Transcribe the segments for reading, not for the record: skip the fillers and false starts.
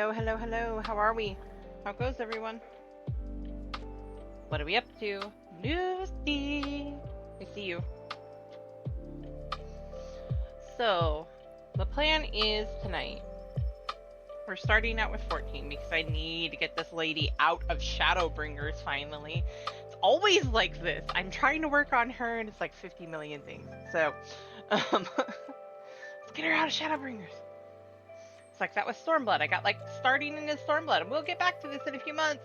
Hello, hello, hello. How are we? How goes everyone? What are we up to? Lucy! I see you. So, the plan is tonight. We're starting out with 14 because I need to get this lady out of Shadowbringers finally. It's always like this. I'm trying to work on her and it's like 50 million things. So, let's get her out of Shadowbringers. It's like that with Stormblood. I got like starting into Stormblood, and we'll get back to this in a few months.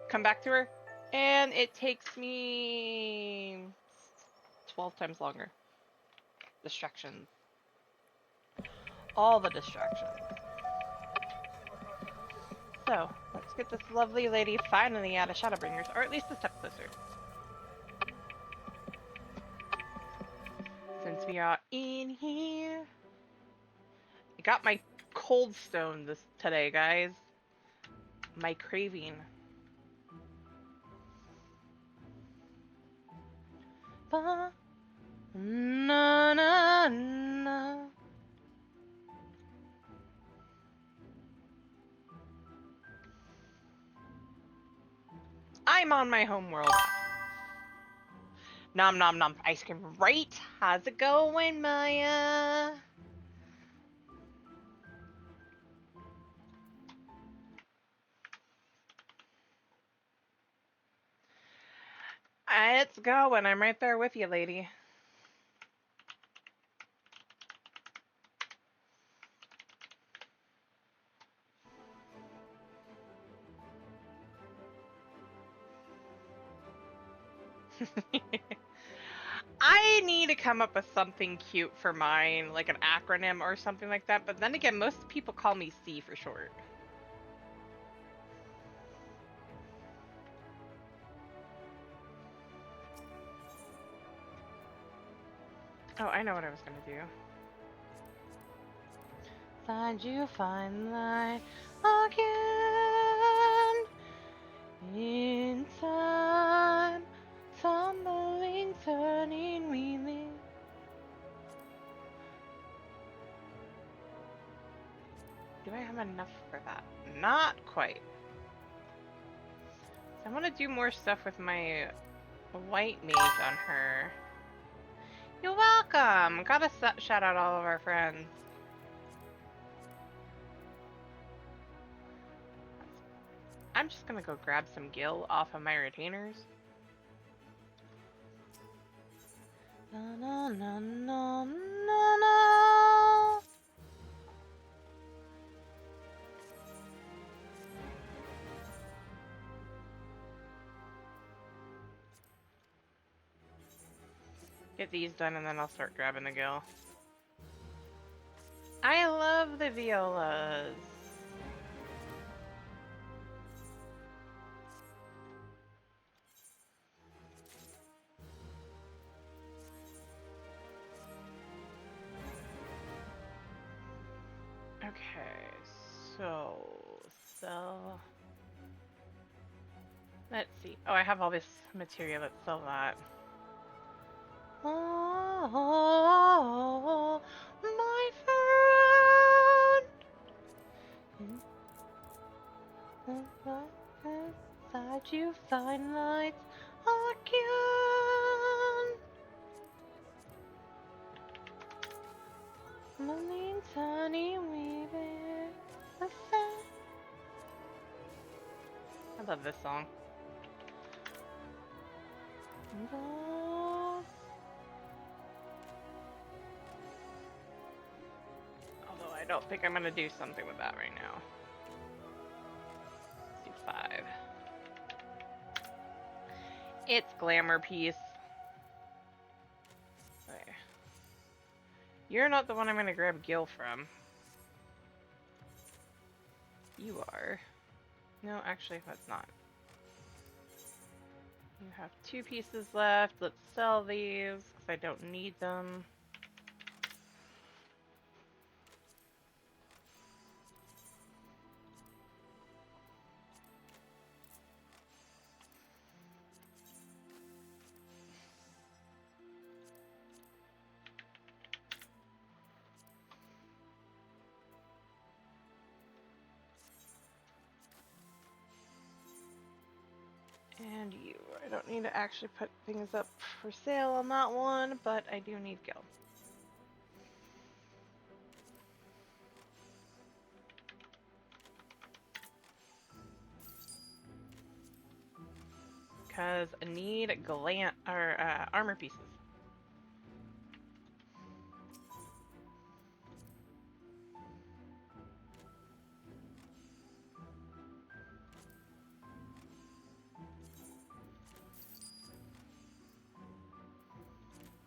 Come back to her, and it takes me 12 times longer. Distractions. All the distractions. So, let's get this lovely lady finally out of Shadowbringers, or at least a step closer. Since we are in here. I got my cold stone today, guys. My craving. Na na na. I'm on my homeworld. Nom nom nom. Ice cream. Right? How's it going, Maya? It's going. I'm right there with you, lady. I need to come up with something cute for mine, like an acronym or something like that, but then again, most people call me C for short. Oh, I know what I was gonna do. Find you, find light again in time, tumbling, turning, reeling. Do I have enough for that? Not quite. I want to do more stuff with my white mage on her. You're welcome! Gotta shout out all of our friends. I'm just gonna go grab some gil off of my retainers. Na na na na na na. Get these done and then I'll start grabbing the gil. I love the violas. Okay, so let's see. Oh, I have all this material. Let's sell that. Oh, my friend. Inside you find light again. Money, tiny, weaving. I love this song. Although I don't think I'm gonna do something with that right now. Let's do 5. It's glamour piece. Okay. You're not the one I'm gonna grab gil from. You are. No, actually, that's not. You have 2 pieces left. Let's sell these because I don't need them. and you. I don't need to actually put things up for sale on that one, but I do need gil. Because I need armor pieces.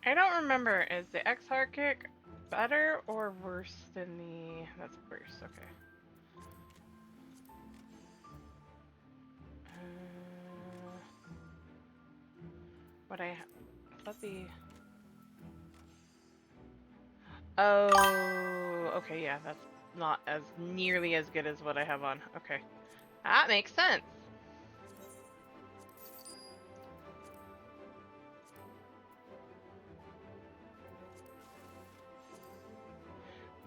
I don't remember, is the XR kick better or worse than the... That's worse, okay. What I thought the... Oh, okay, yeah, that's not as nearly as good as what I have on. Okay. That makes sense.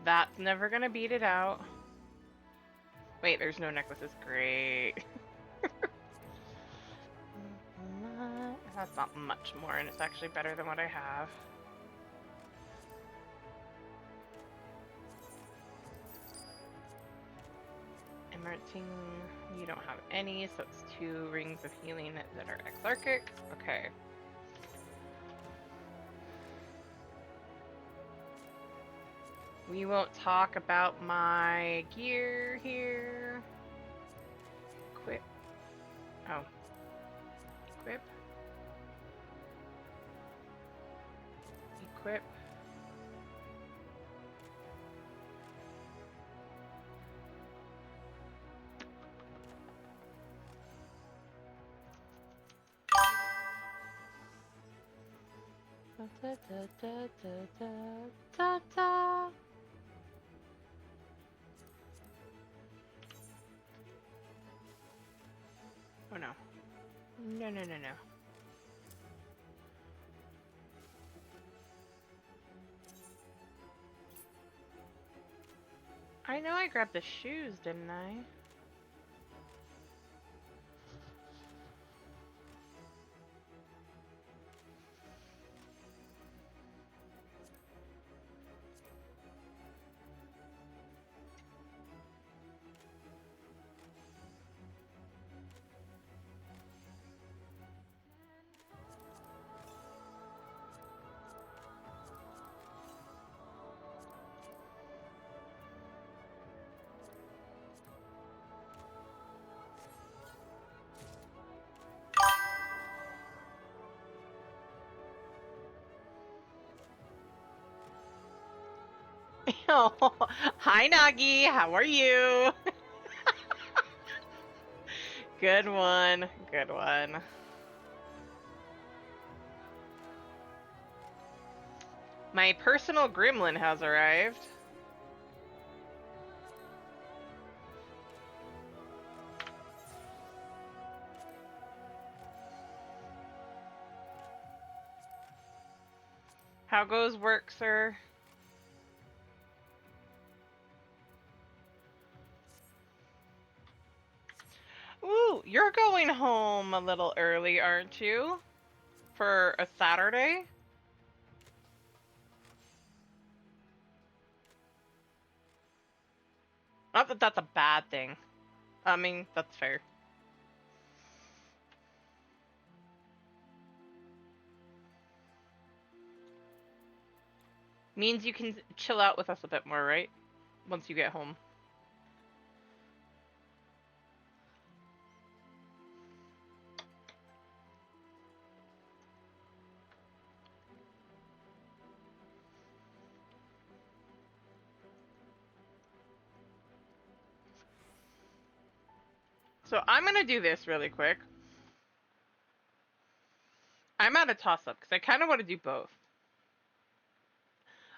That's never gonna beat it out. Wait, there's no necklaces. Great. That's not much more, and it's actually better than what I have. Emerging, you don't have any, so it's 2 rings of healing that are exarchic. Okay. We won't talk about my gear here. Equip. Oh. Equip. Equip. Da, da, da, da, da, da, da. Oh no. No, no, no, no. I know I grabbed the shoes, didn't I? Oh, hi Nagi, how are you? Good one, good one. My personal gremlin has arrived. How goes work, sir? Ooh, you're going home a little early, aren't you? For a Saturday? Not that that's a bad thing. I mean, that's fair. Means you can chill out with us a bit more, right? Once you get home. So I'm gonna do this really quick. I'm at a toss-up because I kind of want to do both.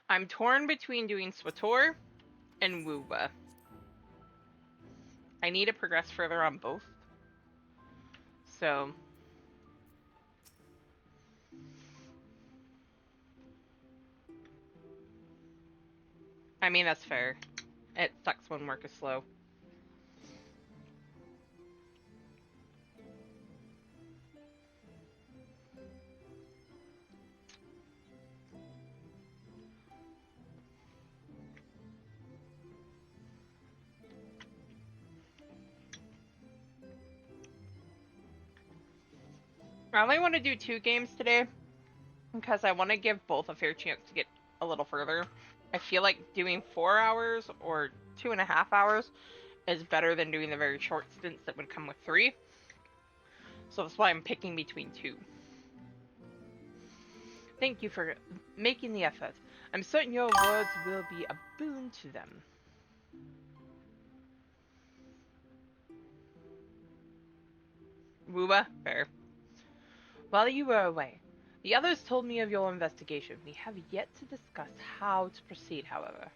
I'm torn between doing Swator and Wooba. I need to progress further on both. So... I mean, that's fair. It sucks when work is slow. I only want to do 2 games today because I want to give both a fair chance to get a little further. I feel like doing 4 hours or 2.5 hours is better than doing the very short stints that would come with 3. So that's why I'm picking between 2. Thank you for making the effort. I'm certain your words will be a boon to them. Wooba, fair. While you were away, the others told me of your investigation. We have yet to discuss how to proceed, however.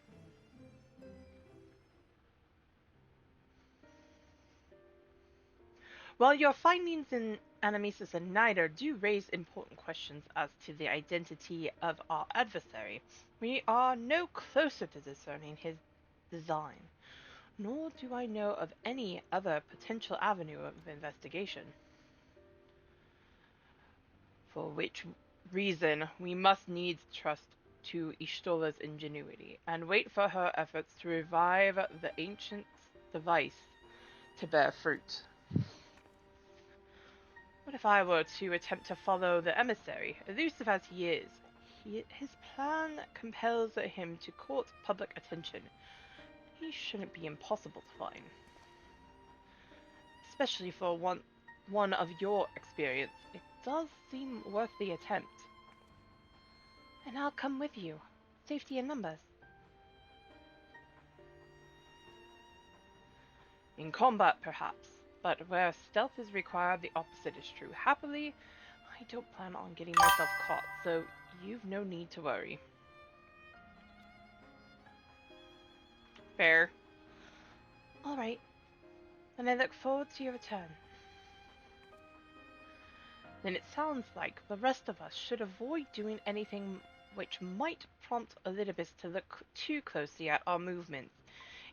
While your findings in Animesis and Nider do raise important questions as to the identity of our adversary, we are no closer to discerning his design, nor do I know of any other potential avenue of investigation. For which reason we must needs trust to Ishtola's ingenuity, and wait for her efforts to revive the ancient device to bear fruit. What if I were to attempt to follow the emissary, elusive as he is? His plan compels him to court public attention. He shouldn't be impossible to find. Especially for one of your experience, it does seem worth the attempt. And I'll come with you. Safety in numbers. In combat, perhaps, but where stealth is required, the opposite is true. Happily, I don't plan on getting myself caught, so you've no need to worry. Fair. All right, then I look forward to your return. Then it sounds like the rest of us should avoid doing anything which might prompt Elidibus to look too closely at our movements,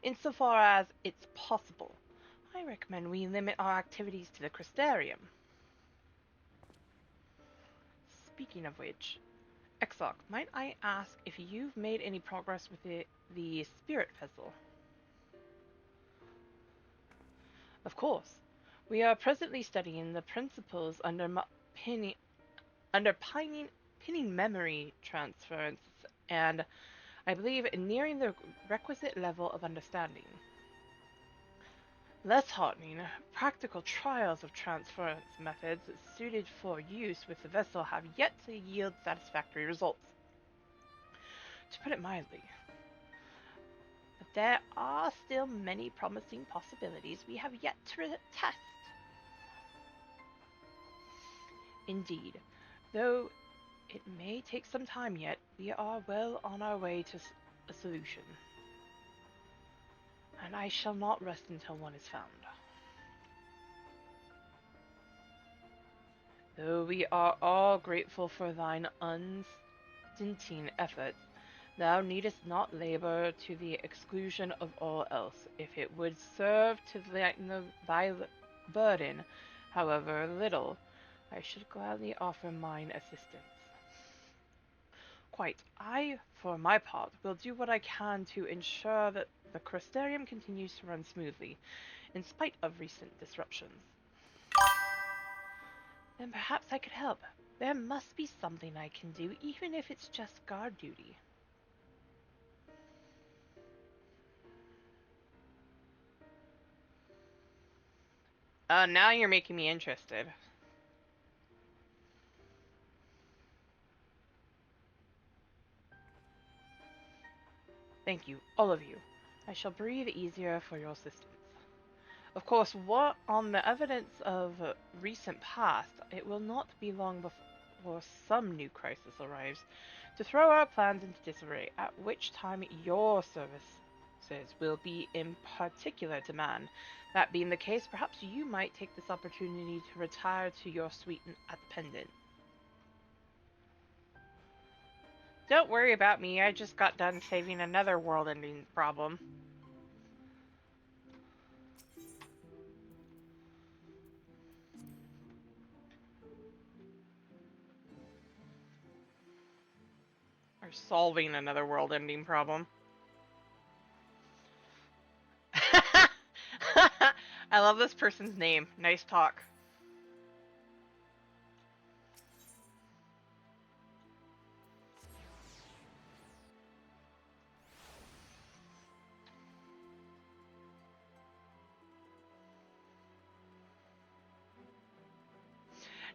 insofar as it's possible. I recommend we limit our activities to the Crystarium. Speaking of which, Exarch, might I ask if you've made any progress with the spirit vessel? Of course. We are presently studying the principles pinning, pinning memory transference, and I believe nearing the requisite level of understanding. Less heartening, practical trials of transference methods suited for use with the vessel have yet to yield satisfactory results. To put it mildly, but there are still many promising possibilities we have yet to test. Indeed, though it may take some time yet, we are well on our way to a solution. And I shall not rest until one is found. Though we are all grateful for thine unstinting efforts, thou needest not labor to the exclusion of all else. If it would serve to lighten thy burden, however little, I should gladly offer mine assistance. Quite. I, for my part, will do what I can to ensure that the Crystarium continues to run smoothly, in spite of recent disruptions. Then perhaps I could help. There must be something I can do, even if it's just guard duty. Now you're making me interested. Thank you, all of you. I shall breathe easier for your assistance. Of course, what on the evidence of recent past, it will not be long before some new crisis arrives to throw our plans into disarray, at which time your services will be in particular demand. That being the case, perhaps you might take this opportunity to retire to your suite at the Pendant. Don't worry about me, I just got done saving another world-ending problem. Or solving another world-ending problem. I love this person's name. Nice talk.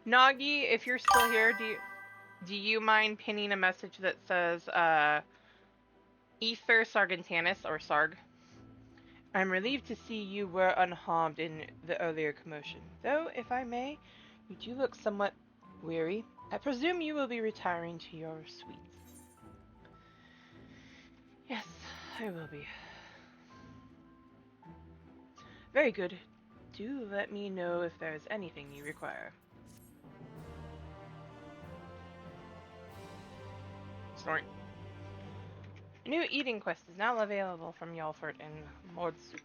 Nagi, if you're still here, do you mind pinning a message that says Ether Sargentanus or Sarg? I'm relieved to see you were unharmed in the earlier commotion. Though, if I may, you do look somewhat weary. I presume you will be retiring to your suites. Yes, I will be. Very good. Do let me know if there is anything you require. Snort. A new eating quest is now available from Yalfort and Mordsuk.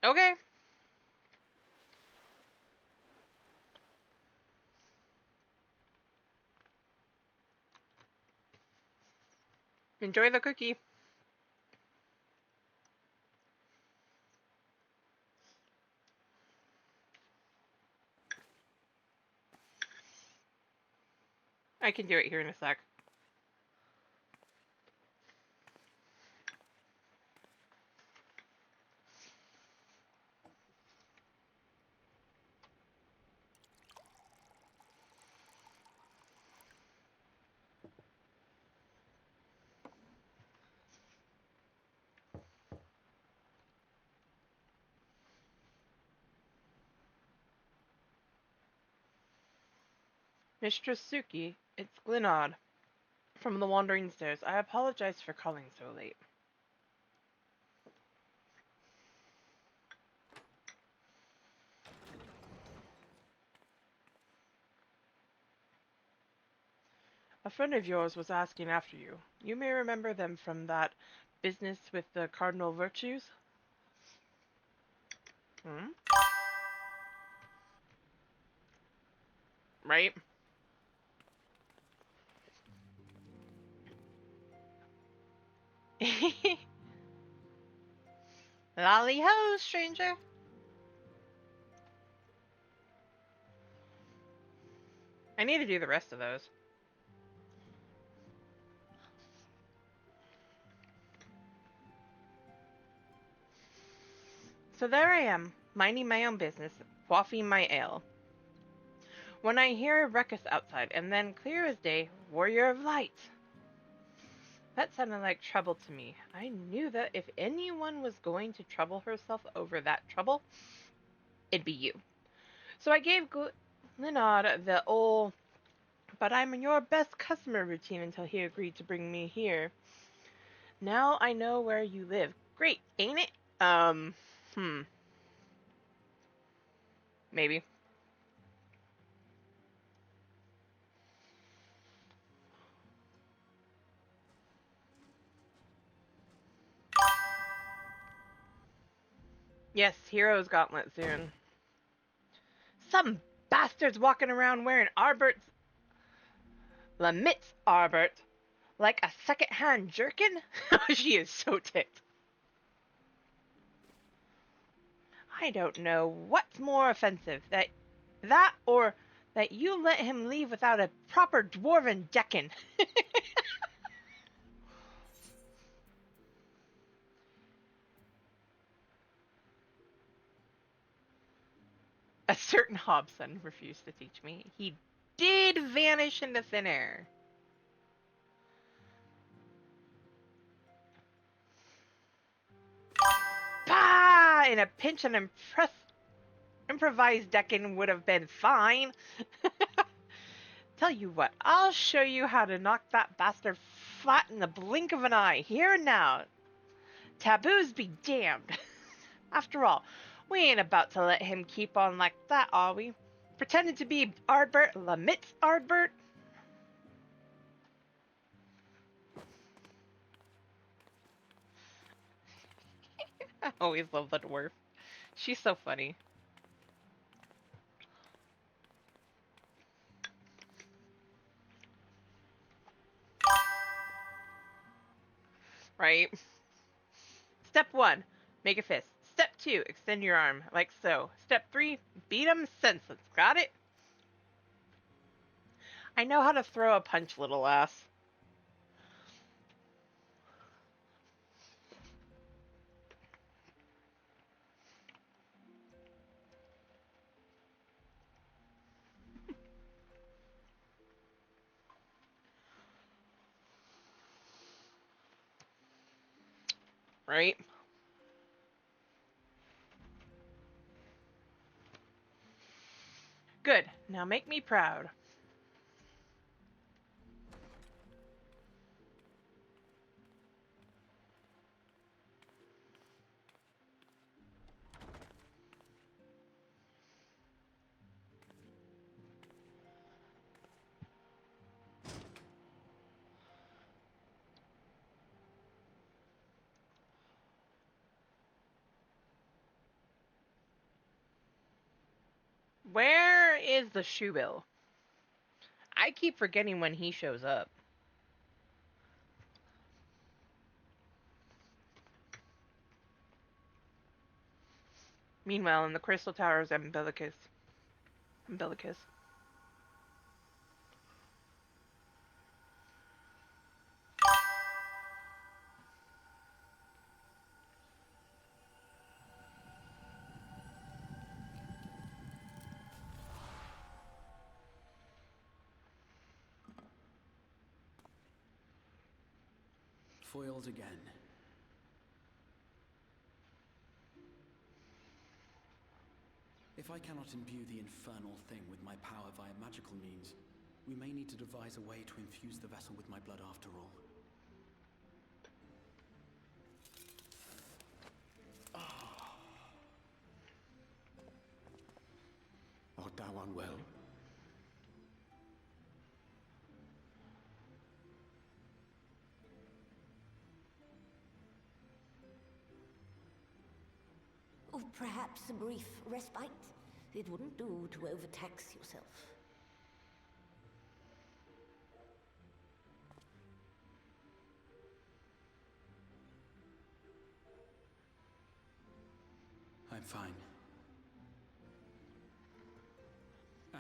Okay. Enjoy the cookie. I can do it here in a sec. Mistress Suki, it's Glenod from the Wandering Stairs. I apologize for calling so late. A friend of yours was asking after you. You may remember them from that business with the cardinal virtues? Hmm? Right? Lolly ho, stranger! I need to do the rest of those. So there I am, minding my own business, quaffing my ale. When I hear a ruckus outside, and then, clear as day, warrior of light. That sounded like trouble to me. I knew that if anyone was going to trouble herself over that trouble, it'd be you. So I gave Linod the old, but I'm your best customer routine until he agreed to bring me here. Now I know where you live. Great, ain't it? Maybe. Yes, Hero's Gauntlet soon. Some bastards walking around wearing Arbert's Lamit's Arbert like a second-hand jerkin? She is so ticked. I don't know what's more offensive, that or that you let him leave without a proper dwarven deckin. A certain Hobson refused to teach me. He did vanish into thin air. Bah! In a pinch, an improvised deckin would have been fine. Tell you what, I'll show you how to knock that bastard flat in the blink of an eye, here and now. Taboos be damned. After all, we ain't about to let him keep on like that, are we? Pretending to be Ardbert Lamit's Ardbert? I always love the dwarf. She's so funny. right? Step 1, make a fist. Step 2, extend your arm, like so. Step 3, beat him senseless. Got it? I know how to throw a punch, little ass. Right? Good. Now make me proud. Where is the shoebill? I keep forgetting when he shows up. Meanwhile, in the Crystal Tower's umbilicus. Foiled again. If I cannot imbue the infernal thing with my power via magical means, we may need to devise a way to infuse the vessel with my blood after all. Art thou unwell? Or perhaps a brief respite? It wouldn't do to overtax yourself. I'm fine.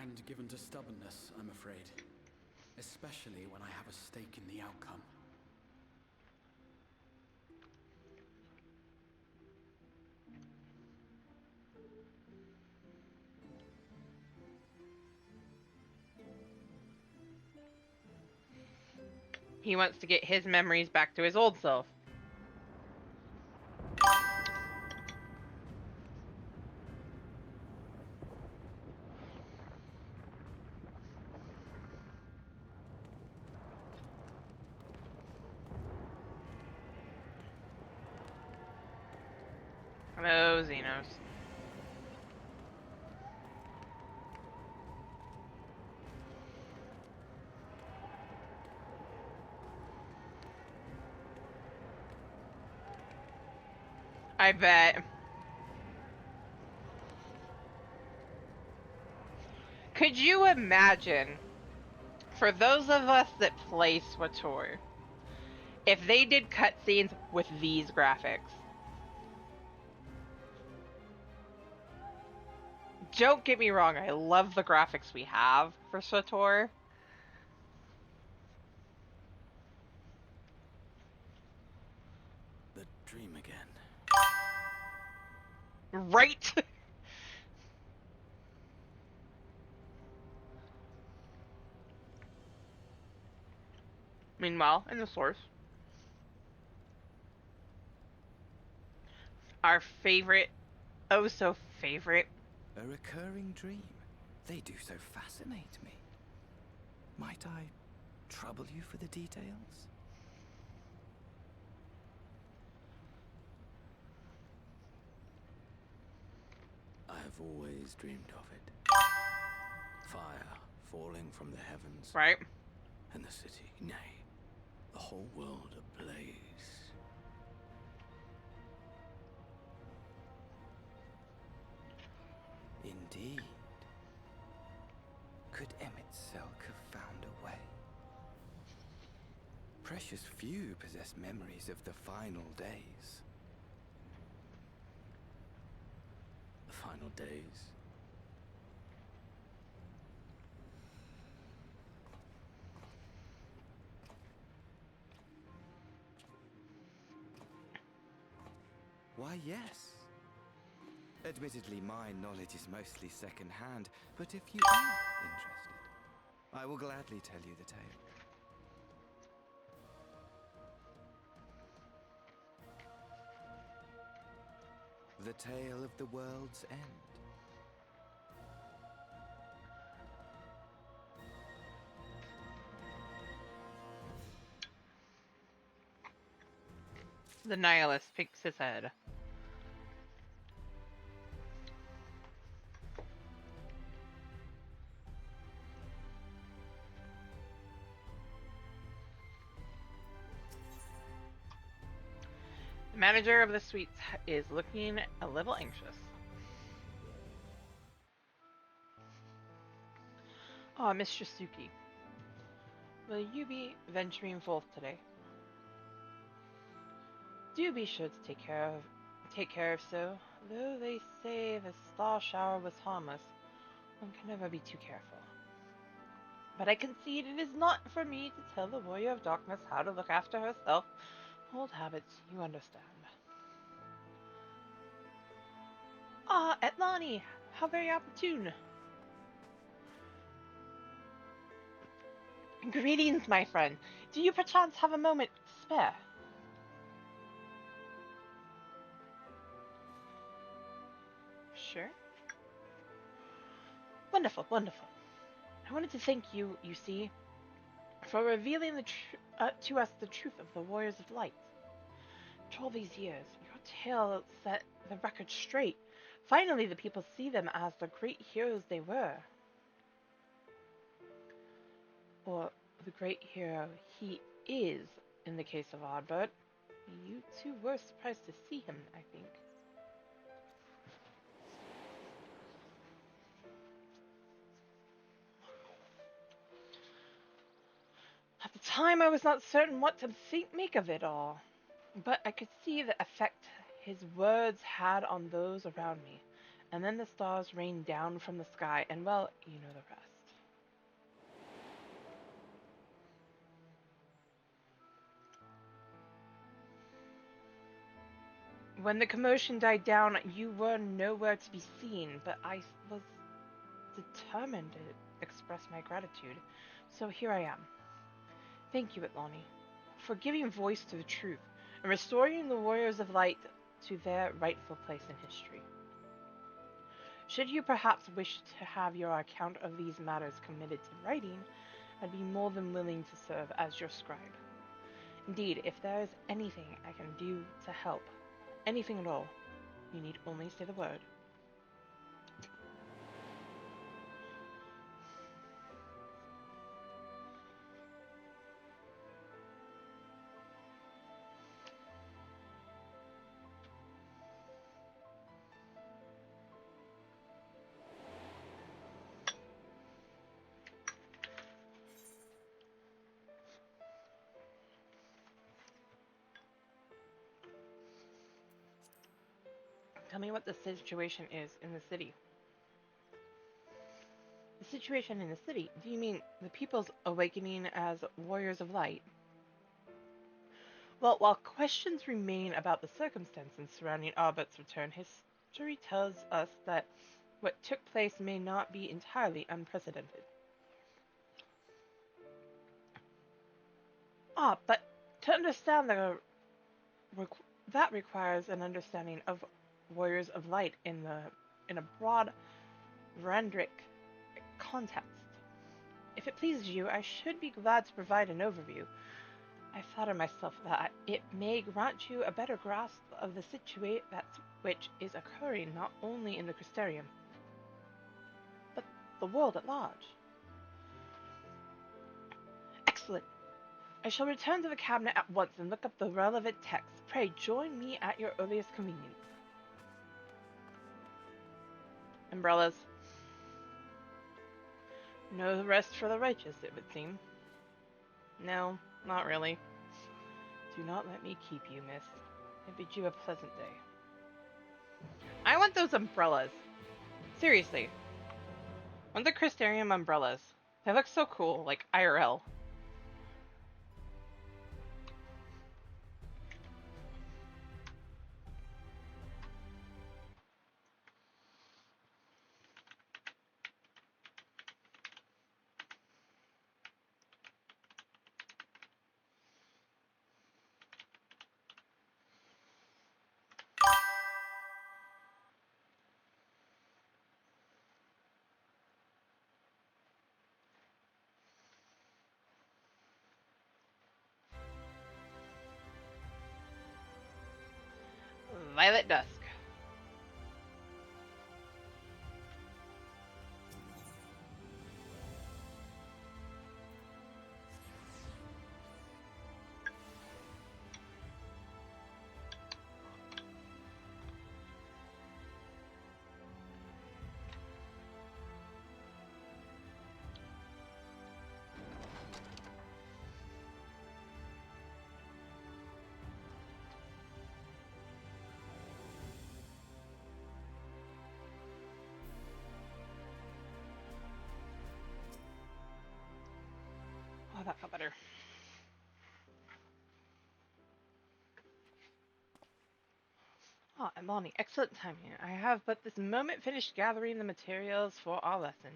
And given to stubbornness, I'm afraid. Especially when I have a stake in the outcome. He wants to get his memories back to his old self. Hello, Xenos. I bet. Could you imagine, for those of us that play SWTOR, if they did cutscenes with these graphics? Don't get me wrong, I love the graphics we have for SWTOR. The dream again. Right? Meanwhile, in the source, our favorite, oh so favorite. A recurring dream. They do so fascinate me. Might I trouble you for the details? I have always dreamed of it. Fire falling from the heavens. Right? And the city, nay, the whole world ablaze. Indeed. Could Emmett Selk have found a way? precious few possess memories of the final days. The final days. Why, yes. Admittedly, my knowledge is mostly second-hand, but if you are interested, I will gladly tell you the tale. The tale of the world's end. The nihilist picks his head. The manager of the suites is looking a little anxious. Ah, Mr. Suki, will you be venturing forth today? Do be sure to take care of so. Though they say the star shower was harmless, one can never be too careful. But I concede it is not for me to tell the warrior of darkness how to look after herself. Old habits, you understand. Ah, Atlani, how very opportune. Greetings, my friend. Do you perchance have a moment to spare? Sure. Wonderful, wonderful. I wanted to thank you, you see, for revealing to us the truth of the Warriors of Light. After all these years, your tale set the record straight. Finally, the people see them as the great heroes they were. Or the great hero he is, in the case of Oddbert. You two were surprised to see him, I think. At the time, I was not certain what to make of it all, but I could see the effect his words had on those around me. And then the stars rained down from the sky, and well, you know the rest. When the commotion died down, you were nowhere to be seen, but I was determined to express my gratitude, so here I am. Thank you, Atlani, for giving voice to the truth and restoring the Warriors of Light to their rightful place in history. Should you perhaps wish to have your account of these matters committed to writing, I'd be more than willing to serve as your scribe. Indeed, if there is anything I can do to help, anything at all, you need only say the word. Tell me what the situation is in the city. The situation in the city? Do you mean the people's awakening as warriors of light? Well, while questions remain about the circumstances surrounding Albert's return, history tells us that what took place may not be entirely unprecedented. Ah, but to understand that requires an understanding of warriors of light in a broad Randric context. If it pleases you, I should be glad to provide an overview. I flatter myself that it may grant you a better grasp of the which is occurring not only in the Crystarium, but the world at large. Excellent. I shall return to the cabinet at once and look up the relevant text. Pray join me at your earliest convenience. Umbrellas. No rest for the righteous, it would seem. No, not really. Do not let me keep you, miss. I bid you a pleasant day. I want those umbrellas. Seriously. I want the Crystarium umbrellas. They look so cool, like IRL. Violet Dusk. Oh, that felt better. Oh, Atlani, excellent timing. I have but this moment finished gathering the materials for our lesson.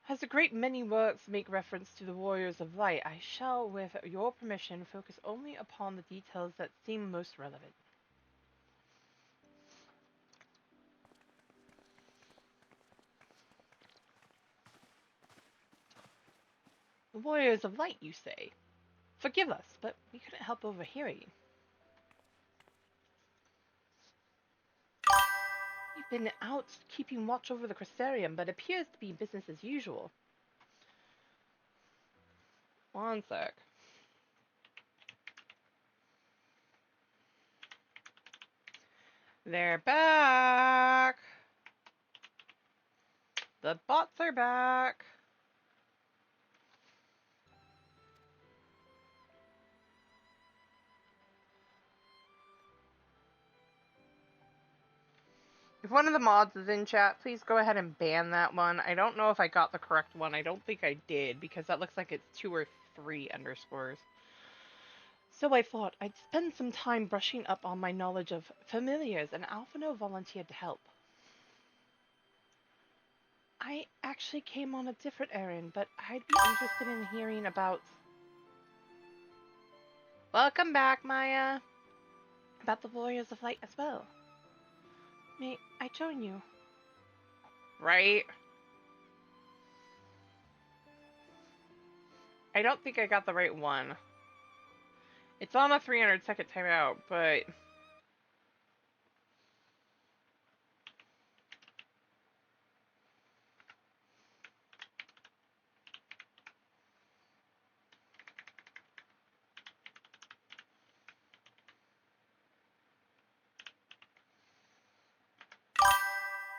As a great many works make reference to the Warriors of Light, I shall, with your permission, focus only upon the details that seem most relevant. The Warriors of Light, you say? Forgive us, but we couldn't help overhearing. You've been out keeping watch over the Crystarium, but appears to be business as usual. One sec. They're back! The bots are back! If one of the mods is in chat, please go ahead and ban that one. I don't know if I got the correct one. I don't think I did, because that looks like it's 2 or 3 underscores. So I thought I'd spend some time brushing up on my knowledge of familiars, and Alphino volunteered to help. I actually came on a different errand, but I'd be interested in hearing about... Welcome back, Maya! About the Warriors of Light as well. May I join you? Right? I don't think I got the right one. It's on a 300-second timeout, but...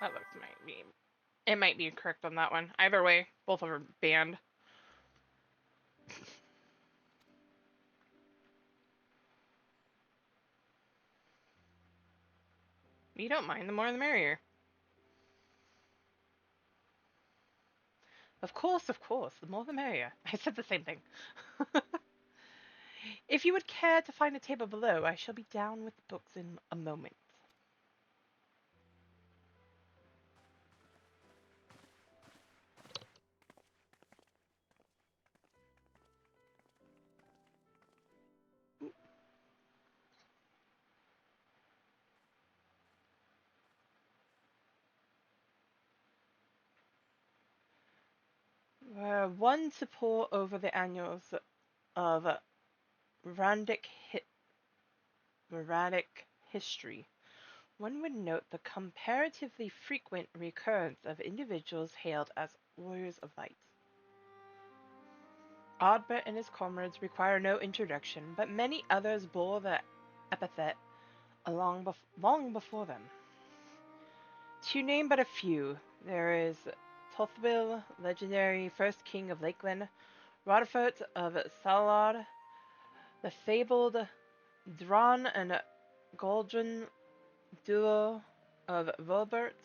that looks might be... It might be correct on that one. Either way, both of them are banned. You don't mind, the more the merrier. Of course, the more the merrier. I said the same thing. If you would care to find a table below, I shall be down with the books in a moment. One to pore over the annuals of Randic history. One would note the comparatively frequent recurrence of individuals hailed as Warriors of Light. Ardbert and his comrades require no introduction, but many others bore the epithet long before them. To name but a few, there is Tothbil, legendary first king of Lakeland, Rodfert of Salard, the fabled Dran and Goldran duo of Wilbert,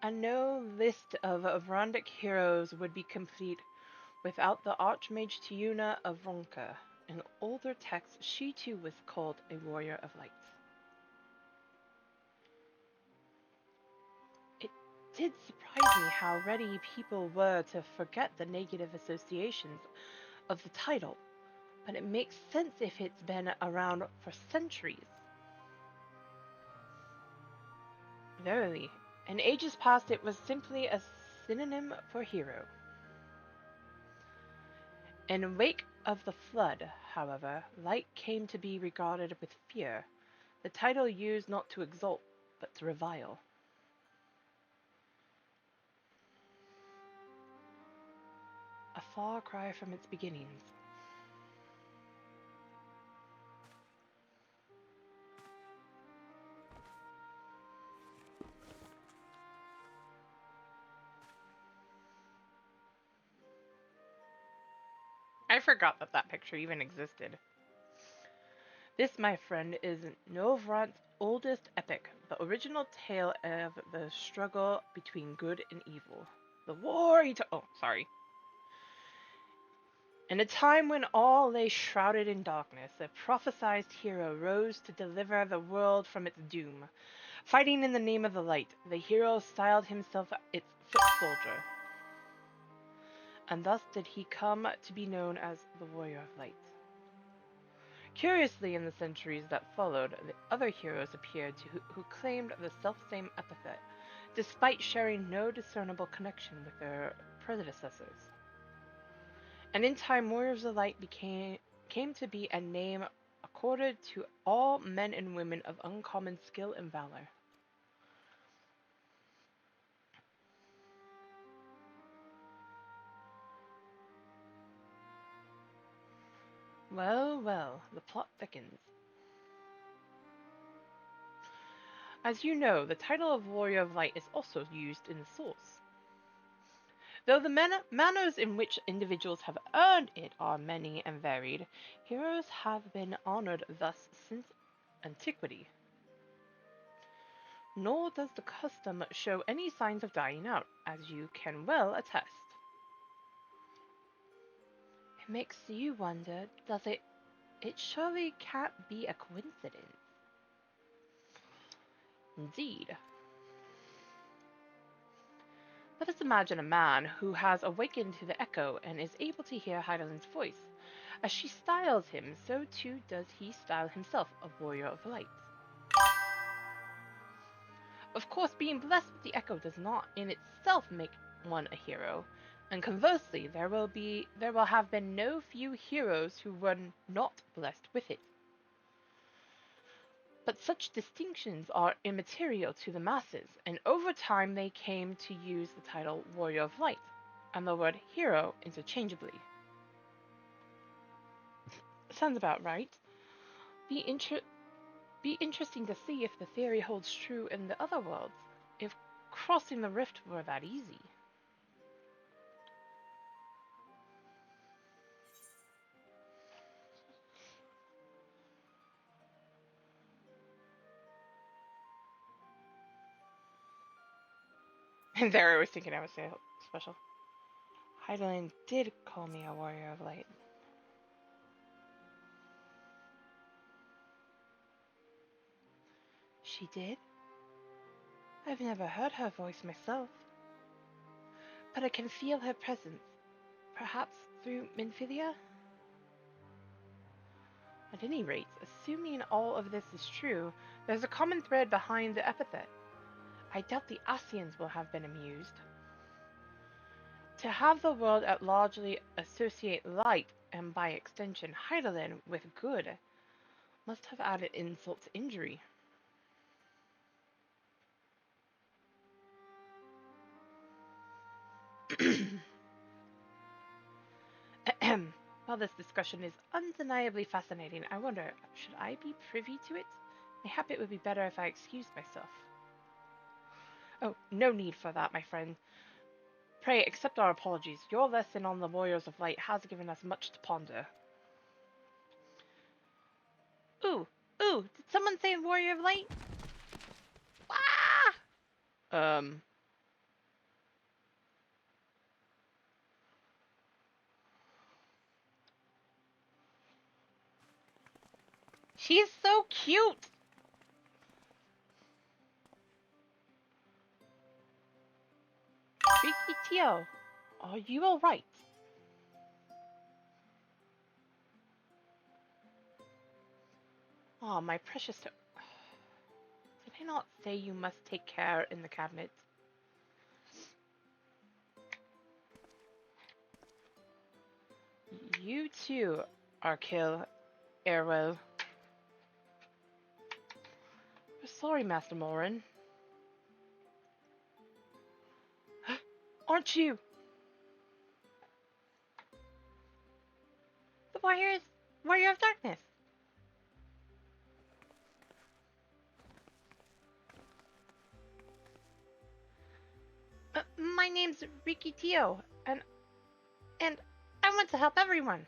and no list of Vrandic heroes would be complete without the Archmage Tiuna of Ronka. In older texts, she too was called a warrior of light. It did surprise me how ready people were to forget the negative associations of the title, but it makes sense if it's been around for centuries. Verily, in ages past it was simply a synonym for hero. In wake of the flood, however, light came to be regarded with fear, the title used not to exalt, but to revile. A far cry from its beginnings. I forgot that that picture even existed. This, my friend, is Novrant's oldest epic, the original tale of the struggle between good and evil. The war oh, sorry. In a time when all lay shrouded in darkness, a prophesied hero rose to deliver the world from its doom. Fighting in the name of the light, the hero styled himself its foot soldier. And thus did he come to be known as the Warrior of Light. Curiously, in the centuries that followed, the other heroes appeared who claimed the selfsame epithet, despite sharing no discernible connection with their predecessors. And in time, Warriors of Light came to be a name accorded to all men and women of uncommon skill and valor. Well, well, the plot thickens. As you know, the title of Warrior of Light is also used in the source. Though the manners in which individuals have earned it are many and varied, heroes have been honored thus since antiquity. Nor does the custom show any signs of dying out, as you can well attest. It makes you wonder, does it? It surely can't be a coincidence. Indeed. Let us imagine a man who has awakened to the echo and is able to hear Heidelind's voice. As she styles him, so too does he style himself a warrior of light. Of course, being blessed with the echo does not in itself make one a hero, and conversely, there will have been no few heroes who were not blessed with it. But such distinctions are immaterial to the masses, and over time they came to use the title Warrior of Light and the word hero interchangeably. Sounds about right. Be interesting to see if the theory holds true in the other worlds, if crossing the rift were that easy. And there I was thinking I was special. Heidelin did call me a warrior of light. She did? I've never heard her voice myself. But I can feel her presence. Perhaps through Minfilia? At any rate, assuming all of this is true, there's a common thread behind the epithet. I doubt the Asians will have been amused. To have the world at largely associate light, and by extension Heidelin, with good, must have added insult to injury. While this discussion is undeniably fascinating, I wonder, should I be privy to it? Mayhap it would be better if I excused myself. Oh, no need for that, my friend. Pray accept our apologies. Your lesson on the Warriors of Light has given us much to ponder. Ooh, ooh, did someone say Warrior of Light? Ah! She's so cute! Ricky Tio, are you alright? Oh, my precious Did I not say you must take care in the cabinet? You too, Arkil Airwell. Sorry, Master Morin. Aren't you? The Warrior of Darkness. My name's Ricky Tio, and I want to help everyone.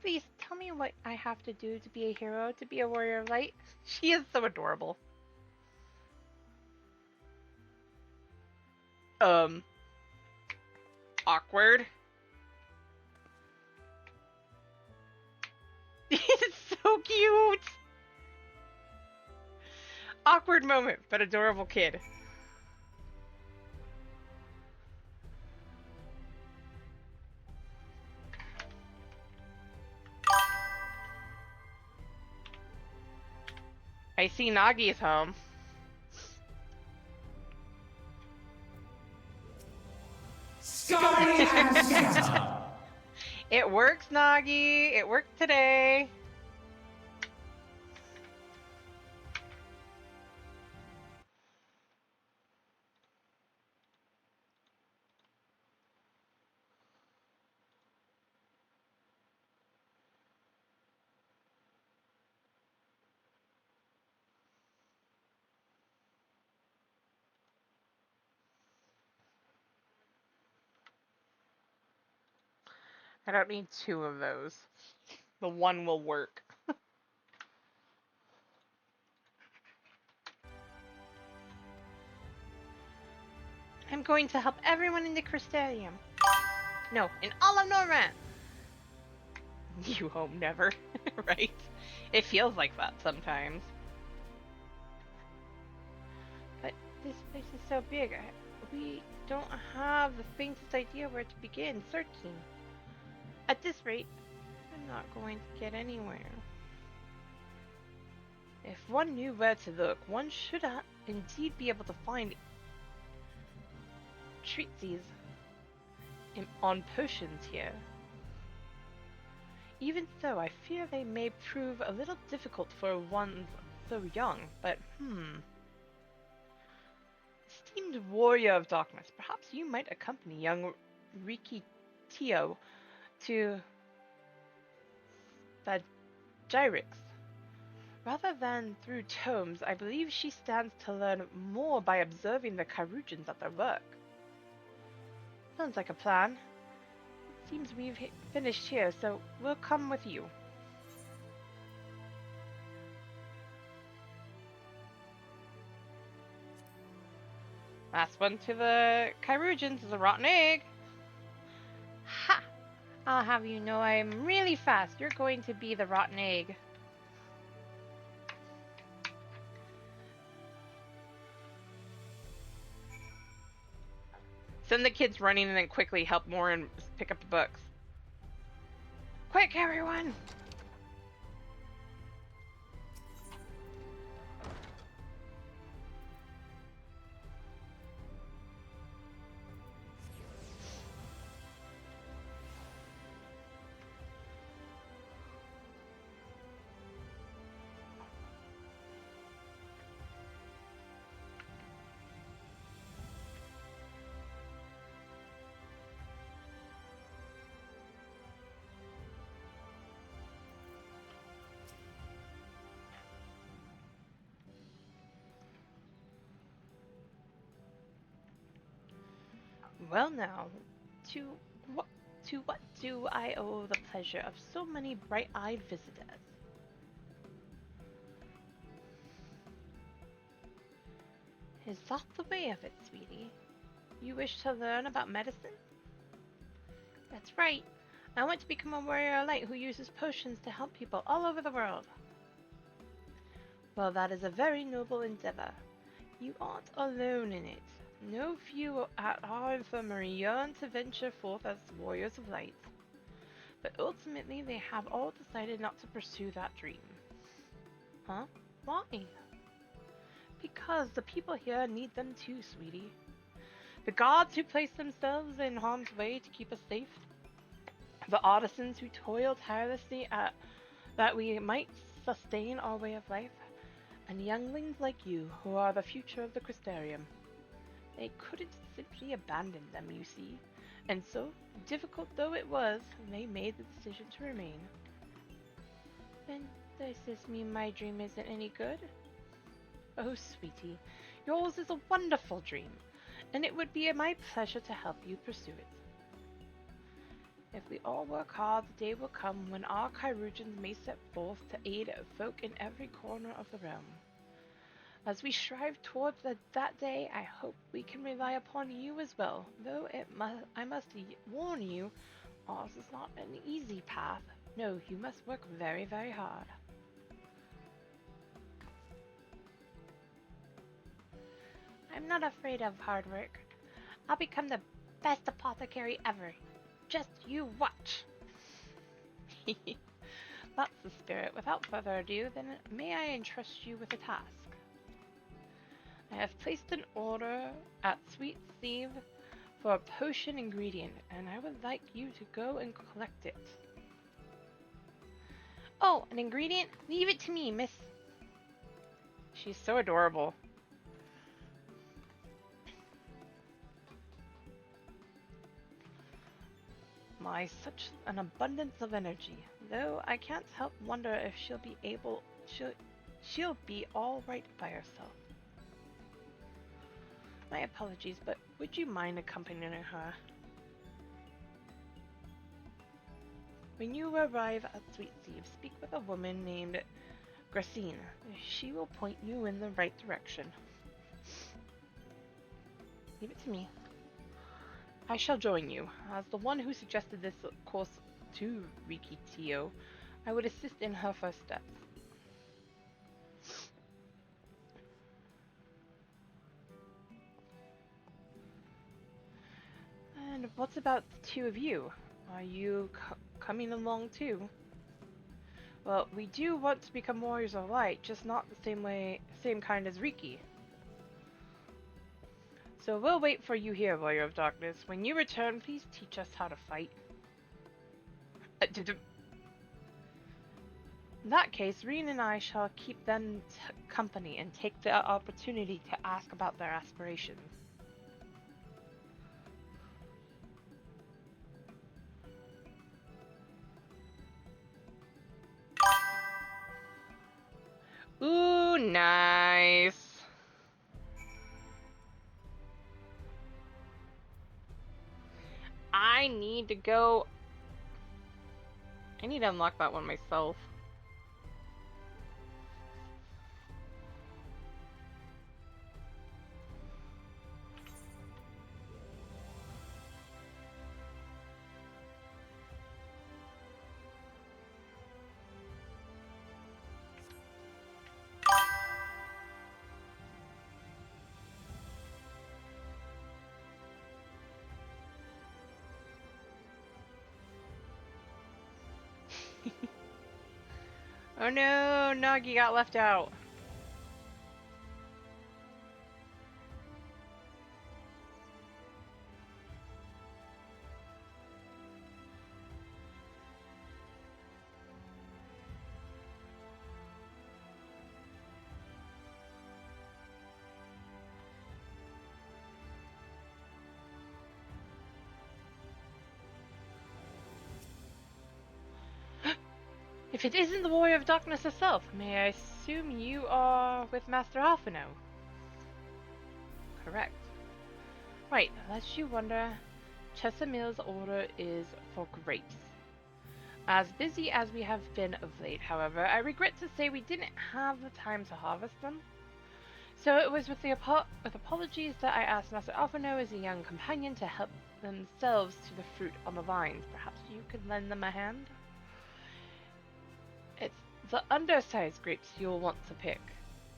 Please tell me what I have to do to be a hero, to be a warrior of light. She is so adorable. Awkward. It's so cute. Awkward moment, but adorable kid. I see Nagi's home. Scotty and Santa! It works, Nagi. It worked today. I don't need two of those. The one will work. I'm going to help everyone in the Crystalium. No, in all of Norman. You hope never, right? It feels like that sometimes. But this place is so big, we don't have the faintest idea where to begin searching. At this rate, I'm not going to get anywhere. If one knew where to look, one should indeed be able to find treatises on potions here. Even so, I fear they may prove a little difficult for one so young, but Esteemed warrior of darkness, perhaps you might accompany young Riki Tio to Gyrix. Rather than through tomes, I believe she stands to learn more by observing the Kyrugians at their work. Sounds like a plan. It seems we've finished here, so we'll come with you. Last one to the Kyrugians is a rotten egg. Ha! I'll have you know I'm really fast. You're going to be the rotten egg. Send the kids running and then quickly help Morin pick up the books. Quick, everyone! Well now, to what do I owe the pleasure of so many bright-eyed visitors? Is that the way of it, sweetie? You wish to learn about medicine? That's right. I want to become a warrior of light who uses potions to help people all over the world. Well, that is a very noble endeavor. You aren't alone in it. No few at our infirmary yearn to venture forth as warriors of light. But ultimately, they have all decided not to pursue that dream. Huh? Why? Because the people here need them too, sweetie. The gods who place themselves in harm's way to keep us safe. The artisans who toil tirelessly that we might sustain our way of life. And younglings like you, who are the future of the Crystarium. They couldn't simply abandon them, you see. And so, difficult though it was, they made the decision to remain. Then, does this mean my dream isn't any good? Oh, sweetie, yours is a wonderful dream, and it would be my pleasure to help you pursue it. If we all work hard, the day will come when our Chirurgeons may set forth to aid folk in every corner of the realm. As we strive towards that day, I hope we can rely upon you as well, though I must warn you, ours is not an easy path. No, you must work very, very hard. I'm not afraid of hard work. I'll become the best apothecary ever. Just you watch. That's the spirit. Without further ado, then may I entrust you with a task? I have placed an order at Sweet Steve for a potion ingredient, and I would like you to go and collect it. Oh, an ingredient? Leave it to me, miss. She's so adorable. My, such an abundance of energy. Though I can't help wonder if she'll be all right by herself. My apologies, but would you mind accompanying her? When you arrive at Sweet Steve, speak with a woman named Gracine. She will point you in the right direction. Leave it to me. I shall join you. As the one who suggested this course to Riki Tio, I would assist in her first steps. And what about the two of you? Are you coming along too? Well, we do want to become warriors of light, just not the same kind as Riki. So we'll wait for you here, Warrior of Darkness. When you return, please teach us how to fight. In that case, Reen and I shall keep them company and take the opportunity to ask about their aspirations. Ooh, nice. I need to go. I need to unlock that one myself. Oh no, Nagi got left out. If it isn't the Warrior of Darkness herself, may I assume you are with Master Alphino? Correct. Right, lest you wonder, Chesamil's order is for grapes. As busy as we have been of late, however, I regret to say we didn't have the time to harvest them. So it was with with apologies that I asked Master Alphino as a young companion to help themselves to the fruit on the vines. Perhaps you could lend them a hand? It's the undersized grapes you'll want to pick.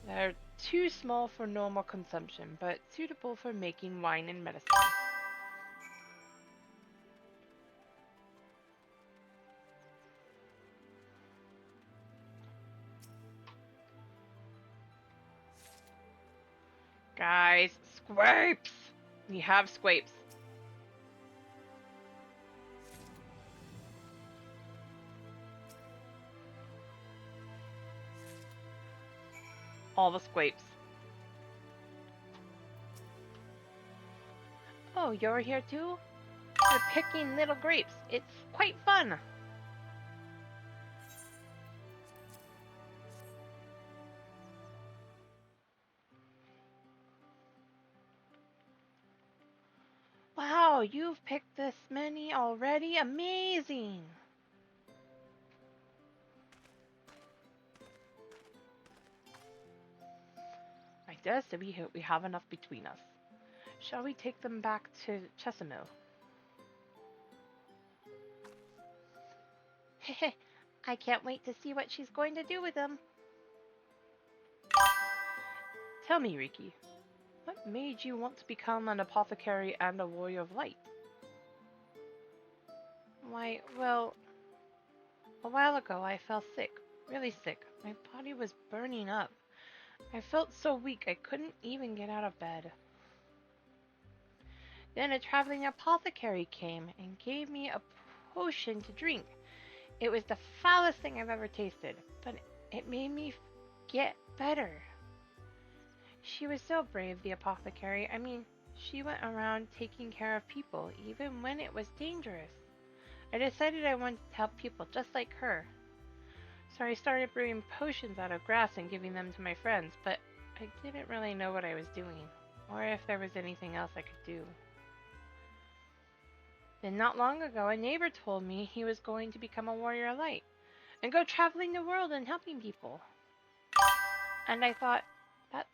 They're too small for normal consumption, but suitable for making wine and medicine. Guys, scrapes! We have scrapes. All the scrapes. Oh, you're here too? We're picking little grapes. It's quite fun. Wow, you've picked this many already? Amazing! I dare say we have enough between us. Shall we take them back to Chesimil? Heh, I can't wait to see what she's going to do with them. Tell me, Riki, what made you want to become an apothecary and a warrior of light? Why, well, a while ago I fell sick, really sick. My body was burning up. I felt so weak I couldn't even get out of bed. Then a traveling apothecary came and gave me a potion to drink. It was the foulest thing I've ever tasted, but it made me get better. She was so brave, the apothecary. I mean, she went around taking care of people, even when it was dangerous. I decided I wanted to help people just like her. So I started brewing potions out of grass and giving them to my friends, but I didn't really know what I was doing, or if there was anything else I could do. Then not long ago, a neighbor told me he was going to become a warrior of light and go traveling the world and helping people. And I thought, that's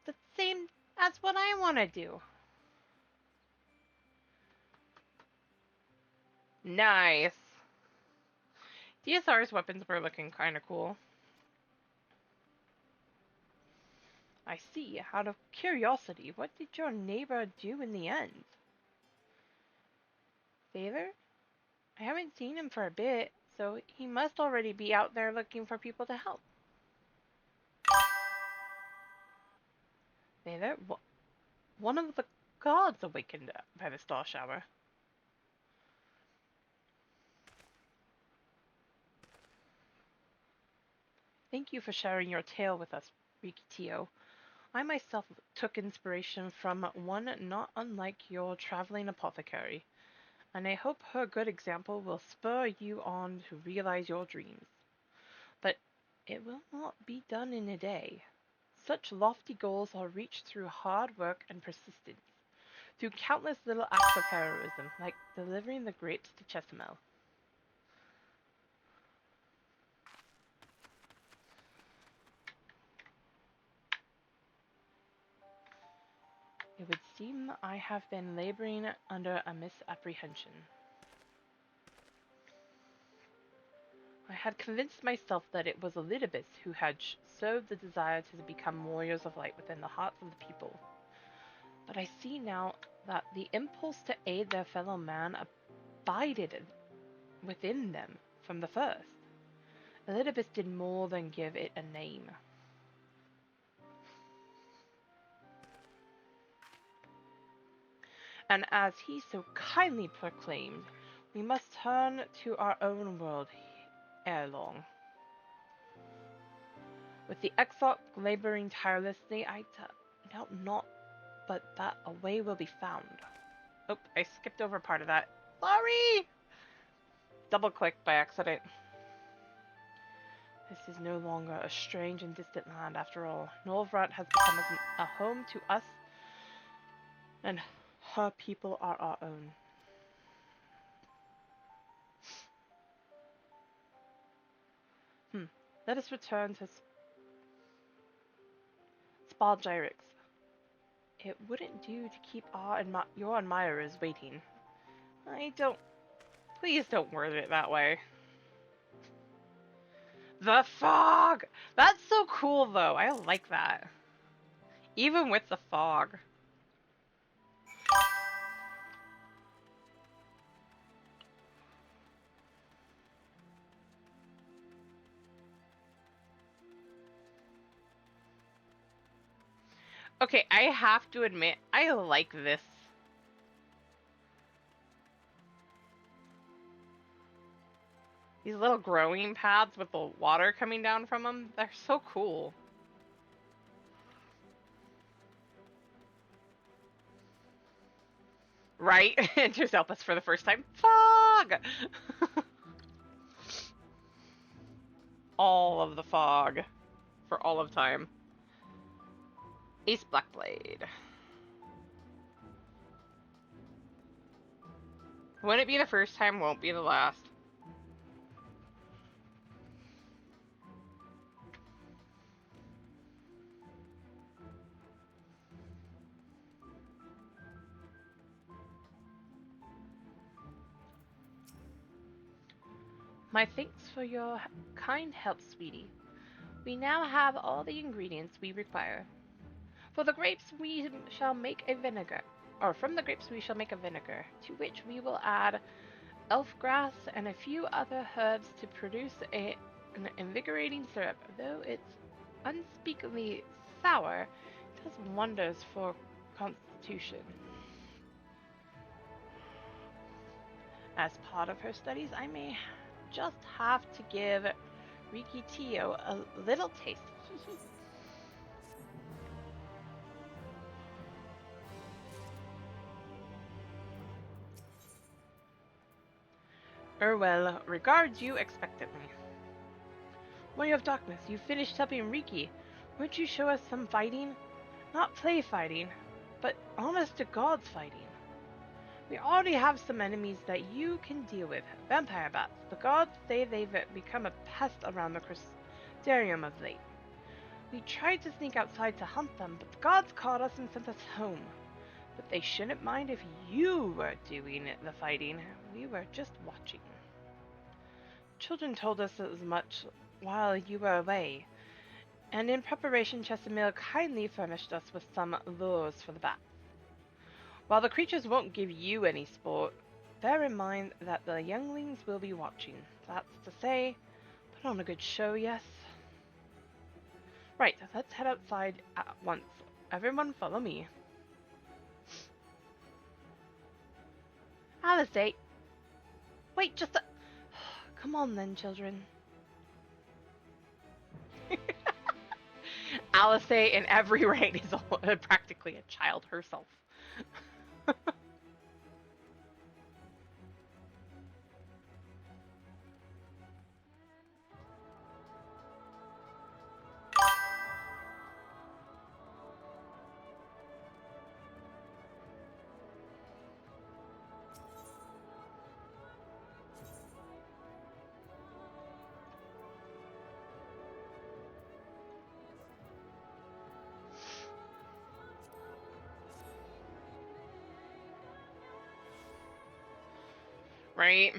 the same as what I want to do. Nice. DSR's weapons were looking kind of cool. I see. Out of curiosity, what did your neighbor do in the end? Favor? I haven't seen him for a bit, so he must already be out there looking for people to help. Favor? One of the gods awakened by the star shower. Thank you for sharing your tale with us, Rikitio. I myself took inspiration from one not unlike your traveling apothecary, and I hope her good example will spur you on to realize your dreams. But it will not be done in a day. Such lofty goals are reached through hard work and persistence, through countless little acts of heroism, like delivering the grapes to Chesimel. It would seem I have been laboring under a misapprehension. I had convinced myself that it was Elidibus who had sowed the desire to become warriors of light within the hearts of the people. But I see now that the impulse to aid their fellow man abided within them from the first. Elidibus did more than give it a name. And as he so kindly proclaimed, we must turn to our own world ere long. With the exarch laboring tirelessly, I doubt not but that a way will be found. Oh, I skipped over part of that. Sorry! Double click by accident. This is no longer a strange and distant land after all. Norvrot has become a home to us, and her people are our own. Let us return to ball gyrax. It wouldn't do to keep your admirers waiting. Please don't word it that way. The fog! That's so cool, though. I like that. Even with the fog. Okay, I have to admit, I like this. These little growing paths with the water coming down from them, they're so cool. Right? Enters Elpis for the first time. Fog! All of the fog. For all of time. Ace Blackblade. Wouldn't it be the first time, won't be the last. My thanks for your kind help, sweetie. We now have all the ingredients we require. For the grapes we shall make a vinegar, or from the grapes we shall make a vinegar, to which we will add elf grass and a few other herbs to produce an invigorating syrup. Though it's unspeakably sour, it does wonders for constitution. As part of her studies, I may just have to give Riki Tio a little taste. Well, regards you expectantly. Way of Darkness, you finished helping Riki. Won't you show us some fighting? Not play fighting, but honest to God's fighting. We already have some enemies that you can deal with. Vampire bats. The gods say they've become a pest around the Crystarium of late. We tried to sneak outside to hunt them, but the gods caught us and sent us home. But they shouldn't mind if you were doing the fighting. We were just watching. Children told us as much while you were away, and in preparation Chesamil kindly furnished us with some lures for the bats. While the creatures won't give you any sport, bear in mind that the younglings will be watching. That's to say, put on a good show, yes? Right, let's head outside at once. Everyone follow me. Alice, wait, just a... Come on then, children. Alice in every raid is practically a child herself. Right?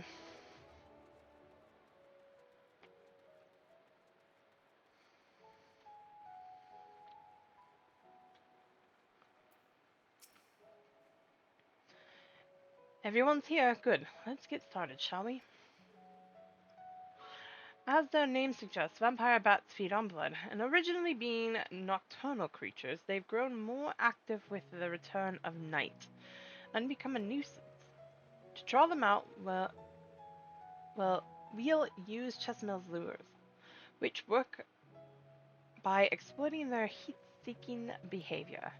Everyone's here. Good. Let's get started, shall we? As their name suggests, vampire bats feed on blood, and originally being nocturnal creatures, they've grown more active with the return of night, and become a nuisance. To draw them out, we'll use Chesamil's lures, which work by exploiting their heat-seeking behavior.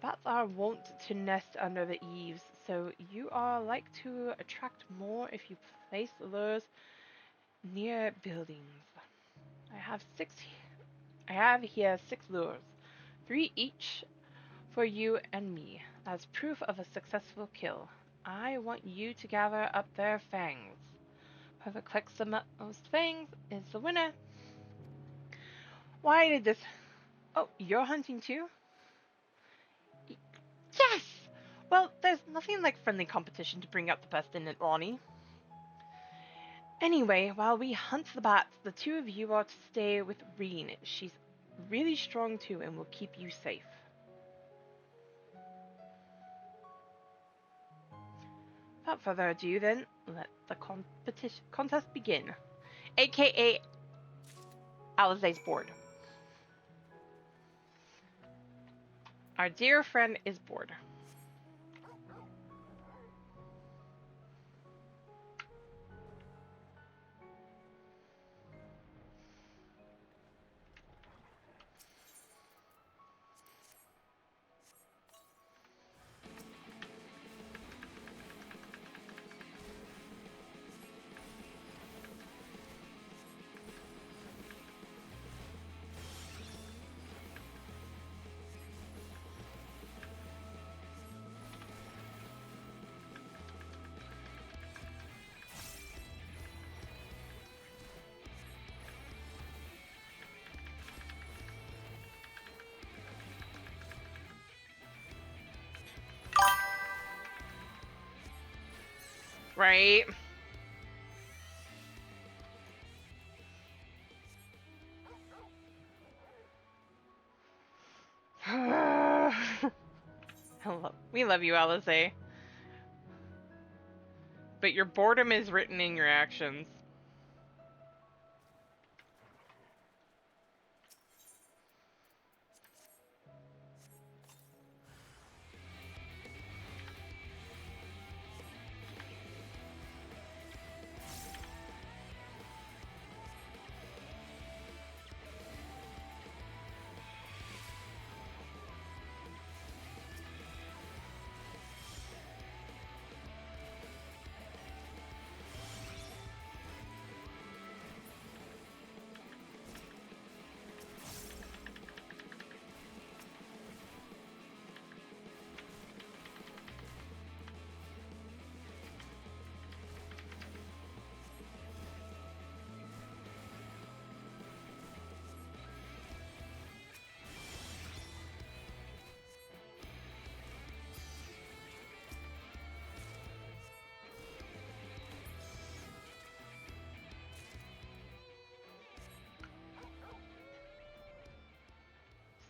Bats are wont to nest under the eaves, so you are like to attract more if you place lures near buildings. I have here 6 lures, 3 each for you and me, as proof of a successful kill. I want you to gather up their fangs. Whoever collects the most fangs is the winner. Why did this Oh, you're hunting too? Y- Yes! Well, there's nothing like friendly competition to bring out the best in Atlani. Anyway, while we hunt the bats, the two of you are to stay with Reen. She's really strong too and will keep you safe. Without further ado then, let the contest begin. AKA Alize's bored. Our dear friend is bored. Right? We love you, Alize. But your boredom is written in your actions.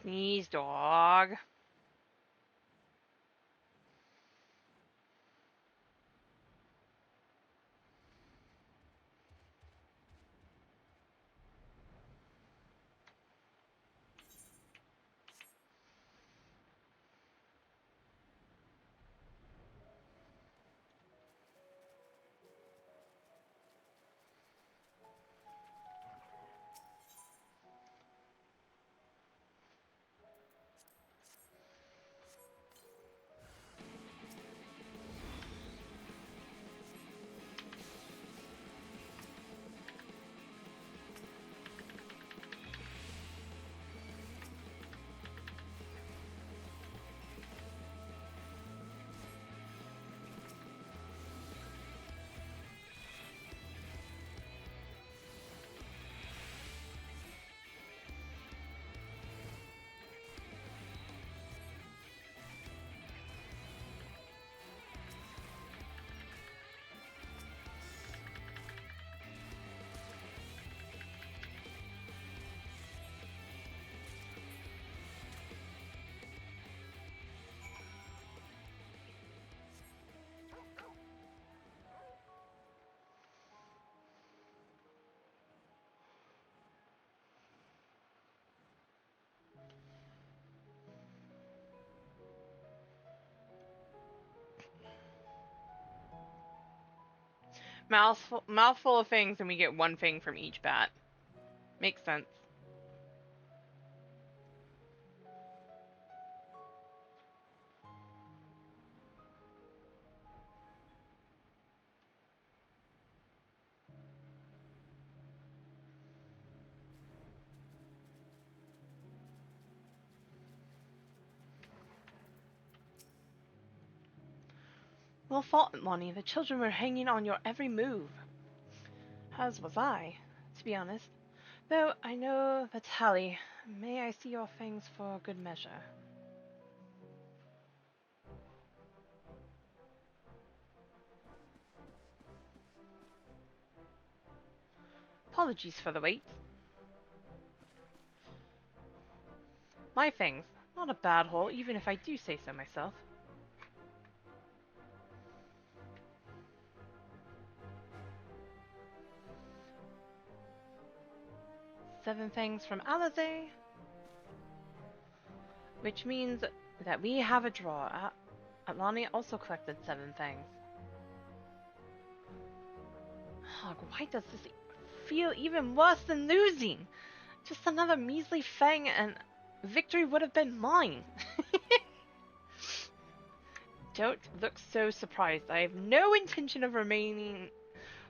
Sneeze, dog. Mouthful of fangs, and we get one fang from each bat. Makes sense. Well fought, Lonnie. The children were hanging on your every move. As was I, to be honest. Though I know the tally, may I see your fangs for good measure? Apologies for the wait. My fangs, not a bad haul, even if I do say so myself. Seven fangs from Alizé, which means that we have a draw. Atlani also collected seven fangs. Oh, why does this feel even worse than losing? Just another measly fang and victory would have been mine. Don't look so surprised. I have no intention of remaining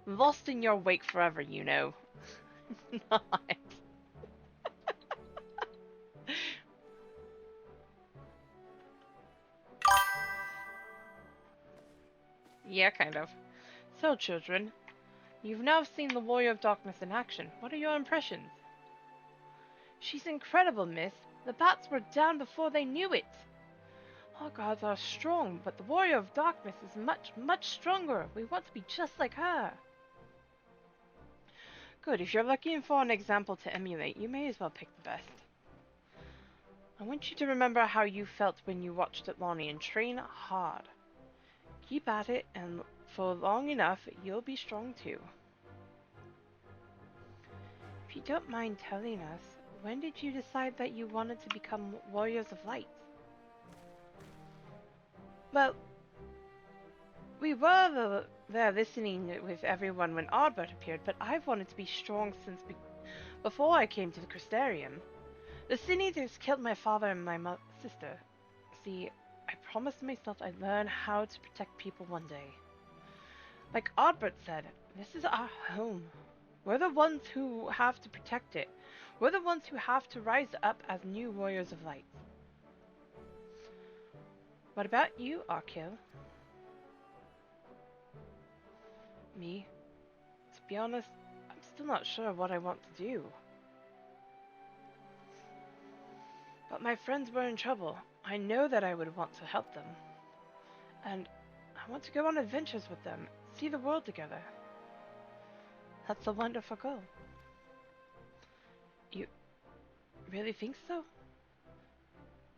lost in your wake forever, you know. Not. Yeah, kind of. So, children, you've now seen the Warrior of Darkness in action. What are your impressions? She's incredible, miss. The bats were down before they knew it. Our gods are strong, but the Warrior of Darkness is much, much stronger. We want to be just like her. Good, if you're looking for an example to emulate, you may as well pick the best. I want you to remember how you felt when you watched Atlani and train hard. Keep at it, and for long enough, you'll be strong too. If you don't mind telling us, when did you decide that you wanted to become Warriors of Light? Well, we were there listening with everyone when Ardbert appeared, but I've wanted to be strong since before I came to the Crystarium. The Sin Eaters killed my father and my sister. See, I promised myself I'd learn how to protect people one day. Like Ardbert said, this is our home. We're the ones who have to protect it. We're the ones who have to rise up as new Warriors of Light. What about you, Arkil? Me? To be honest, I'm still not sure what I want to do. But my friends were in trouble. I know that I would want to help them. And I want to go on adventures with them, see the world together. That's a wonderful goal. You really think so?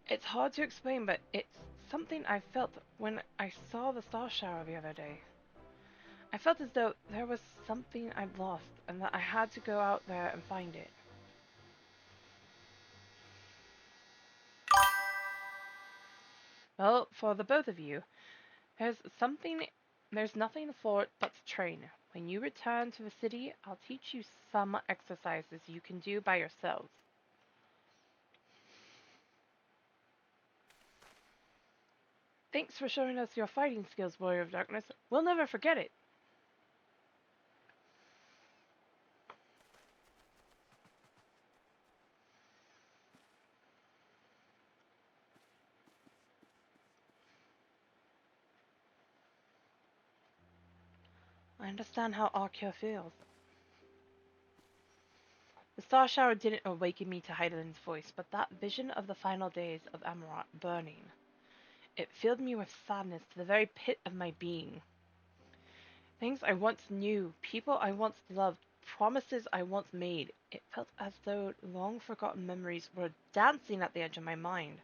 It's hard to explain, but it's something I felt when I saw the star shower the other day. I felt as though there was something I'd lost, and that I had to go out there and find it. Well, for the both of you, there's nothing for it but to train. When you return to the city, I'll teach you some exercises you can do by yourselves. Thanks for showing us your fighting skills, Warrior of Darkness. We'll never forget it. I understand how Arkea feels. The star shower didn't awaken me to Heidelin's voice, but that vision of the final days of Amarat burning. It filled me with sadness to the very pit of my being. Things I once knew, people I once loved, promises I once made. It felt as though long-forgotten memories were dancing at the edge of my mind.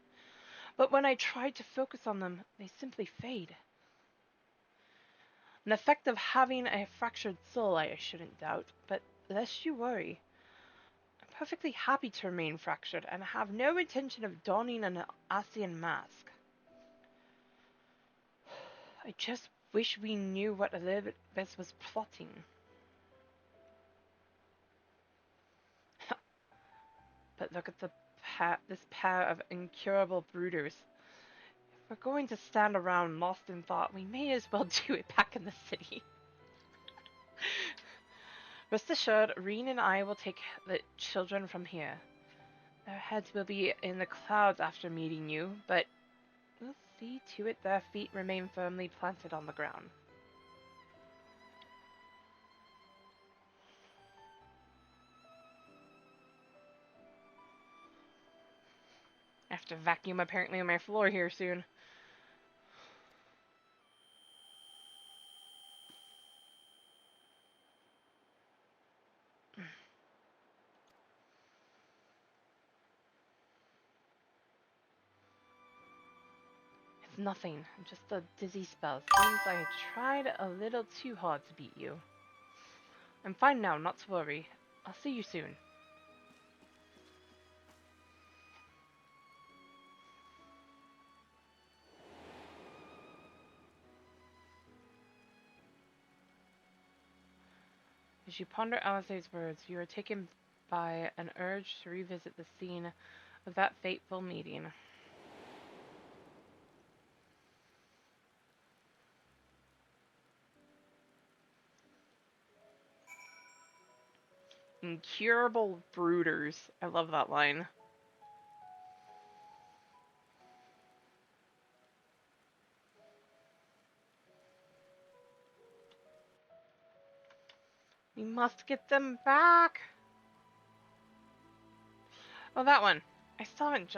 But when I tried to focus on them, they simply fade. An effect of having a fractured soul, I shouldn't doubt, but lest you worry, I'm perfectly happy to remain fractured and have no intention of donning an Asian mask. I just wish we knew what Elizabeth was plotting. But look at this pair of incurable brooders. If we're going to stand around lost in thought, we may as well do it back in the city. Rest assured, Reen and I will take the children from here. Their heads will be in the clouds after meeting you, but we'll see to it their feet remain firmly planted on the ground. to vacuum apparently on my floor here soon. It's nothing. Just a dizzy spell. Seems I tried a little too hard to beat you. I'm fine now, not to worry. I'll see you soon. As you ponder Alisaie's words, you are taken by an urge to revisit the scene of that fateful meeting. Incurable brooders. I love that line. We must get them back. Oh, that one. I still haven't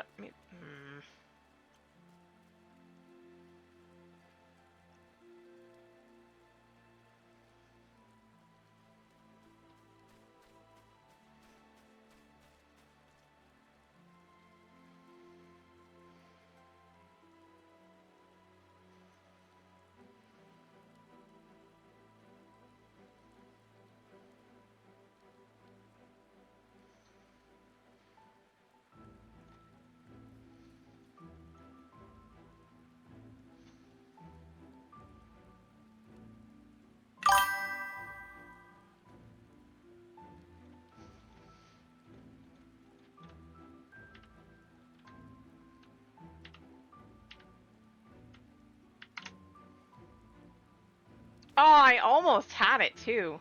Oh, I almost had it too.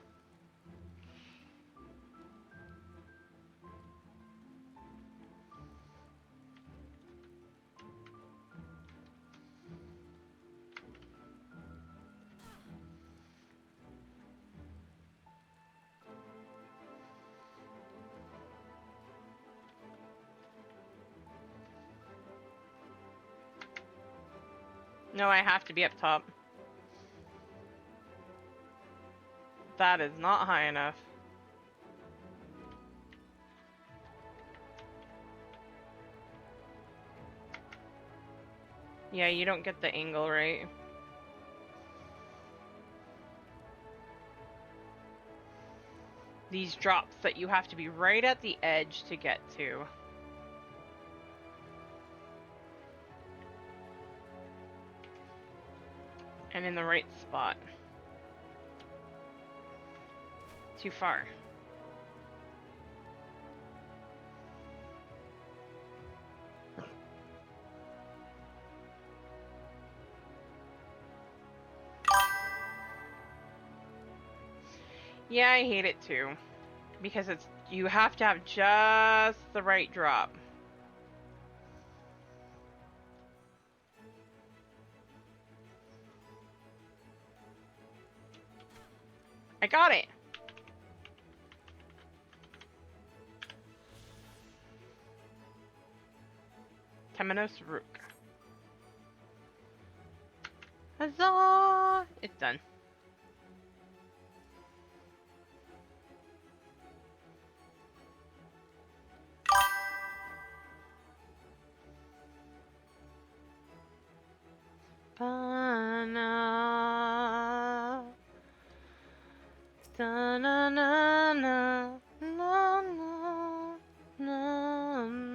No, I have to be up top. That is not high enough. Yeah, you don't get the angle right. These drops that you have to be right at the edge to get to. And in the right spot. Too far. Yeah, I hate it too. Because you have to have just the right drop. I got it! Temenos Rook. Huzzah! It's done. Ba-na. Da-na-na-na. Na-na. Na-na.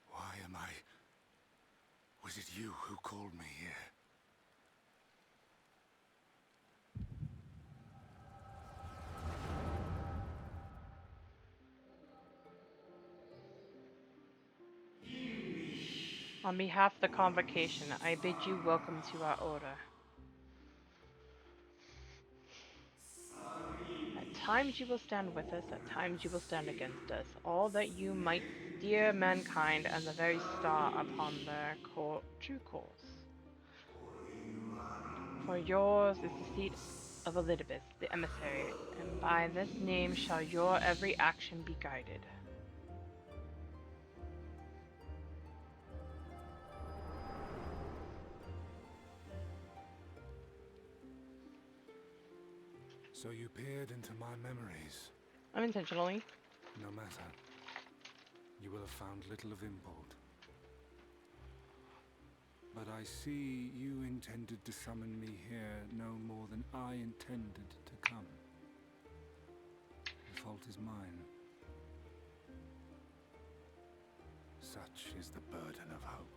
Why am I... Was it you who called me here? On behalf of the convocation, I bid you welcome to our order. At times you will stand with us, at times you will stand against us, all that you might steer mankind and the very star upon their true course. For yours is the seat of Elizabeth, the emissary, and by this name shall your every action be guided. So you peered into my memories. Unintentionally. No matter. You will have found little of import. But I see you intended to summon me here no more than I intended to come. The fault is mine. Such is the burden of hope.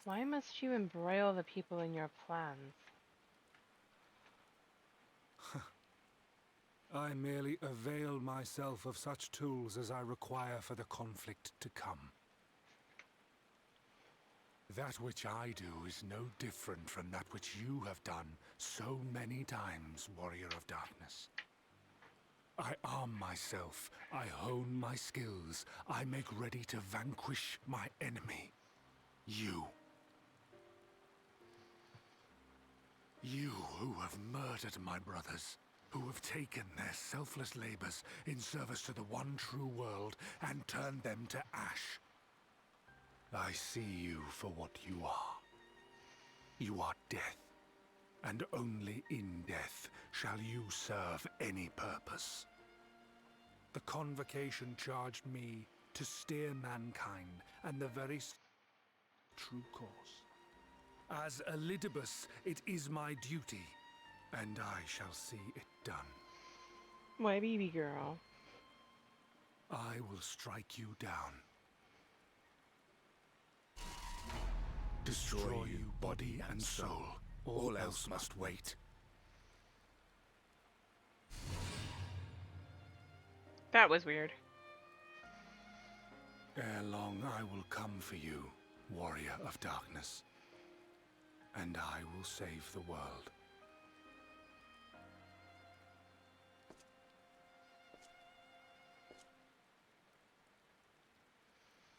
Why must you embroil the people in your plans? I merely avail myself of such tools as I require for the conflict to come. That which I do is no different from that which you have done so many times, Warrior of Darkness. I arm myself, I hone my skills, I make ready to vanquish my enemy. You. You who have murdered my brothers, who have taken their selfless labors in service to the one true world and turned them to ash. I see you for what you are. You are death, and only in death shall you serve any purpose. The convocation charged me to steer mankind and the very true course. As Elidibus, it is my duty, and I shall see it done. Why, baby girl? I will strike you down. Destroy you, body and soul. All else must wait. That was weird. Ere long I will come for you, Warrior of Darkness. And I will save the world.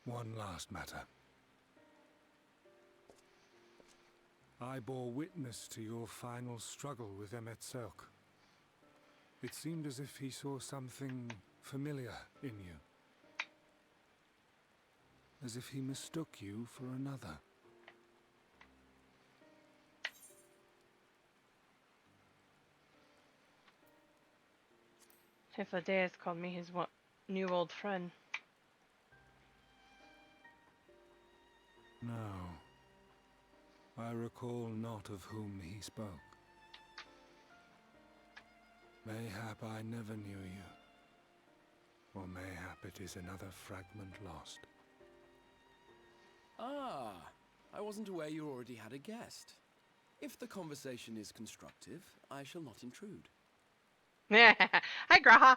One last matter. I bore witness to your final struggle with Emet-Selk. It seemed as if he saw something familiar in you. As if he mistook you for another. Hythlodaeus called me his new old friend. No. I recall not of whom he spoke. Mayhap I never knew you. Or mayhap it is another fragment lost. Ah, I wasn't aware you already had a guest. If the conversation is constructive, I shall not intrude. Hi, Graha.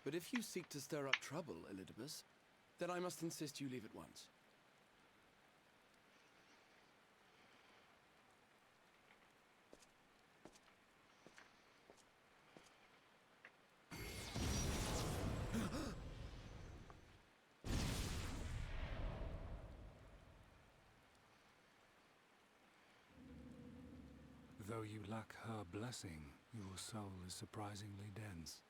But if you seek to stir up trouble, Elidibus, then I must insist you leave at once. Though you lack her blessing, your soul is surprisingly dense.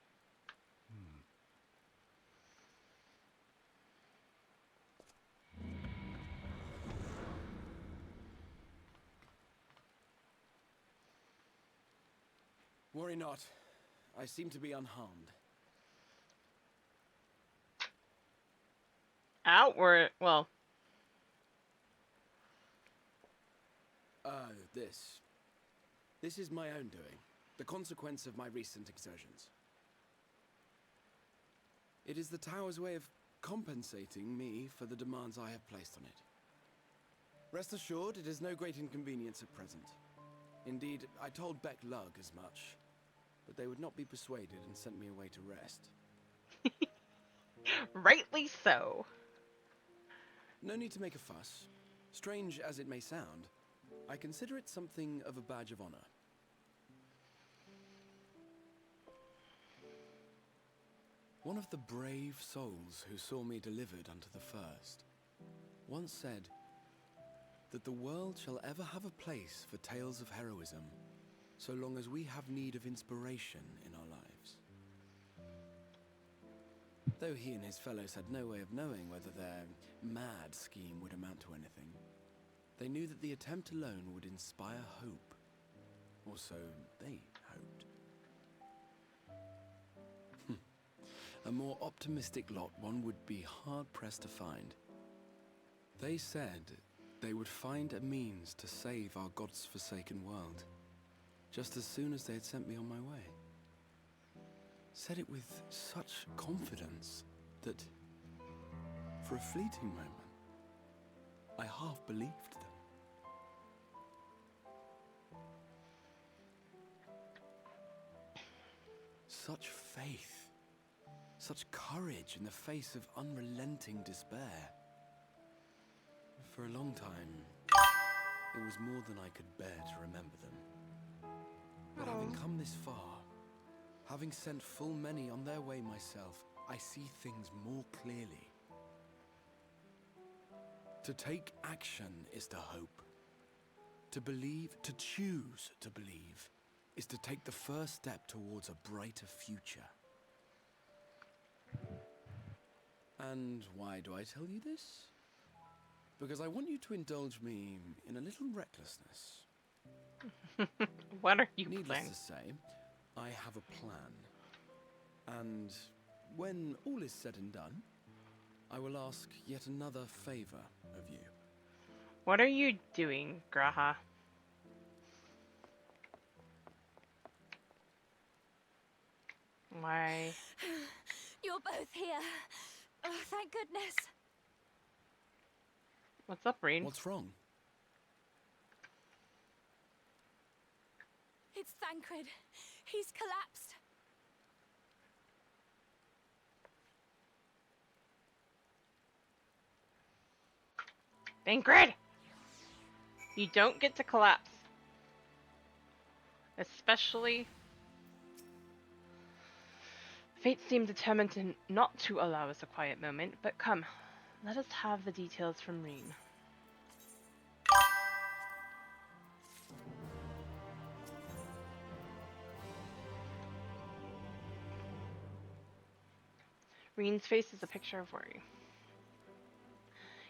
Worry not. I seem to be unharmed. Outward, well. This is my own doing. The consequence of my recent exertions. It is the Tower's way of compensating me for the demands I have placed on it. Rest assured, it is no great inconvenience at present. Indeed, I told Beck Lug as much, but they would not be persuaded and sent me away to rest. Rightly so. No need to make a fuss. Strange as it may sound, I consider it something of a badge of honor. One of the brave souls who saw me delivered unto the first once said that the world shall ever have a place for tales of heroism so long as we have need of inspiration in our lives. Though he and his fellows had no way of knowing whether their mad scheme would amount to anything, they knew that the attempt alone would inspire hope. Or so they hoped. A more optimistic lot one would be hard-pressed to find. They said they would find a means to save our God's forsaken world, just as soon as they had sent me on my way. Said it with such confidence that, for a fleeting moment, I half believed them. Such faith, such courage in the face of unrelenting despair. For a long time, it was more than I could bear to remember them. But having come this far, having sent full many on their way myself, I see things more clearly. To take action is to hope. To believe, to choose to believe, is to take the first step towards a brighter future. And why do I tell you this? Because I want you to indulge me in a little recklessness. What are you Needless planning? to say, I have a plan. And when all is said and done, I will ask yet another favor of you. What are you doing, Graha? Why? You're both here. Oh, thank goodness. What's up, Rain? What's wrong? It's Thancred. He's collapsed. Ingrid! You don't get to collapse. Especially... Fate seemed determined not to allow us a quiet moment, but come, let us have the details from Reen. Reen's face is a picture of worry.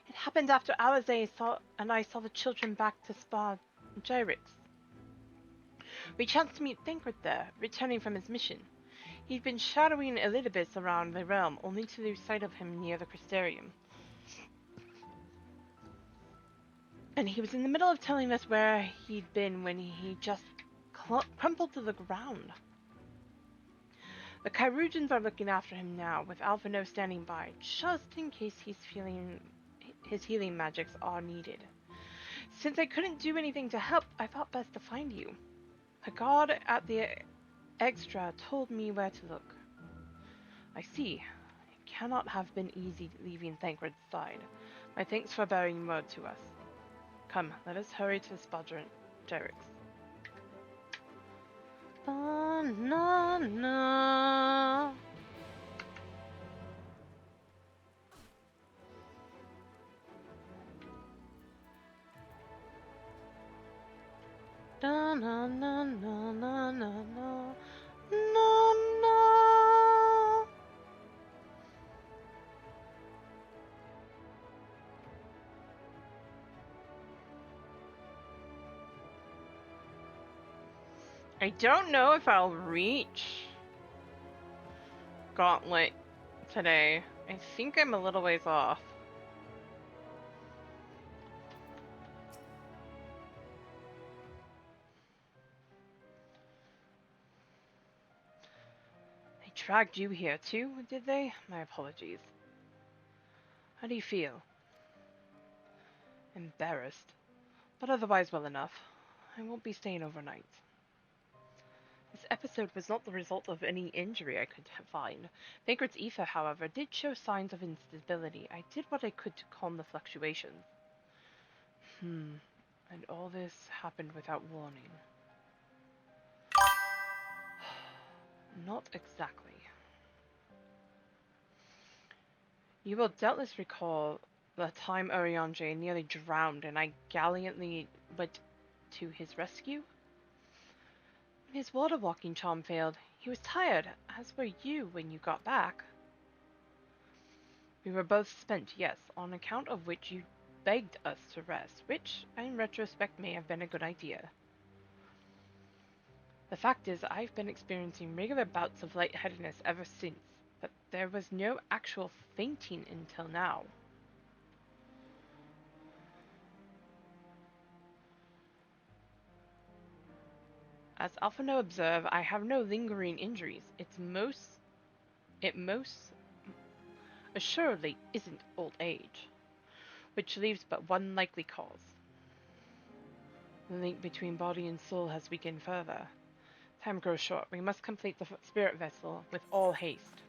It happened after Alize and I saw the children back to Spa Gyrix. We chanced to meet Thancred there, returning from his mission. He'd been shadowing Elidibus around the realm, only to lose sight of him near the Crystarium. And he was in the middle of telling us where he'd been when he just crumpled to the ground. The Chirurgeons are looking after him now, with Alphino standing by, just in case his healing magics are needed. Since I couldn't do anything to help, I thought best to find you. A guard at the extra told me where to look. I see. It cannot have been easy leaving Thancred's side. My thanks for bearing word to us. Come, let us hurry to Spadron Jerix. Banana. Da na na na na na na na na. I don't know if I'll reach Gauntlet today. I think I'm a little ways off. They dragged you here too, did they? My apologies. How do you feel? Embarrassed, but otherwise well enough. I won't be staying overnight. This episode was not the result of any injury I could find. Thancred's ether, however, did show signs of instability. I did what I could to calm the fluctuations. And all this happened without warning. Not exactly. You will doubtless recall the time Oriange nearly drowned and I gallantly went to his rescue? When his water-walking charm failed, he was tired, as were you when you got back. We were both spent, yes, on account of which you begged us to rest, which, in retrospect, may have been a good idea. The fact is, I've been experiencing regular bouts of lightheadedness ever since, but there was no actual fainting until now. As Alphino observed, I have no lingering injuries. It most assuredly isn't old age, which leaves but one likely cause. The link between body and soul has weakened further. Time grows short. We must complete the spirit vessel with all haste.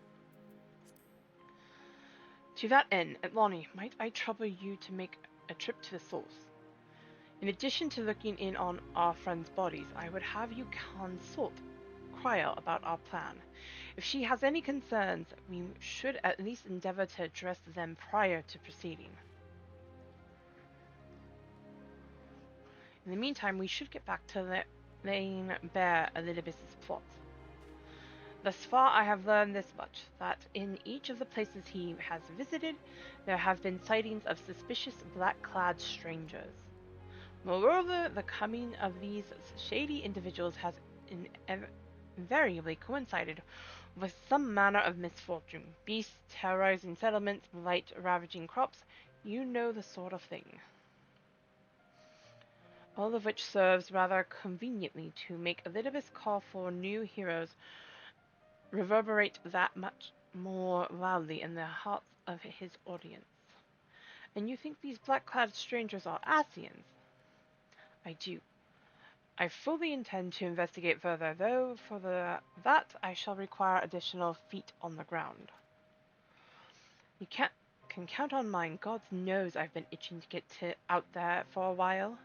To that end, Atlani, might I trouble you to make a trip to the source? In addition to looking in on our friends' bodies, I would have you consult Cryo about our plan. If she has any concerns, we should at least endeavor to address them prior to proceeding. In the meantime, we should get back to laying bare Elidibus's plot. Thus far, I have learned this much, that in each of the places he has visited, there have been sightings of suspicious black-clad strangers. Moreover, the coming of these shady individuals has invariably coincided with some manner of misfortune. Beasts terrorizing settlements, blight ravaging crops, you know the sort of thing. All of which serves rather conveniently to make Elidibus call for new heroes reverberate that much more loudly in the hearts of his audience. And you think these black-clad strangers are Asians? I do. I fully intend to investigate further, though for that I shall require additional feet on the ground. You can count on mine. God knows I've been itching to get out there for a while.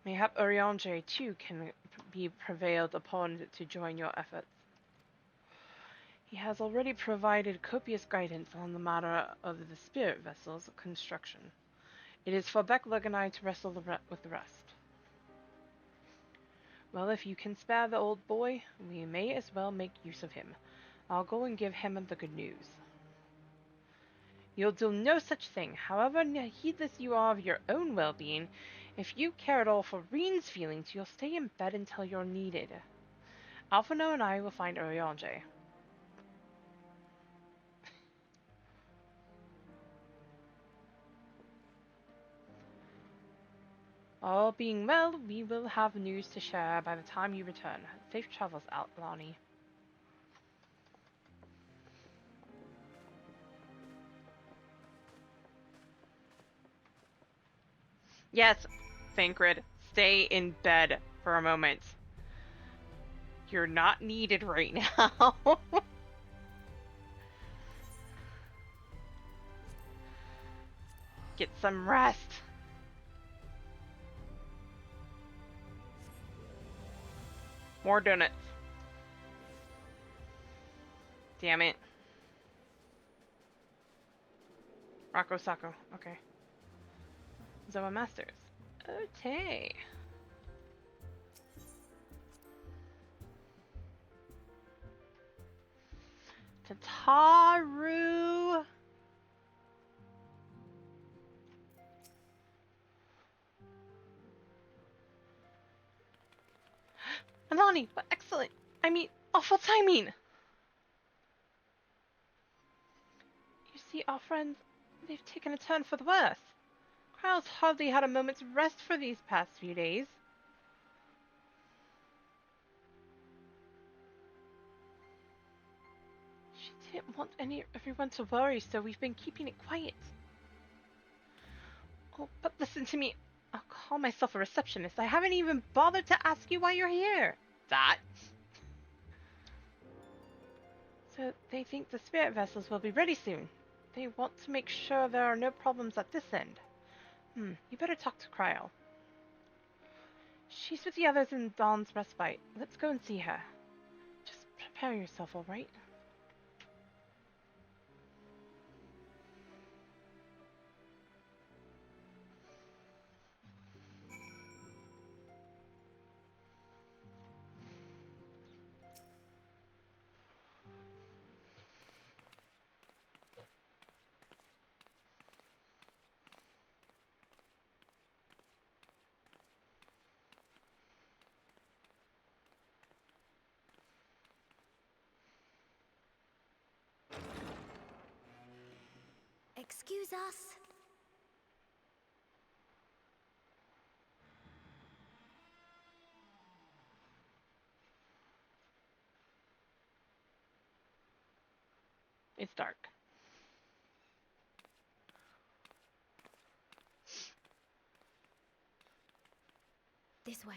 Mayhap Oriange, too, can be prevailed upon to join your efforts. He has already provided copious guidance on the matter of the spirit vessel's construction. It is for Becklug and I to wrestle with the rest. Well, if you can spare the old boy, we may as well make use of him. I'll go and give him the good news. You'll do no such thing. However heedless you are of your own well-being, if you care at all for Reen's feelings, you'll stay in bed until you're needed. Alphino and I will find Oriange. All being well, we will have news to share by the time you return. Safe travels, Atlani. Yes, Thancred, stay in bed for a moment. You're not needed right now. Get some rest. More donuts. Damn it. Rocco Sacco. Okay. Zoa Masters. Okay. Tataru. Atlani, but excellent. I mean, awful timing. You see, our friends, they've taken a turn for the worse. Krau's hardly had a moment's rest for these past few days. She didn't want everyone to worry, so we've been keeping it quiet. Oh, but listen to me. I'll call myself a receptionist. I haven't even bothered to ask you why you're here. That. So they think the spirit vessels will be ready soon. They want to make sure there are no problems at this end. You better talk to Cryo. She's with the others in Dawn's respite. Let's go and see her. Just prepare yourself, all right? Excuse us. It's dark. This way.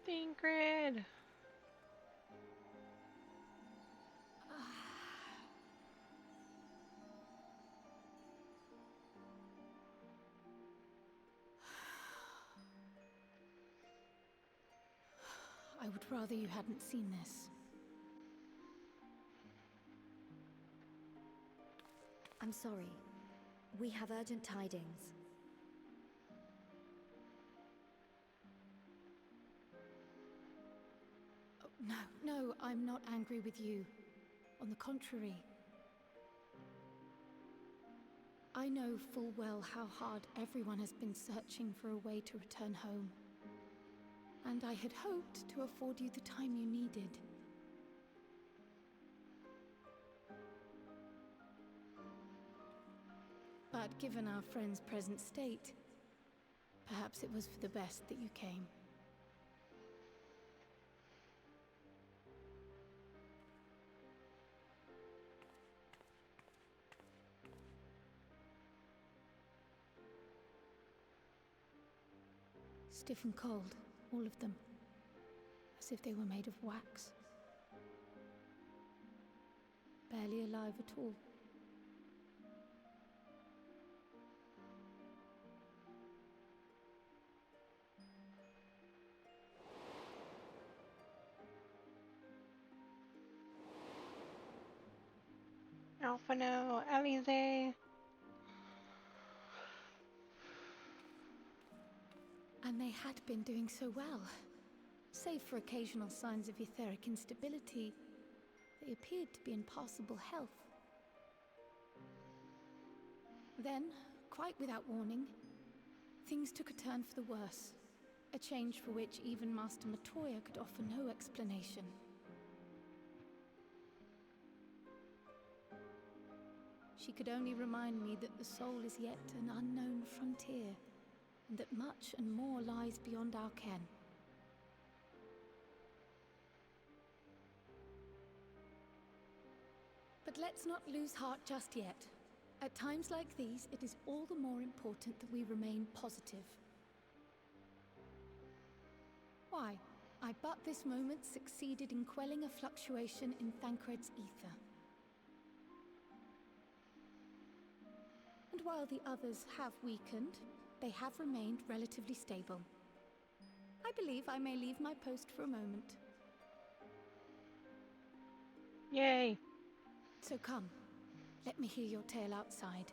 Ingrid. I would rather you hadn't seen this. I'm sorry. We have urgent tidings. Oh, no, I'm not angry with you. On the contrary. I know full well how hard everyone has been searching for a way to return home. And I had hoped to afford you the time you needed. But given our friend's present state, perhaps it was for the best that you came. Stiff and cold, all of them. As if they were made of wax. Barely alive at all. Alphano, Alize. And they had been doing so well. Save for occasional signs of etheric instability, they appeared to be in passable health. Then, quite without warning, things took a turn for the worse. A change for which even Master Matoya could offer no explanation. She could only remind me that the soul is yet an unknown frontier, and that much and more lies beyond our ken. But let's not lose heart just yet. At times like these, it is all the more important that we remain positive. Why? I but this moment succeeded in quelling a fluctuation in Thancred's ether. And while the others have weakened, they have remained relatively stable. I believe I may leave my post for a moment. Yay. So come, let me hear your tale outside.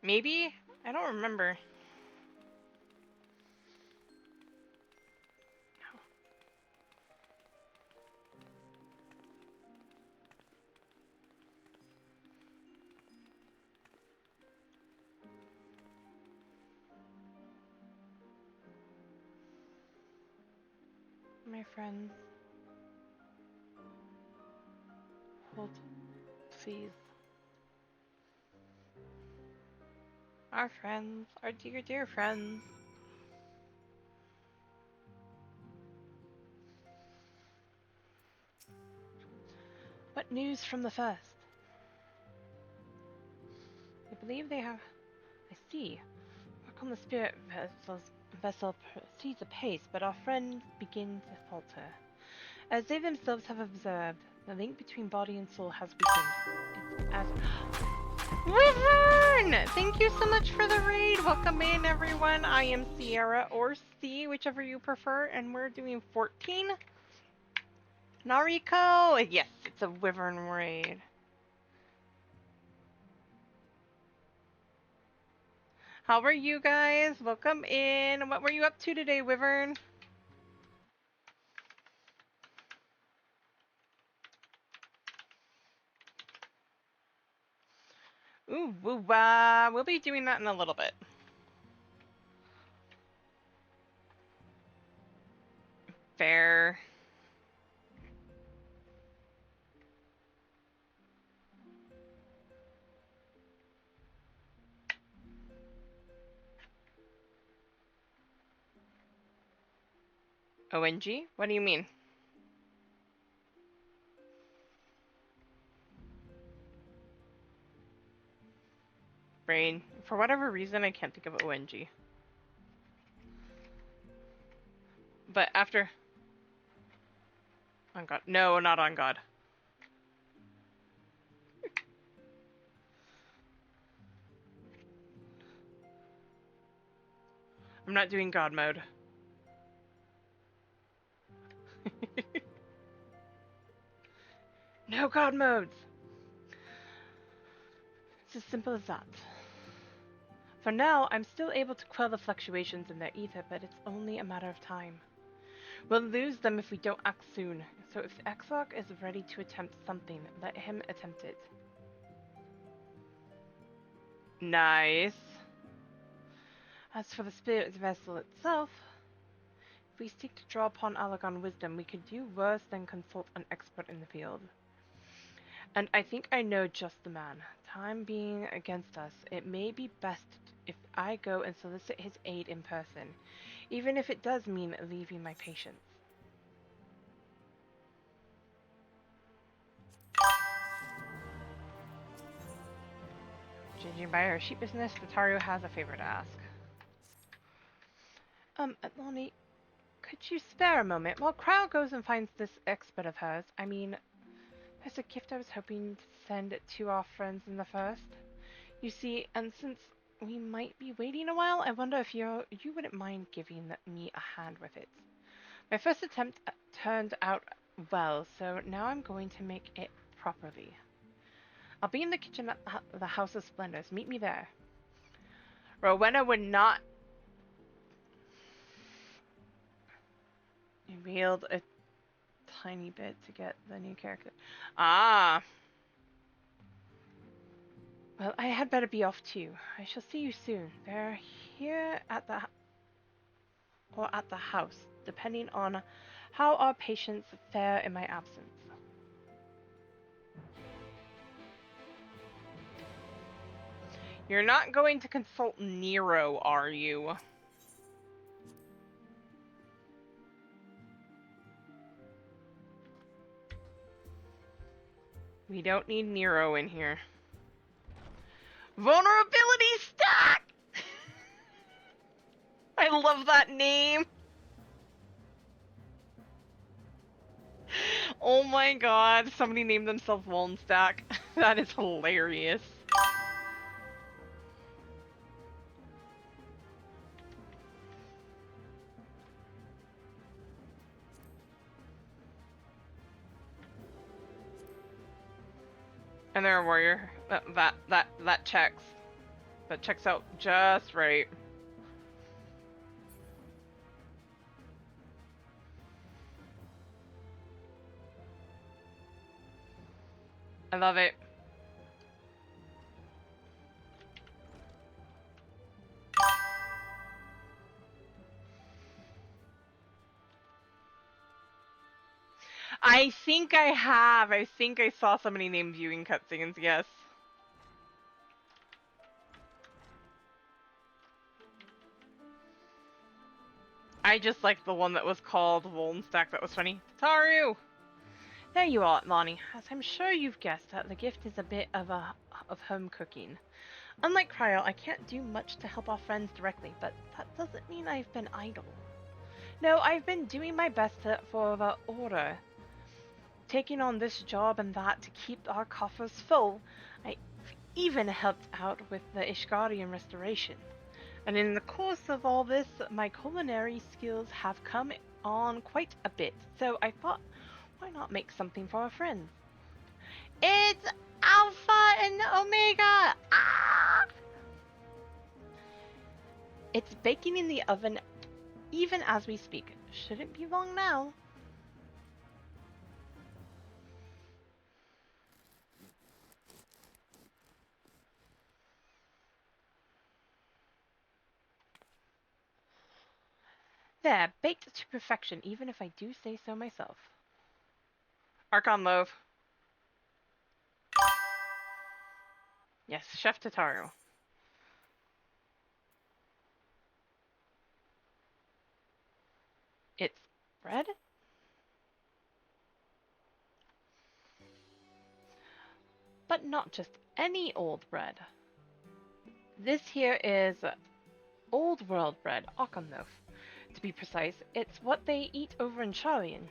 Maybe? I don't remember. My friends. Hold, please. Our friends, our dear, dear friends. What news from the first? I believe they have. I see. Work on the spirit vessel proceeds apace, but our friends begin to falter. As they themselves have observed, the link between body and soul has weakened. It's as Wyvern! Thank you so much for the raid. Welcome in, everyone. I am Sierra, or C, whichever you prefer, and we're doing 14. Nariko! Yes, it's a Wyvern raid. How are you guys? Welcome in. What were you up to today, Wyvern? Ooh, we'll be doing that in a little bit. Fair. ONG? What do you mean? Brain. For whatever reason, I can't think of ONG. But after... On God. No, not on God. I'm not doing God mode. No God modes! It's as simple as that. For now, I'm still able to quell the fluctuations in their ether, but it's only a matter of time. We'll lose them if we don't act soon, so if the Exarch is ready to attempt something, let him attempt it. Nice. As for the spirit vessel itself, if we seek to draw upon Allagan wisdom, we could do worse than consult an expert in the field. And I think I know just the man. Time being against us, it may be best if I go and solicit his aid in person, even if it does mean leaving my patients. Judging by her sheepishness, Tataru has a favor to ask. Atlani, could you spare a moment while Crow goes and finds this expert of hers? I mean, there's a gift I was hoping to send to our friends in the first. You see, and since we might be waiting a while, I wonder if you wouldn't mind giving me a hand with it. My first attempt turned out well, so now I'm going to make it properly. I'll be in the kitchen at the House of Splendors. Meet me there. Rowena would not... You reeled a tiny bit to get the new character. Ah. Well, I had better be off too. I shall see you soon. They're here at the... or at the house, depending on how our patients fare in my absence. You're not going to consult Nero, are you? We don't need Nero in here. Vulnerability stack! I love that name. Oh my god, somebody named themselves Wolnstack. That is hilarious. And they're a warrior. That checks. That checks out just right. I love it. I think I have. I think I saw somebody named viewing cutscenes, yes. I just liked the one that was called Wollenstack. That was funny. Taru! There you are, Atlani. As I'm sure you've guessed, the gift is a bit of home cooking. Unlike Cryo, I can't do much to help our friends directly, but that doesn't mean I've been idle. No, I've been doing my best for the Order. Taking on this job and that to keep our coffers full. I've even helped out with the Ishgarian restoration. And in the course of all this, my culinary skills have come on quite a bit, so I thought, why not make something for our friends? It's Alpha and Omega! Ah! It's baking in the oven even as we speak. Shouldn't be long now. There, baked to perfection, even if I do say so myself. Archon loaf. Yes, Chef Tataru. It's bread? But not just any old bread. This here is old world bread, Akonloaf. To be precise, it's what they eat over in Sharian.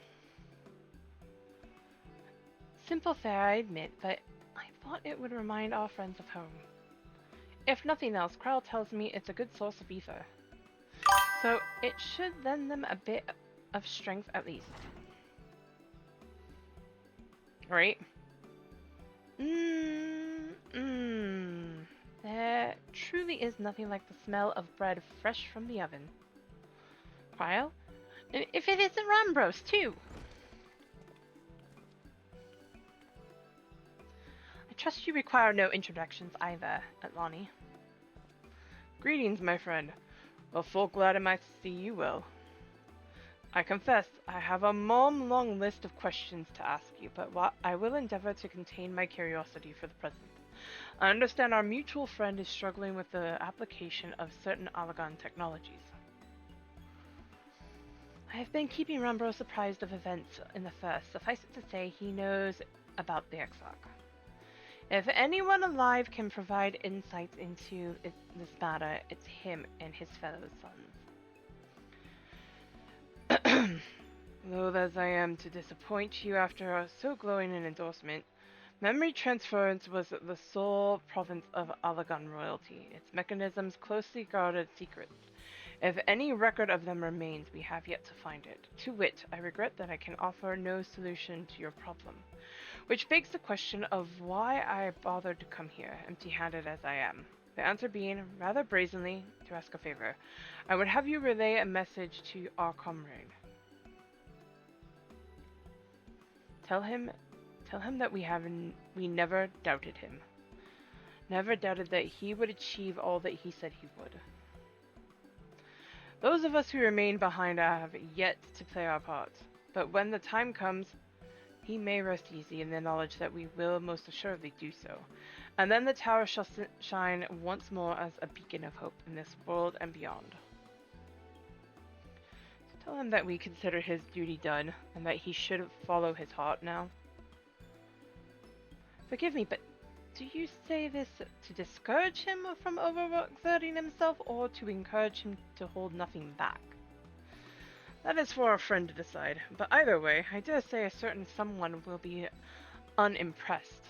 Simple fare, I admit, but I thought it would remind our friends of home. If nothing else, Krell tells me it's a good source of ether. So it should lend them a bit of strength at least. Right? There truly is nothing like the smell of bread fresh from the oven. Cryo? If it isn't Rambros, too! I trust you require no introductions either, Atlani. Greetings, my friend. Well, full glad am I to see you well. I confess, I have a long list of questions to ask you, but I will endeavor to contain my curiosity for the present. I understand our mutual friend is struggling with the application of certain Allagan technologies. I have been keeping Rambros apprised of events in the First. Suffice it to say, he knows about the Exarch. If anyone alive can provide insights into this matter, it's him and his fellow sons. Loath as I am to disappoint you after so glowing an endorsement, memory transference was the sole province of Allagan royalty, its mechanisms closely guarded secrets. If any record of them remains, we have yet to find it. To wit, I regret that I can offer no solution to your problem. Which begs the question of why I bothered to come here, empty-handed as I am. The answer being, rather brazenly, to ask a favor. I would have you relay a message to our comrade. Tell him that we never doubted him. Never doubted that he would achieve all that he said he would. Those of us who remain behind have yet to play our part, but when the time comes, he may rest easy in the knowledge that we will most assuredly do so, and then the tower shall shine once more as a beacon of hope in this world and beyond. So tell him that we consider his duty done, and that he should follow his heart now. Forgive me, but do you say this to discourage him from overexerting himself, or to encourage him to hold nothing back? That is for our friend to decide, but either way, I dare say a certain someone will be unimpressed.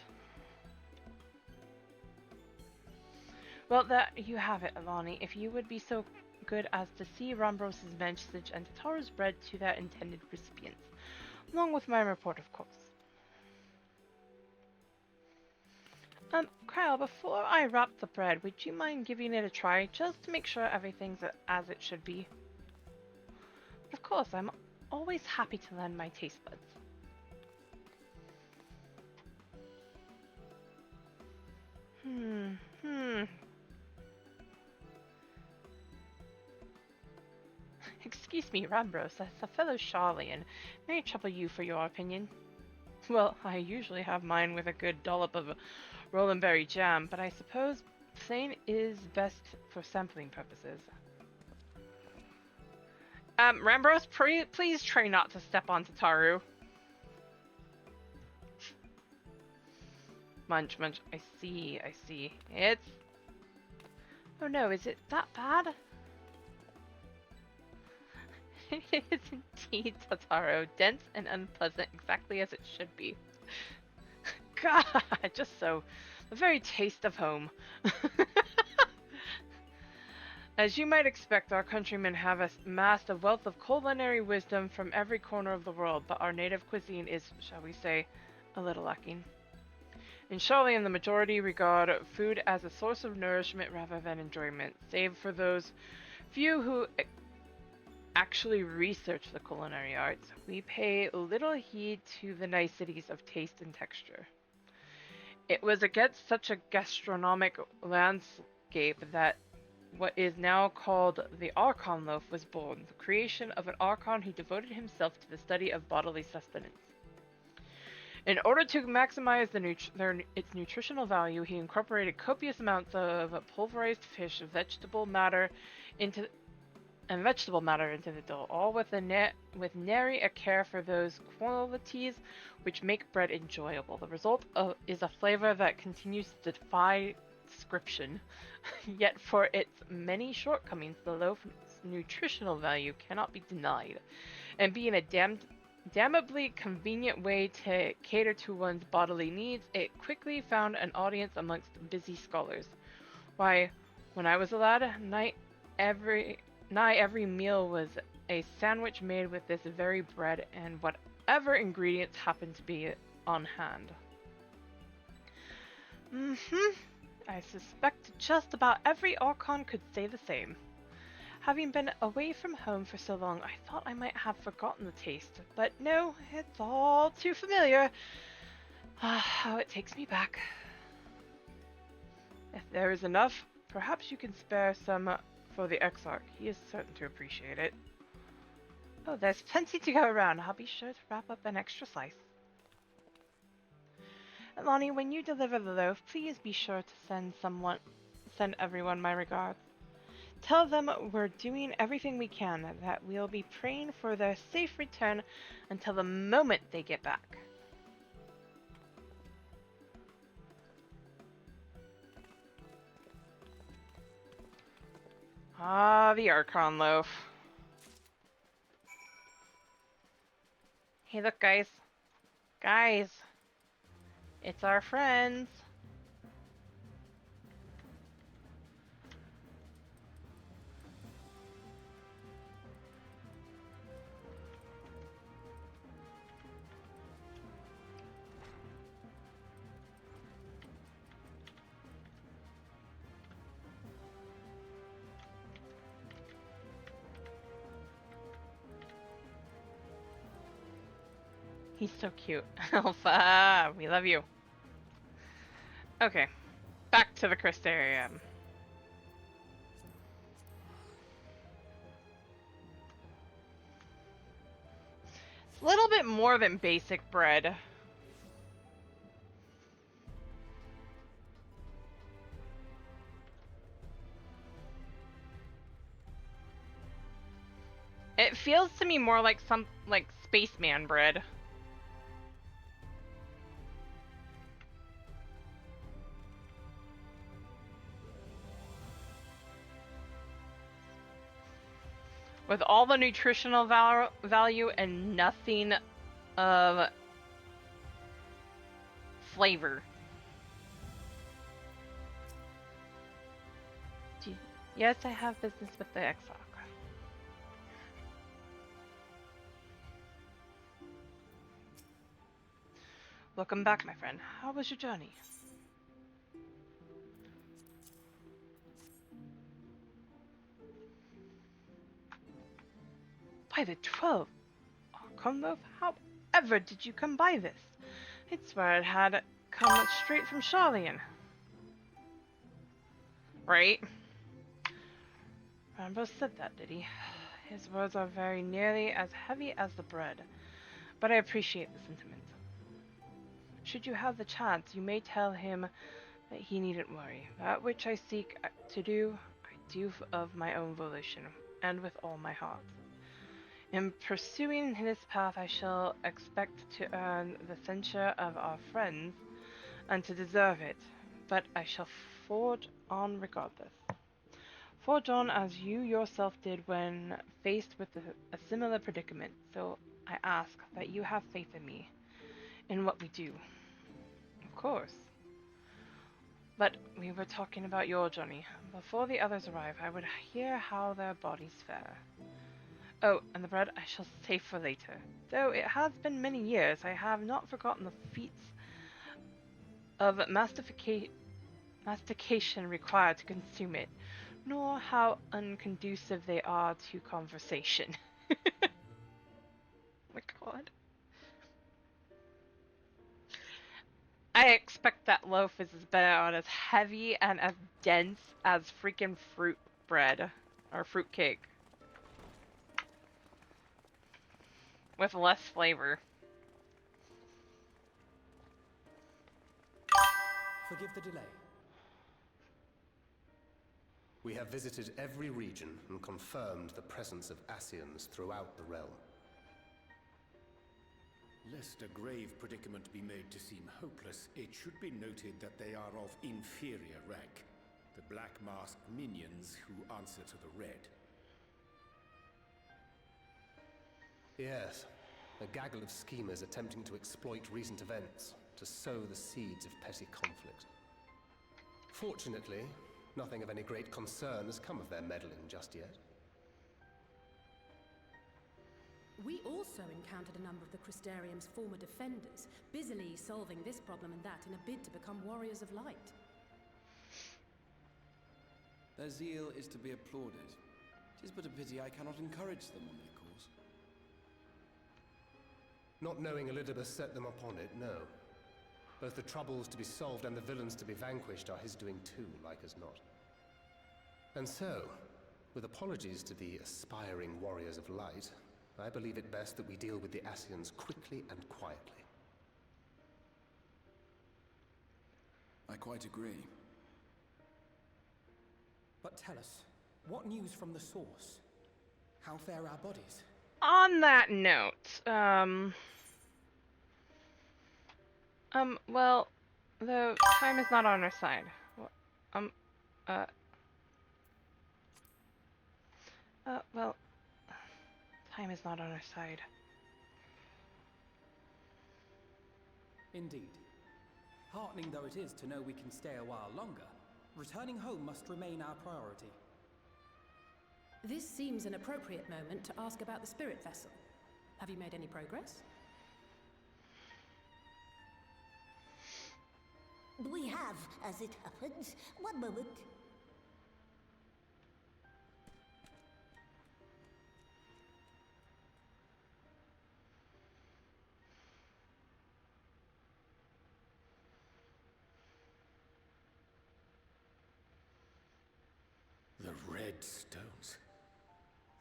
Well, there you have it, Atlani. If you would be so good as to see Rambros' message and Tataru's bread to their intended recipients, along with my report, of course. Kyle, before I wrap the bread, would you mind giving it a try, just to make sure everything's as it should be? Of course, I'm always happy to lend my taste buds. Excuse me, Rambros, as a fellow Charlian, may I trouble you for your opinion? Well, I usually have mine with a good dollop of Roland berry jam, but I suppose plain is best for sampling purposes. Rambros, please try not to step on Tataru. Munch, munch. I see, I see. It's... Oh no, is it that bad? It is indeed, Totaro. Dense and unpleasant, exactly as it should be. God, just so. The very taste of home. As you might expect, our countrymen have amassed a wealth of culinary wisdom from every corner of the world, but our native cuisine is, shall we say, a little lacking. In Charlian, the majority regard food as a source of nourishment rather than enjoyment, save for those few who actually research the culinary arts. We pay little heed to the niceties of taste and texture. It was against such a gastronomic landscape that what is now called the Archon Loaf was born, the creation of an Archon who devoted himself to the study of bodily sustenance. In order to maximize its nutritional value, he incorporated copious amounts of pulverized fish, vegetable matter into the dough, all with nary a care for those qualities which make bread enjoyable. The result is a flavor that continues to defy description, yet for its many shortcomings, the loaf's nutritional value cannot be denied, and being a damnably convenient way to cater to one's bodily needs, it quickly found an audience amongst busy scholars. Why, when I was a lad, nigh every meal was a sandwich made with this very bread and whatever ingredients happened to be on hand. I suspect just about every Archon could say the same. Having been away from home for so long, I thought I might have forgotten the taste, but no, it's all too familiar. How it takes me back. If there is enough, perhaps you can spare some for the Exarch. He is certain to appreciate it. Oh, there's plenty to go around. I'll be sure to wrap up an extra slice. Atlani, when you deliver the loaf, please be sure to send everyone my regards. Tell them we're doing everything we can, that we'll be praying for their safe return until the moment they get back. Ah, the Archon loaf. Hey, look, guys. Guys. It's our friends. He's so cute. Alpha, we love you. Okay, back to the Crystarium. It's a little bit more than basic bread. It feels to me more like some spaceman bread. With all the nutritional value and nothing of flavor. Yes, I have business with the Exarch. Welcome back, my friend. How was your journey? By the 12, Archon loaf, however did you come by this? I swear it had come straight from Charlian. Right? Rambo said that, did he? His words are very nearly as heavy as the bread, but I appreciate the sentiment. Should you have the chance, you may tell him that he needn't worry. That which I seek to do, I do of my own volition, and with all my heart. In pursuing this path, I shall expect to earn the censure of our friends, and to deserve it, but I shall forge on regardless. Forge on as you yourself did when faced with a similar predicament, so I ask that you have faith in me, in what we do. Of course. But we were talking about your journey. Before the others arrive, I would hear how their bodies fare. Oh, and the bread I shall save for later. Though it has been many years, I have not forgotten the feats of mastication required to consume it, nor how unconducive they are to conversation. Oh my god. I expect that loaf is about as heavy and as dense as freaking fruit bread. Or fruit cake. With less flavor. Forgive the delay. We have visited every region and confirmed the presence of Ascians throughout the realm. Lest a grave predicament be made to seem hopeless, it should be noted that they are of inferior rank. The black masked minions who answer to the red. Yes, a gaggle of schemers attempting to exploit recent events to sow the seeds of petty conflict. Fortunately, nothing of any great concern has come of their meddling just yet. We also encountered a number of the Crystarium's former defenders, busily solving this problem and that in a bid to become warriors of light. Their zeal is to be applauded. It is but a pity I cannot encourage them on their cause. Not knowing Elidibus set them upon it, no. Both the troubles to be solved and the villains to be vanquished are his doing too, like as not. And so, with apologies to the aspiring warriors of light, I believe it best that we deal with the Ascians quickly and quietly. I quite agree. But tell us, what news from the source? How fare our bodies? On that note, well, the time is not on our side. Well, time is not on our side. Indeed. Heartening though it is to know we can stay a while longer, returning home must remain our priority. This seems an appropriate moment to ask about the spirit vessel. Have you made any progress? We have, as it happens. One moment. The red stones.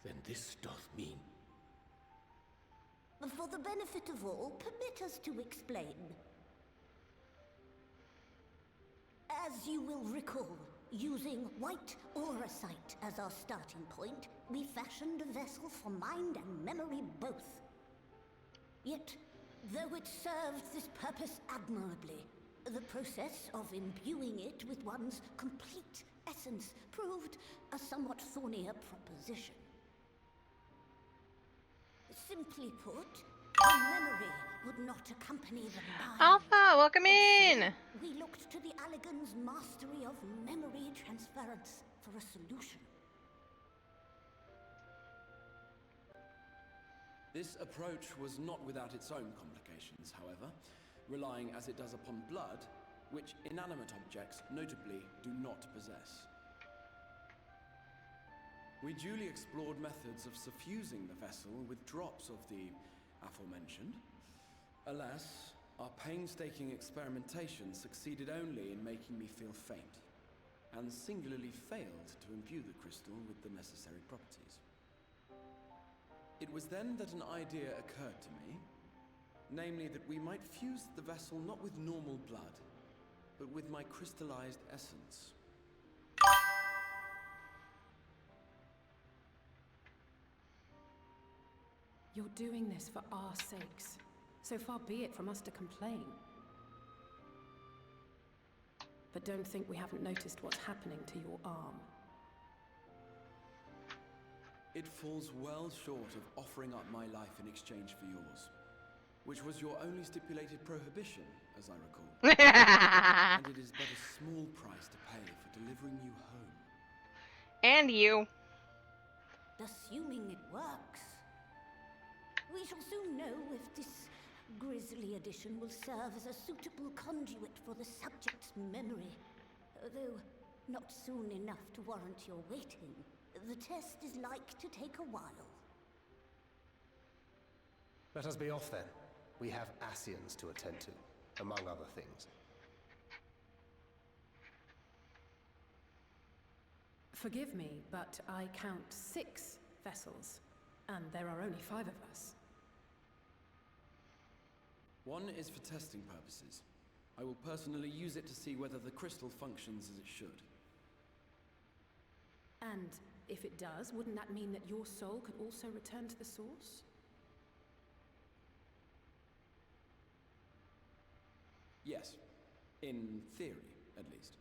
Then this doth mean... For the benefit of all, permit us to explain. As you will recall, using white auracite as our starting point, we fashioned a vessel for mind and memory both. Yet, though it served this purpose admirably, the process of imbuing it with one's complete essence proved a somewhat thornier proposition. Simply put, the memory would not accompany the mind. Alpha, welcome in! We looked to the Allegan's mastery of memory transference for a solution. This approach was not without its own complications, however, relying as it does upon blood, which inanimate objects, notably, do not possess. We duly explored methods of suffusing the vessel with drops of the aforementioned. Alas, our painstaking experimentation succeeded only in making me feel faint, and singularly failed to imbue the crystal with the necessary properties. It was then that an idea occurred to me, namely that we might fuse the vessel not with normal blood, but with my crystallized essence. You're doing this for our sakes. So far be it from us to complain. But don't think we haven't noticed what's happening to your arm. It falls well short of offering up my life in exchange for yours, which was your only stipulated prohibition, as I recall. And it is but a small price to pay for delivering you home. And you. Assuming it works. We shall soon know if this grisly addition will serve as a suitable conduit for the subject's memory. Though not soon enough to warrant your waiting. The test is like to take a while. Let us be off then. We have Ascians to attend to, among other things. Forgive me, but I count 6 vessels, and there are only 5 of us. One is for testing purposes. I will personally use it to see whether the crystal functions as it should. And if it does, wouldn't that mean that your soul could also return to the source? Yes. In theory, at least.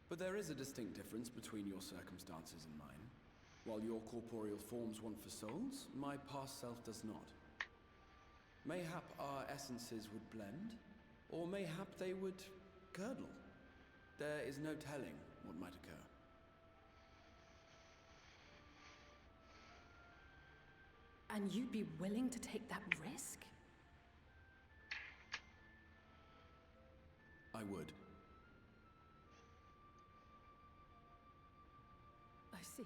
But there is a distinct difference between your circumstances and mine. While your corporeal forms want for souls, my past self does not. Mayhap our essences would blend, or mayhap they would curdle. There is no telling what might occur. And you'd be willing to take that risk? I would. I see.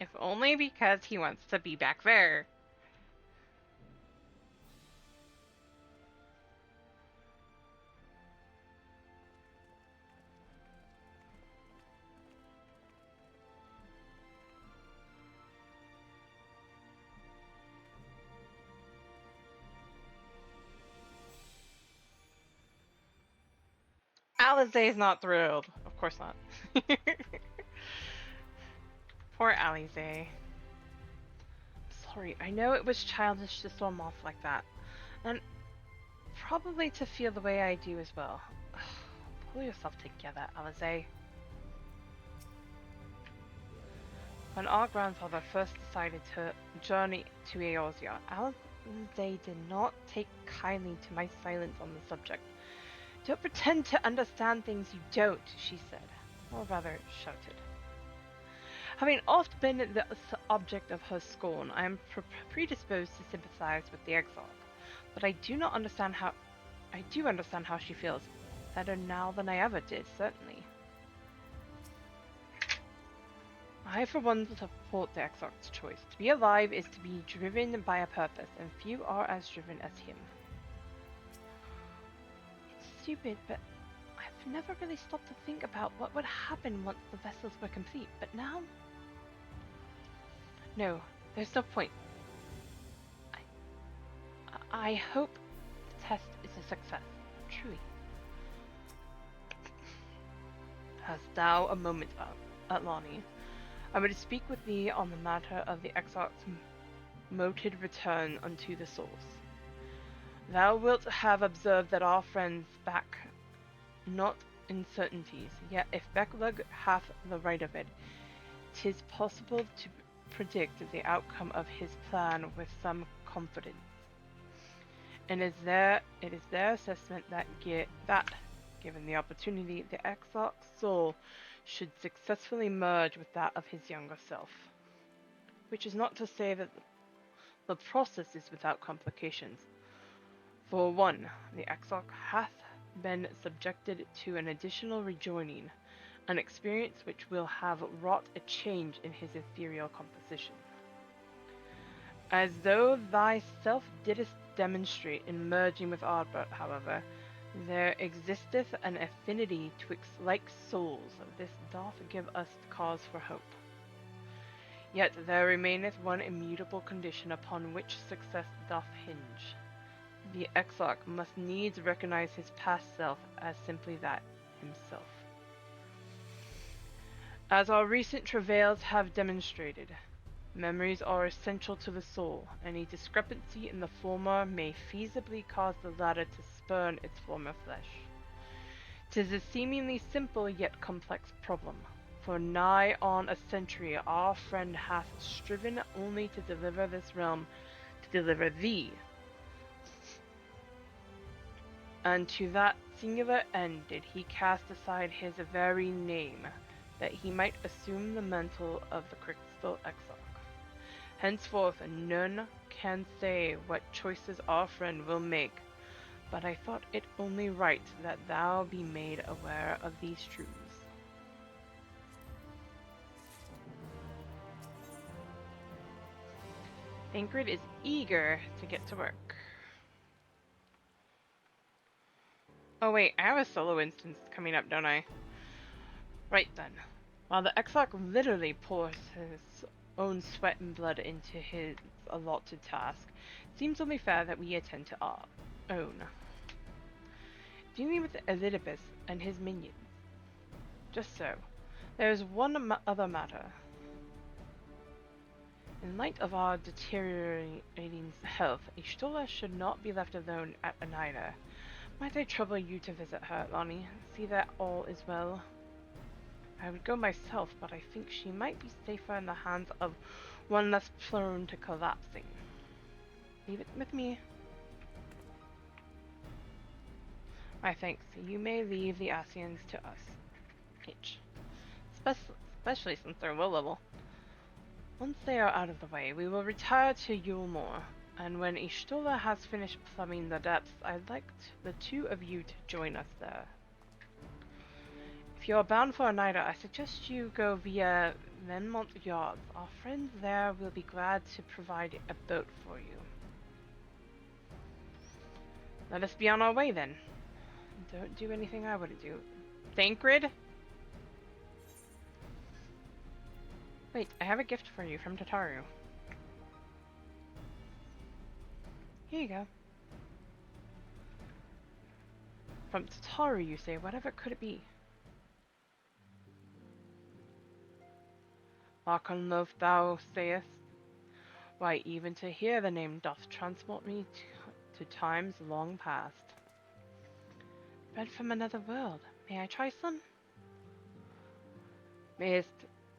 If only because he wants to be back there. Alize's not thrilled. Of course not. Poor Alize. Sorry, I know it was childish to storm off like that. And probably to feel the way I do as well. Pull yourself together, Alize. When our grandfather first decided to journey to Eorzea, Alize did not take kindly to my silence on the subject. Don't pretend to understand things you don't, she said, or rather shouted. Having oft been the object of her scorn, I am predisposed to sympathize with the exile, but I do understand how she feels. Better now than I ever did, certainly. I, for one, support the exile's choice. To be alive is to be driven by a purpose, and few are as driven as him. It's stupid, but I've never really stopped to think about what would happen once the vessels were complete, but now? No, there's no point. I hope the test is a success, truly. Hast thou a moment, Atlani? I would speak with thee on the matter of the exile's moted return unto the source. Thou wilt have observed that our friends back not uncertainties, yet if Becklug hath the right of it, 'tis possible to predict the outcome of his plan with some confidence. And it is their assessment that given the opportunity, the exile's soul should successfully merge with that of his younger self. Which is not to say that the process is without complications. For one, the exile hath been subjected to an additional rejoining, an experience which will have wrought a change in his ethereal composition. As though thyself didst demonstrate in merging with Ardbert, however, there existeth an affinity twixt like souls. This doth give us cause for hope. Yet there remaineth one immutable condition upon which success doth hinge. The Exarch must needs recognize his past self as simply that, himself. As our recent travails have demonstrated, memories are essential to the soul. Any discrepancy in the former may feasibly cause the latter to spurn its former flesh. 'Tis a seemingly simple yet complex problem. For nigh on a century our friend hath striven only to deliver this realm, to deliver thee. And to that singular end did he cast aside his very name, that he might assume the mantle of the Crystal Exarch. Henceforth none can say what choices our friend will make, but I thought it only right that thou be made aware of these truths. Ingrid is eager to get to work. Oh wait, I have a solo instance coming up, don't I? Right then. While the Exarch literally pours his own sweat and blood into his allotted task, it seems only fair that we attend to our own. Dealing with Elidibus and his minions. Just so. There is one other matter. In light of our deteriorating health, Ishtola should not be left alone at Anida. Might I trouble you to visit her, Atlani? See that all is well? I would go myself, but I think she might be safer in the hands of one less prone to collapsing. Leave it with me. My thanks. You may leave the Asians to us. H. Especially since they're low level. Once they are out of the way, we will retire to Yulmore, and when Ishtola has finished plumbing the depths, I'd like the two of you to join us there. If you are bound for Oneida, I suggest you go via Venmont Yards. Our friends there will be glad to provide a boat for you. Let us be on our way then. Don't do anything I wouldn't do. Thancred? Wait, I have a gift for you from Tataru. Here you go. From Tataru, you say? Whatever could it be? Archon love thou sayest? Why, even to hear the name doth transport me to times long past. Bread from another world. May I try some? Mayest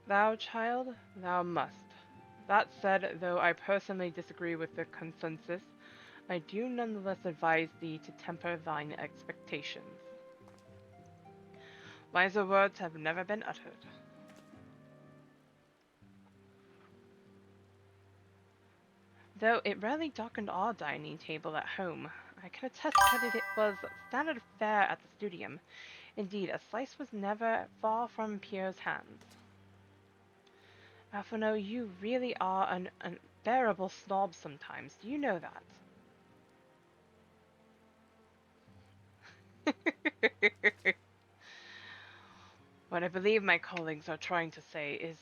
thou, child? Thou must. That said, though I personally disagree with the consensus, I do nonetheless advise thee to temper thine expectations. Wiser words have never been uttered. Though it rarely darkened our dining table at home, I can attest that it was standard fare at the studium. Indeed, a slice was never far from Pierre's hands. Alphino, you really are an unbearable snob sometimes. Do you know that? What I believe my colleagues are trying to say is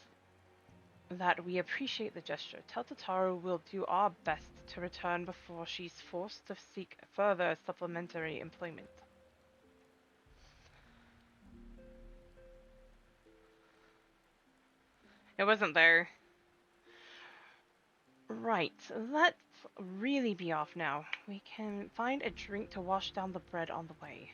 that we appreciate the gesture. Tell Tataru we'll do our best to return before she's forced to seek further supplementary employment. It wasn't there. Right, let's really be off now. We can find a drink to wash down the bread on the way.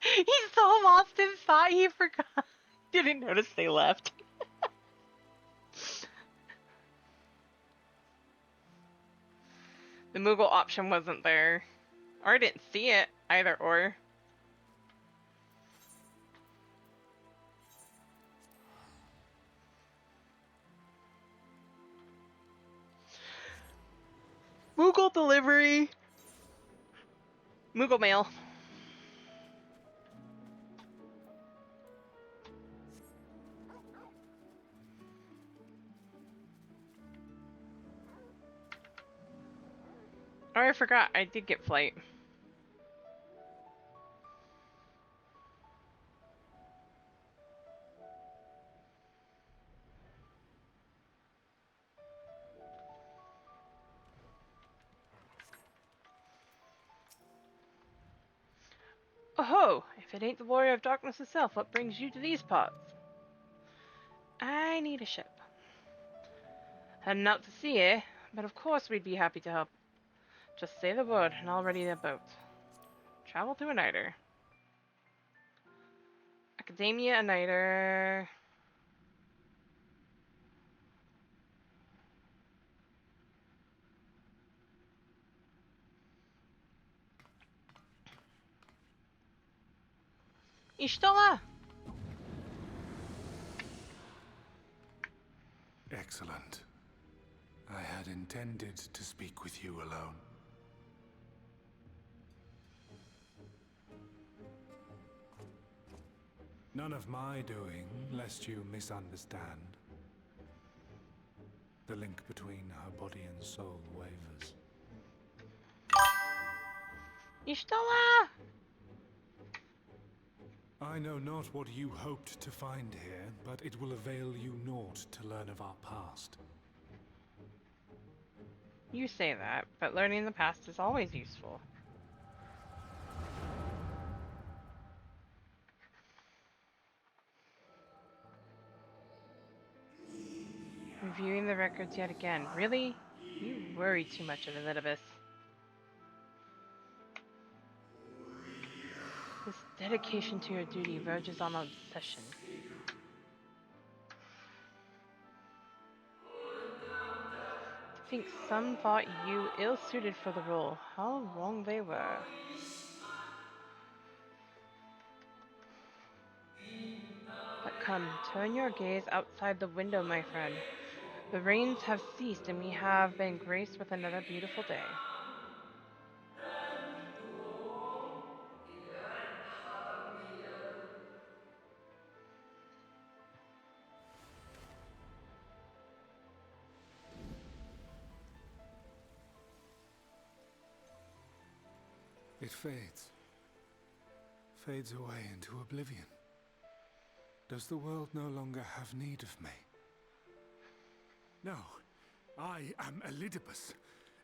He's so lost in thought he forgot. Didn't notice they left. The Moogle option wasn't there. Or I didn't see it, either or. Moogle delivery. Moogle mail. Oh, I forgot. I did get flight. Oh-ho! If it ain't the Warrior of Darkness itself, what brings you to these parts? I need a ship. Heading out to sea, eh? But of course we'd be happy to help. Just say the word, and I'll ready the boat. Travel to a nighter. Academia, a nighter. Ishtola! Excellent. I had intended to speak with you alone. None of my doing, lest you misunderstand. The link between her body and soul wavers. Ishtola! I know not what you hoped to find here, but it will avail you naught to learn of our past. You say that, but learning the past is always useful. Reviewing the records yet again. Really? You worry too much, Elizabeth. This dedication to your duty verges on obsession. To think some thought you ill-suited for the role. How wrong they were. But come, turn your gaze outside the window, my friend. The rains have ceased and we have been graced with another beautiful day. It fades. Fades away into oblivion. Does the world no longer have need of me? No. I am Elidibus,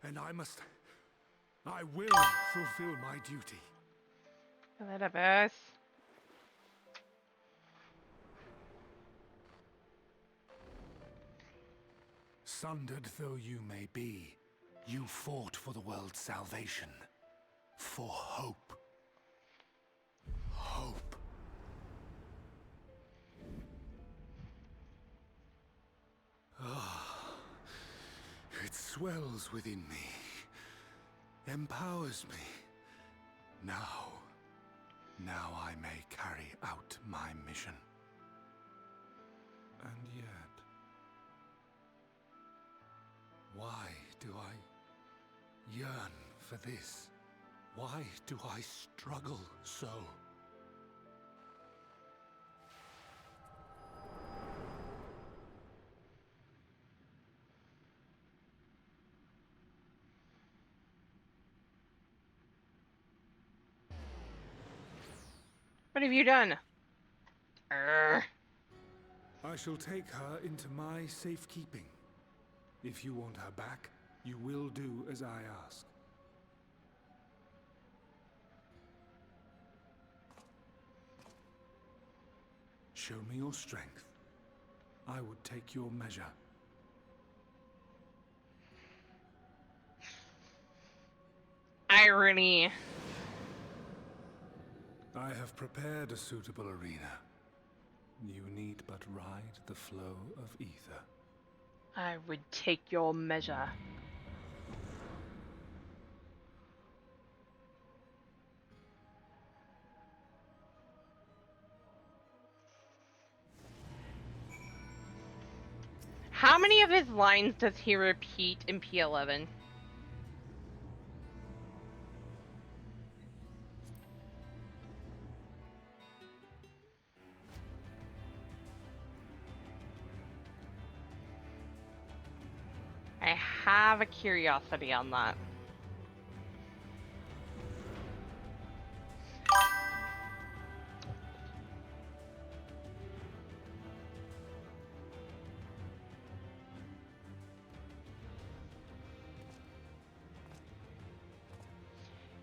and I will fulfill my duty. Elizabeth. Sundered though you may be, you fought for the world's salvation. For hope. Hope. Ah, it swells within me, empowers me. Now I may carry out my mission. And yet, why do I yearn for this? Why do I struggle so? What have you done? Urgh. I shall take her into my safekeeping. If you want her back, you will do as I ask. Show me your strength. I would take your measure. Irony. I have prepared a suitable arena. You need but ride the flow of ether. I would take your measure. How many of his lines does he repeat in P11? I have a curiosity on that.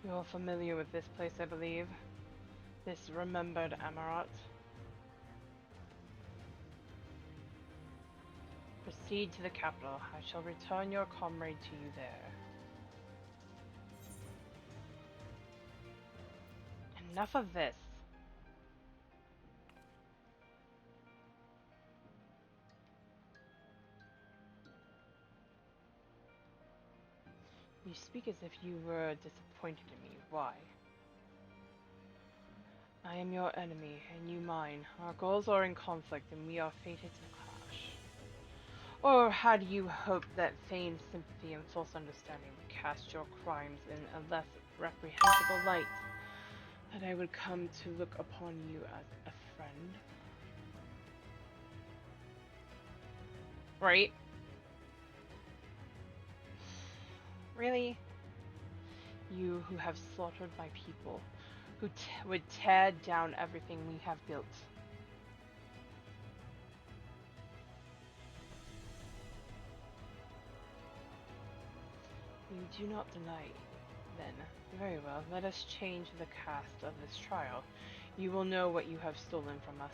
You're familiar with this place, I believe. This remembered Amarat. Proceed to the capital. I shall return your comrade to you there. Enough of this. You speak as if you were disappointed in me. Why? I am your enemy, and you mine. Our goals are in conflict, and we are fated to clash. Or had you hoped that feigned sympathy and false understanding would cast your crimes in a less reprehensible light? That I would come to look upon you as a friend? Right? Really? You who have slaughtered my people, who would tear down everything we have built. You do not deny, then. Very well, let us change the cast of this trial. You will know what you have stolen from us.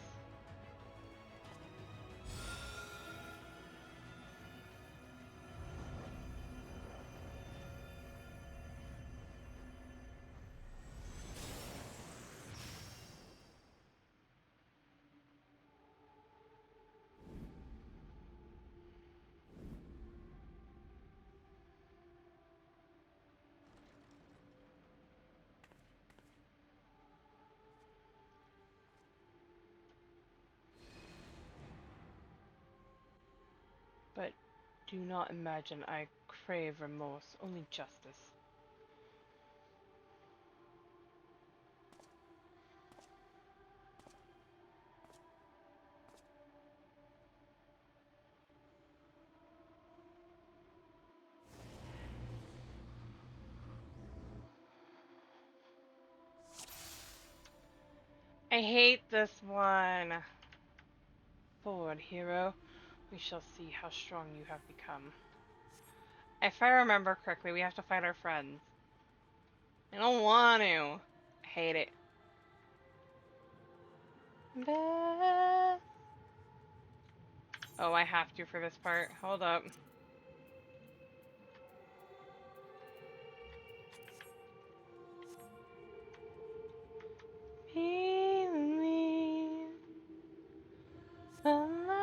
But do not imagine I crave remorse, only justice. I hate this one. Forward, hero. We shall see how strong you have become. If I remember correctly, we have to fight our friends. I don't want to. I hate it. Oh, I have to for this part. Hold up. Believe the land's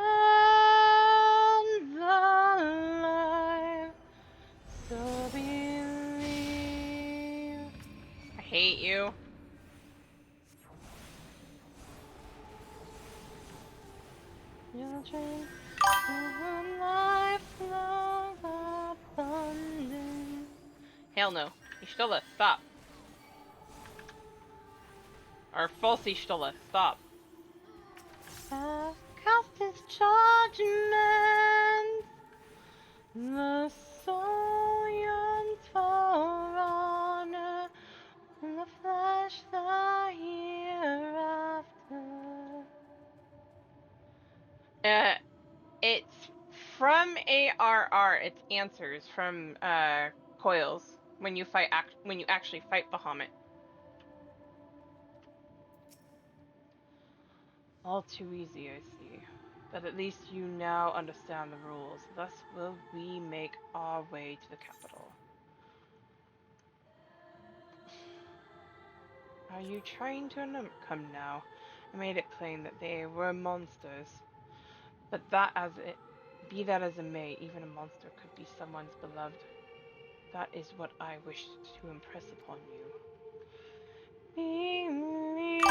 alive, so believe. I hate you. Your dreams of life long abundant. Hell no. Ishtola, stop. Or false Ishtola, stop. Cast his judgment. The soul yearns for honor, and the flesh the hereafter. It's from ARR. It's answers from coils when you fight when you actually fight Bahamut. All too easy, I see. But at least you now understand the rules. Thus will we make our way to the capital. Are you trying to come now? I made it plain that they were monsters. But be that as it may, even a monster could be someone's beloved. That is what I wished to impress upon you. Believe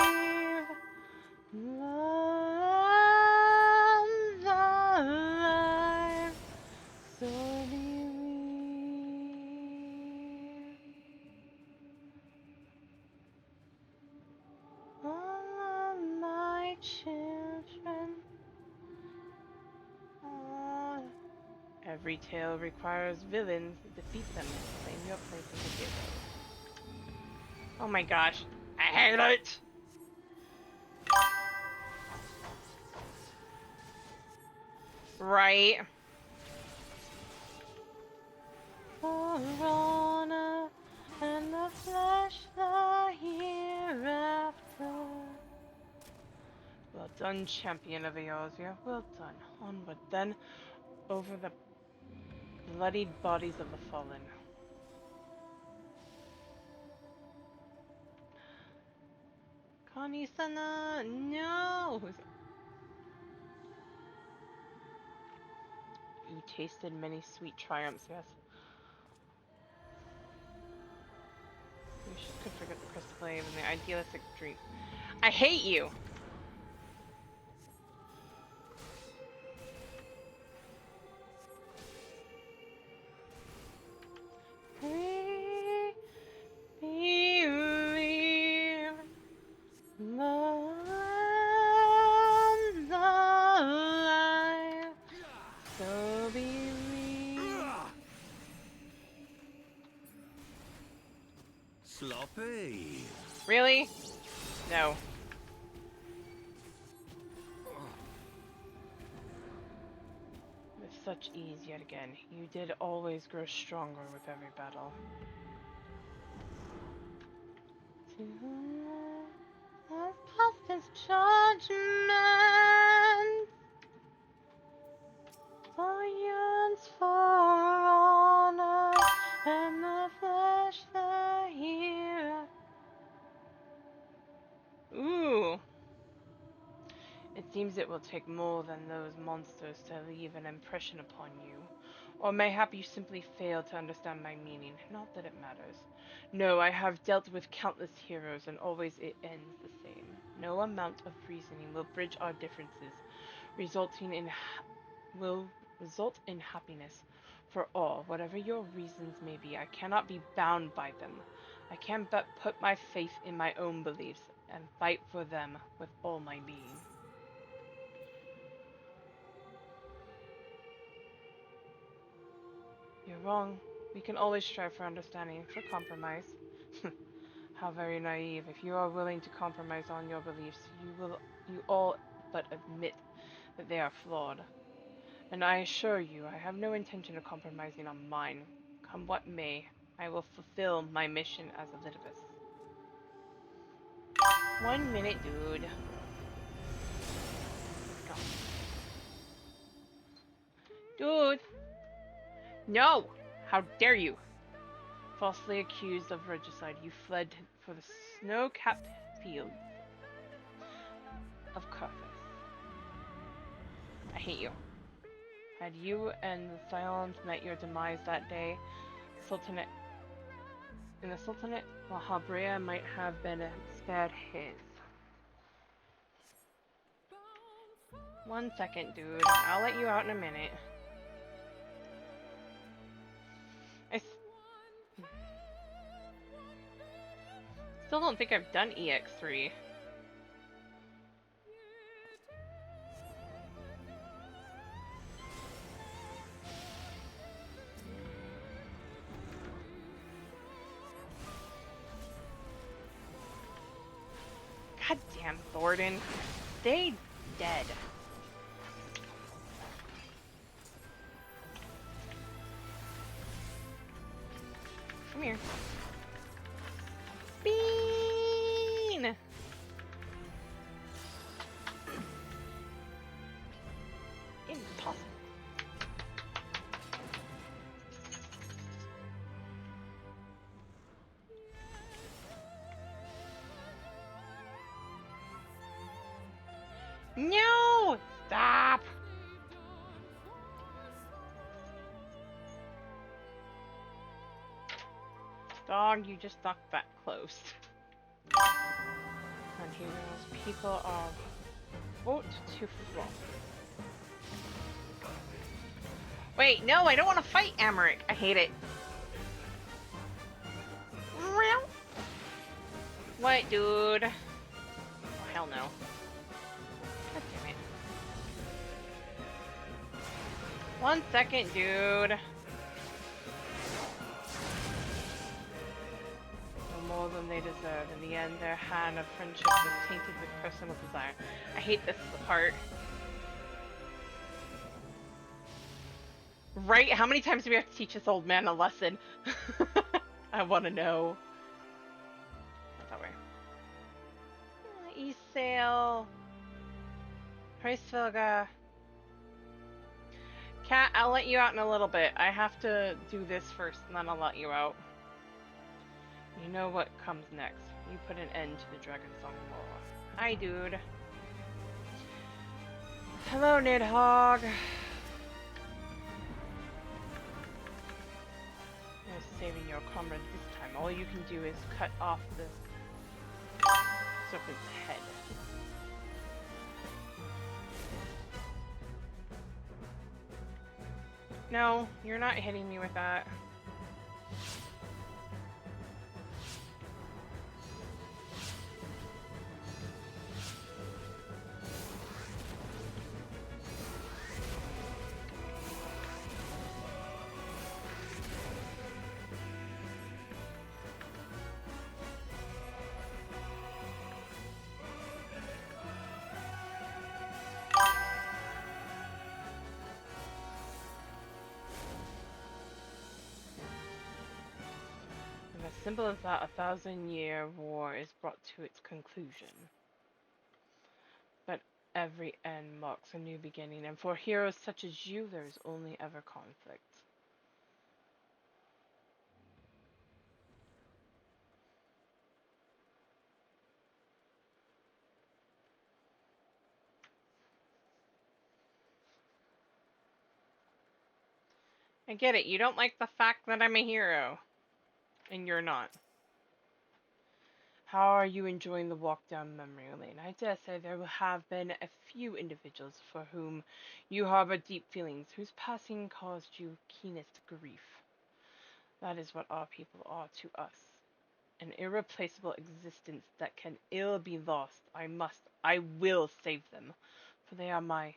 love's alive, so believe all of my children. Every tale requires villains. Defeat them and claim your place as a hero. Oh my gosh, I hate it! Right. For honor and and the flesh the hereafter. Well done, champion of Eorzea. Well done. Onward then, over the bloodied bodies of the fallen. Kami-sana, no! You tasted many sweet triumphs, yes. You could forget the crystal flame and the idealistic dream. I hate you! Believe the land's alive, so believe. Sloppy. Really? No. With such ease yet again. You did always grow stronger with every battle. As past as judgment, I yearns for honor, and the flesh the here. Ooh. It seems it will take more than those monsters to leave an impression upon you. Or mayhap you simply fail to understand my meaning. Not that it matters. No, I have dealt with countless heroes, and always it ends the same. No amount of reasoning will bridge our differences, will result in happiness for all. Whatever your reasons may be, I cannot be bound by them. I can but put my faith in my own beliefs, and fight for them with all my being. You're wrong. We can always strive for understanding, for compromise. How very naive. If you are willing to compromise on your beliefs, you all but admit that they are flawed. And I assure you, I have no intention of compromising on mine. Come what may, I will fulfill my mission as Elizabeth. 1 minute, dude. Go. Dude! No! How dare you! Falsely accused of regicide, you fled for the snow-capped fields of Carthus. I hate you. Had you and the Silence met your demise that day, in the Sultanate, Mahabrea might have been spared his. 1 second, dude. I'll let you out in a minute. Still don't think I've done EX3. God damn, Thornton. Stay dead. Come here. Bean! Impossible. No! Stop! Dog, you just knocked that close. And heroes, people are vote to flop. Wait, no, I don't want to fight Amaric. I hate it. What, dude? Oh, hell no. God damn it. 1 second, dude. No more than they deserve. In the end, their hand of friendship was tainted with personal desire. I hate this part. Right? How many times do we have to teach this old man a lesson? I want to know. sale. Price Vilga. Cat, I'll let you out in a little bit. I have to do this first, and then I'll let you out. You know what comes next. You put an end to the Dragon Song War. Hi, dude. Hello, Nidhogg. You're saving your comrade this time. All you can do is cut off the serpent's head. No, you're not hitting me with that. As simple as that, a 1,000-year war is brought to its conclusion. But every end marks a new beginning, and for heroes such as you, there is only ever conflict. I get it, you don't like the fact that I'm a hero. And you're not. How are you enjoying the walk down memory lane? I dare say there will have been a few individuals for whom you harbor deep feelings, whose passing caused you keenest grief. That is what our people are to us. An irreplaceable existence that can ill be lost. I will save them, for they are my.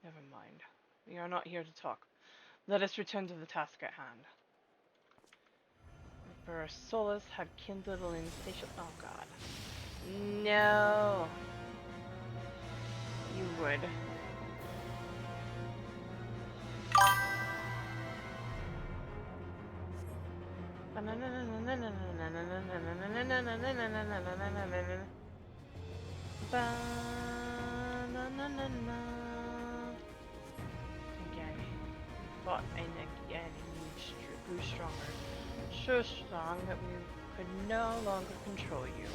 Never mind. We are not here to talk. Let us return to the task at hand. Emperor Solus had kindled an insatiable. Oh god. No. You would. Again. Fought and again you grew stronger. So strong that we could no longer control you.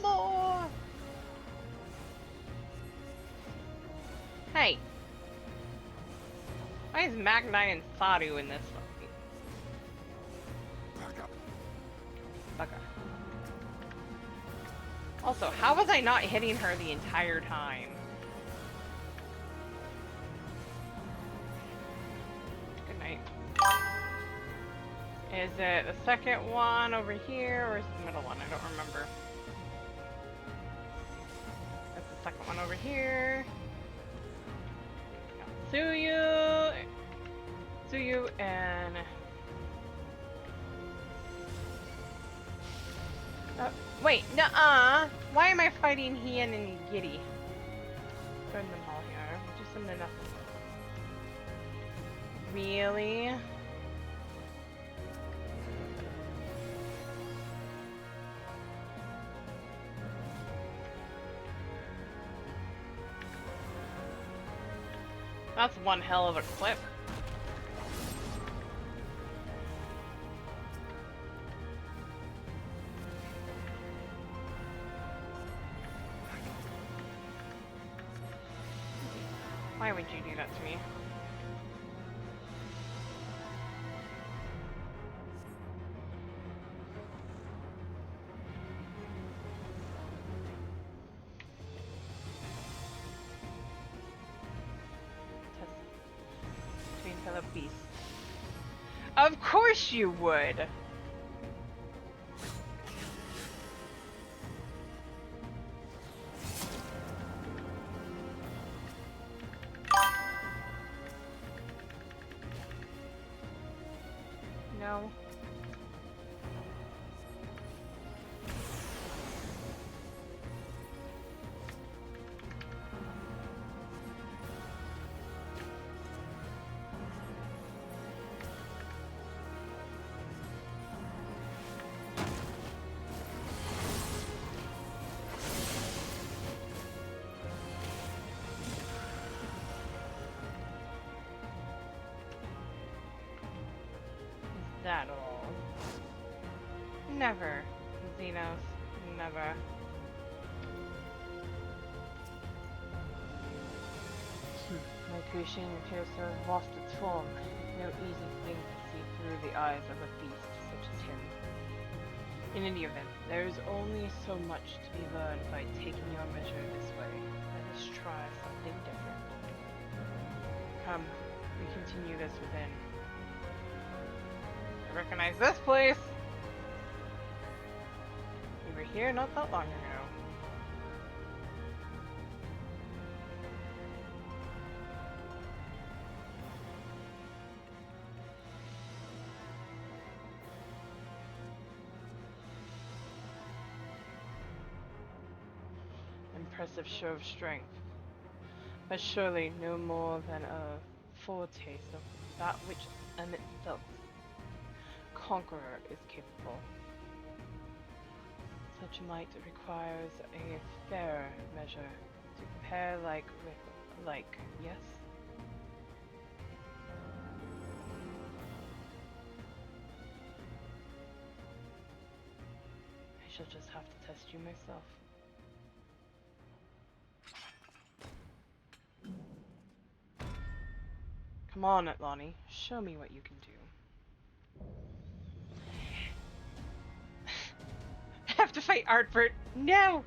More! Hey! Why is Magnite and Saru in this fight? Back up. Bugger. Also, how was I not hitting her the entire time? Good night. Is it the second one over here, or is it the middle one? I don't remember. That's the second one over here. Tsuyu, and... wait, nuh-uh! Why am I fighting Hien and Giddy? Burn them all here. Just some enough. Really? That's one hell of a clip. Why would you do that to me? Between fellow beasts. Of course you would! No. that at all. Never, Xenos. Never. My creation appears to have lost its form. No easy thing to see through the eyes of a beast such as him. In any event, there is only so much to be learned by taking your measure this way. Let us try something different. Come, we continue this within. I recognize this place! We were here not that long ago. Impressive show of strength, but surely no more than a foretaste of that which an itself conqueror is capable. Such might requires a fair measure to compare like with like, yes? I shall just have to test you myself. Come on, Atlani. Show me what you can do. I have to fight Artford. No!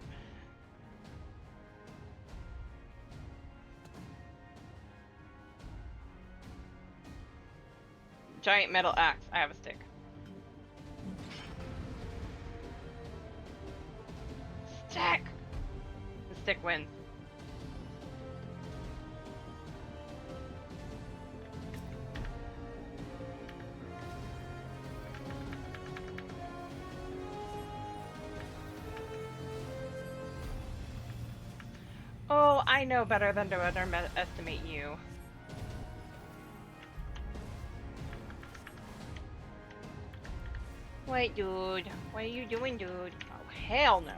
Giant metal axe. I have a stick. Stick! The stick wins. Oh, I know better than to underestimate you. Wait, dude. What are you doing, dude? Oh, hell no.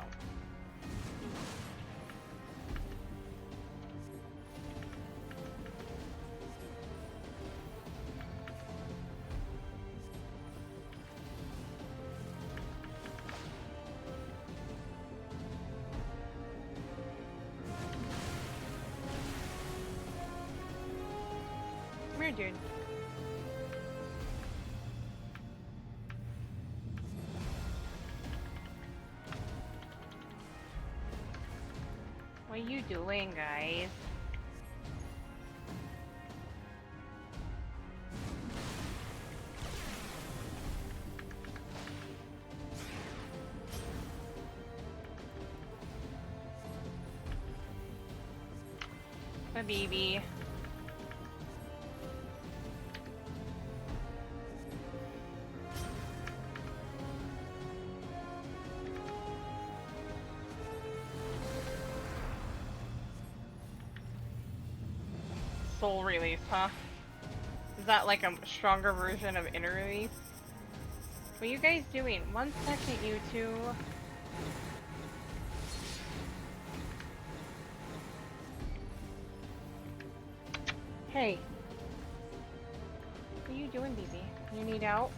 Come here, dude. What are you doing, guys? My baby. Soul release, huh? Is that like a stronger version of inner release? What are you guys doing? 1 second, you two. Hey. What are you doing, baby? You need out?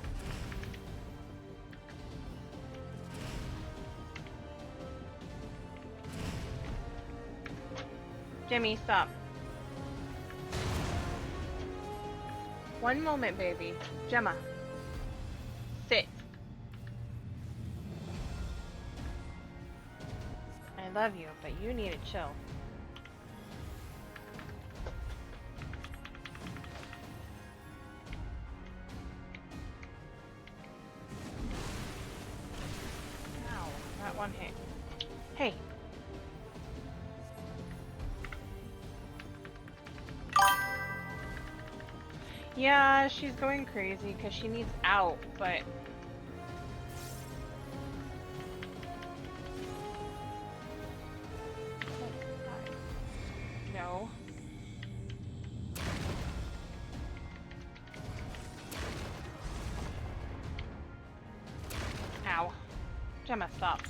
Jimmy, stop. 1 moment, baby. Gemma. Sit. I love you, but you need to chill. Ow, that one hit. Hey. Yeah, she's going crazy because she needs out, but... No. Ow. Gemma, stop.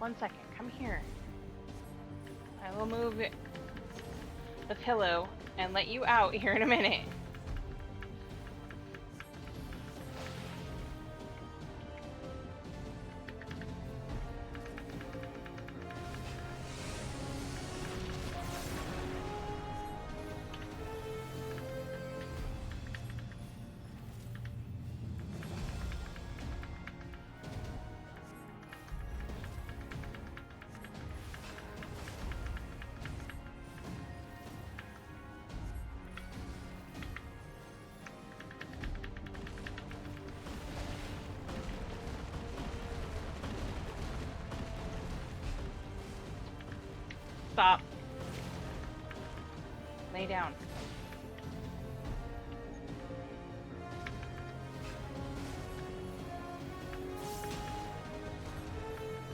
1 second, come here. I will move it. The pillow and let you out here in a minute. Stop. Lay down.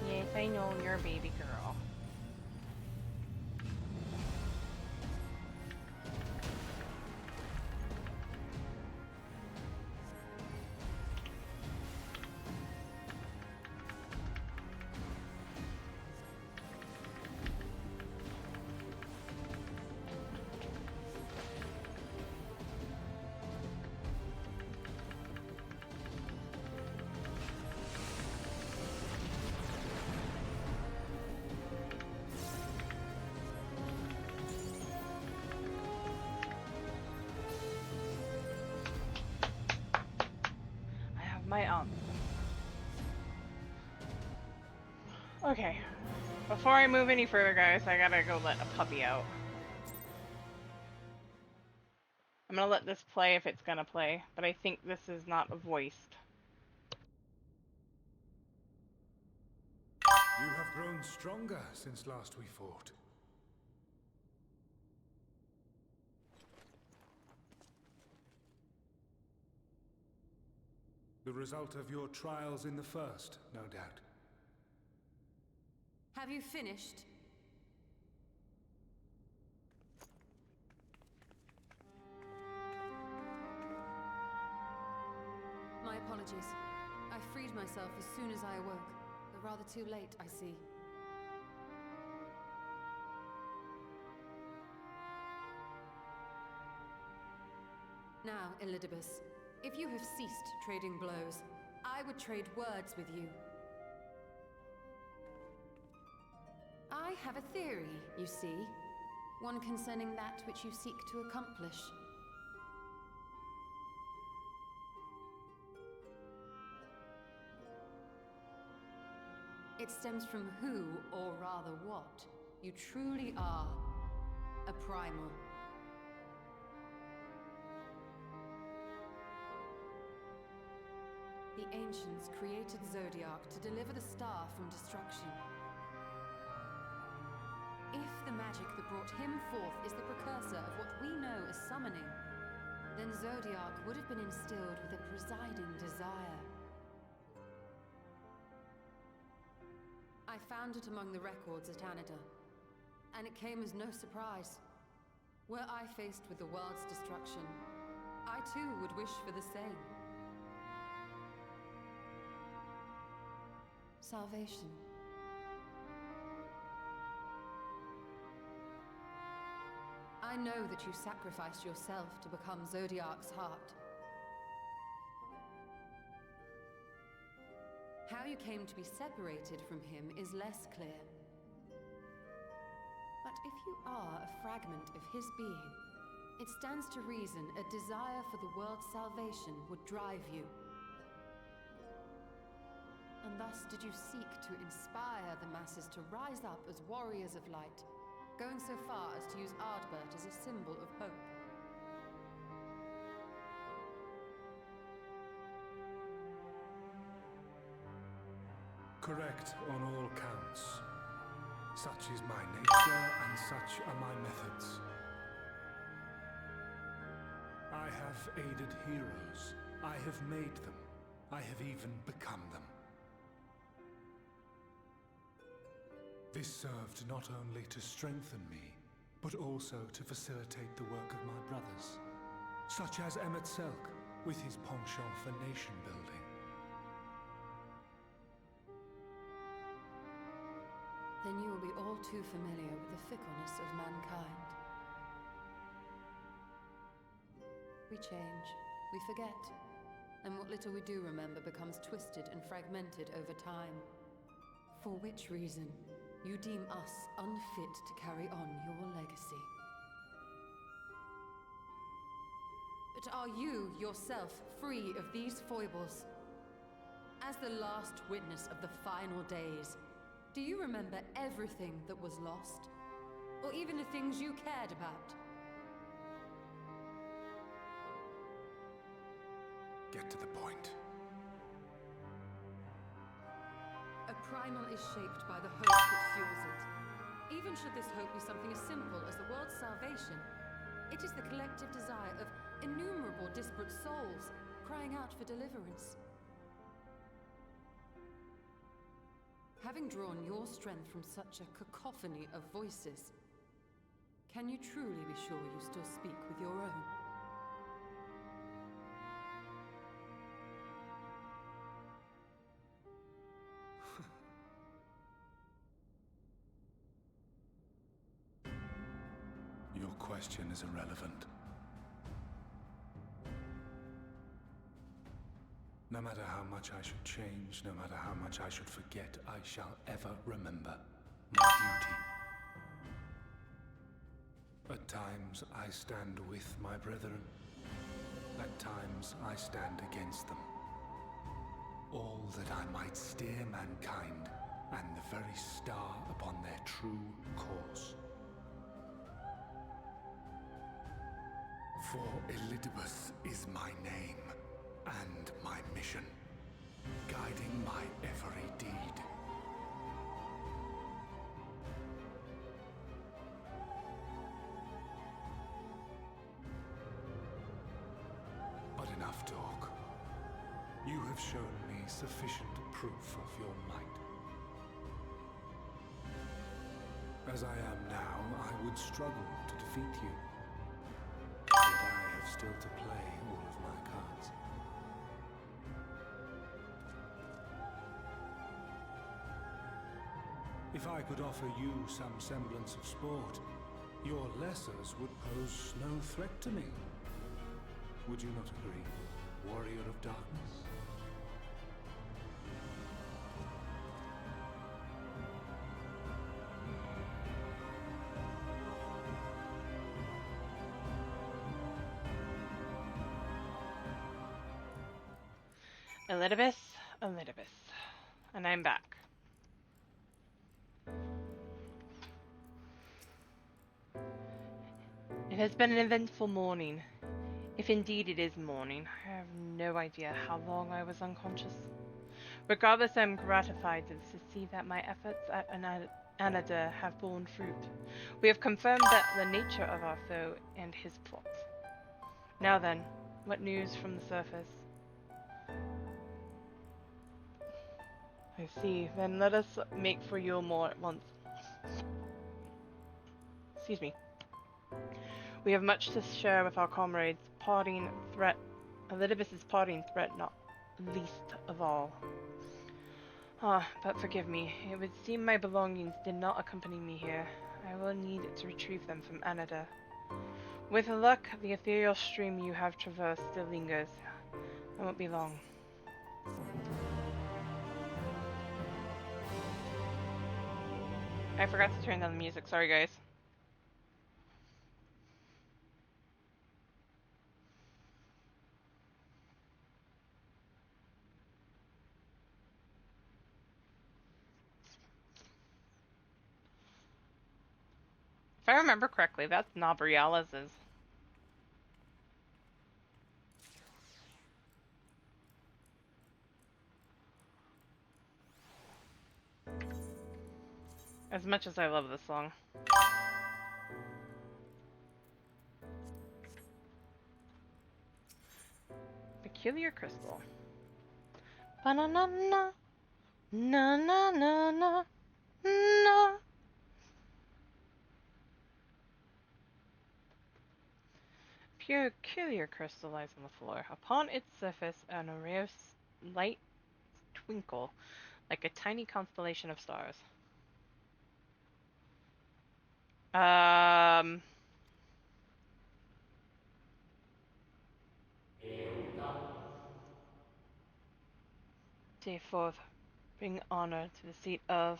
Yes, I know you're a baby girl. My Okay. Before I move any further, guys, I gotta go let a puppy out. I'm gonna let this play if it's gonna play, but I think this is not voiced. You have grown stronger since last we fought. The result of your trials in the first, no doubt. Have you finished? My apologies. I freed myself as soon as I awoke, but rather too late, I see. Now, Elidibus, if you have ceased trading blows, I would trade words with you. I have a theory, you see. One concerning that which you seek to accomplish. It stems from who, or rather what, you truly are. A primal. The ancients created Zodiac to deliver the star from destruction. If the magic that brought him forth is the precursor of what we know as summoning, then Zodiac would have been instilled with a presiding desire. I found it among the records at Anida, and it came as no surprise. Were I faced with the world's destruction, I too would wish for the same. Salvation. I know that you sacrificed yourself to become Zodiac's heart. How you came to be separated from him is less clear. But if you are a fragment of his being, it stands to reason a desire for the world's salvation would drive you. And thus did you seek to inspire the masses to rise up as warriors of light, going so far as to use Ardbert as a symbol of hope. Correct on all counts. Such is my nature, and such are my methods. I have aided heroes. I have made them. I have even become them. This served not only to strengthen me, but also to facilitate the work of my brothers, such as Emmett Selk, with his penchant for nation building. Then you will be all too familiar with the fickleness of mankind. We change, we forget, and what little we do remember becomes twisted and fragmented over time. For which reason, you deem us unfit to carry on your legacy. But are you, yourself, free of these foibles? As the last witness of the final days, do you remember everything that was lost? Or even the things you cared about? Get to the point. A primal is shaped by the hope that fuels it. Even should this hope be something as simple as the world's salvation, it is the collective desire of innumerable disparate souls crying out for deliverance. Having drawn your strength from such a cacophony of voices, can you truly be sure you still speak with your own? Your question is irrelevant. No matter how much I should change, no matter how much I should forget, I shall ever remember my duty. At times I stand with my brethren. At times I stand against them. All that I might steer mankind and the very star upon their true course. For Elidibus is my name and my mission, guiding my every deed. But enough talk. You have shown me sufficient proof of your might. As I am now, I would struggle to defeat you. Yet I have still to play all of my cards. If I could offer you some semblance of sport, your lessers would pose no threat to me. Would you not agree, warrior of darkness? Elidibus, and I'm back. It has been an eventful morning. If indeed it is morning, I have no idea how long I was unconscious. Regardless, I am gratified to see that my efforts at Anada have borne fruit. We have confirmed that the nature of our foe and his plots. Now then, what news from the surface? I see. Then let us make for Yulmore at once. Excuse me. We have much to share with our comrades. Elidibus' parting threat not least of all. But forgive me. It would seem my belongings did not accompany me here. I will need to retrieve them from Anada. With luck, the ethereal stream you have traversed still lingers. I won't be long. I forgot to turn down the music. Sorry, guys. If I remember correctly, that's Nabrialis's. As much as I love this song. Peculiar crystal. Ba-na-na-na. Na-na-na-na. Na. Peculiar crystal lies on the floor. Upon its surface, an array of light twinkle like a tiny constellation of stars. Day forth, bring honor to the seat of...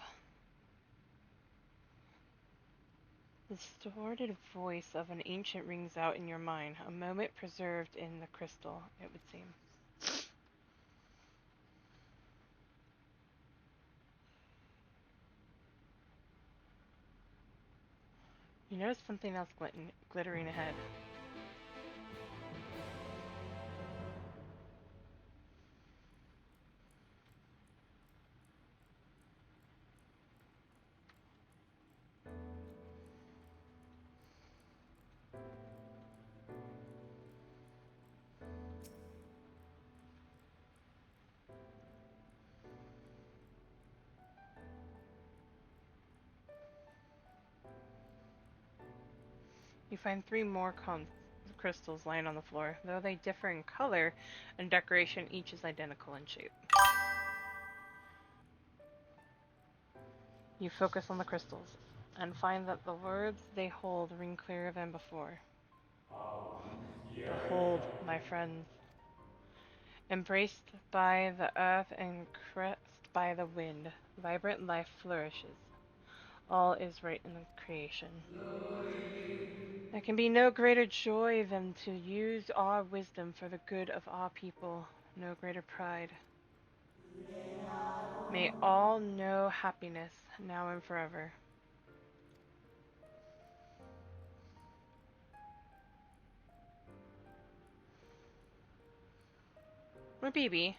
The distorted voice of an ancient rings out in your mind, a moment preserved in the crystal, it would seem. You notice something else glittering ahead. You find 3 more crystals lying on the floor. Though they differ in color and decoration, each is identical in shape. You focus on the crystals and find that the words they hold ring clearer than before. Behold, my friends, embraced by the earth and caressed by the wind, vibrant life flourishes. All is right in the creation. There can be no greater joy than to use our wisdom for the good of our people, no greater pride. May all know happiness, now and forever. Or BB.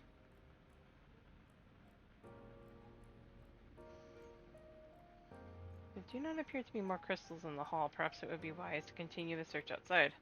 There do not appear to be more crystals in the hall. Perhaps it would be wise to continue the search outside.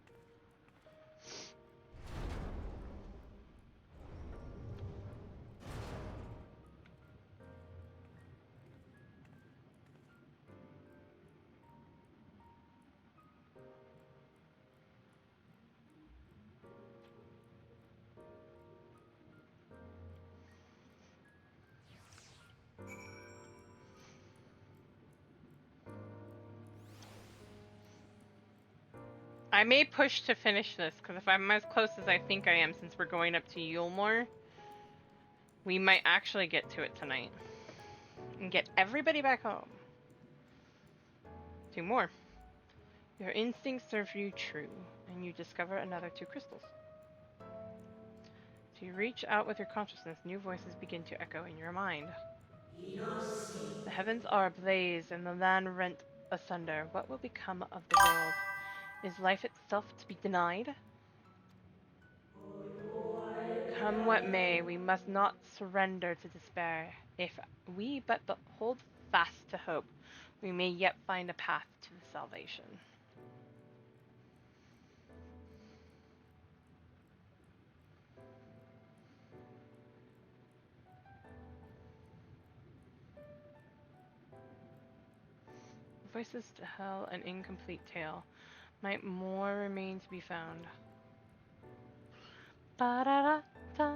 I may push to finish this, because if I'm as close as I think I am, since we're going up to Yulemore, we might actually get to it tonight. And get everybody back home. 2 more. Your instincts serve you true, and you discover another 2 crystals. So you reach out with your consciousness, new voices begin to echo in your mind. The heavens are ablaze, and the land rent asunder. What will become of the world? Is life itself to be denied? Come what may, we must not surrender to despair. If we but hold fast to hope, we may yet find a path to salvation. Voices to hell, an incomplete tale. Might more remain to be found. Ba-da-da-da.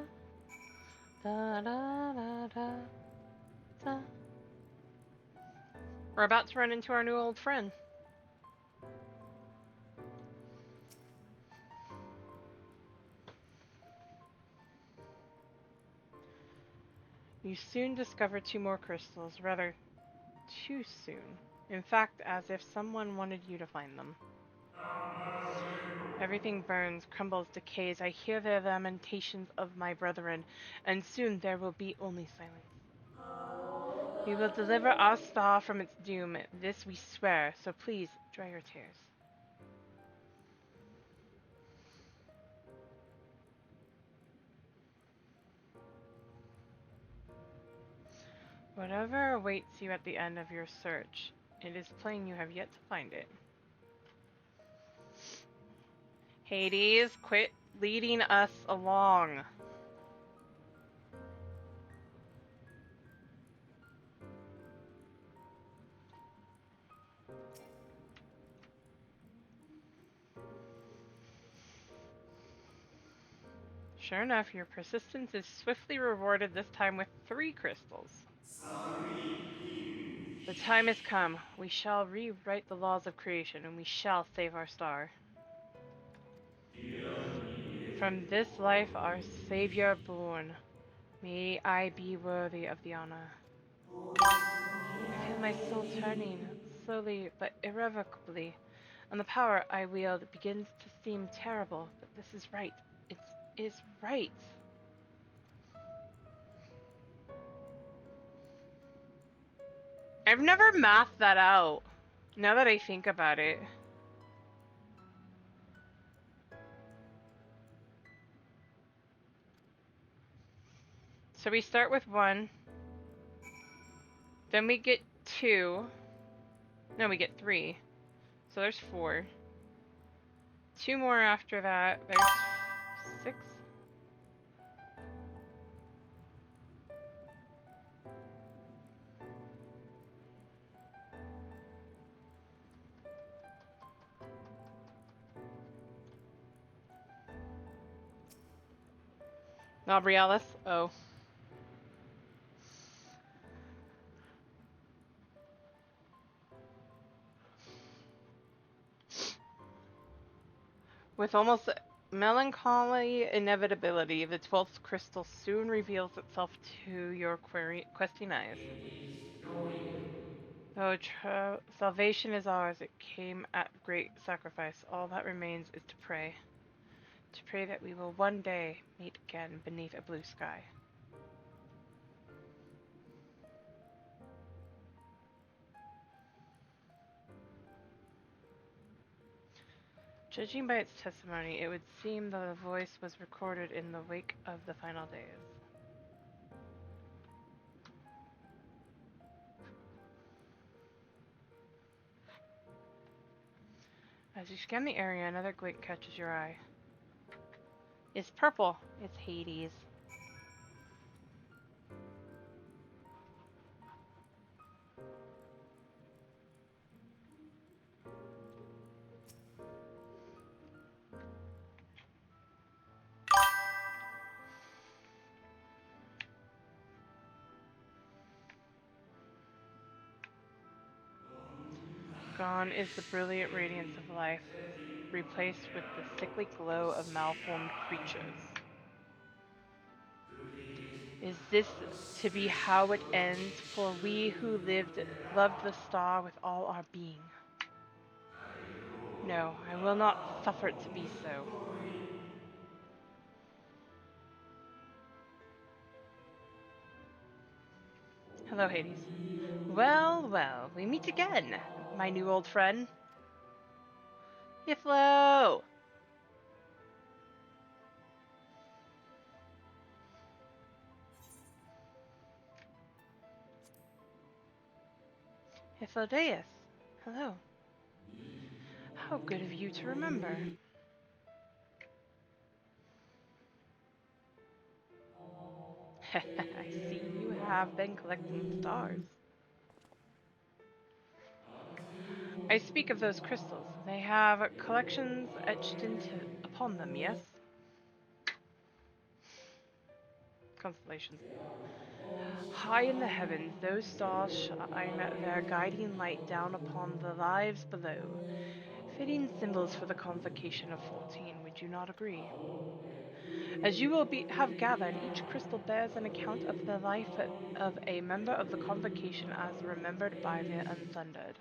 Da-da-da-da. Da. We're about to run into our new old friend. You soon discover 2 more crystals, rather too soon. In fact, as if someone wanted you to find them. Everything burns, crumbles, decays. I hear the lamentations of my brethren, and soon there will be only silence. We will deliver our star from its doom, this we swear, so please dry your tears. Whatever awaits you at the end of your search, it is plain you have yet to find it. Hades, quit leading us along. Sure enough, your persistence is swiftly rewarded, this time with 3 crystals. The time has come. We shall rewrite the laws of creation, and we shall save our star. From this life our Savior born, May I be worthy of the honor. I feel my soul turning, slowly but irrevocably, and the power I wield begins to seem terrible, but this is right. It is right. I've never mathed that out, now that I think about it. So we start with 1, then we get 2, no, we get 3, so there's 4. 2 more after that, there's 6. Gabrielis? Oh. With almost melancholy inevitability, the 12th crystal soon reveals itself to your questing eyes. Though salvation is ours, it came at great sacrifice. All that remains is to pray. To pray that we will one day meet again beneath a blue sky. Judging by its testimony, it would seem that the voice was recorded in the wake of the final days. As you scan the area, another glint catches your eye. It's purple. It's Hades. Gone is the brilliant radiance of life, replaced with the sickly glow of malformed creatures. Is this to be how it ends for we who loved the star with all our being? No, I will not suffer it to be so. Hello, Hades. Well, well, we meet again, my new old friend. Iflo! Iflodeus. Hello. How good of you to remember. I see you have been collecting stars. I speak of those crystals. They have collections etched upon them, yes? Constellations. High in the heavens, those stars shine their guiding light down upon the lives below. Fitting symbols for the convocation of 14, would you not agree? As you will have gathered, each crystal bears an account of the life of a member of the convocation as remembered by the Unsundered.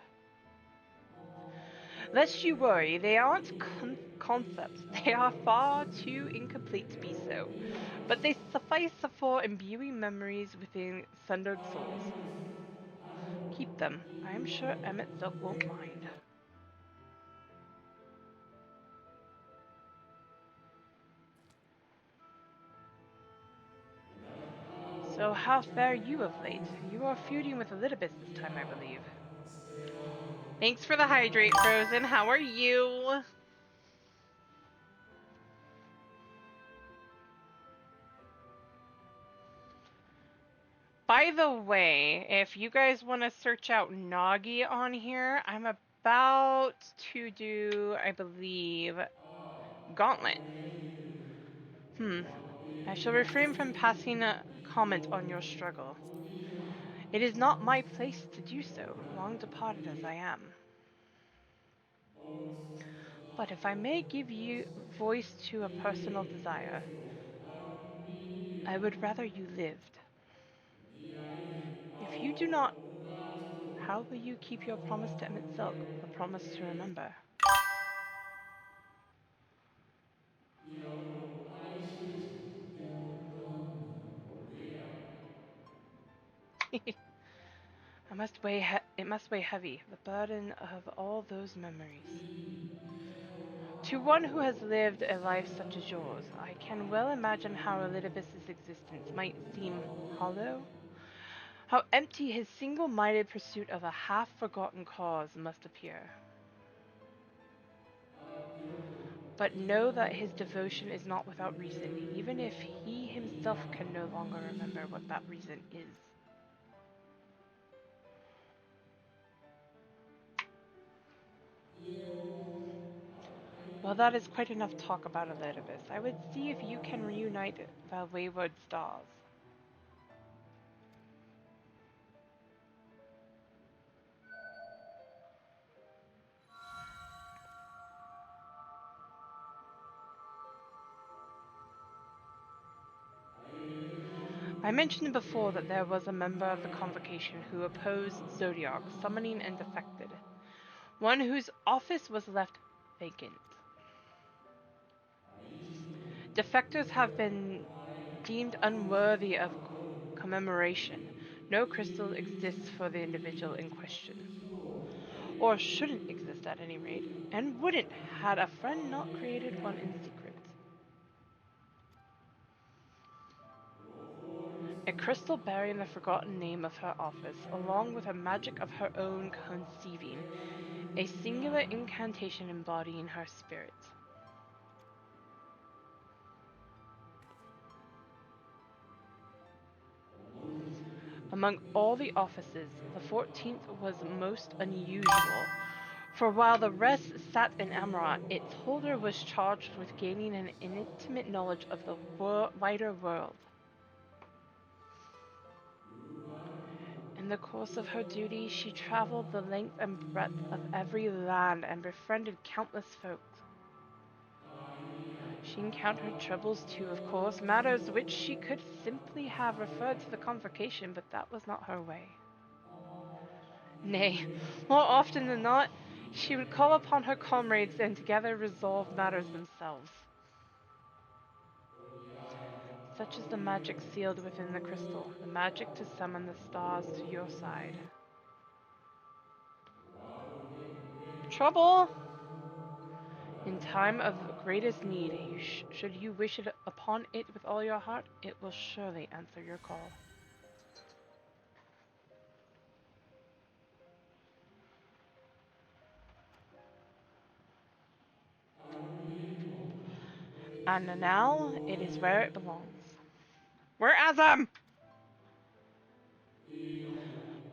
Lest you worry, they aren't concepts. They are far too incomplete to be so. But they suffice for imbuing memories within sundered souls. Keep them. I am sure Emmett Silk won't mind. So how fare you of late? You are feuding with Elidibus this time, I believe. Thanks for the hydrate, Frozen. How are you? By the way, if you guys want to search out Nagi on here, I'm about to do, I believe, Gauntlet. I shall refrain from passing a comment on your struggle. It is not my place to do so, long departed as I am. But if I may give you voice to a personal desire, I would rather you lived. If you do not, how will you keep your promise to Emmett Silk, the promise to remember? It must weigh heavy, the burden of all those memories. To one who has lived a life such as yours, I can well imagine how Elidibus's existence might seem hollow. How empty his single-minded pursuit of a half-forgotten cause must appear. But know that his devotion is not without reason, even if he himself can no longer remember what that reason is. Well, that is quite enough talk about Elidibus. I would see if you can reunite the wayward stars. I mentioned before that there was a member of the Convocation who opposed Zodiark summoning and defected, one whose office was left vacant. Defectors have been deemed unworthy of commemoration. No crystal exists for the individual in question. Or shouldn't exist at any rate, and wouldn't had a friend not created one in secret. A crystal bearing the forgotten name of her office, along with a magic of her own conceiving, a singular incantation embodying her spirit. Among all the offices, the 14th was most unusual, for while the rest sat in Amarat, its holder was charged with gaining an intimate knowledge of the wider world. In the course of her duty, she traveled the length and breadth of every land and befriended countless folk. She encountered troubles too, of course, matters which she could simply have referred to the Convocation, but that was not her way. Nay, more often than not, she would call upon her comrades and together resolve matters themselves. Such is the magic sealed within the crystal, the magic to summon the stars to your side. Trouble! In time of greatest need, should you wish it upon it with all your heart, it will surely answer your call. And now, it is where it belongs. Where Azam?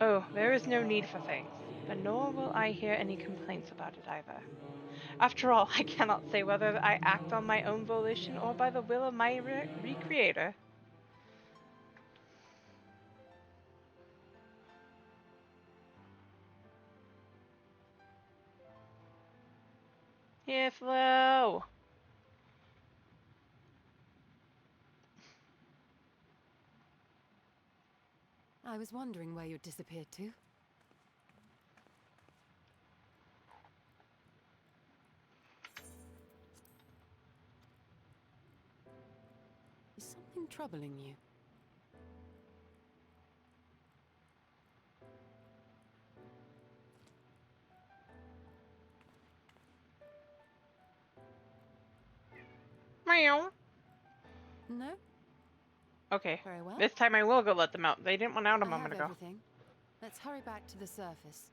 Oh, there is no need for thanks, but nor will I hear any complaints about it either. After all, I cannot say whether I act on my own volition or by the will of my recreator. Iflo! I was wondering where you'd disappeared to. Is something troubling you? Meow. No? Okay, Very well. this time I will go let them out. They didn't want out a I moment have ago. everything. Let's hurry back to the surface.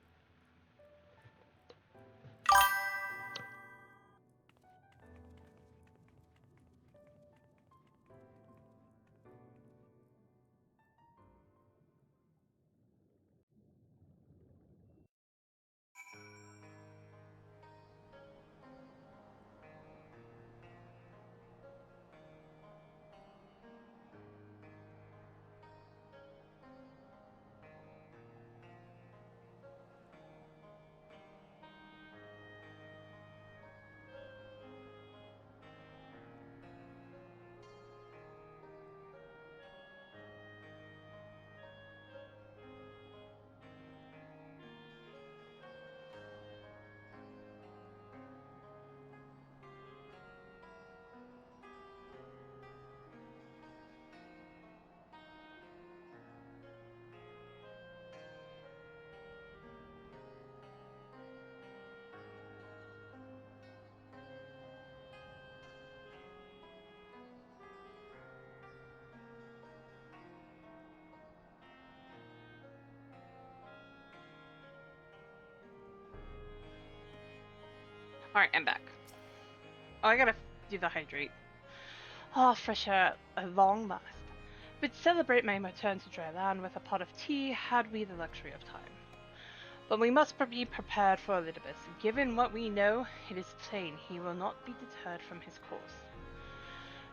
Alright, I'm back. Oh, I gotta do the hydrate. Oh, fresh air at long last. But celebrate my return to dry land with a pot of tea had we the luxury of time. But we must be prepared for Elidibus. Given what we know, it is plain he will not be deterred from his course.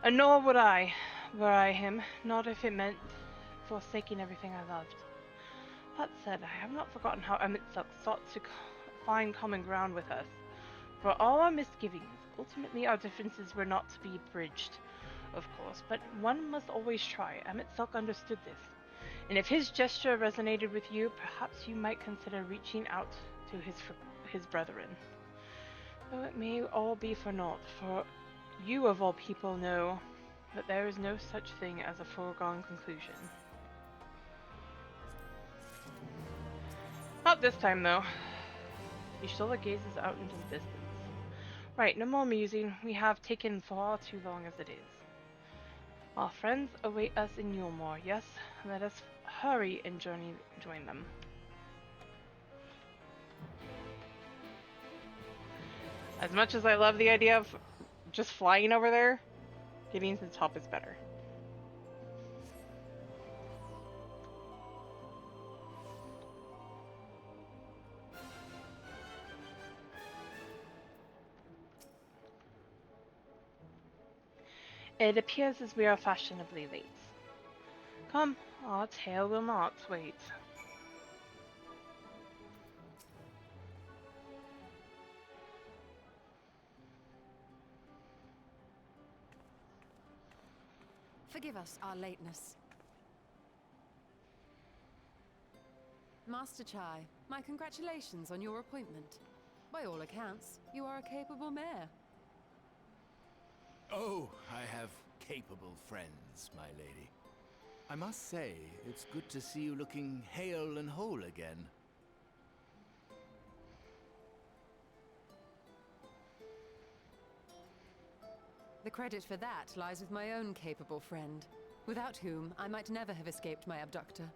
And nor would I, were I him, not if it meant forsaking everything I loved. That said, I have not forgotten how Emitsuck sought to find common ground with us. For all our misgivings, ultimately our differences were not to be bridged, of course, but one must always try. Emitsuck understood this. And if his gesture resonated with you, perhaps you might consider reaching out to his brethren. Though it may all be for naught, for you of all people know that there is no such thing as a foregone conclusion. Not this time, though. Ishtola gazes out into the distance. Right, no more musing. We have taken far too long as it is. Our friends await us in Yulmore, yes? Let us hurry and join them. As much as I love the idea of just flying over there, getting to the top is better. It appears as we are fashionably late. Come, our tale will not wait. Forgive us our lateness. Master Chai, my congratulations on your appointment. By all accounts, you are a capable mayor. Oh, I have capable friends, my lady. I must say, it's good to see you looking hale and whole again. The credit for that lies with my own capable friend, without whom I might never have escaped my abductor.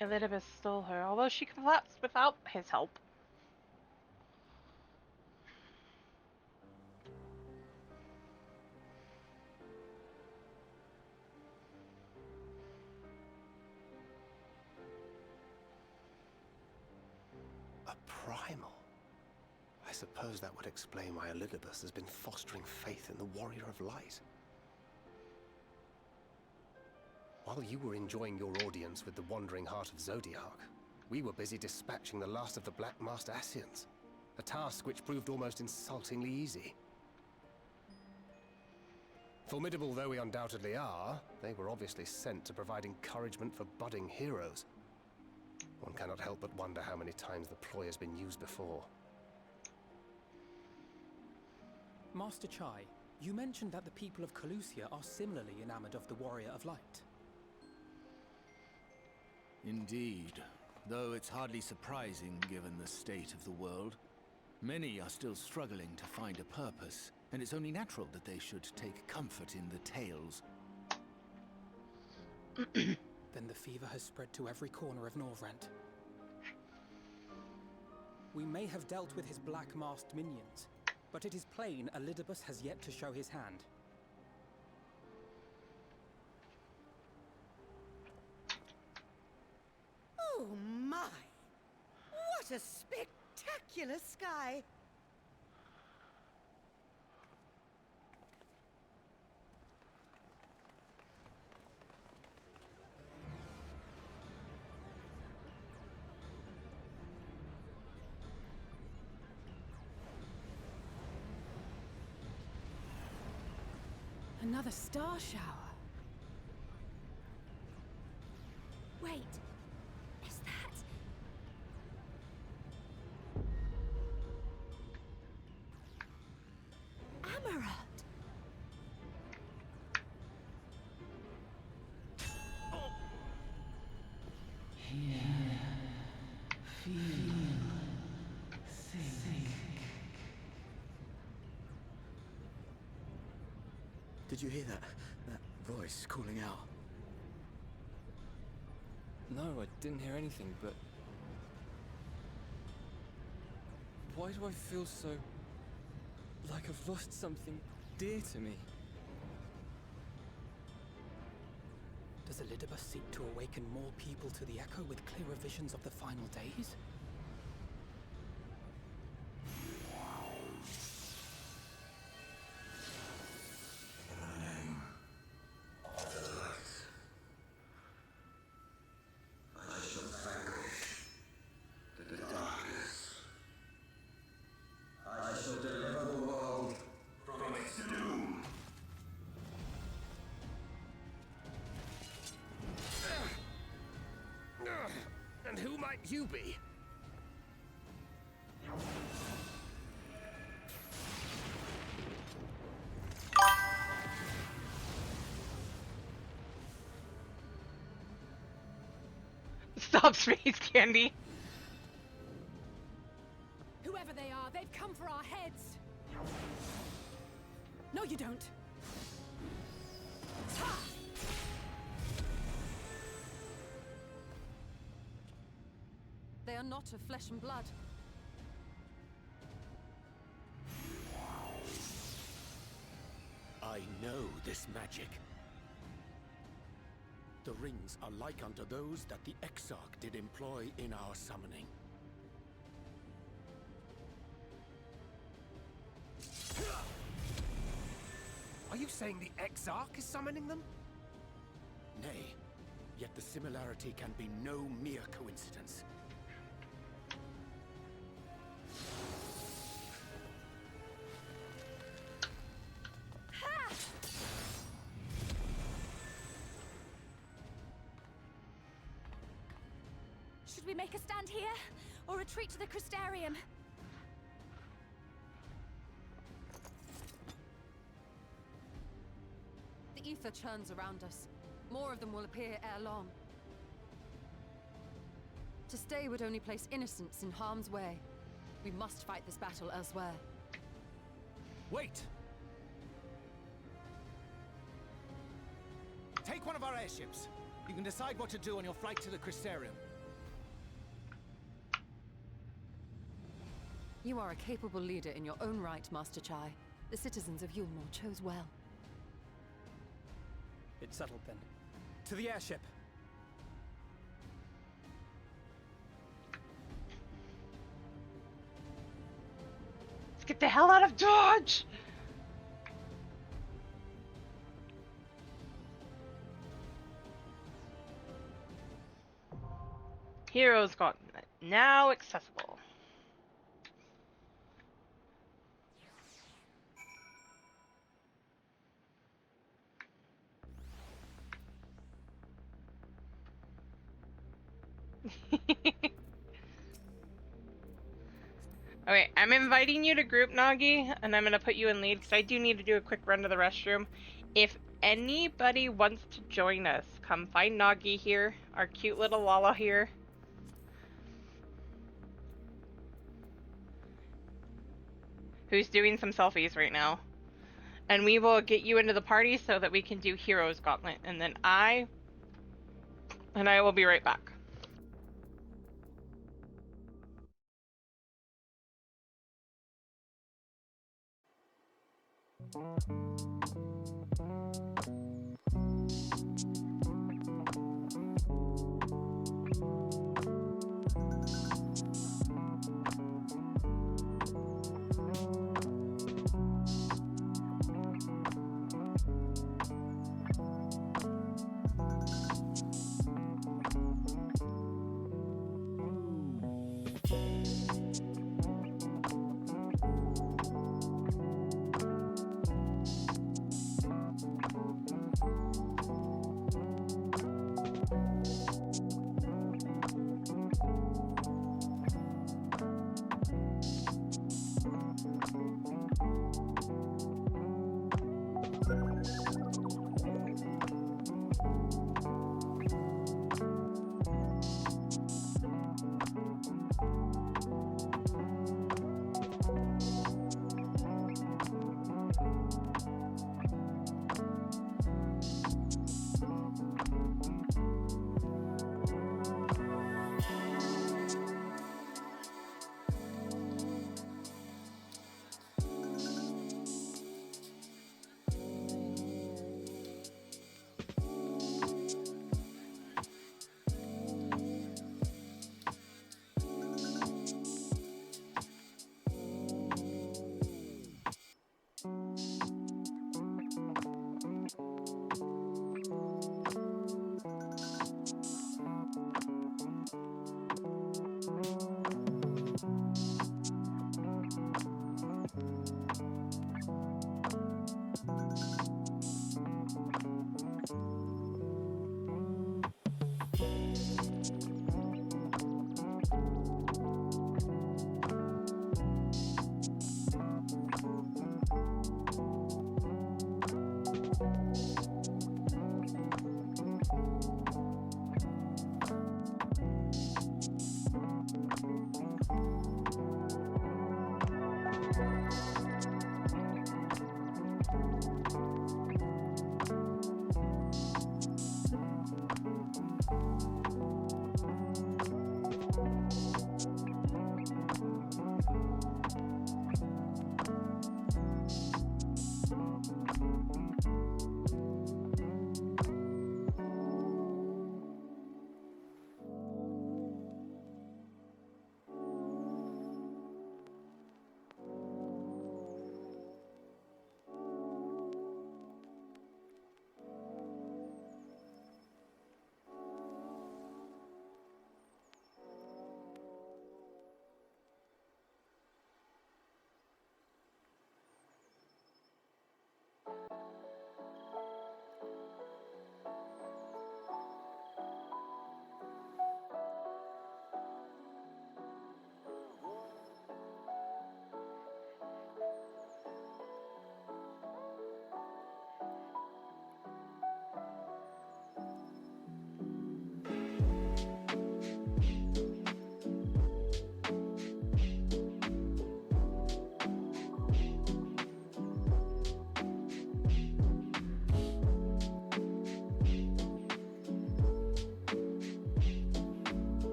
Elidibus stole her, although she collapsed without his help. A primal? I suppose that would explain why Elidibus has been fostering faith in the Warrior of Light. While you were enjoying your audience with the Wandering Heart of Zodiark, we were busy dispatching the last of the Black Masked Ascians, a task which proved almost insultingly easy. Formidable though we undoubtedly are, they were obviously sent to provide encouragement for budding heroes. One cannot help but wonder how many times the ploy has been used before. Master Chai, you mentioned that the people of Calusia are similarly enamored of the Warrior of Light. Indeed, though it's hardly surprising given the state of the world. Many are still struggling to find a purpose, and it's only natural that they should take comfort in the tales. Then the fever has spread to every corner of Norvrent. We may have dealt with his black-masked minions, but it is plain Elidibus has yet to show his hand. Oh my! What a spectacular sky! Another star shower. Wait, is that... Amaranth? Did you hear that? That voice calling out? No, I didn't hear anything, but... Why do I feel so... like I've lost something dear to me? Does Elidibus seek to awaken more people to the Echo with clearer visions of the final days? And who might you be? Stop, Space Candy. Whoever they are, they've come for our heads. No, you don't. They are not of flesh and blood. I know this magic. The rings are like unto those that the Exarch did employ in our summoning. Are you saying the Exarch is summoning them? Nay, yet the similarity can be no mere coincidence. Should we make a stand here, or retreat to the Crystarium? The ether churns around us. More of them will appear ere long. To stay would only place innocents in harm's way. We must fight this battle elsewhere. Wait! Take one of our airships. You can decide what to do on your flight to the Crystarium. You are a capable leader in your own right, Master Chai. The citizens of Yulmore chose well. It's settled then. To the airship! Let's get the hell out of Dodge! Heroes Gauntlet, now accessible. Okay, I'm inviting you to group, Nagi, and I'm gonna put you in lead because I do need to do a quick run to the restroom. If anybody wants to join us, come find Nagi here, our cute little Lala here. Who's doing some selfies right now. And we will get you into the party so that we can do Heroes Gauntlet, and then I will be right back.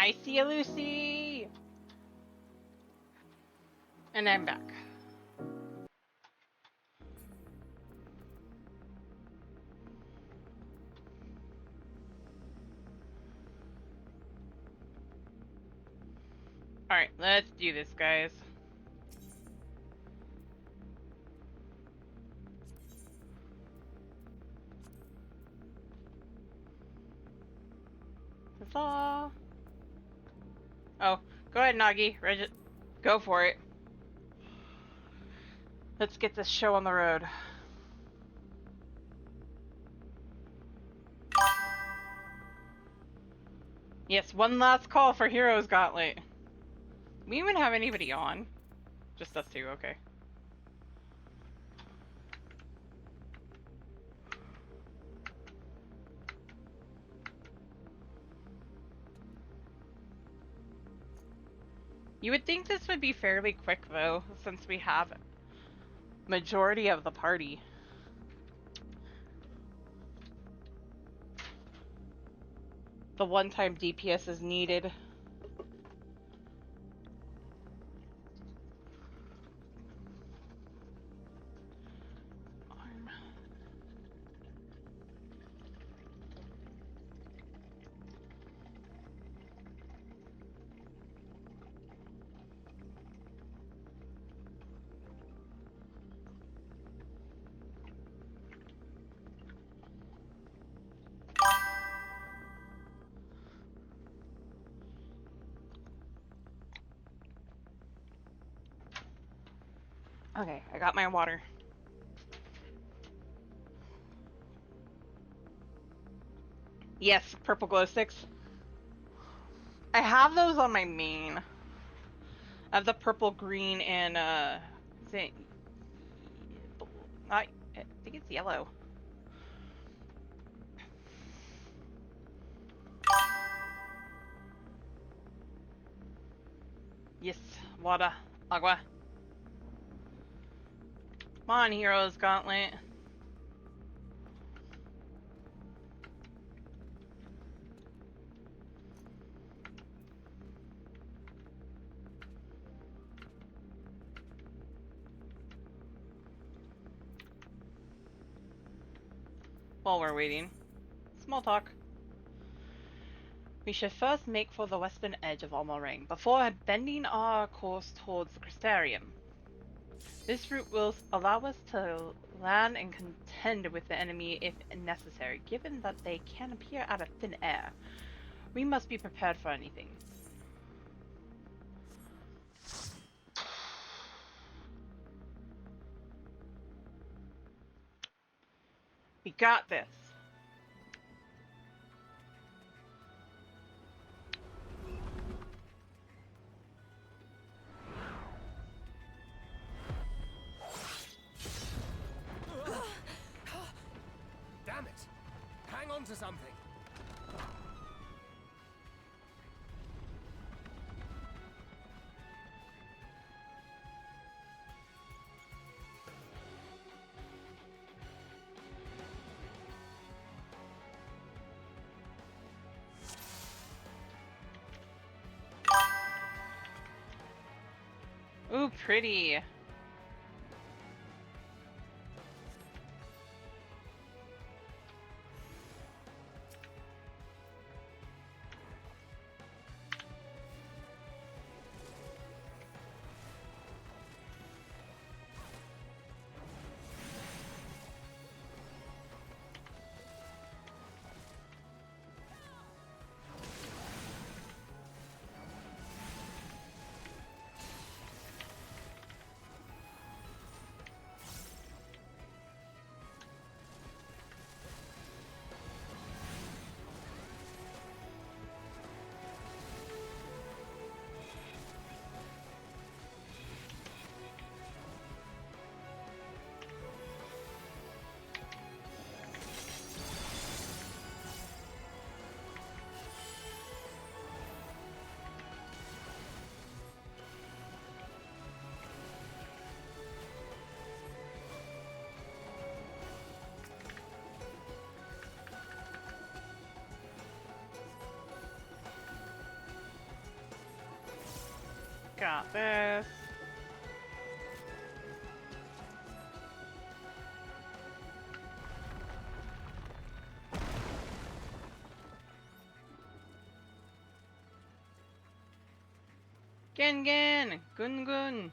I see you, Lucy! And I'm back. Alright, let's do this, guys. Huzzah! Oh, go ahead, Nagi. Go for it. Let's get this show on the road. Yes, one last call for Heroes Gauntlet. We even have anybody on? Just us two, okay. You would think this would be fairly quick, though, since we have majority of the party. The one-time DPS is needed. Okay, I got my water. Yes, purple glow sticks. I have those on my main. I have the purple, green, and I think it's yellow. Yes, water, agua. Come on, Heroes Gauntlet. While we're waiting, small talk. We should first make for the western edge of Almorang before bending our course towards the Crystarium. This route will allow us to land and contend with the enemy if necessary, given that they can appear out of thin air. We must be prepared for anything. We got this. Damn it! Hang on to something! Ooh, pretty. Got this. Gen, gun.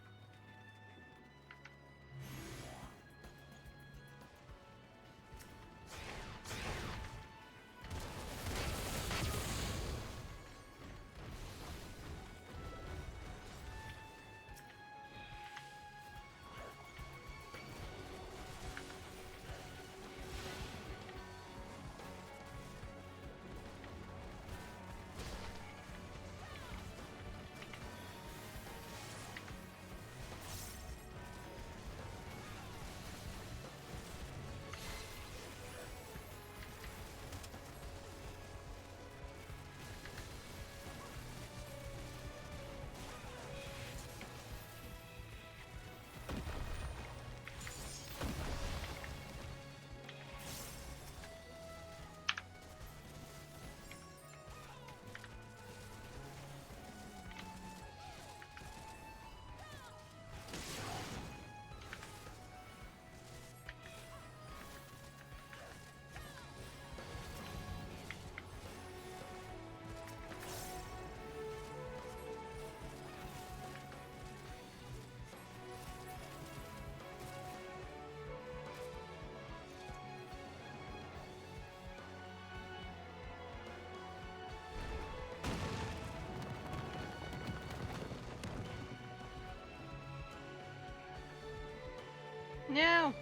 No.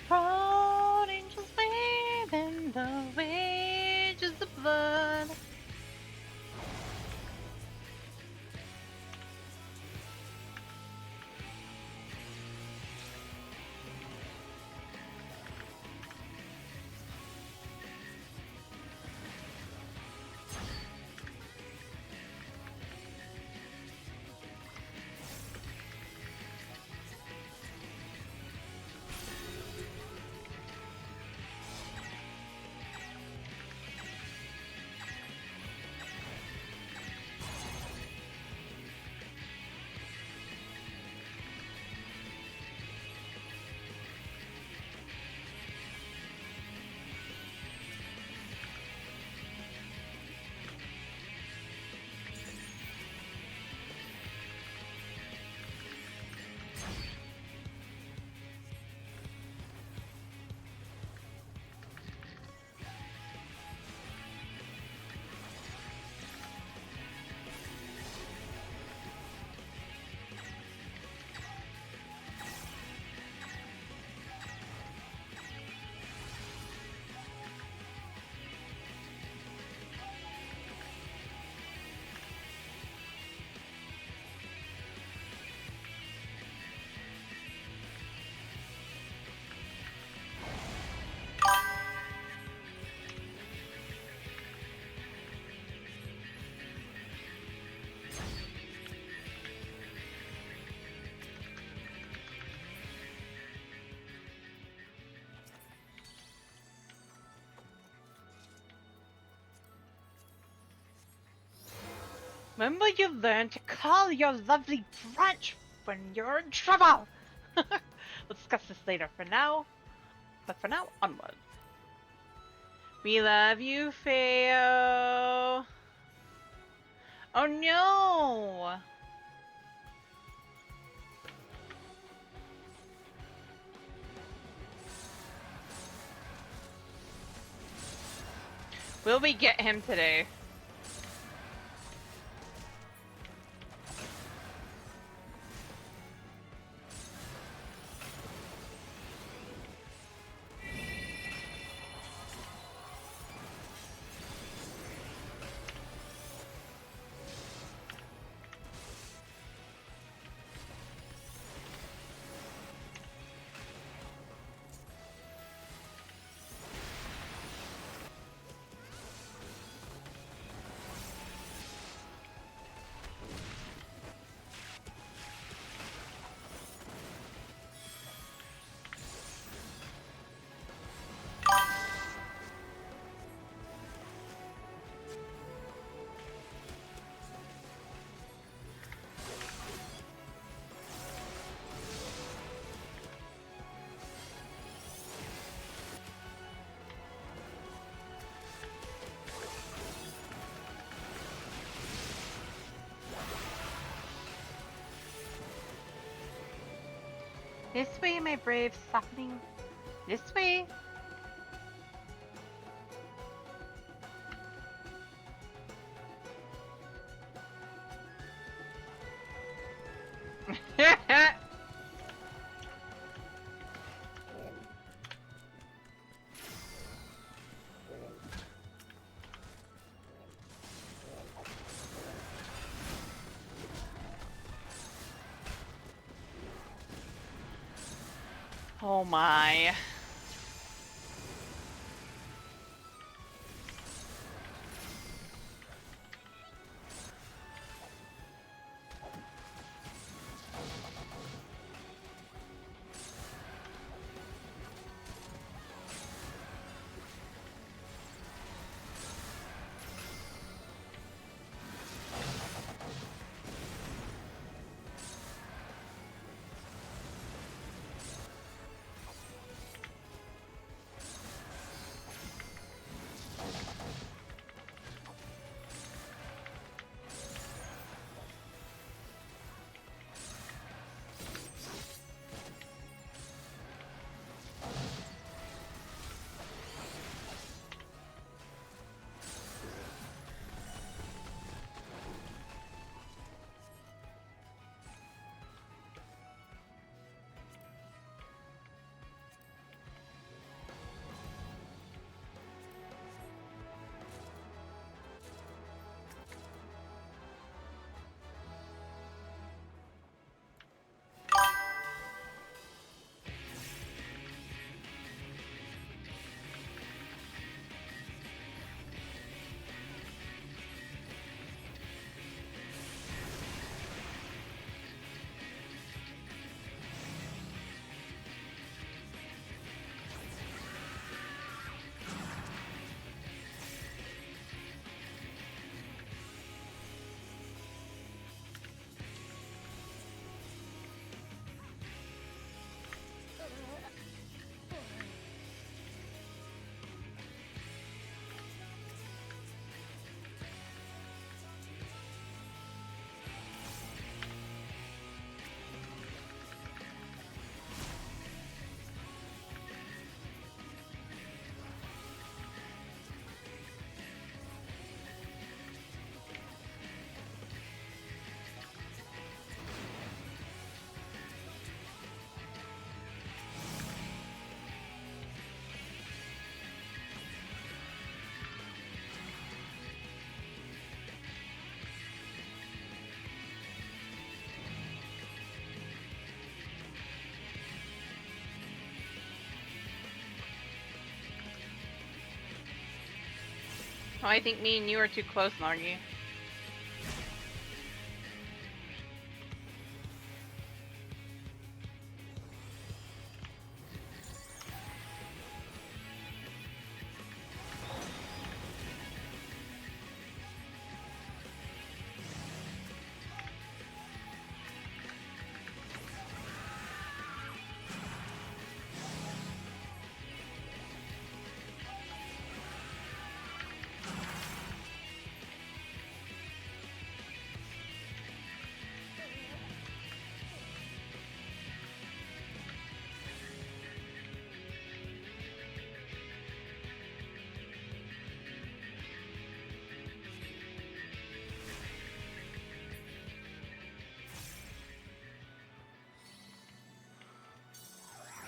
Proud angels within the wages of blood. When will you learn to call your lovely branch when you're in trouble? We'll discuss this later for now, but for now, onwards. We love you, Feo. Oh no! Will we get him today? This way, my brave sapling. This way. Oh my. Oh, I think me and you are too close, Nargi.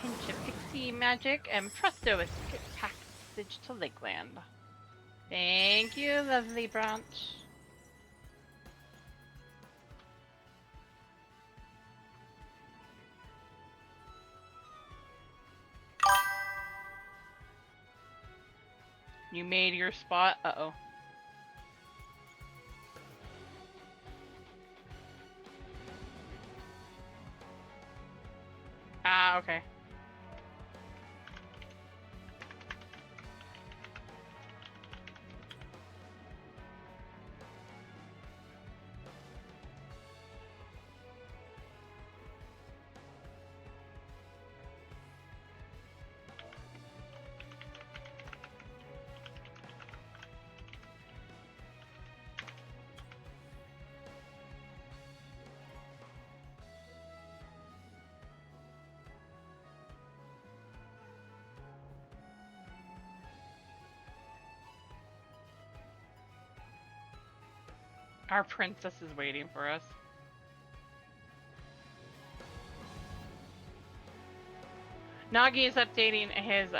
Pinch of pixie magic and presto, a secret passage to Lakeland. Thank you, lovely branch. You made your spot? Uh-oh. Ah, okay. Our princess is waiting for us. Nagi is updating his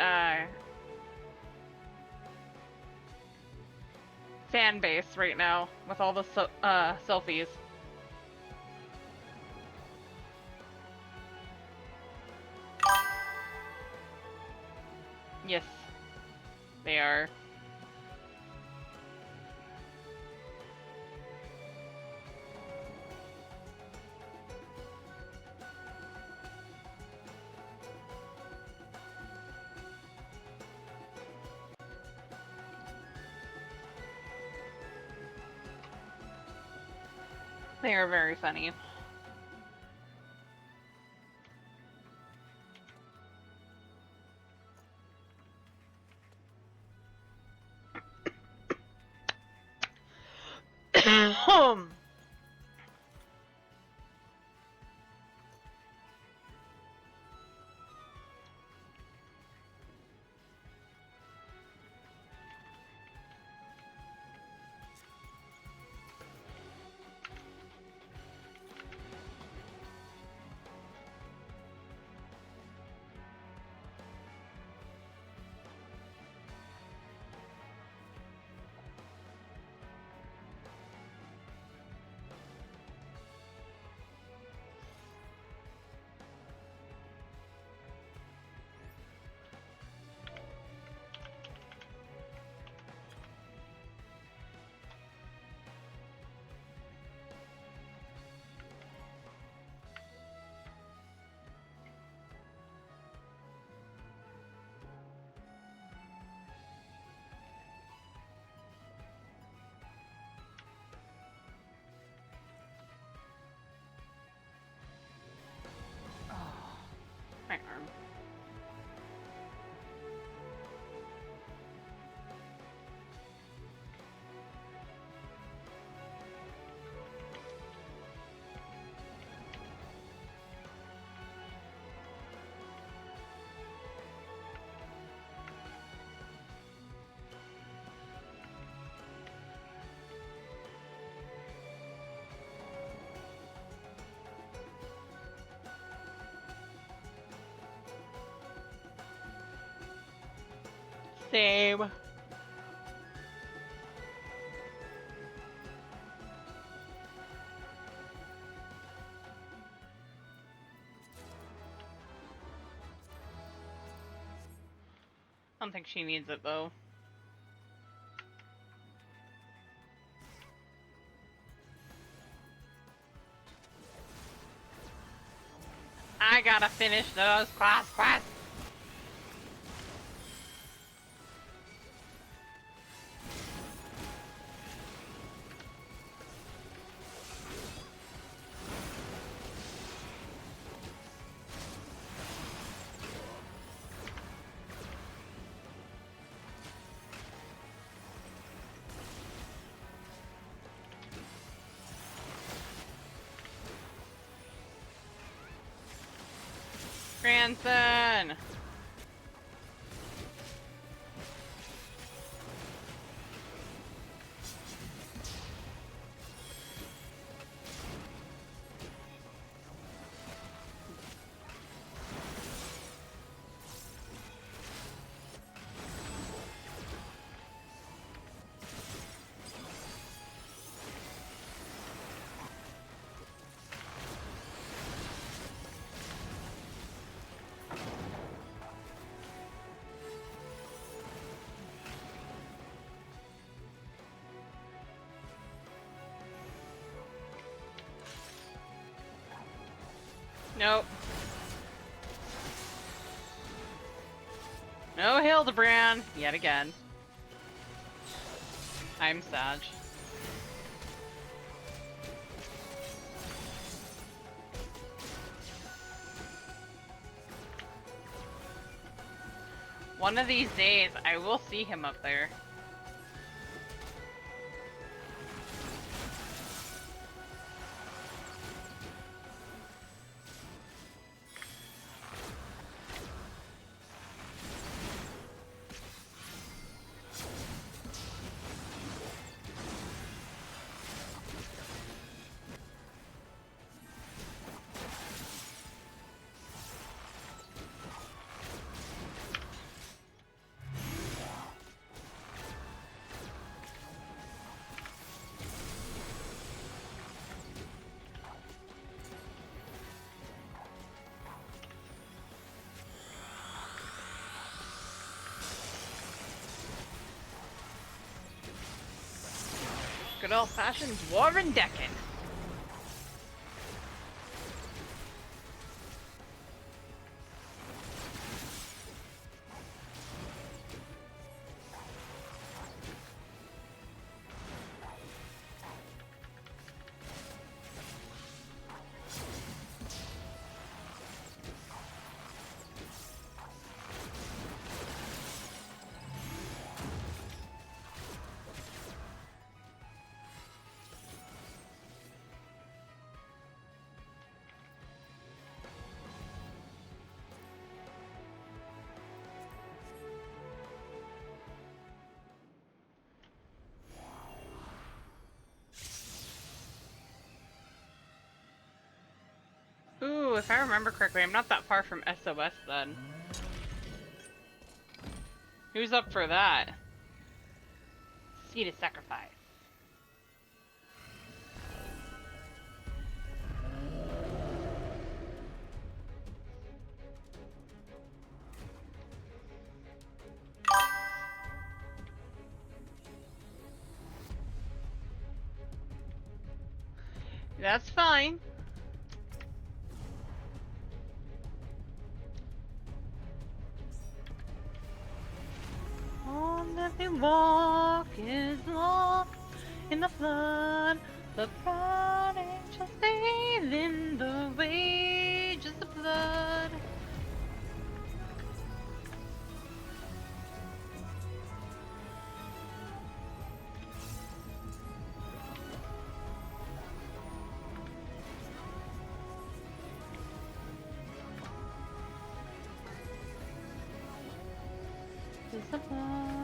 fan base right now with all the selfies. Yes, they are. They are very funny. My arm. Same. I don't think she needs it though. I gotta finish those quests. Grandson! Nope. No Hildebrand, yet again. I'm Sag. One of these days, I will see him up there. Good old-fashioned Dwarven decking. Ooh, if I remember correctly, I'm not that far from SOS then. Who's up for that? Seed of Sacrifice. That's fine. On every walk is lost in the flood. The proud angels bathe in the wages of blood. Is the blood.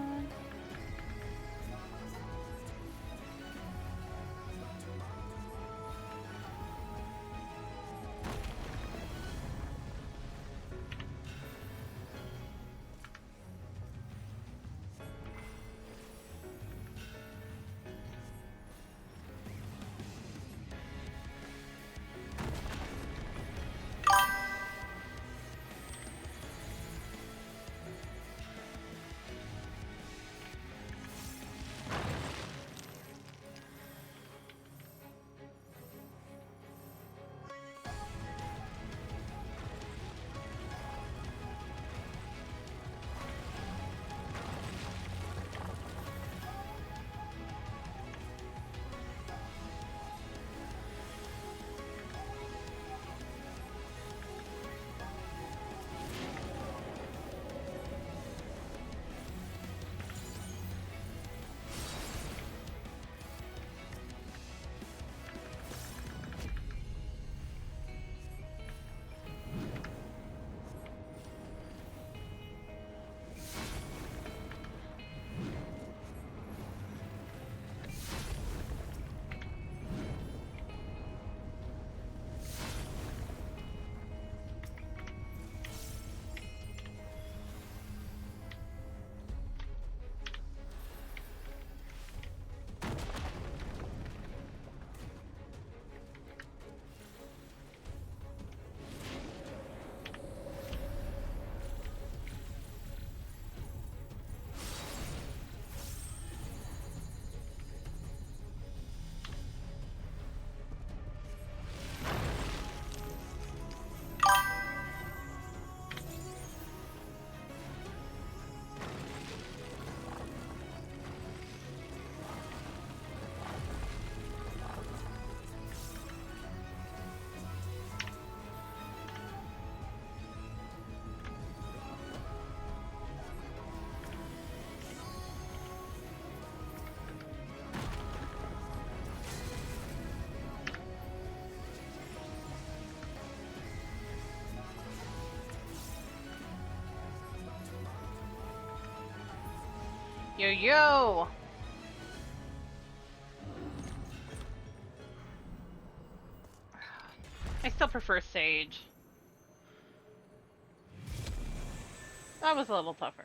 Yo, yo! I still prefer Sage. That was a little tougher.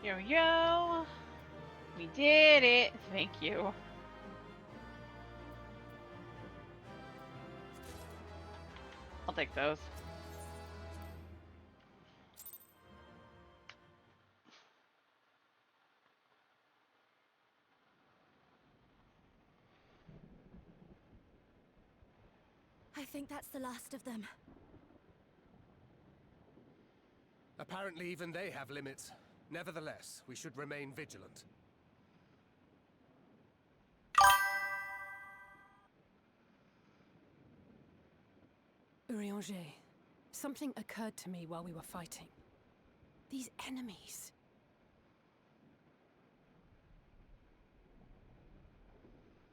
Yo, yo! We did it! Thank you. I'll take those. I think that's the last of them. Apparently even they have limits. Nevertheless, we should remain vigilant. Urianger, something occurred to me while we were fighting. These enemies.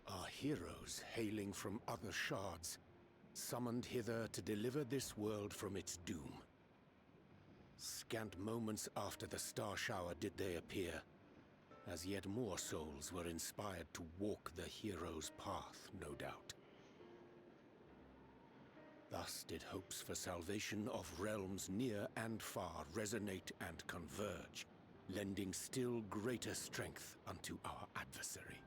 Are heroes hailing from other shards, summoned hither to deliver this world from its doom. Scant moments after the star shower did they appear, as yet more souls were inspired to walk the hero's path, no doubt. Thus did hopes for salvation of realms near and far resonate and converge, lending still greater strength unto our adversary.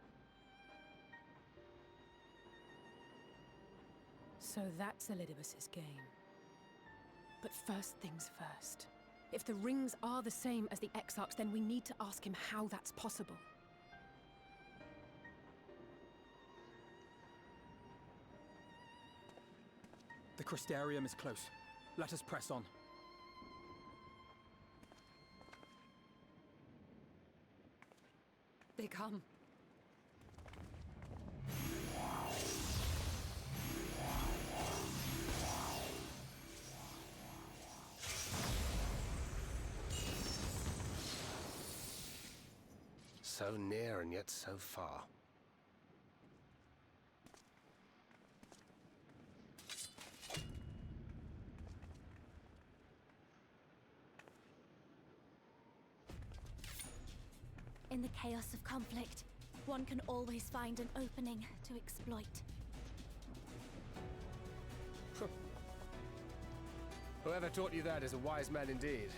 So that's Elidibus's game. But first things first. If the rings are the same as the Exarchs, then we need to ask him how that's possible. The Crystarium is close. Let us press on. They come. So near and yet so far. In the chaos of conflict, one can always find an opening to exploit. Whoever taught you that is a wise man indeed,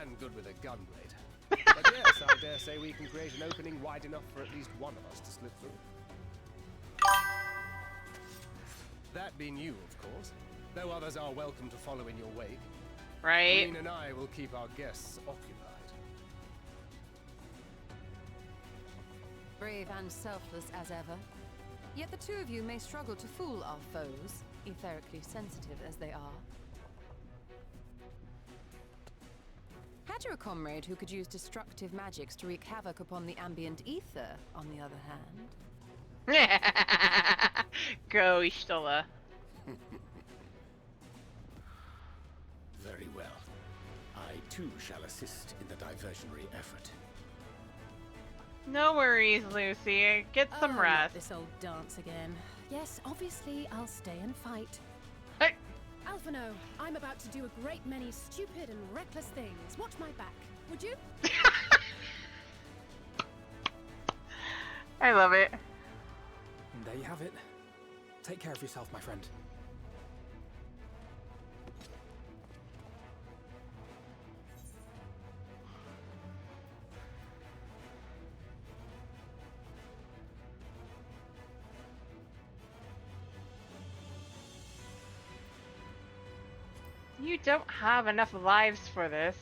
and good with a gun blade. But yes, I dare say we can create an opening wide enough for at least one of us to slip through. That being you, of course. Though others are welcome to follow in your wake. Right. Green and I will keep our guests occupied. Brave and selfless as ever. Yet the two of you may struggle to fool our foes, etherically sensitive as they are. Had you a comrade who could use destructive magics to wreak havoc upon the ambient ether, on the other hand? Go, Ishtola. Very well. I too shall assist in the diversionary effort. No worries, Lucy. Get some not rest. This old dance again. Yes, obviously I'll stay and fight. Hey. Alphino, I'm about to do a great many stupid and reckless things. Watch my back, would you? I love it. And there you have it. Take care of yourself, my friend. You don't have enough lives for this.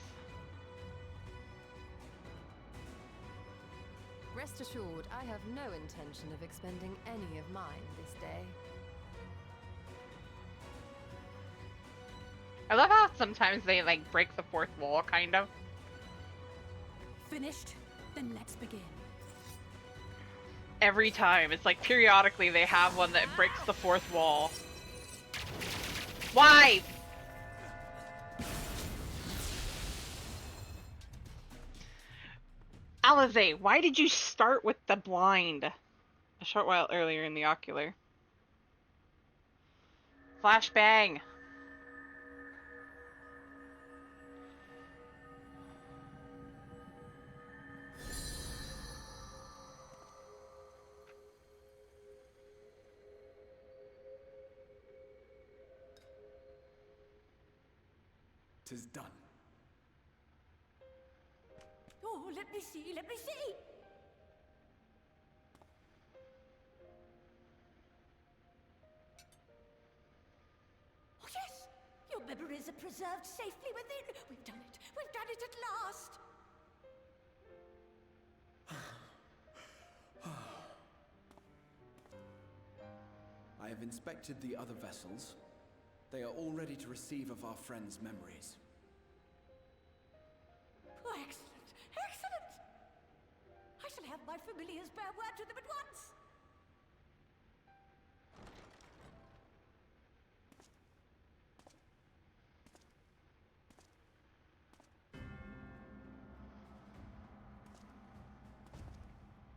Rest assured, I have no intention of expending any of mine this day. I love how sometimes they like break the fourth wall, kind of. Finished? Then let's begin. Every time. It's like periodically they have one that breaks the fourth wall. Why? Alize, why did you start with the blind a short while earlier in the ocular? Flashbang. Tis done. Oh, let me see, let me see! Oh, yes! Your memories are preserved safely within. We've done it! We've done it at last! I have inspected the other vessels. They are all ready to receive of our friends' memories. Oh, excellent! Excellent! I shall have my familiars bear word to them at once!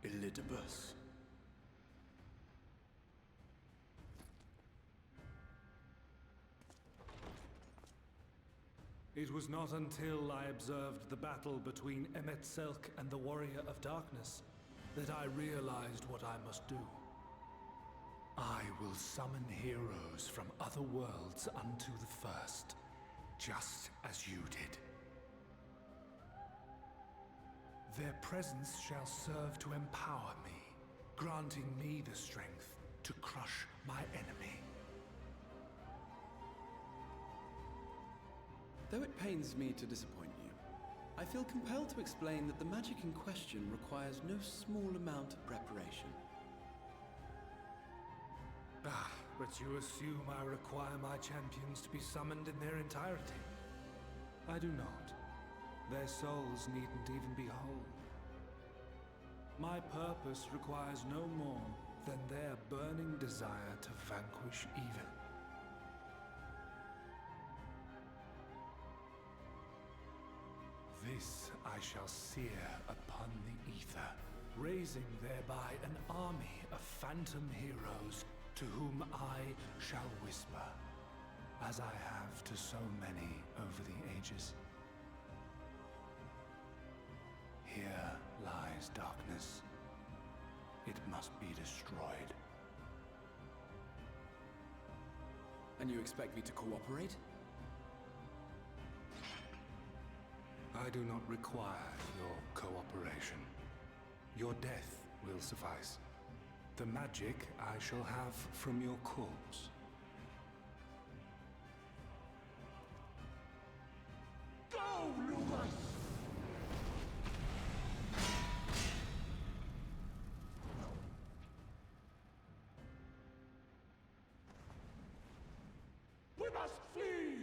Elidibus. It was not until I observed the battle between Emet-Selch and the Warrior of Darkness that I realized what I must do. I will summon heroes from other worlds unto the first, just as you did. Their presence shall serve to empower me, granting me the strength to crush my enemy. Though it pains me to disappoint you, I feel compelled to explain that the magic in question requires no small amount of preparation. Ah, but you assume I require my champions to be summoned in their entirety. I do not. Their souls needn't even be whole. My purpose requires no more than their burning desire to vanquish evil. This I shall sear upon the ether, raising thereby an army of phantom heroes to whom I shall whisper, as I have to so many over the ages. Here lies darkness. It must be destroyed. And you expect me to cooperate? I do not require your cooperation. Your death will suffice. The magic I shall have from your corpse. Go, Lucas! We must flee!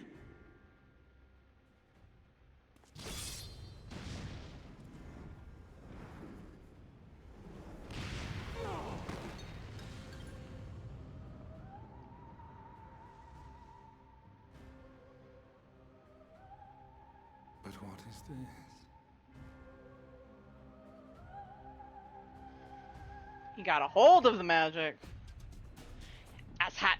But what is this? He got a hold of the magic. Ass hat.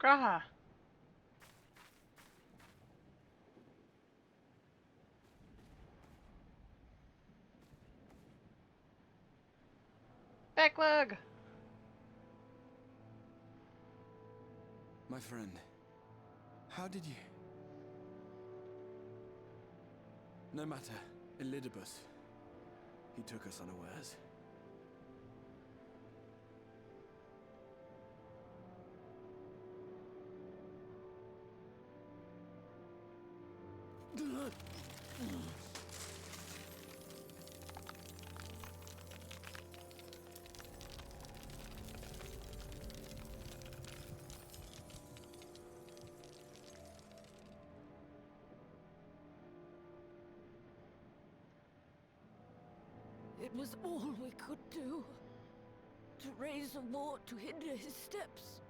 Graha. Backlog. My friend, how did you... No matter, Elidibus. He took us unawares. It was all we could do. To raise a war to hinder his steps.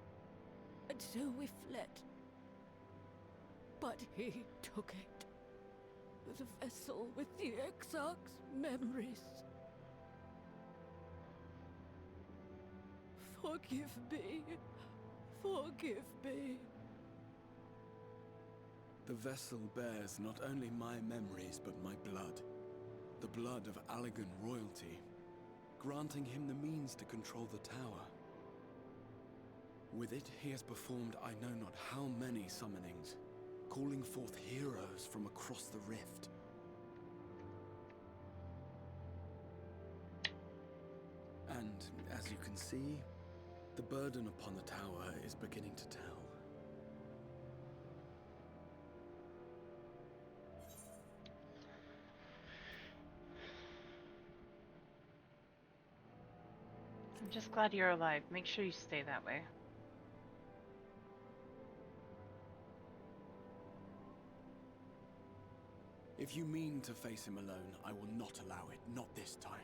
And so we fled. But he took it. The vessel with the Exarch's memories. Forgive me. Forgive me. The vessel bears not only my memories, but my blood. The blood of Allegan royalty, granting him the means to control the tower. With it, he has performed I know not how many summonings, calling forth heroes from across the rift. And, as you can see, the burden upon the tower is beginning to tell. I'm just glad you're alive. Make sure you stay that way. If you mean to face him alone, I will not allow it. Not this time.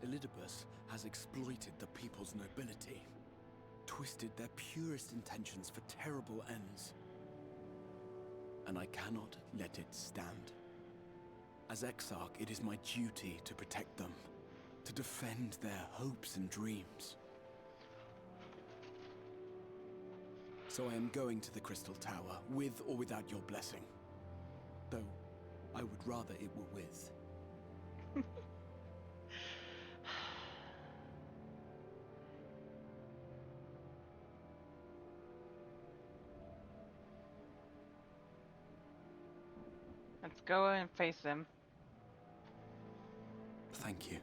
Elidibus has exploited the people's nobility, twisted their purest intentions for terrible ends. And I cannot let it stand. As Exarch, it is my duty to protect them, to defend their hopes and dreams. So I am going to the Crystal Tower, with or without your blessing. Though, I would rather it were with. Let's go and face him. Thank you.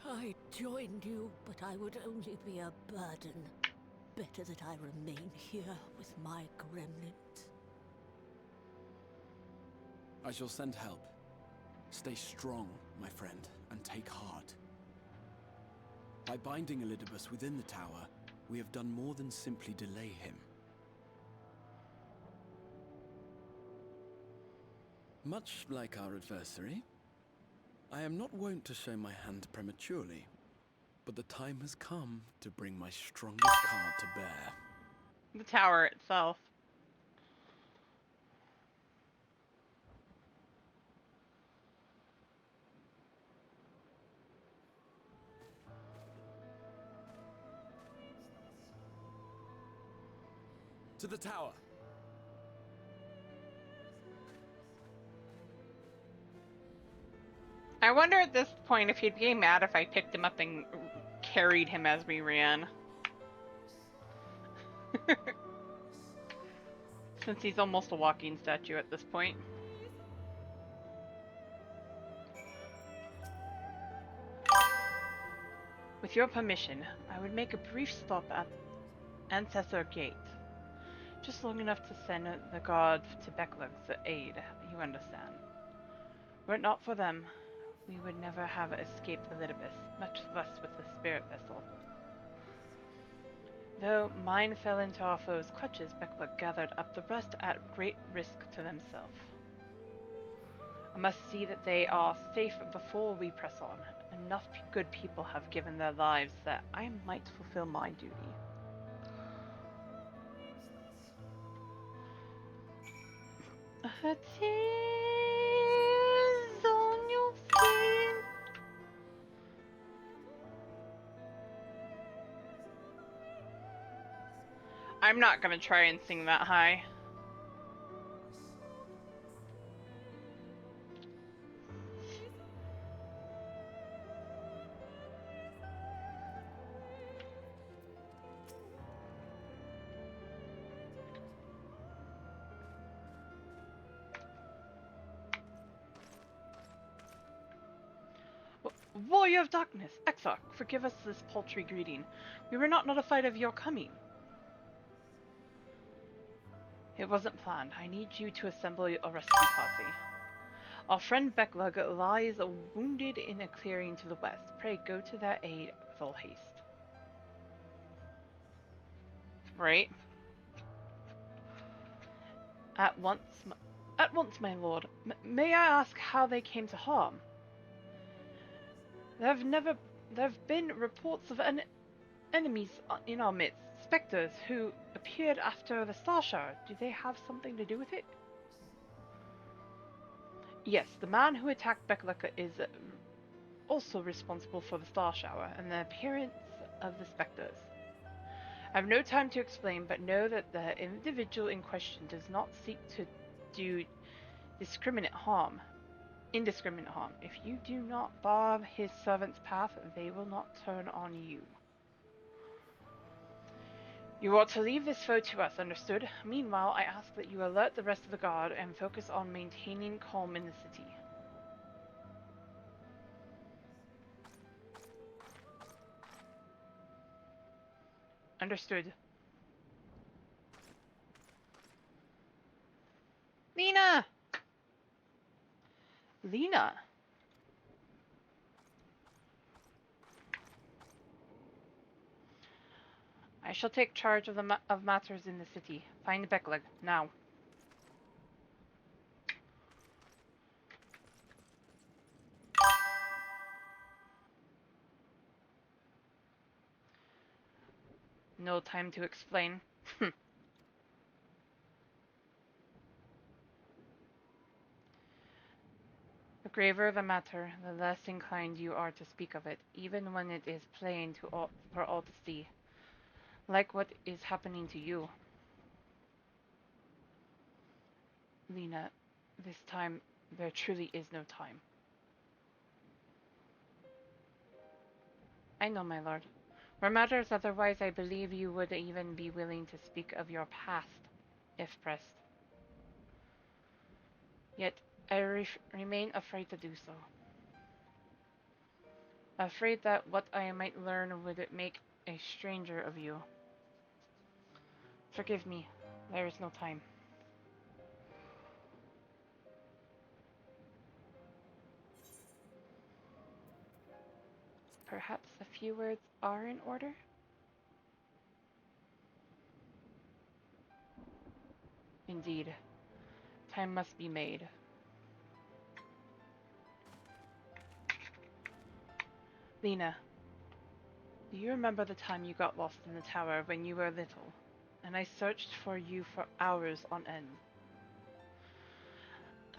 I joined you, but I would only be a burden. Better that I remain here with my gremlins. I shall send help. Stay strong, my friend, and take heart. By binding Elidibus within the tower, we have done more than simply delay him. Much like our adversary, I am not wont to show my hand prematurely, but the time has come to bring my strongest card to bear. The tower itself. To the tower! I wonder at this point if he'd be mad if I picked him up and carried him as we ran. Since he's almost a walking statue at this point. With your permission, I would make a brief stop at Ancestor Gate. Just long enough to send the guard to Becklug's aid, you understand. Were it not for them, we would never have escaped Elidibus, much less with the spirit vessel. Though mine fell into our foe's clutches, Becklug gathered up the rest at great risk to themselves. I must see that they are safe before we press on. Enough good people have given their lives that I might fulfill my duty. A tears on your face. I'm not gonna try and sing that high. Warrior of Darkness, Exarch, forgive us this paltry greeting. We were not notified of your coming. It wasn't planned. I need you to assemble a rescue party. Our friend Becklug lies wounded in a clearing to the west. Pray go to their aid with all haste. Right. At once, my lord. May I ask how they came to harm? There have been reports of enemies in our midst, specters who appeared after the Star Shard. Do they have something to do with it? Yes, the man who attacked Beckleka is also responsible for the star shower and the appearance of the specters. I have no time to explain, but know that the individual in question does not seek to do indiscriminate harm. If you do not bar his servant's path, they will not turn on you. You ought to leave this foe to us, understood? Meanwhile, I ask that you alert the rest of the guard and focus on maintaining calm in the city. Understood. Lena! Lena! I shall take charge of matters in the city. Find Bekleg, now. No time to explain. The graver the matter, the less inclined you are to speak of it, even when it is plain for all to see. Like what is happening to you. Lena, this time, there truly is no time. I know, my lord. Were matters otherwise, I believe you would even be willing to speak of your past, if pressed. Yet, I remain afraid to do so. Afraid that what I might learn would make a stranger of you. Forgive me, there is no time. Perhaps a few words are in order? Indeed, time must be made. Lena, do you remember the time you got lost in the tower when you were little, and I searched for you for hours on end?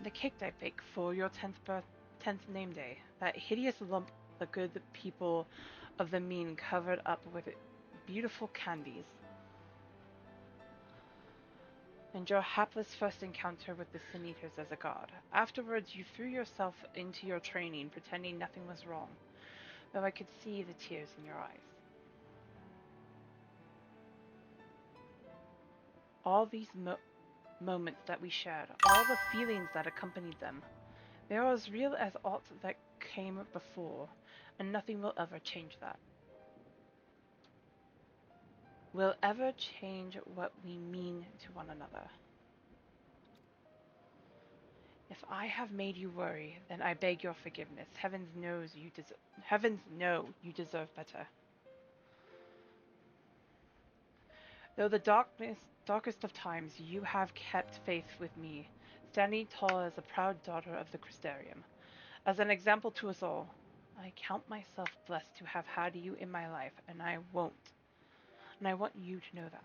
The cake I baked for your 10th name day, that hideous lump the good people of the mean covered up with beautiful candies. And your hapless first encounter with the Sin Eaters as a god. Afterwards, you threw yourself into your training, pretending nothing was wrong, though I could see the tears in your eyes. All these moments that we shared, all the feelings that accompanied them, they are as real as aught that came before, and nothing will ever change that. Will ever change what we mean to one another. If I have made you worry, then I beg your forgiveness. Heavens know you deserve better. Though the darkest of times, you have kept faith with me, standing tall as a proud daughter of the Crystarium, as an example to us all. I count myself blessed to have had you in my life, and I want you to know that.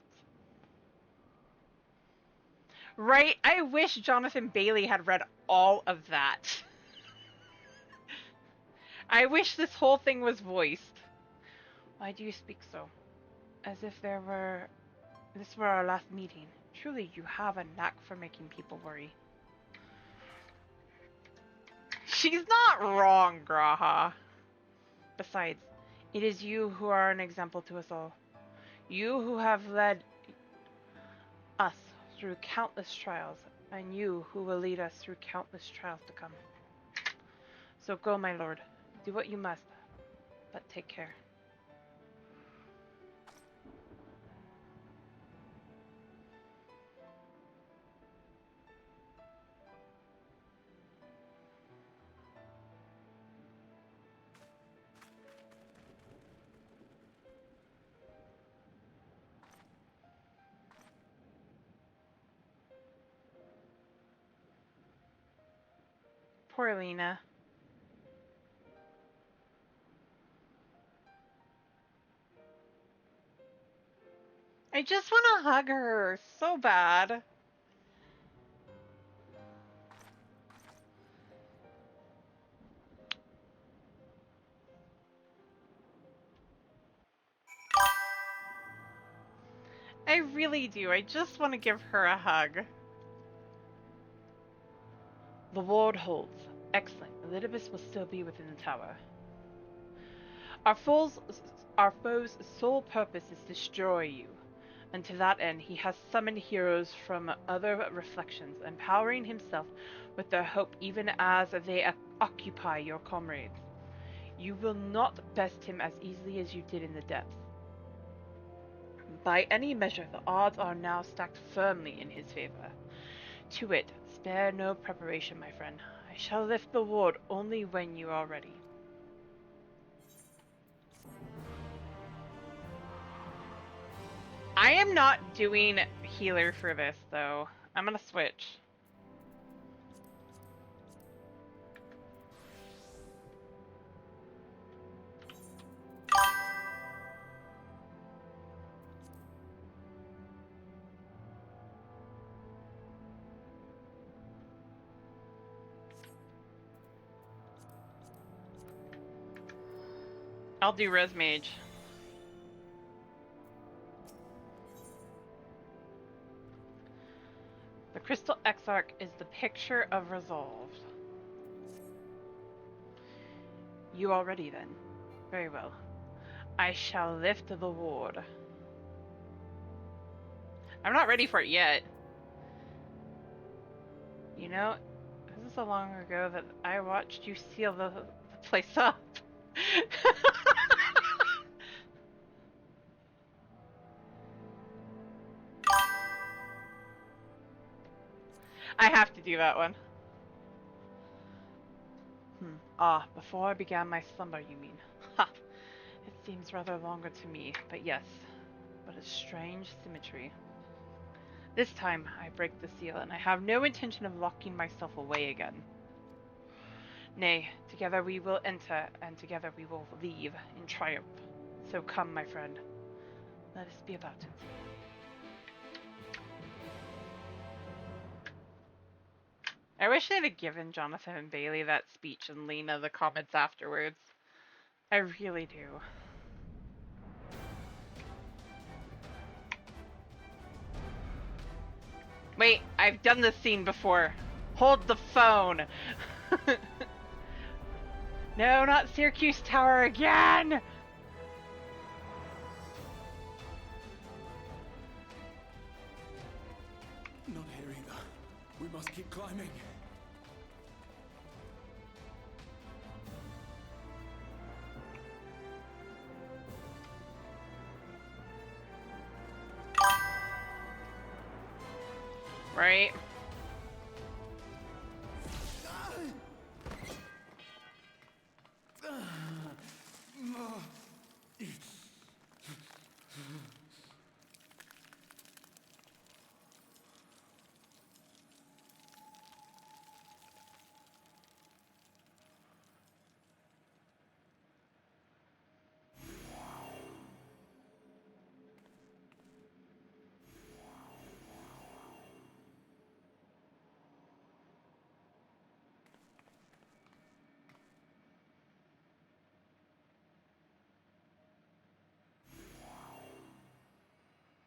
Right? I wish Jonathan Bailey had read all of that. I wish this whole thing was voiced. Why do you speak so? As if this were our last meeting. Truly, you have a knack for making people worry. She's not wrong, Graha. Besides, it is you who are an example to us all. You who have led us through countless trials, and you who will lead us through countless trials to come. So go, my lord. Do what you must, but take care. Poor Lena. I just want to hug her so bad. I really do. I just want to give her a hug. The ward holds. Excellent. Elidibus will still be within the tower. Our foe's sole purpose is to destroy you. And to that end, he has summoned heroes from other reflections, empowering himself with their hope even as they occupy your comrades. You will not best him as easily as you did in the depths. By any measure, the odds are now stacked firmly in his favor. To it, spare no preparation, my friend. I shall lift the ward only when you are ready. I am not doing healer for this, though. I'm gonna switch. I'll do Res Mage. The Crystal Exarch is the picture of resolve. You are ready then? Very well. I shall lift the ward. I'm not ready for it yet. You know, this is so long ago that I watched you seal the place up. I have to do that one. Ah, before I began my slumber, you mean? Ha! It seems rather longer to me, but yes. What a strange symmetry. This time, I break the seal, and I have no intention of locking myself away again. Nay, together we will enter, and together we will leave in triumph. So come, my friend. Let us be about it. I wish they'd have given Jonathan and Bailey that speech and Lena the comments afterwards. I really do. Wait, I've done this scene before. Hold the phone. No, not Syracuse Tower again! Not here either. We must keep climbing. Right.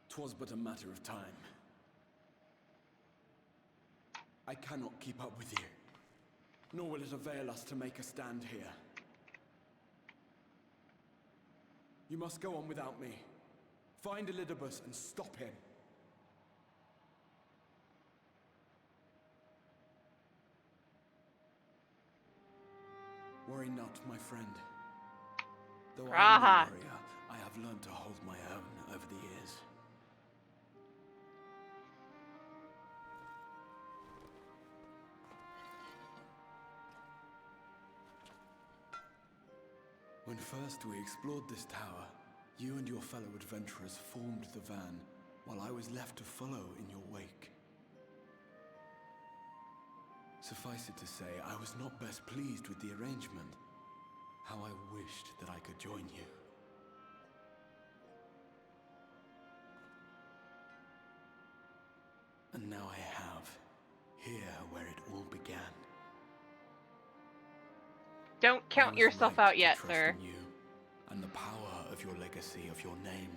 Twas but a matter of time. I cannot keep up with you, nor will it avail us to make a stand here. You must go on without me. Find Elidibus and stop him. Worry not, my friend. Though I am no warrior, I have learned to hold my own over the years. When first we explored this tower, you and your fellow adventurers formed the van, while I was left to follow in your wake. Suffice it to say, I was not best pleased with the arrangement. How I wished that I could join you. And now I have, here where it all began. Don't count yourself out yet, trust sir. in you and the power of your legacy, of your name.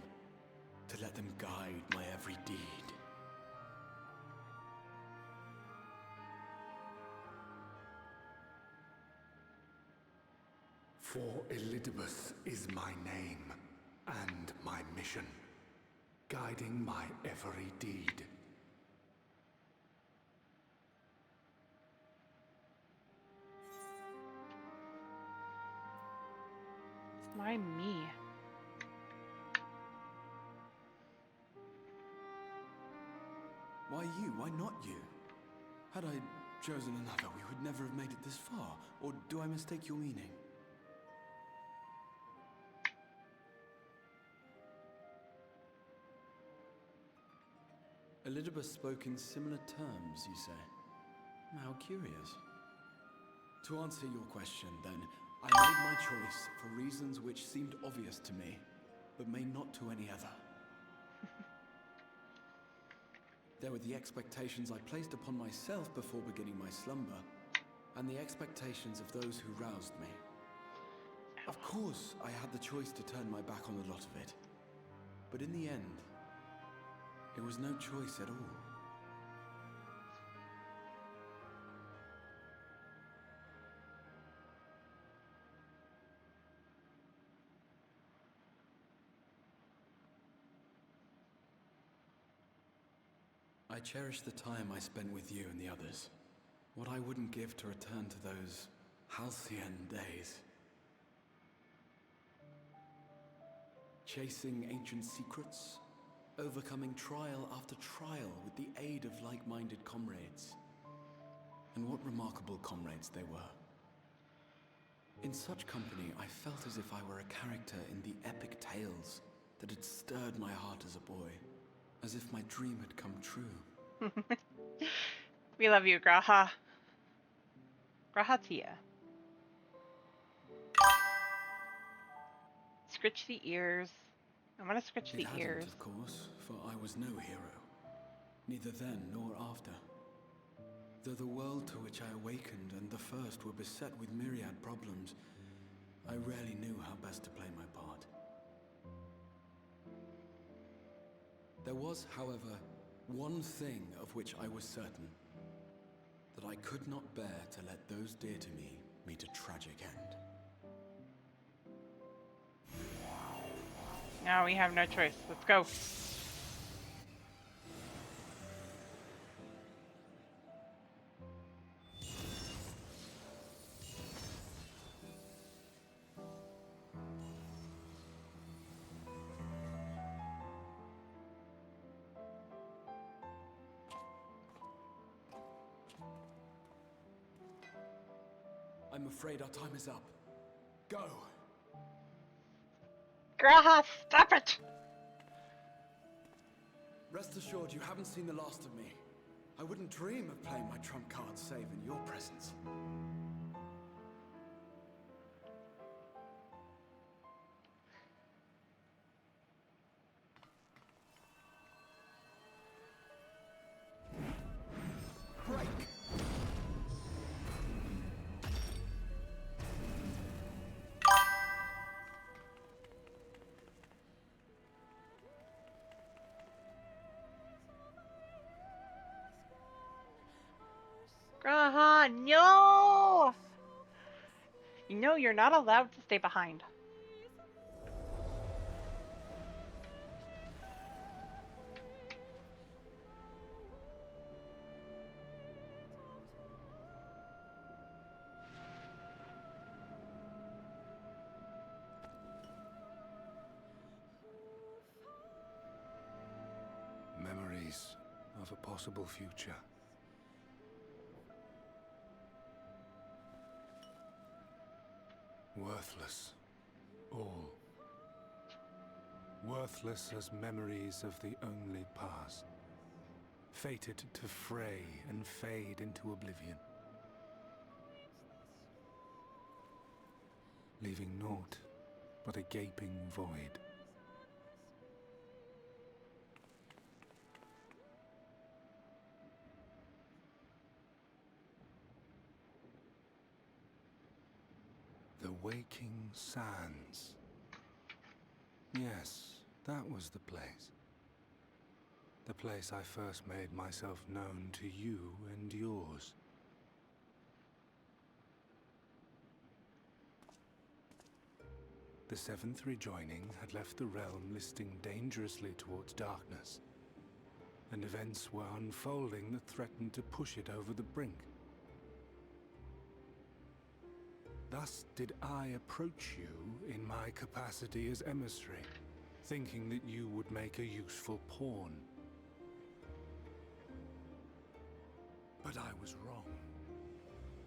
to let them guide my every deed. For Elidibus is my name and my mission, guiding my every deed. Why me? Why you? Why not you? Had I chosen another, we would never have made it this far. Or do I mistake your meaning? Elidibus spoke in similar terms, you say? How curious. To answer your question, then, I made my choice for reasons which seemed obvious to me, but may not to any other. There were the expectations I placed upon myself before beginning my slumber, and the expectations of those who roused me. Of course, I had the choice to turn my back on a lot of it, but in the end, it was no choice at all. I cherish the time I spent with you and the others. What I wouldn't give to return to those halcyon days. Chasing ancient secrets, overcoming trial after trial with the aid of like-minded comrades. And what remarkable comrades they were. In such company, I felt as if I were a character in the epic tales that had stirred my heart as a boy, as if my dream had come true. We love you, Graha. Graha Tia. Scritch the ears. I'm gonna scritch the ears. Of course, for I was no hero, neither then nor after. Though the world to which I awakened and the first were beset with myriad problems, I rarely knew how best to play my part. There was, however, one thing of which I was certain, that I could not bear to let those dear to me meet a tragic end. Now we have no choice. Let's go. I'm afraid our time is up. Go! Graha, stop it! Rest assured you haven't seen the last of me. I wouldn't dream of playing my trump card save in your presence. Graha, no! You know you're not allowed to stay behind. Memories of a possible future. Worthless. All. Worthless as memories of the only past. Fated to fray and fade into oblivion. Leaving naught but a gaping void. The Waking Sands. Yes, that was the place. The place I first made myself known to you and yours. The Seventh Rejoining had left the realm listing dangerously towards darkness, and events were unfolding that threatened to push it over the brink. Thus did I approach you in my capacity as emissary, thinking that you would make a useful pawn. But I was wrong.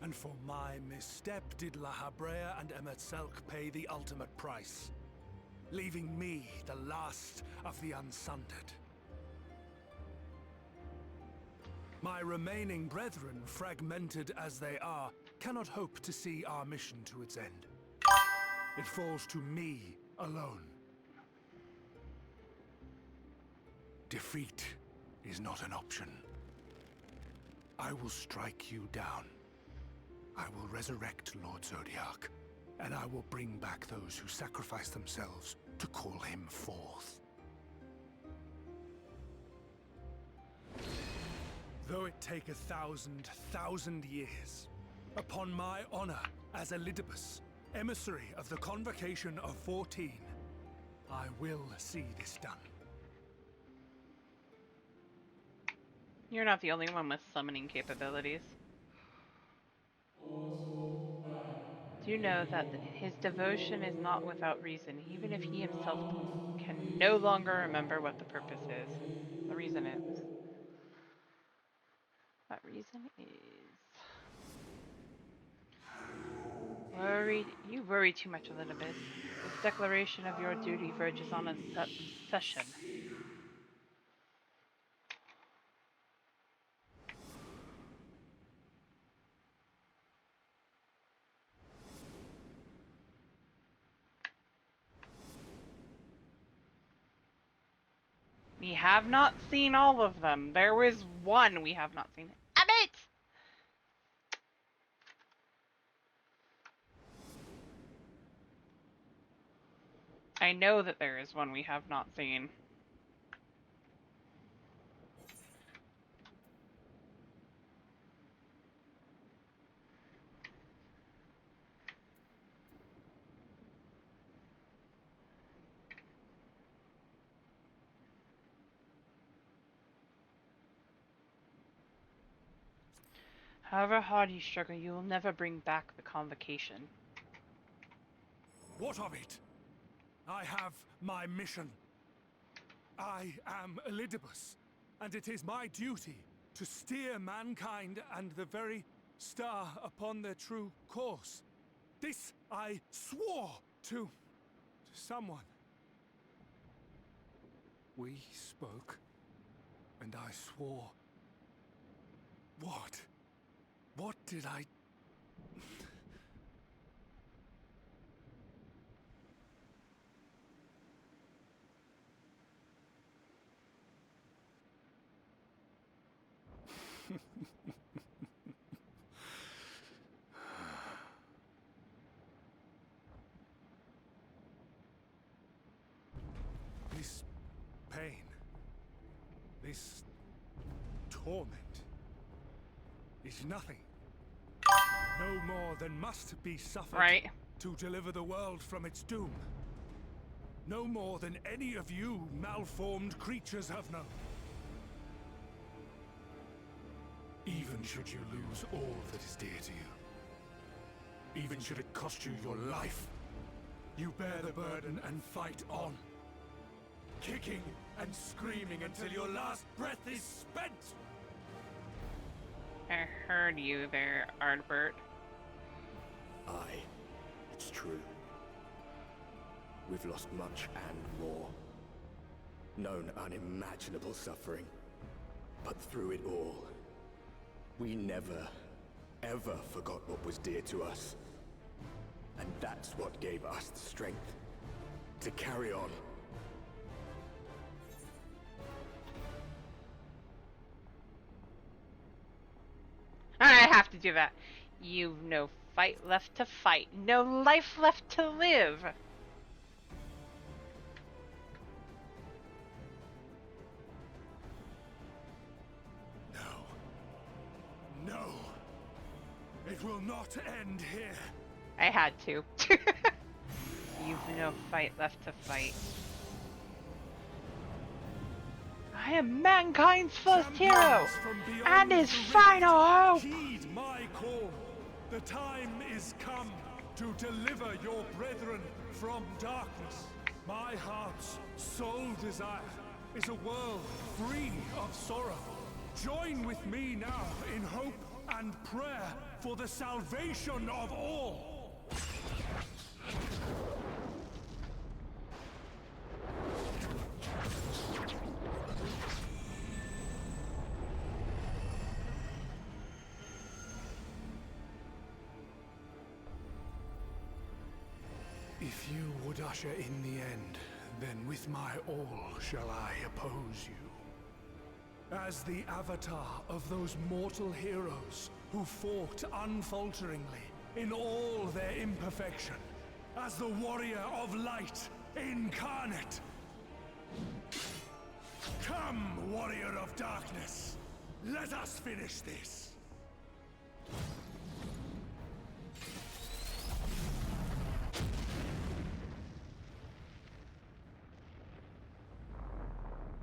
And for my misstep did La Habrea and Emet-Selch pay the ultimate price, leaving me the last of the Unsundered. My remaining brethren, fragmented as they are, cannot hope to see our mission to its end. It falls to me alone. Defeat is not an option. I will strike you down. I will resurrect Lord Zodiac, and I will bring back those who sacrificed themselves to call him forth. Though it take 1,000 years, upon my honor as Elidibus, emissary of the Convocation of 14, I will see this done. You're not the only one with summoning capabilities. Do you know that his devotion is not without reason, even if he himself can no longer remember what the purpose is? The reason is. That reason is. You worry too much, Elidibus. This declaration of your duty verges on obsession. We have not seen all of them. There was one we have not seen. Abbott! I know that there is one we have not seen. However hard you struggle, you will never bring back the Convocation. What of it? I have my mission. I am Elidibus, and it is my duty to steer mankind and the very star upon their true course. This I swore to someone. We spoke, and I swore. What? What did I... This pain, this torment, is nothing. No more than must be suffered to deliver the world from its doom. No more than any of you malformed creatures have known. Even should you lose all that is dear to you, even should it cost you your life, you bear the burden and fight on, kicking and screaming until your last breath is spent. I heard you there, Ardbert. Aye, it's true. We've lost much and more. Known unimaginable suffering. But through it all, we never, ever forgot what was dear to us. And that's what gave us the strength to carry on. I have to do that. You've no fight left to fight, no life left to live. It will not end here. I had to. You've no fight left to fight. I am mankind's first hero and his final hope. Heed my call. The time is come to deliver your brethren from darkness. My heart's sole desire is a world free of sorrow. Join with me now in hope and prayer for the salvation of all. If you would usher in the end, then with my all shall I oppose you. As the avatar of those mortal heroes who fought unfalteringly in all their imperfection, as the warrior of light incarnate. Come, warrior of darkness, let us finish this.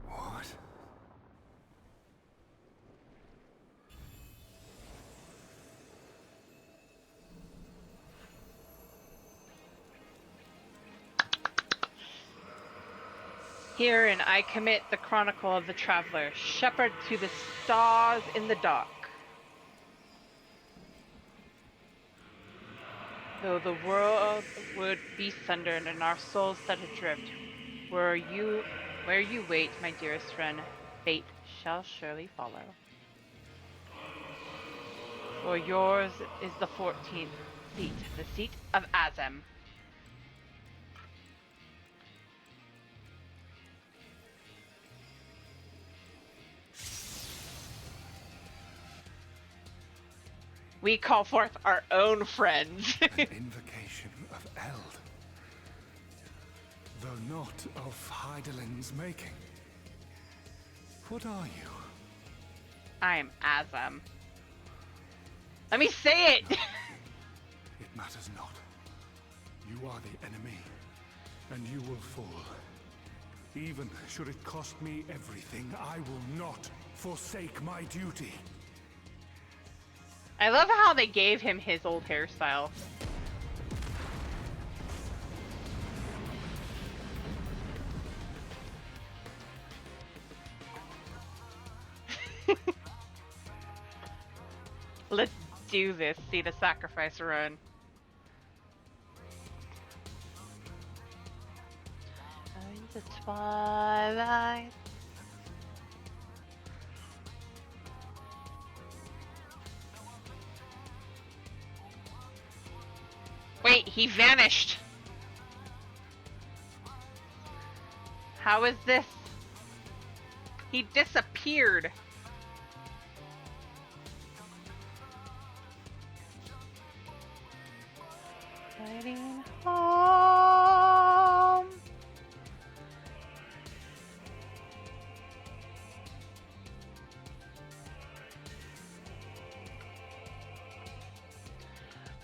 What? Herein I commit the chronicle of the traveler, shepherd to the stars in the dark. Though the world would be sundered and our souls set adrift, where you wait, my dearest friend, fate shall surely follow. For yours is the 14th seat, the seat of Azem. We call forth our own friends. An invocation of Eld, though not of Heidelin's making. What are you? I am Azem. Let me say it! It matters not. You are the enemy, and you will fall. Even should it cost me everything, I will not forsake my duty. I love how they gave him his old hairstyle. Let's do this. See the sacrifice run. The twilight. Wait, he vanished. How is this? He disappeared. Heading home.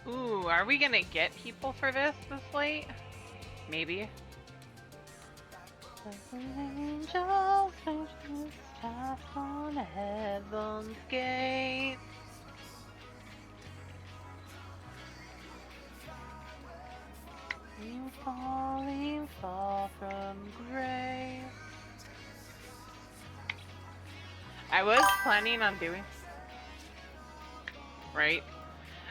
Ooh, are we gonna get people for this late? Maybe. Angels staff on heaven's gate. You falling far from grace. I was planning on doing... Right?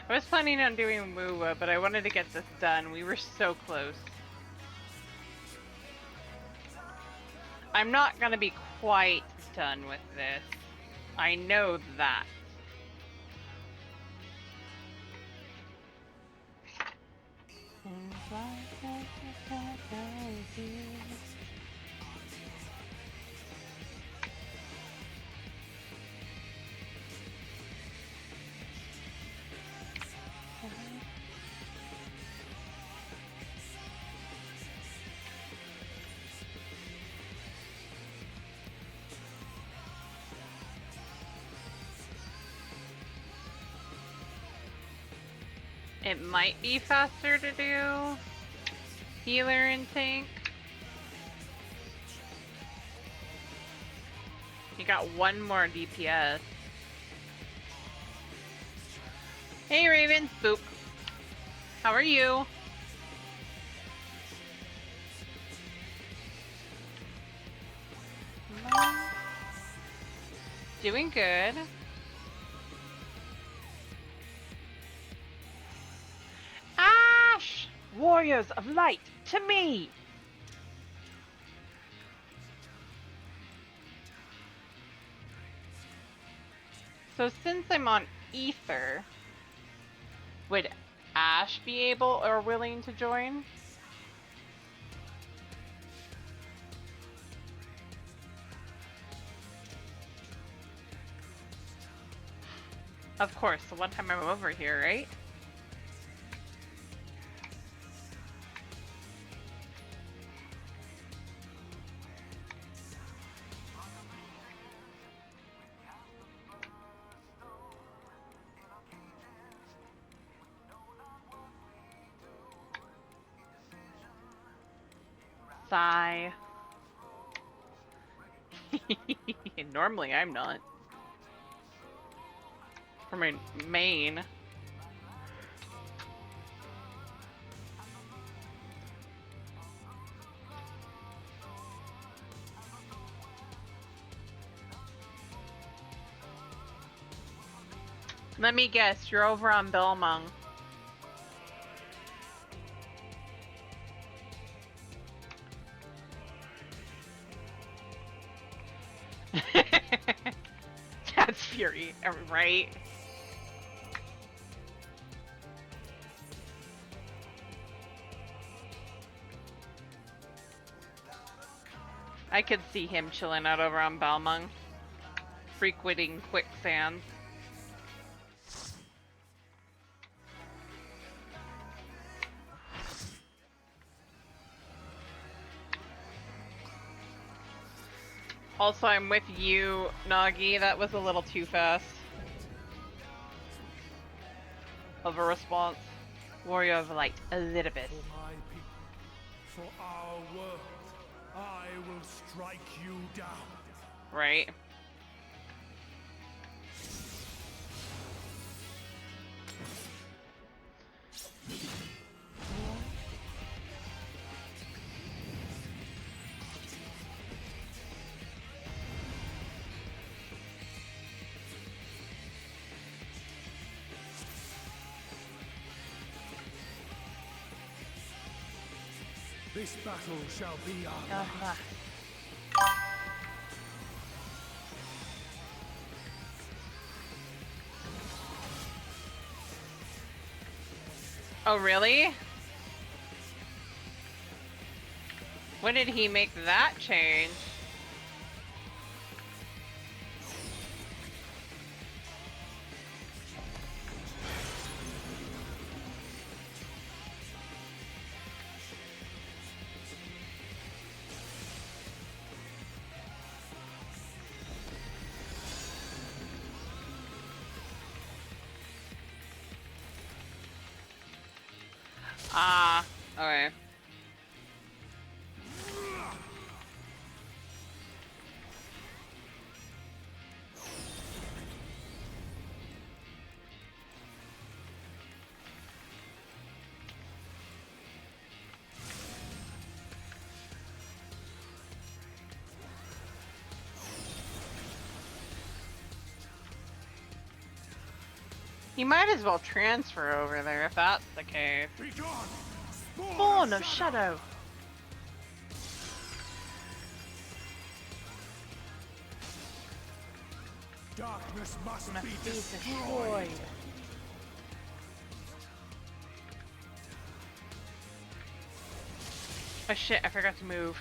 I was planning on doing Muwa, but I wanted to get this done. We were so close. I'm not gonna be quite done with this. I know that. It might be faster to do healer and tank. You got one more DPS. Hey Raven, Spook. How are you? Doing good. Ash! Warriors of light, to me! So since I'm on Ether, would Ash be able or willing to join? Of course, the one time I'm over here, right? Sigh. Normally I'm not. For my main. Let me guess, you're over on Belmont. That's Fury, right? I could see him chilling out over on Balmung, frequenting quicksand. Also, I'm with you, Nagi. That was a little too fast of a response. Warrior of Light, Elizabeth. For my people, for our world, I will strike you down. Right. This battle shall be our last. Oh, really? When did he make that change? Ah, okay. You might as well transfer over there if that's the case. Spawn of Shadow! Darkness must be destroyed. Oh shit, I forgot to move.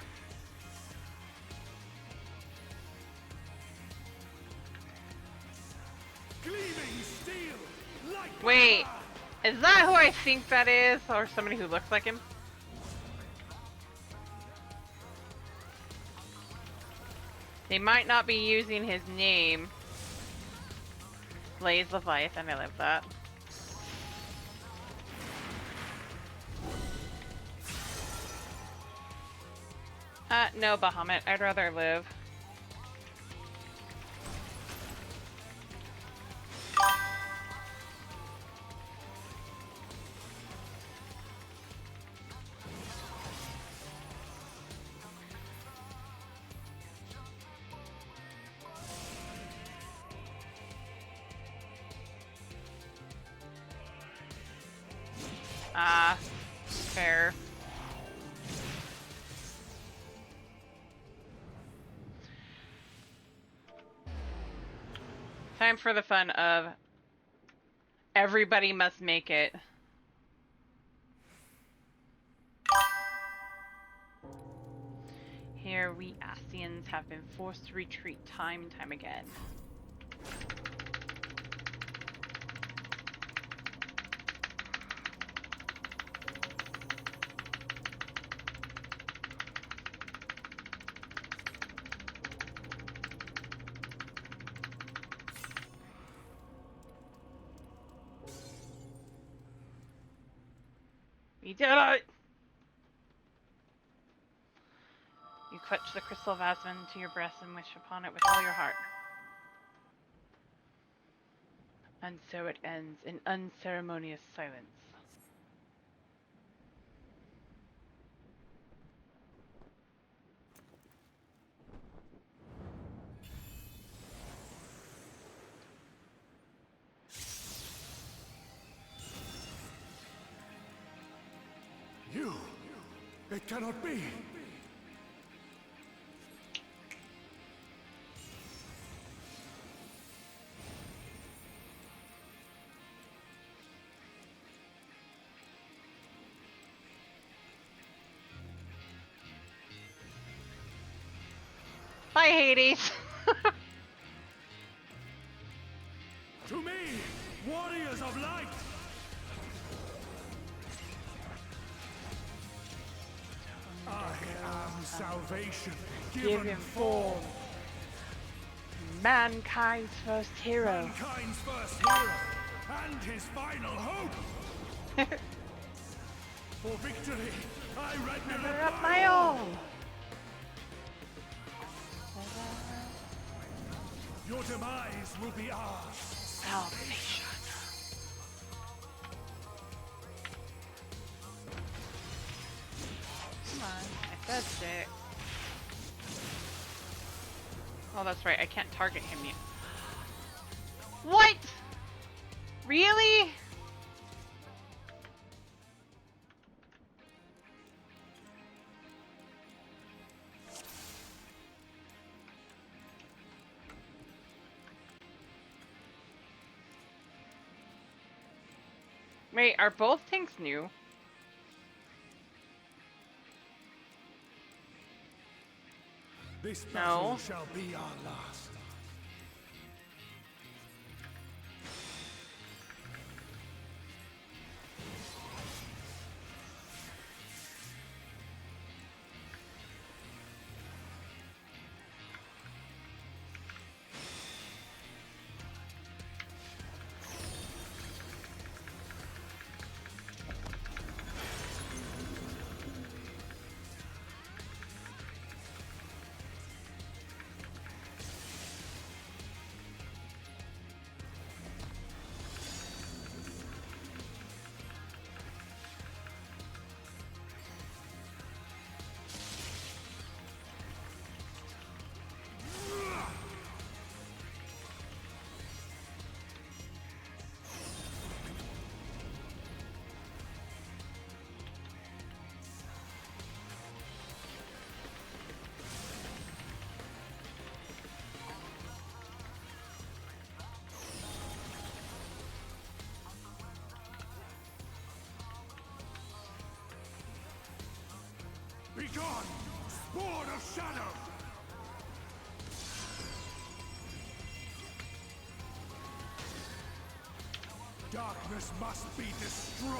Wait, is that who I think that is? Or somebody who looks like him? They might not be using his name. Blaze Leviathan, I love that. No, Bahamut. I'd rather live. Fair. Time for the fun of everybody must make it. Here we Ascians have been forced to retreat time and time again. We did it! You clutch the crystal vasman to your breast and wish upon it with all your heart. And so it ends in unceremonious silence. You! It cannot be! Bye, Hades! To me, warriors of light! I am salvation, given form. Mankind's first hero. Mankind's first hero, and his final hope! For victory, I render up my all! Your demise will be ours. Salvation. Come on, I said it. Oh, that's right, I can't target him yet. What? Really? Wait, are both things new? This battle shall be our last. Begone, spawn of shadow! Darkness must be destroyed!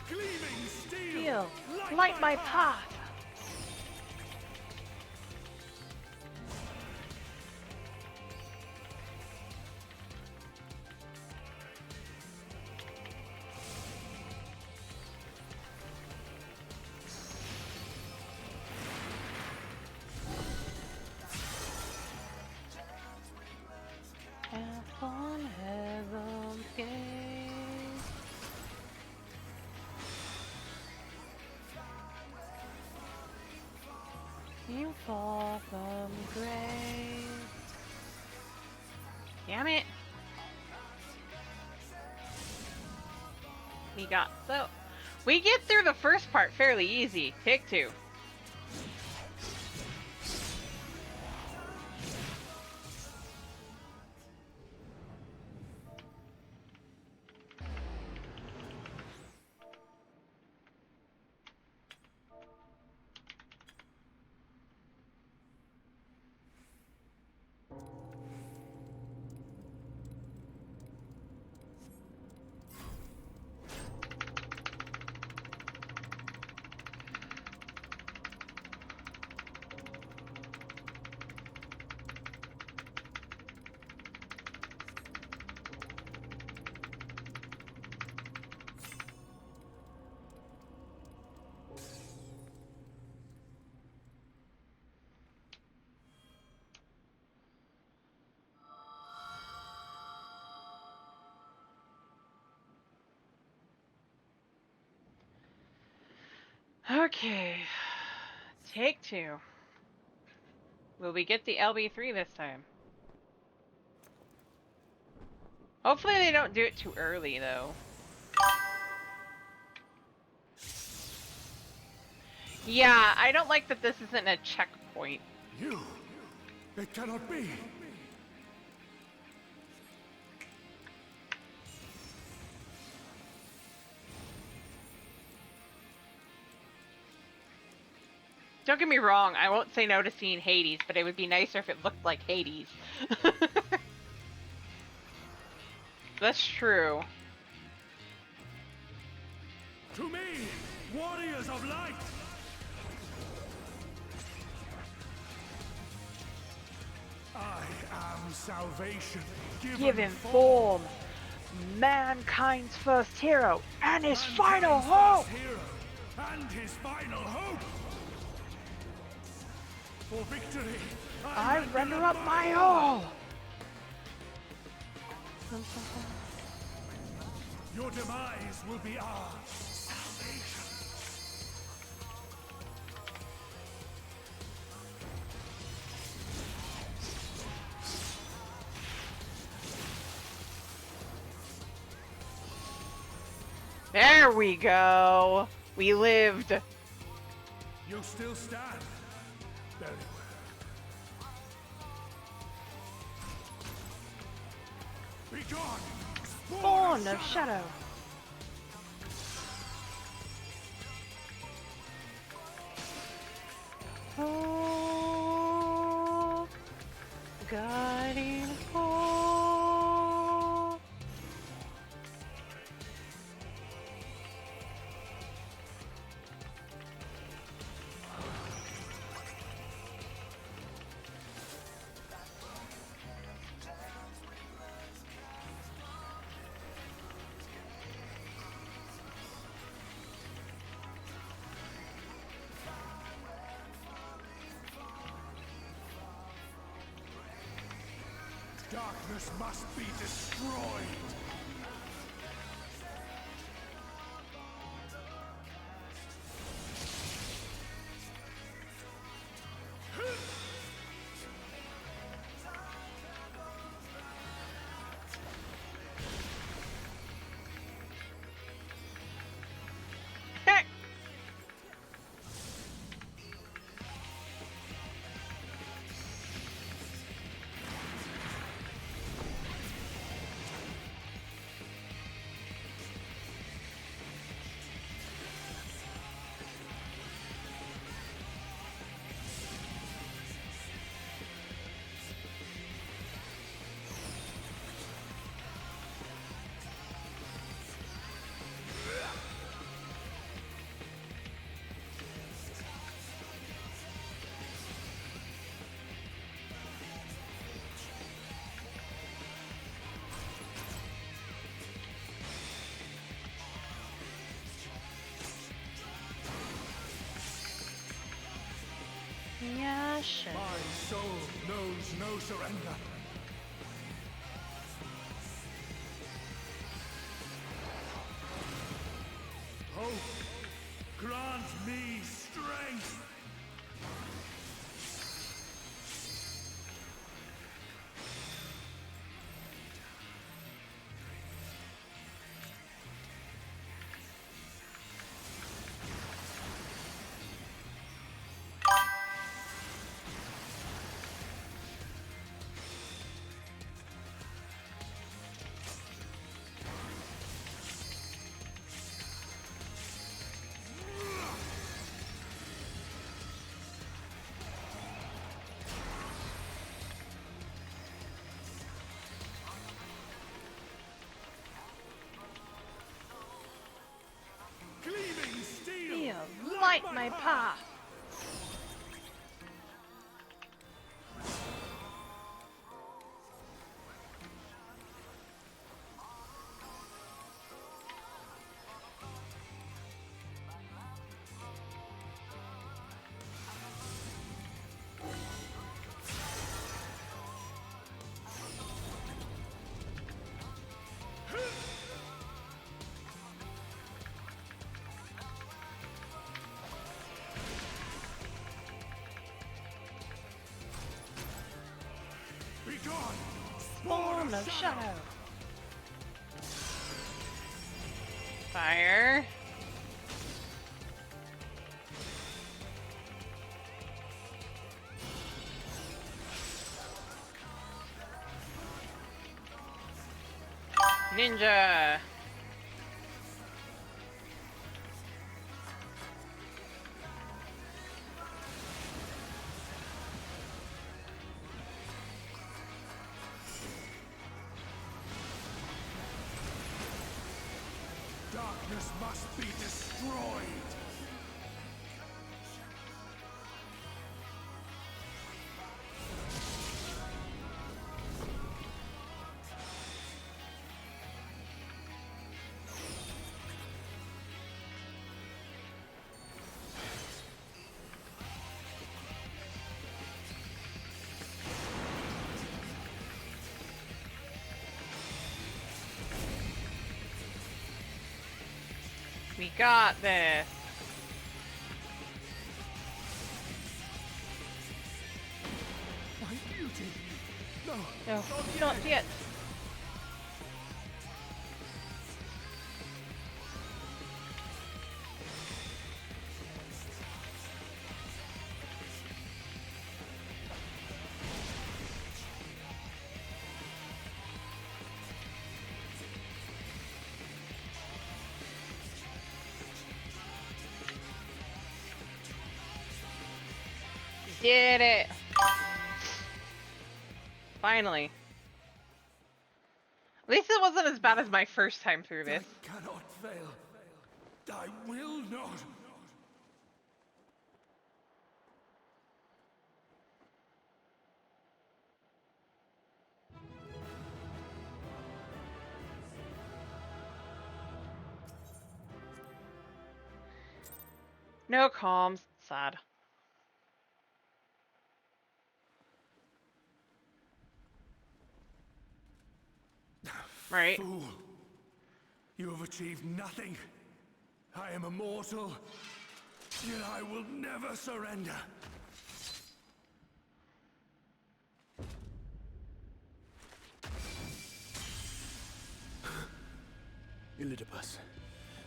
Gleaming steel, Light my path! Gotham Gray. Damn it. We get through the first part fairly easy. Take 2. Okay. Take 2. Will we get the LB3 this time? Hopefully they don't do it too early, though. Yeah, I don't like that this isn't a checkpoint. You! It cannot be! Don't get me wrong, I won't say no to seeing Hades, but it would be nicer if it looked like Hades. That's true. To me, warriors of light! I am salvation. Given form. Mankind's first hero and his final hope! And his final hope! For victory, I render up my all! Your demise will be our salvation. There we go! We lived! You still stand. Very well. Be gone! Born of Shadow! Oh, guiding force. Darkness must be destroyed. Yes. My soul knows no surrender. Hope, grant me strength. my path. Be gone! Spawn of shadow. Fire. Ninja. Darkness must be destroyed! We got this. My beauty! No! No, not yet. Did it. Finally. At least it wasn't as bad as my first time through this. I cannot fail. I will not. No comms. Sad. Right. Fool. You have achieved nothing. I am immortal, yet I will never surrender. Elidibus,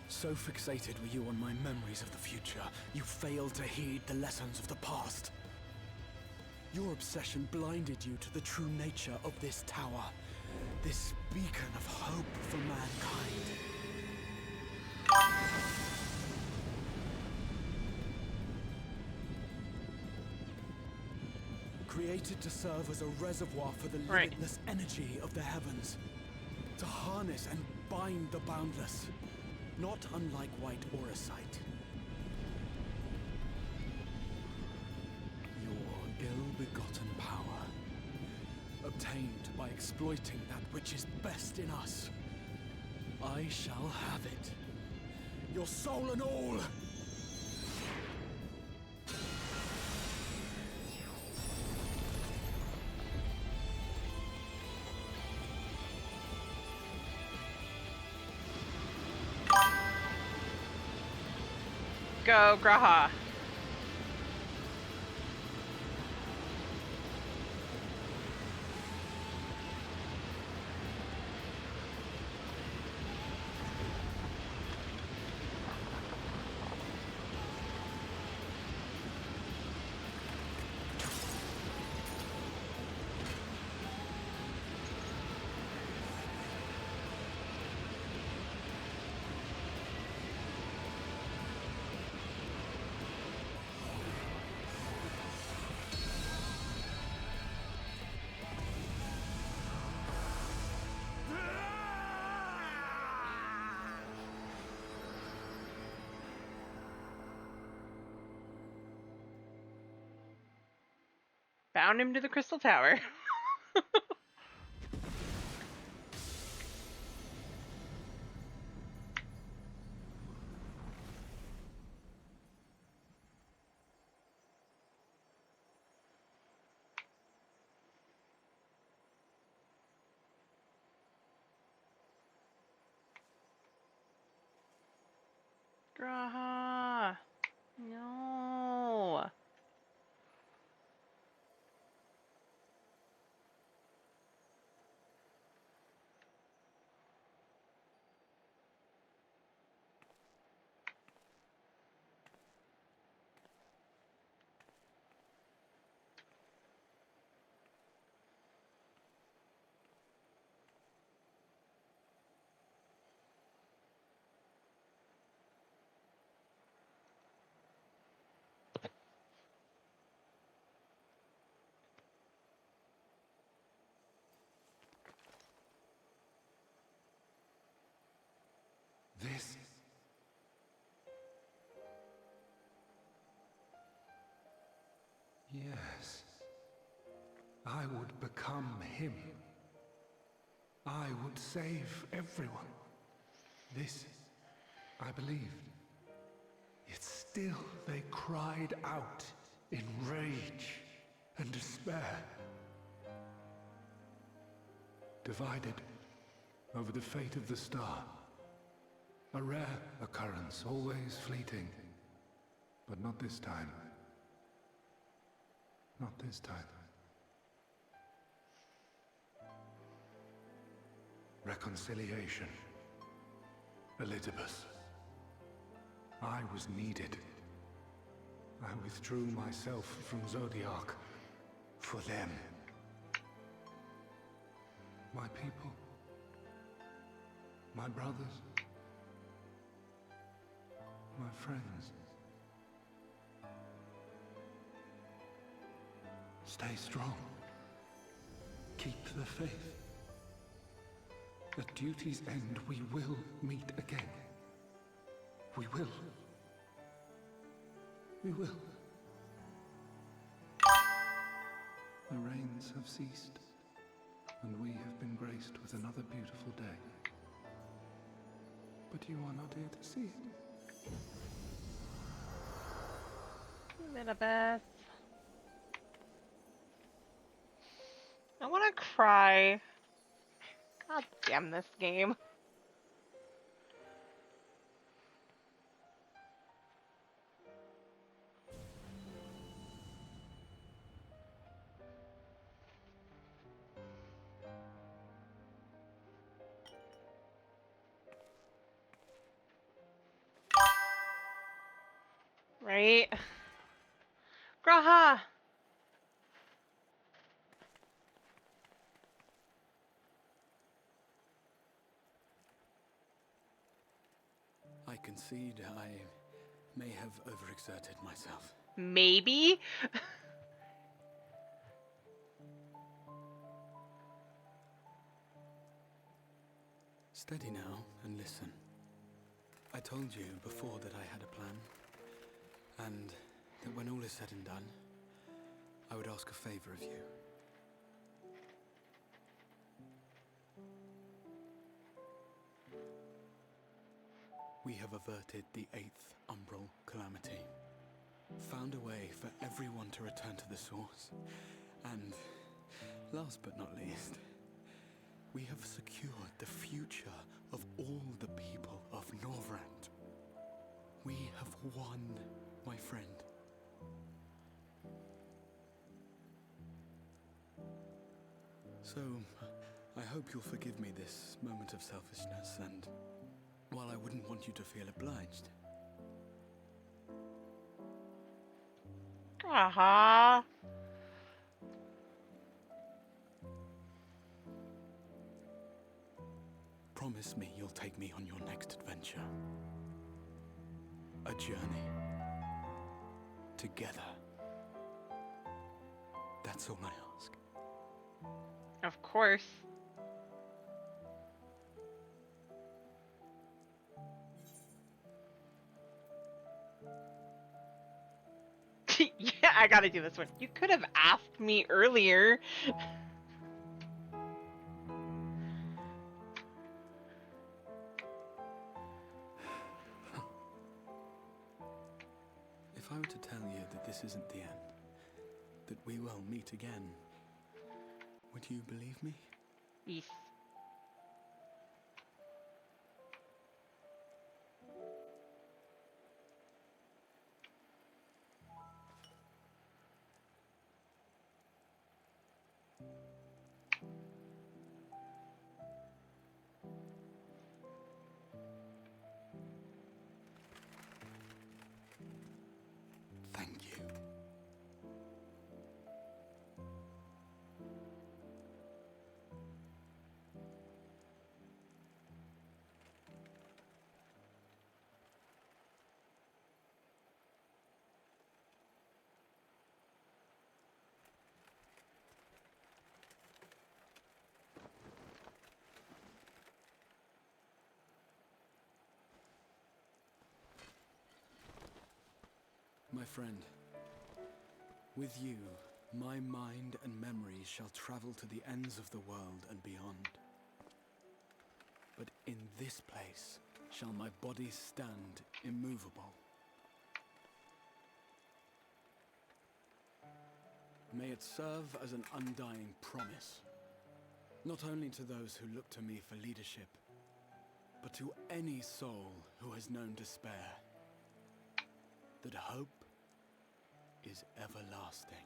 so fixated were you on my memories of the future, you failed to heed the lessons of the past. Your obsession blinded you to the true nature of this tower, this beacon of hope for mankind. Created to serve as a reservoir for the limitless energy of the heavens. To harness and bind the boundless. Not unlike white auracite. Your ill-begotten power, obtained by exploiting that which is best in us. I shall have it. Your soul and all! Go, Graha. Bound him to the crystal tower. Graha. No. This... Yes. I would become him. I would save everyone. This, I believed. Yet still they cried out in rage and despair. Divided over the fate of the star. A rare occurrence, always fleeting. But not this time. Not this time. Reconciliation. Elizabeth. I was needed. I withdrew myself from Zodiac for them. My people. My brothers. My friends. Stay strong. Keep the faith. At duty's end, we will meet again. We will. We will. The rains have ceased, and we have been graced with another beautiful day. But you are not here to see it. Elizabeth. I want to cry. God damn this game. Right? Graha! I concede I may have overexerted myself. Maybe? Steady now and listen. I told you before that I had a plan, and that when all is said and done, I would ask a favor of you. We have averted the 8th Umbral Calamity, found a way for everyone to return to the source, and, last but not least, we have secured the future of all the people of Norvrand. We have won, my friend. So, I hope you'll forgive me this moment of selfishness, and while I wouldn't want you to feel obliged, Aha. promise me you'll take me on your next adventure. A journey. Together. That's all I ask. Of course. Yeah, I gotta do this one. You could have asked me earlier. If I were to tell you that this isn't the end, that we will meet again, would you believe me? Yes. Thank you. My friend, with you, my mind and memories shall travel to the ends of the world and beyond. But in this place shall my body stand immovable. May it serve as an undying promise, not only to those who look to me for leadership, but to any soul who has known despair, that hope is everlasting.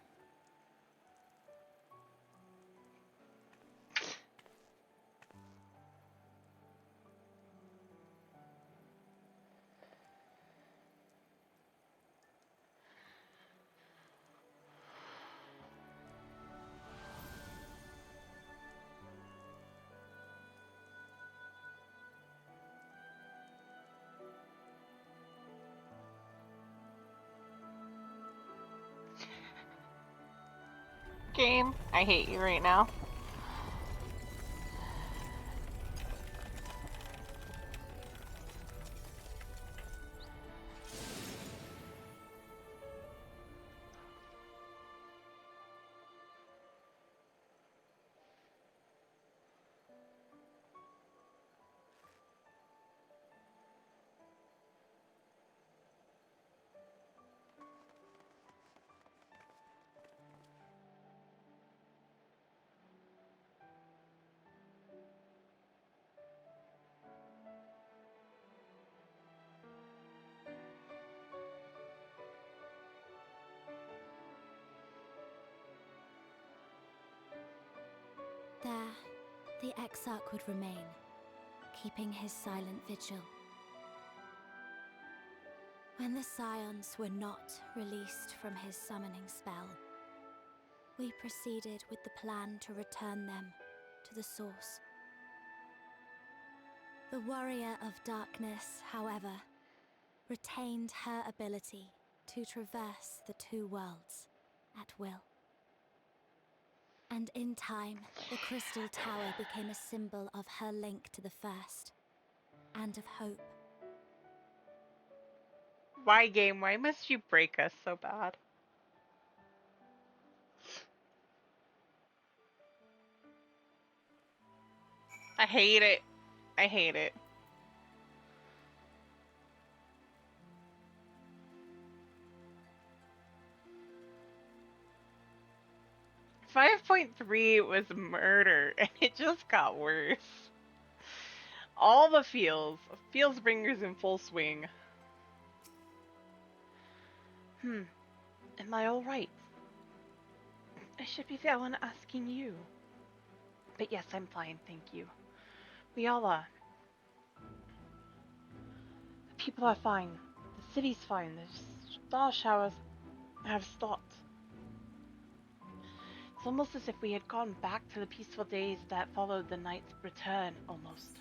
Game, I hate you right now. There, the Exarch would remain, keeping his silent vigil. When the Scions were not released from his summoning spell, we proceeded with the plan to return them to the source. The Warrior of Darkness, however, retained her ability to traverse the two worlds at will. And in time, the Crystal Tower became a symbol of her link to the First, and of hope. Why, game? Why must you break us so bad? I hate it. I hate it. .3 was murder, and it just got worse. All the feels bringers in full swing. Am I alright? I should be the one asking you. But yes, I'm fine, thank you. We all are. The people are fine. The city's fine. The star showers have stopped. It's almost as if we had gone back to the peaceful days that followed the knight's return, almost.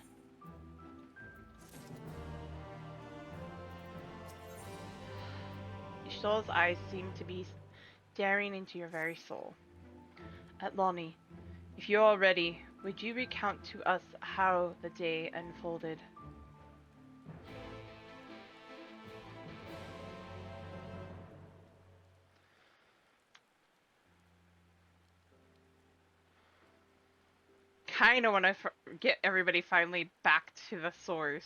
Ishtar's eyes seem to be staring into your very soul. Atlani, if you're all ready, would you recount to us how the day unfolded? kind of want to get everybody finally back to the source.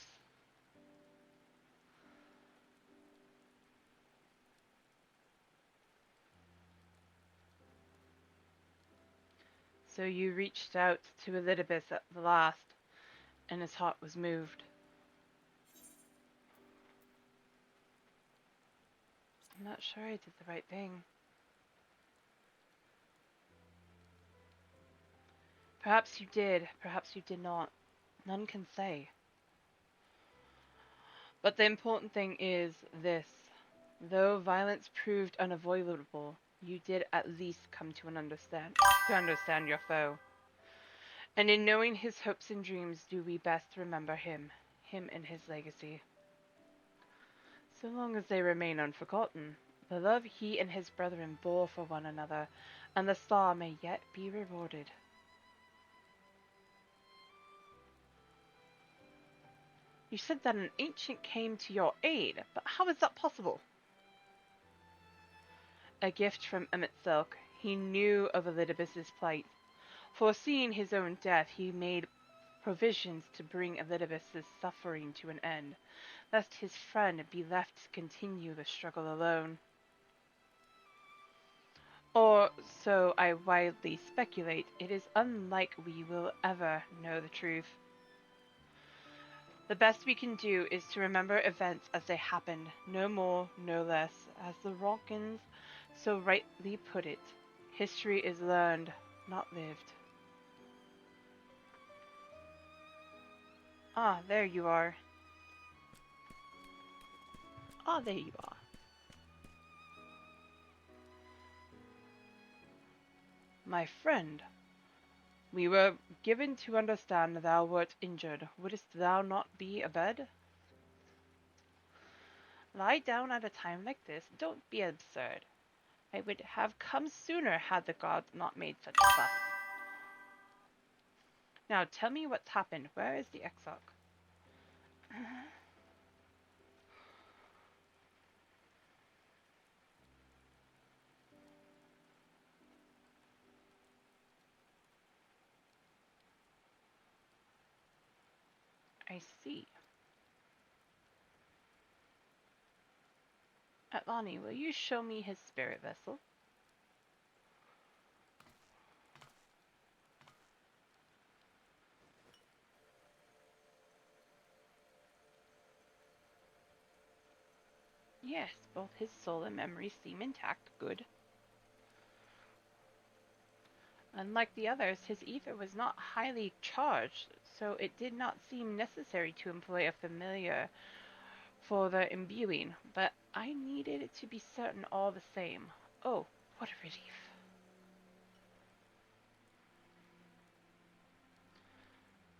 So you reached out to Elidibus at the last, and his heart was moved. I'm not sure I did the right thing. Perhaps you did, perhaps you did not. None can say. But the important thing is this. Though violence proved unavoidable, you did at least come to understand your foe. And in knowing his hopes and dreams, do we best remember him and his legacy. So long as they remain unforgotten, the love he and his brethren bore for one another, and the star may yet be rewarded. You said that an ancient came to your aid, but how is that possible? A gift from Emet-Selch. He knew of Elidibus's plight. Foreseeing his own death, he made provisions to bring Elidibus's suffering to an end, lest his friend be left to continue the struggle alone. Or so I widely speculate. It is unlike we will ever know the truth. The best we can do is to remember events as they happened, no more, no less. As the Rockins so rightly put it, history is learned, not lived. Ah, there you are. Ah, there you are. My friend, we were given to understand thou wert injured. Wouldst thou not be abed? Lie down at a time like this. Don't be absurd. I would have come sooner had the gods not made such a fuss. Now tell me what's happened. Where is the Exarch? I see. Atlani, will you show me his spirit vessel? Yes, both his soul and memory seem intact. Good. Unlike the others, his ether was not highly charged, so it did not seem necessary to employ a familiar for the imbuing, but I needed it to be certain all the same. Oh, what a relief.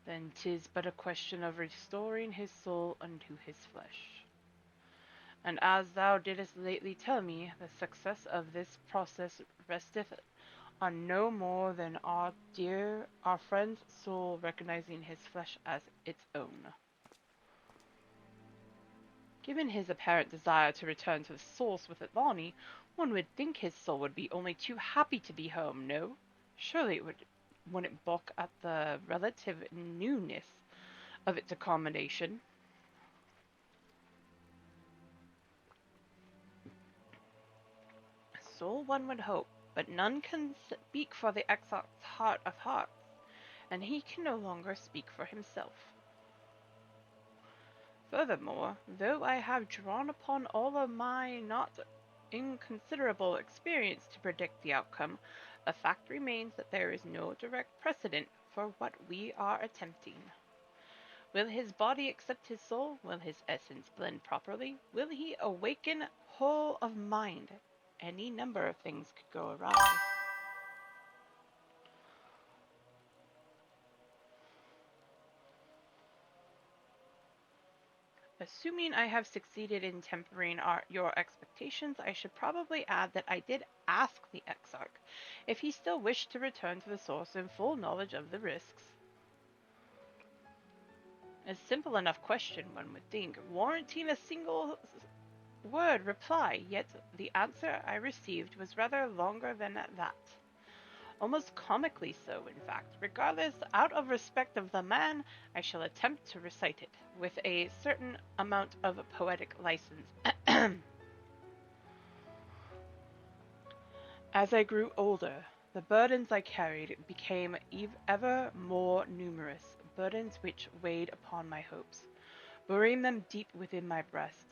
Then 'tis but a question of restoring his soul unto his flesh. And as thou didst lately tell me, the success of this process resteth on no more than our friend's soul recognizing his flesh as its own. Given his apparent desire to return to the source with Atlani, one would think his soul would be only too happy to be home, no? Surely it wouldn't balk at the relative newness of its accommodation. So one would hope, but none can speak for the Exarch's heart of hearts, and he can no longer speak for himself. Furthermore, though I have drawn upon all of my not inconsiderable experience to predict the outcome, the fact remains that there is no direct precedent for what we are attempting. Will his body accept his soul? Will his essence blend properly? Will he awaken whole of mind? Any number of things could go awry. Assuming I have succeeded in tempering your expectations, I should probably add that I did ask the Exarch if he still wished to return to the source in full knowledge of the risks. A simple enough question, one would think, warranting a single word reply, yet the answer I received was rather longer than that. almost comically so, in fact. Regardless, out of respect of the man, I shall attempt to recite it, with a certain amount of poetic license. As I grew older, the burdens I carried became ever more numerous, burdens which weighed upon my hopes, burying them deep within my breast,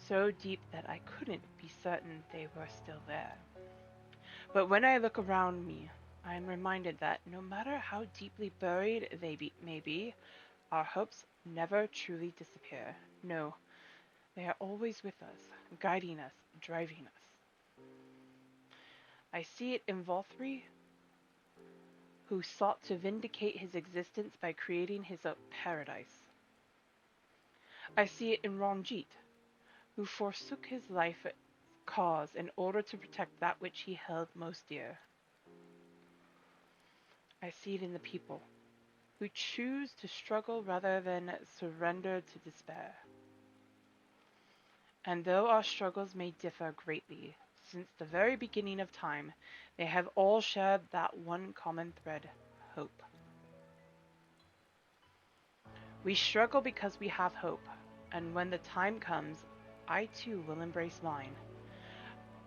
so deep that I couldn't be certain they were still there. But when I look around me, I am reminded that no matter how deeply buried they may be, our hopes never truly disappear. No, they are always with us, guiding us, driving us. I see it in Volthry, who sought to vindicate his existence by creating his own paradise. I see it in Ranjit, who forsook his life cause in order to protect that which he held most dear. I see it in the people, who choose to struggle rather than surrender to despair. And though our struggles may differ greatly, since the very beginning of time, they have all shared that one common thread, hope. We struggle because we have hope, and when the time comes, I too will embrace mine.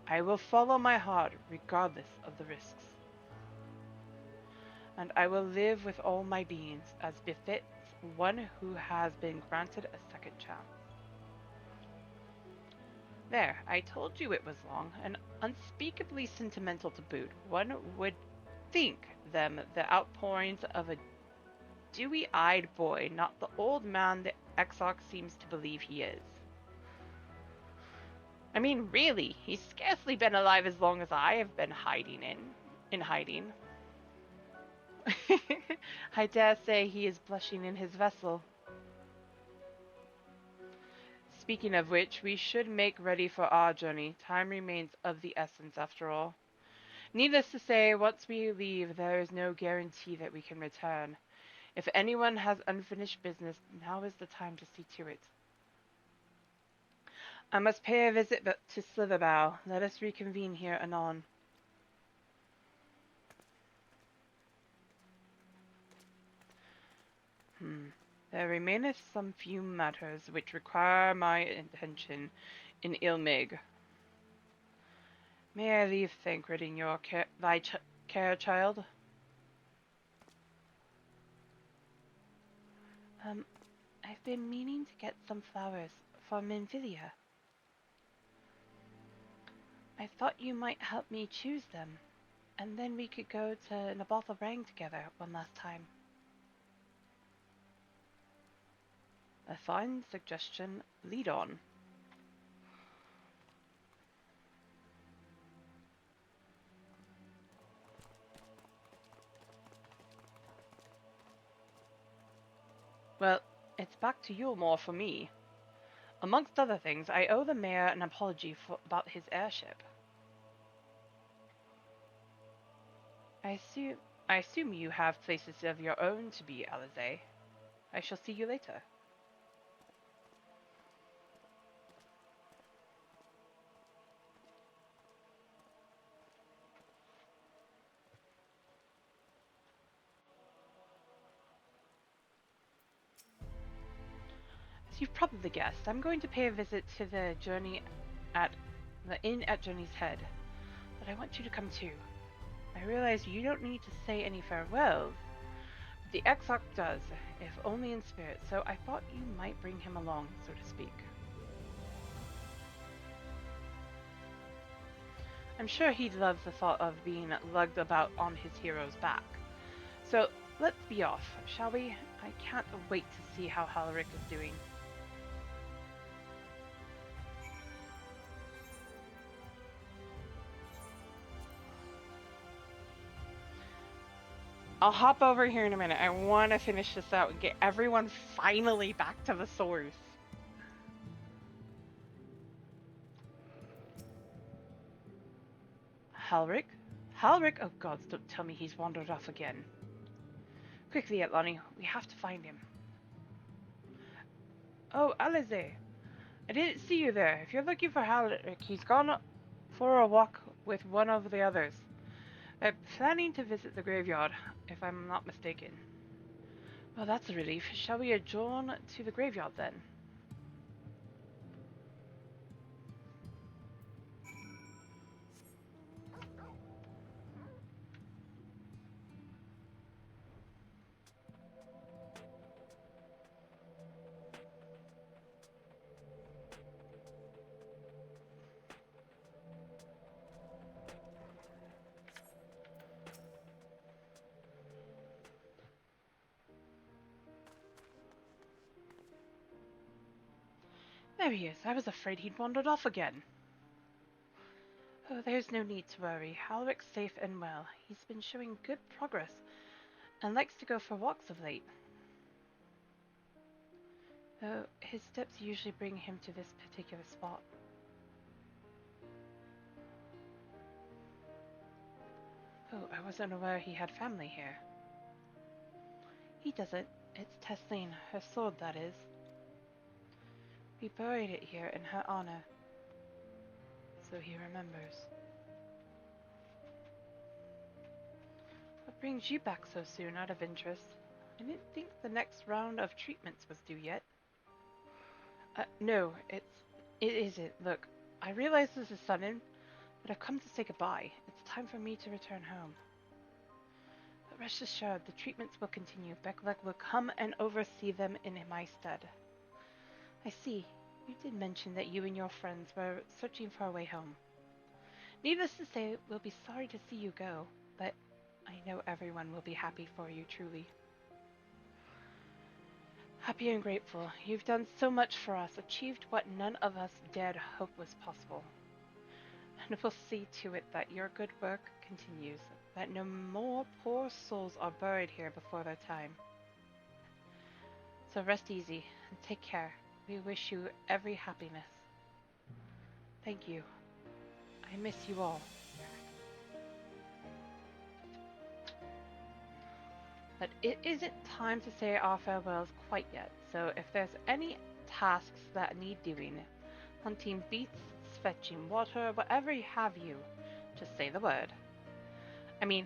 I will follow my heart regardless of the risks. And I will live with all my beings as befits one who has been granted a second chance. There, I told you it was long, and unspeakably sentimental to boot. One would think them the outpourings of a dewy-eyed boy, not the old man the Exarch seems to believe he is. I mean, really, he's scarcely been alive as long as I have been in hiding. I dare say he is blushing in his vessel. Speaking of which, we should make ready for our journey. Time remains of the essence, after all. Needless to say, once we leave, there is no guarantee that we can return. If anyone has unfinished business, now is the time to see to it. I must pay a visit to Slitherbough. Let us reconvene here anon. There remaineth some few matters which require my attention in Ilmig. May I leave Thancred in your care, child? I've been meaning to get some flowers for Minfilia. I thought you might help me choose them, and then we could go to Nabothal Rang together one last time. A fine suggestion. Lead on. Well, it's back to Yulmore for me. Amongst other things, I owe the mayor an apology about his airship. I assume you have places of your own to be, Alize. I shall see you later. As you've probably guessed, I'm going to pay a visit to the inn at Journey's Head, but I want you to come too. I realize you don't need to say any farewells, but the Exarch does, if only in spirit, so I thought you might bring him along, so to speak. I'm sure he'd love the thought of being lugged about on his hero's back. So, let's be off, shall we? I can't wait to see how Halric is doing. I'll hop over here in a minute. I want to finish this out and get everyone finally back to the source. Halric? Halric? Oh gods, don't tell me he's wandered off again. Quickly, Atlani, we have to find him. Oh, Alize. I didn't see you there. If you're looking for Halric, he's gone for a walk with one of the others. I'm planning to visit the graveyard, if I'm not mistaken. Well, that's a relief. Shall we adjourn to the graveyard then? There he is. I was afraid he'd wandered off again. Oh, there's no need to worry. Halrick's safe and well. He's been showing good progress and likes to go for walks of late. Though his steps usually bring him to this particular spot. Oh, I wasn't aware he had family here. He doesn't. It's Tesleen, her sword, that is. We buried it here in her honor, so he remembers. What brings you back so soon, out of interest? I didn't think the next round of treatments was due yet. No, it isn't. Look, I realize this is sudden, but I've come to say goodbye. It's time for me to return home. But rest assured, the treatments will continue. Becklek will come and oversee them in my stead. I see. You did mention that you and your friends were searching for a way home. Needless to say, we'll be sorry to see you go, but I know everyone will be happy for you, truly. Happy and grateful. You've done so much for us, achieved what none of us dared hope was possible. And we'll see to it that your good work continues, that no more poor souls are buried here before their time. So rest easy and take care. We wish you every happiness. Thank you. I miss you all. But it isn't time to say our farewells quite yet, so if there's any tasks that need doing, hunting beasts, fetching water, whatever have you, just say the word. I mean,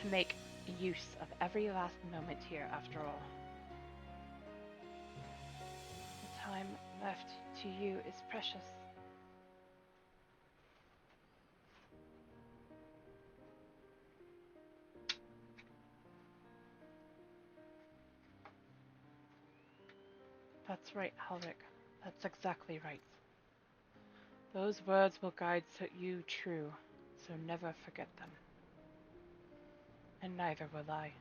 to make use of every last moment here after all. The time left to you is precious. That's right, Halrick. That's exactly right. Those words will guide you true, so never forget them. And neither will I.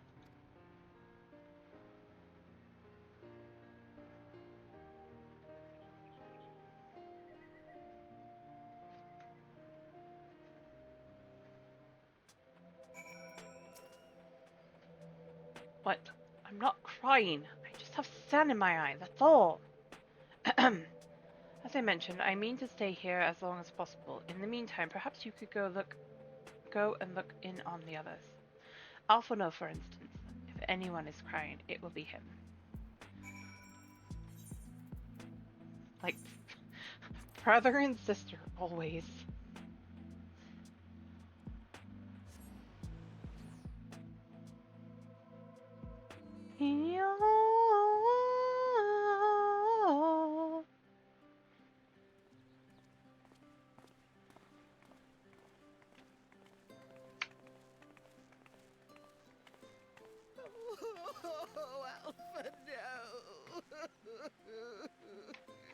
What? I'm not crying. I just have sand in my eye, that's all. As I mentioned, I mean to stay here as long as possible. In the meantime, perhaps you could go and look in on the others. Alf will know, for instance. If anyone is crying, it will be him. Like, brother and sister, always. Oh, Alpha, no!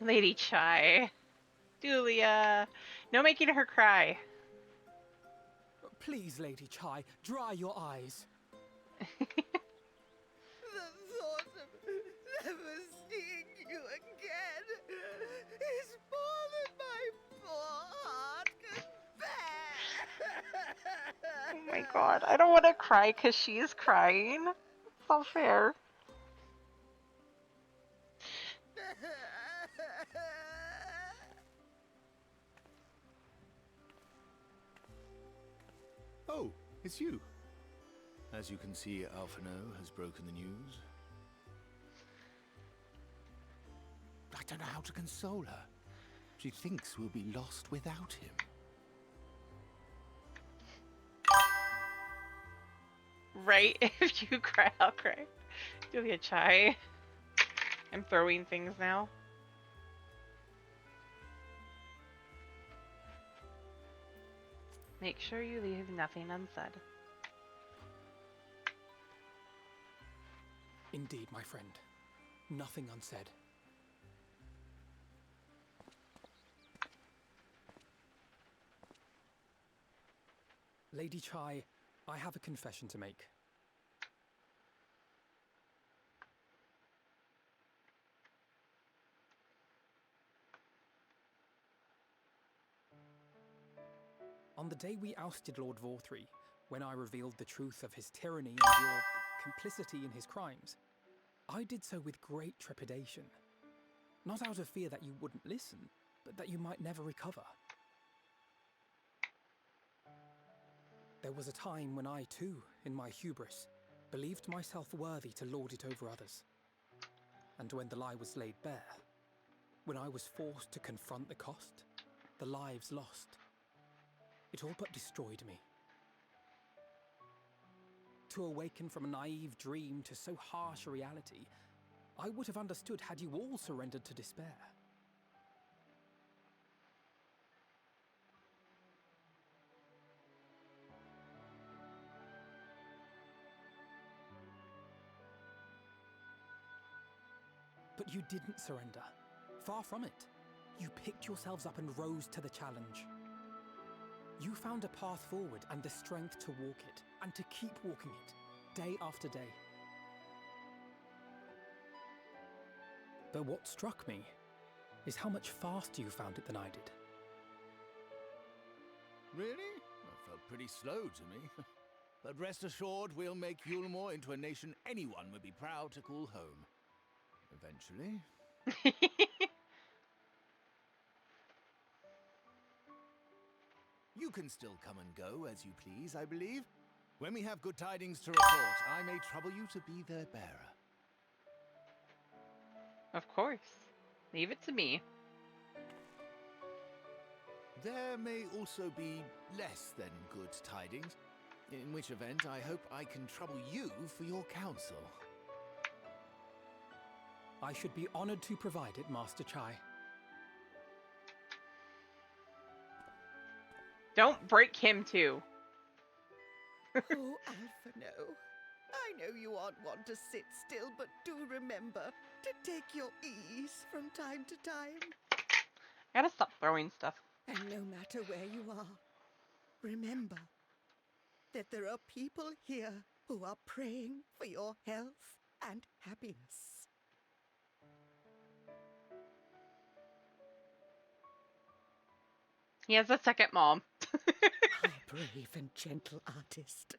Lady Chai. Julia. No making her cry. Please, Lady Chai, dry your eyes. The thought of never seeing you again is more than my poor heart can bear! Oh my god, I don't want to cry because she's crying. It's not fair. Oh, it's you. As you can see, Alphino has broken the news. I don't know how to console her. She thinks we'll be lost without him. Right? If you cry, I'll cry. Julia Chai. I'm throwing things now. Make sure you leave nothing unsaid. Indeed, my friend. Nothing unsaid. Lady Chai, I have a confession to make. On the day we ousted Lord Vorthree, when I revealed the truth of his tyranny and your complicity in his crimes, I did so with great trepidation. Not out of fear that you wouldn't listen, but that you might never recover. There was a time when I too, in my hubris, believed myself worthy to lord it over others. And when the lie was laid bare, when I was forced to confront the cost, the lives lost, it all but destroyed me. To awaken from a naive dream to so harsh a reality, I would have understood had you all surrendered to despair. But you didn't surrender. Far from it. You picked yourselves up and rose to the challenge. You found a path forward and the strength to walk it, and to keep walking it, day after day. But what struck me is how much faster you found it than I did. Really? That felt pretty slow to me. But rest assured, we'll make Yulmore into a nation anyone would be proud to call home. Eventually. You can still come and go as you please, I believe. When we have good tidings to report, I may trouble you to be their bearer. Of course. Leave it to me. There may also be less than good tidings, in which event I hope I can trouble you for your counsel. I should be honored to provide it, Master Chai. Don't break him too. Oh, Alpha, no. I know you aren't one to sit still, but do remember to take your ease from time to time. I gotta stop throwing stuff. And no matter where you are, remember that there are people here who are praying for your health and happiness. He has a second mom. My brave and gentle artist.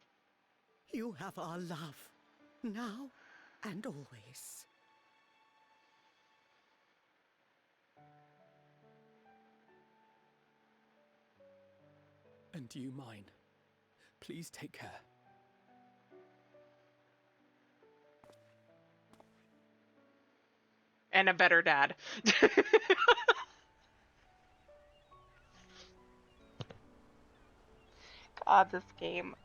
You have our love, now and always. And you mine. Please take care. And a better dad. God, this game.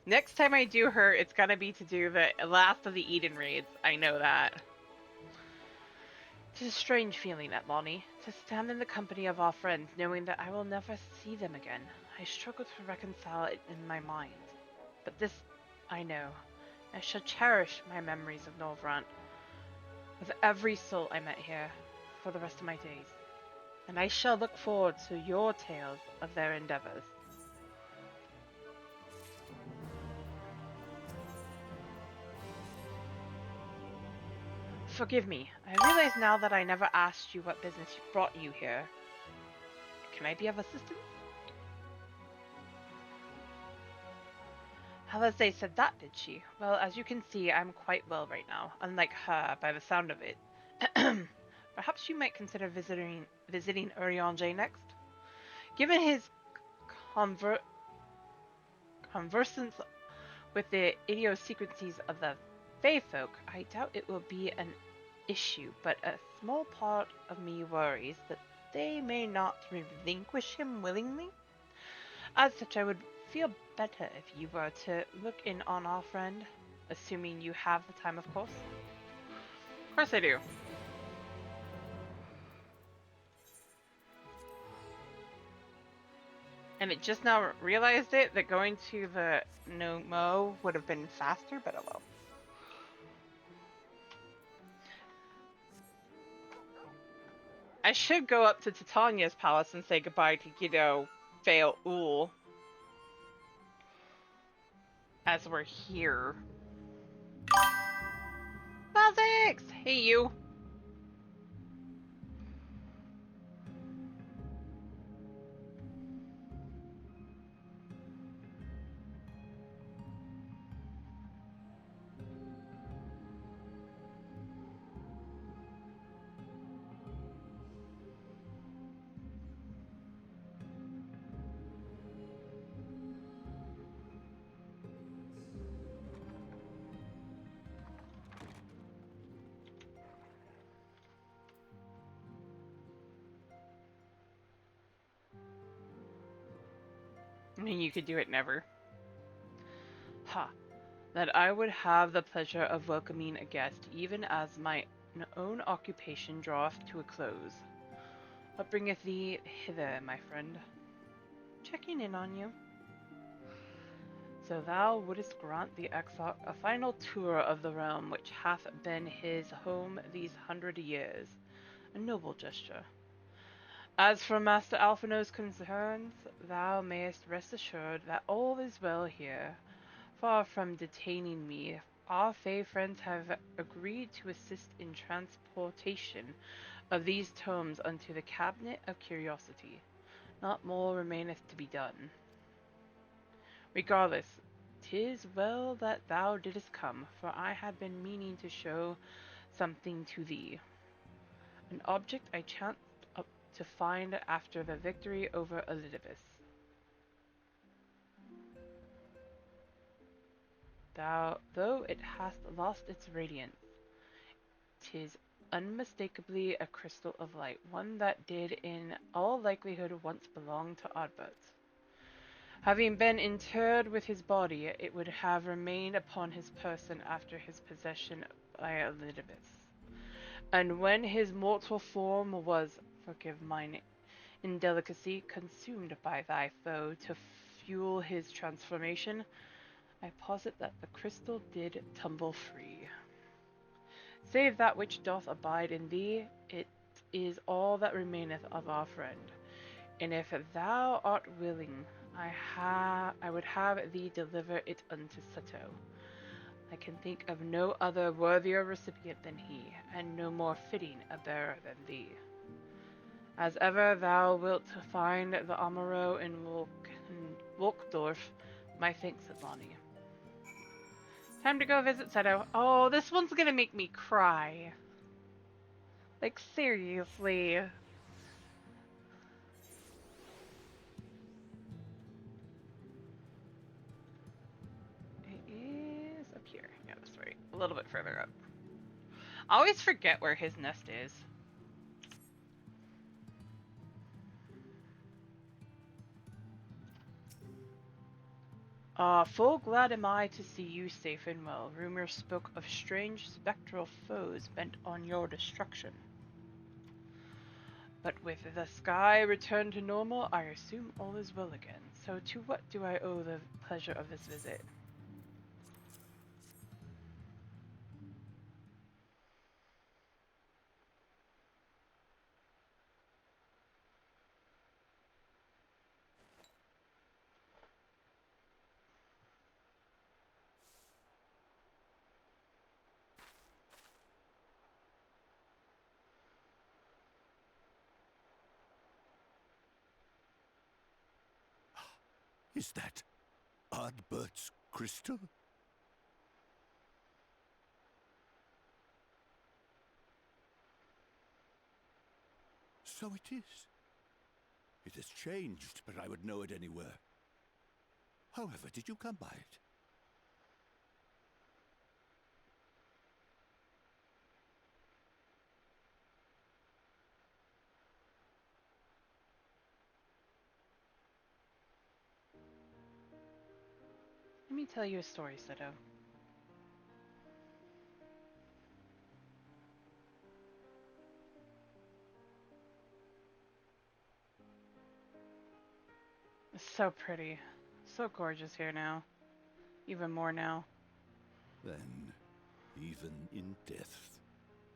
Next time I do her, it's gonna be to do the last of the Eden raids. I know that. It is a strange feeling, Atlani, to stand in the company of our friends knowing that I will never see them again. I struggle to reconcile it in my mind. But this, I know. I shall cherish my memories of Norvrant with every soul I met here for the rest of my days. And I shall look forward to your tales of their endeavors. Forgive me. I realize now that I never asked you what business brought you here. Can I be of assistance? Halazay said that, did she? Well, as you can see, I'm quite well right now, unlike her, by the sound of it. Perhaps you might consider visiting Urianger next? Given his conversance with the idiosyncrasies of the Fae folk, I doubt it will be an issue, but a small part of me worries that they may not relinquish him willingly. As such, I would feel better if you were to look in on our friend, assuming you have the time, of course. Of course I do. And it just now realized it, that going to the Nomo would have been faster, but oh well. I should go up to Titania's palace and say goodbye to, Fail Ul. As we're here. Balzix! Hey, you! I mean, you could do it never. Ha. That I would have the pleasure of welcoming a guest, even as my own occupation draweth to a close. What bringeth thee hither, my friend? Checking in on you. So thou wouldst grant the exarch a final tour of the realm which hath been his home these 100 years. A noble gesture. As for Master Alphino's concerns, thou mayest rest assured that all is well here. Far from detaining me, our Fey friends have agreed to assist in transportation of these tomes unto the Cabinet of Curiosity. Not more remaineth to be done. Regardless, 'tis well that thou didst come, for I had been meaning to show something to thee. An object I chanced up to find after the victory over Elidibus. Though it hath lost its radiance, 'tis unmistakably a crystal of light, one that did in all likelihood once belong to Odbert. Having been interred with his body, it would have remained upon his person after his possession by Elidibus. And when his mortal form was, forgive mine indelicacy, consumed by thy foe to fuel his transformation, I posit that the crystal did tumble free. Save that which doth abide in thee, it is all that remaineth of our friend. And if thou art willing, I would have thee deliver it unto Sato. I can think of no other worthier recipient than he, and no more fitting a bearer than thee. As ever thou wilt find the Amaro in Wolkdorf, my thanks, Atlani. Time to go visit Sato. Oh, this one's gonna make me cry. Like, seriously. It is up here. Yeah, that's right. A little bit further up. I always forget where his nest is. Full glad am I to see you safe and well. Rumors spoke of strange spectral foes bent on your destruction. But with the sky returned to normal, I assume all is well again. So to what do I owe the pleasure of this visit? Is that Ardbert's crystal? So it is. It has changed, but I would know it anywhere. However, did you come by it? Let me tell you a story, Seto. It's so pretty. So gorgeous here now. Even more now. Then, even in death,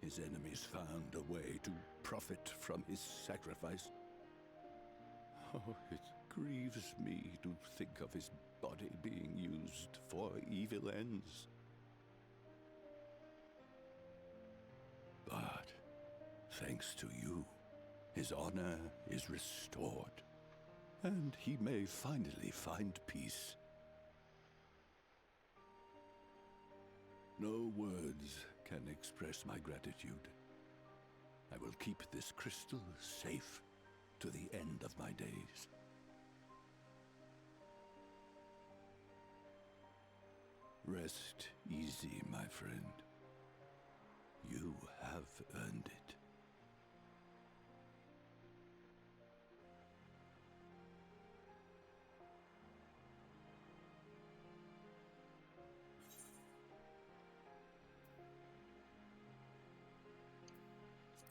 his enemies found a way to profit from his sacrifice. Oh, it grieves me to think of his body being used for evil ends. But, thanks to you, his honor is restored, and he may finally find peace. No words can express my gratitude. I will keep this crystal safe to the end of my days. Rest easy, my friend. You have earned it.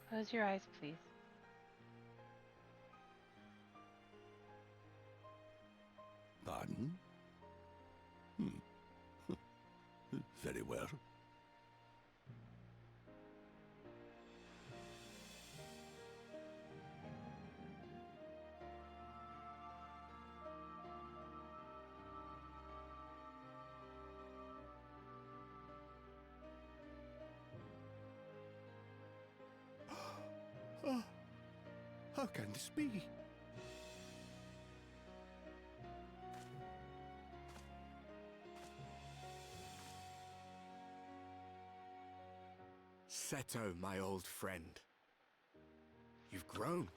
Close your eyes, please. Pardon? Very well. Oh, how can this be? Seto, my old friend. You've grown.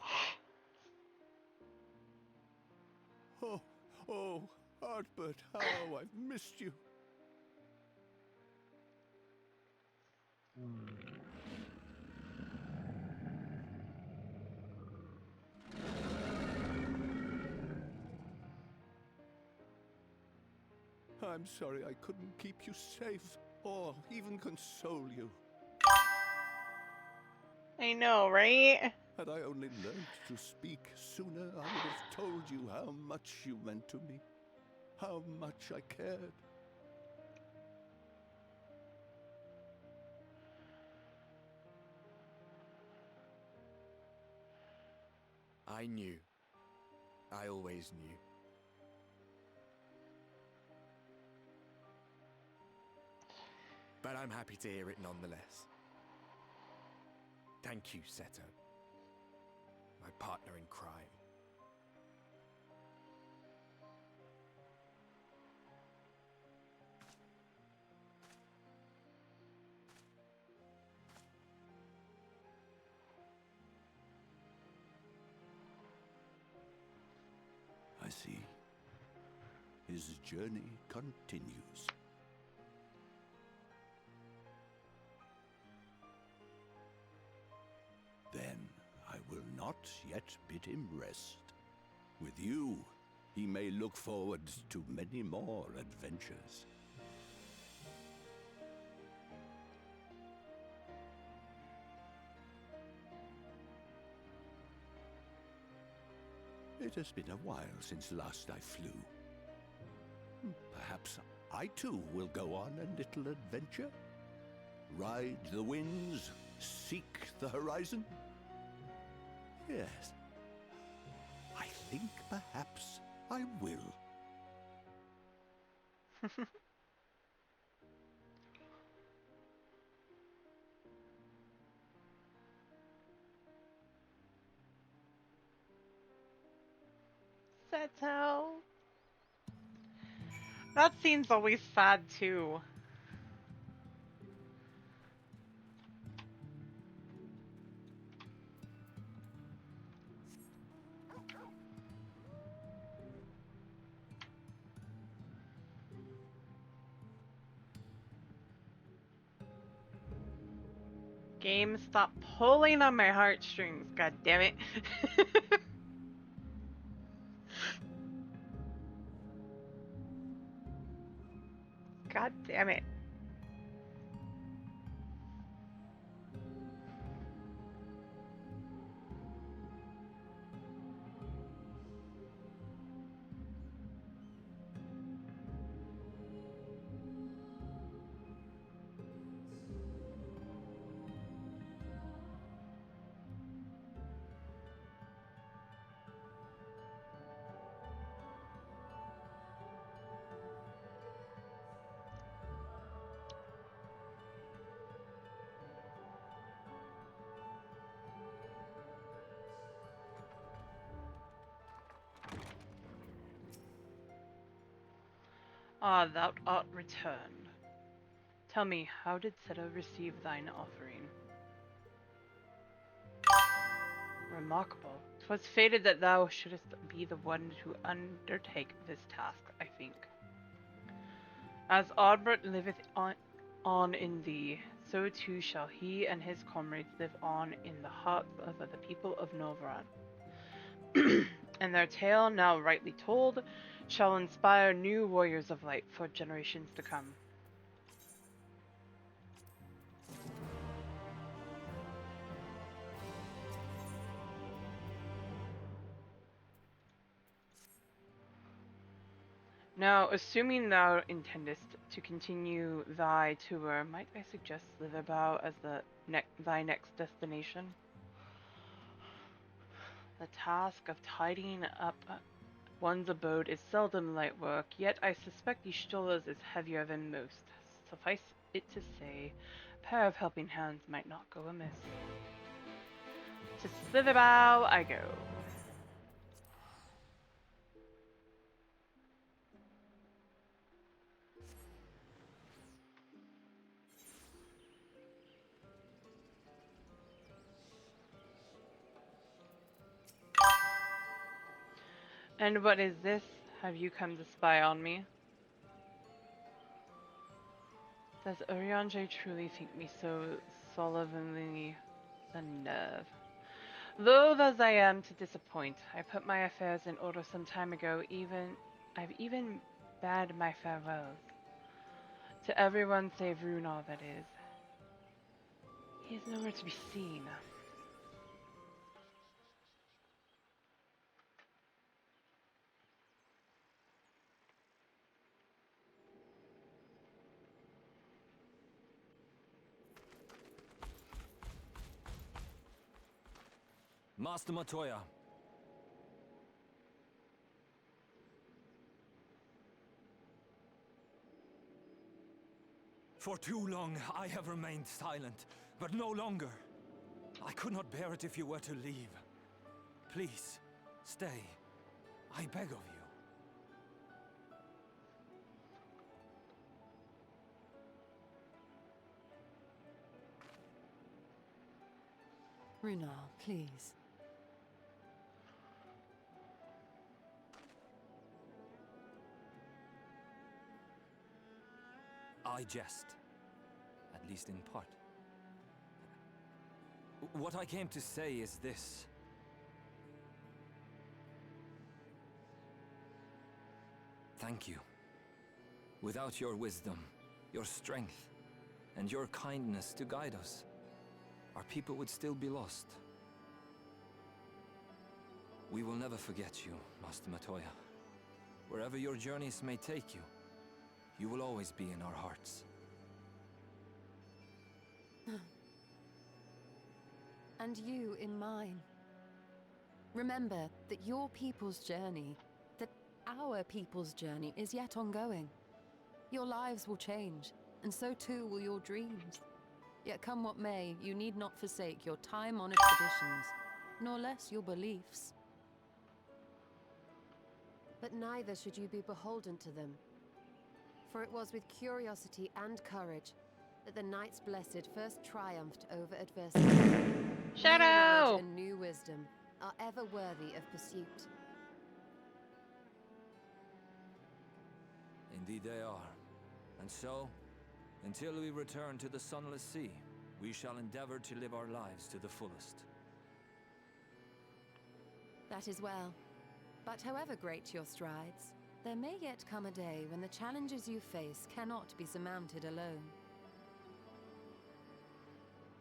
Oh, Artbert, how I've missed you. I'm sorry I couldn't keep you safe or even console you. I know, right? Had I only learned to speak sooner, I would have told you how much you meant to me, how much I cared. I knew. I always knew. But I'm happy to hear it nonetheless. Thank you, Seto. My partner in crime. I see. His journey continues. Then I will not yet bid him rest. With you, he may look forward to many more adventures. It has been a while since last I flew. Perhaps I too will go on a little adventure? Ride the winds, seek the horizon? Yes, I think perhaps I will. Seto. That scene's always sad too. Game, stop pulling on my heartstrings, god damn it. God damn it. Ah, thou art returned. Tell me, how did Seta receive thine offering? Remarkable. 'Twas fated that thou shouldst be the one to undertake this task, I think. As Ardbert liveth on in thee, so too shall he and his comrades live on in the hearts of the people of Novaran. And their tale, now rightly told, shall inspire new warriors of light for generations to come. Now, assuming thou intendest to continue thy tour, might I suggest Slitherbow as thy next destination? The task of tidying up one's abode is seldom light work, yet I suspect Y'shtola's is heavier than most. Suffice it to say, a pair of helping hands might not go amiss. To Slitherbow I go. And what is this? Have you come to spy on me? Does Urianger truly think me so solemnly? The nerve. Loath as I am to disappoint, I put my affairs in order some time ago. I've even bade my farewells. To everyone save Runar, that is. He is nowhere to be seen. Master Matoya. For too long I have remained silent, but no longer. I could not bear it if you were to leave. Please, stay. I beg of you. Runar, please. I jest. At least in part. What I came to say is this. Thank you. Without your wisdom, your strength, and your kindness to guide us, our people would still be lost. We will never forget you, Master Matoya. Wherever your journeys may take you, you will always be in our hearts. And you in mine. Remember that your people's journey, that our people's journey is yet ongoing. Your lives will change, and so too will your dreams. Yet come what may, you need not forsake your time-honored traditions, nor less your beliefs. But neither should you be beholden to them. For it was with curiosity and courage that the Knights Blessed first triumphed over adversity. Shadow! New knowledge and new wisdom are ever worthy of pursuit. Indeed they are. And so, until we return to the Sunless Sea, we shall endeavor to live our lives to the fullest. That is well. But however great your strides, There may yet come a day when the challenges you face cannot be surmounted alone.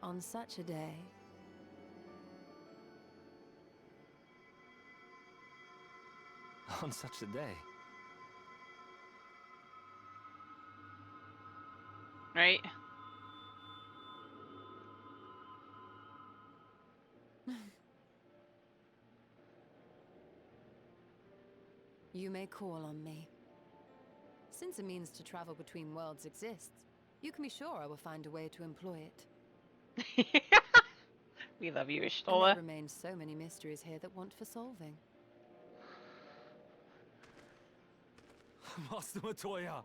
On such a day, On such a day. Right? you may call on me. Since a means to travel between worlds exists, you can be sure I will find a way to employ it. We love you, And Ishtola. there remain so many mysteries here that want for solving. Master Matoya!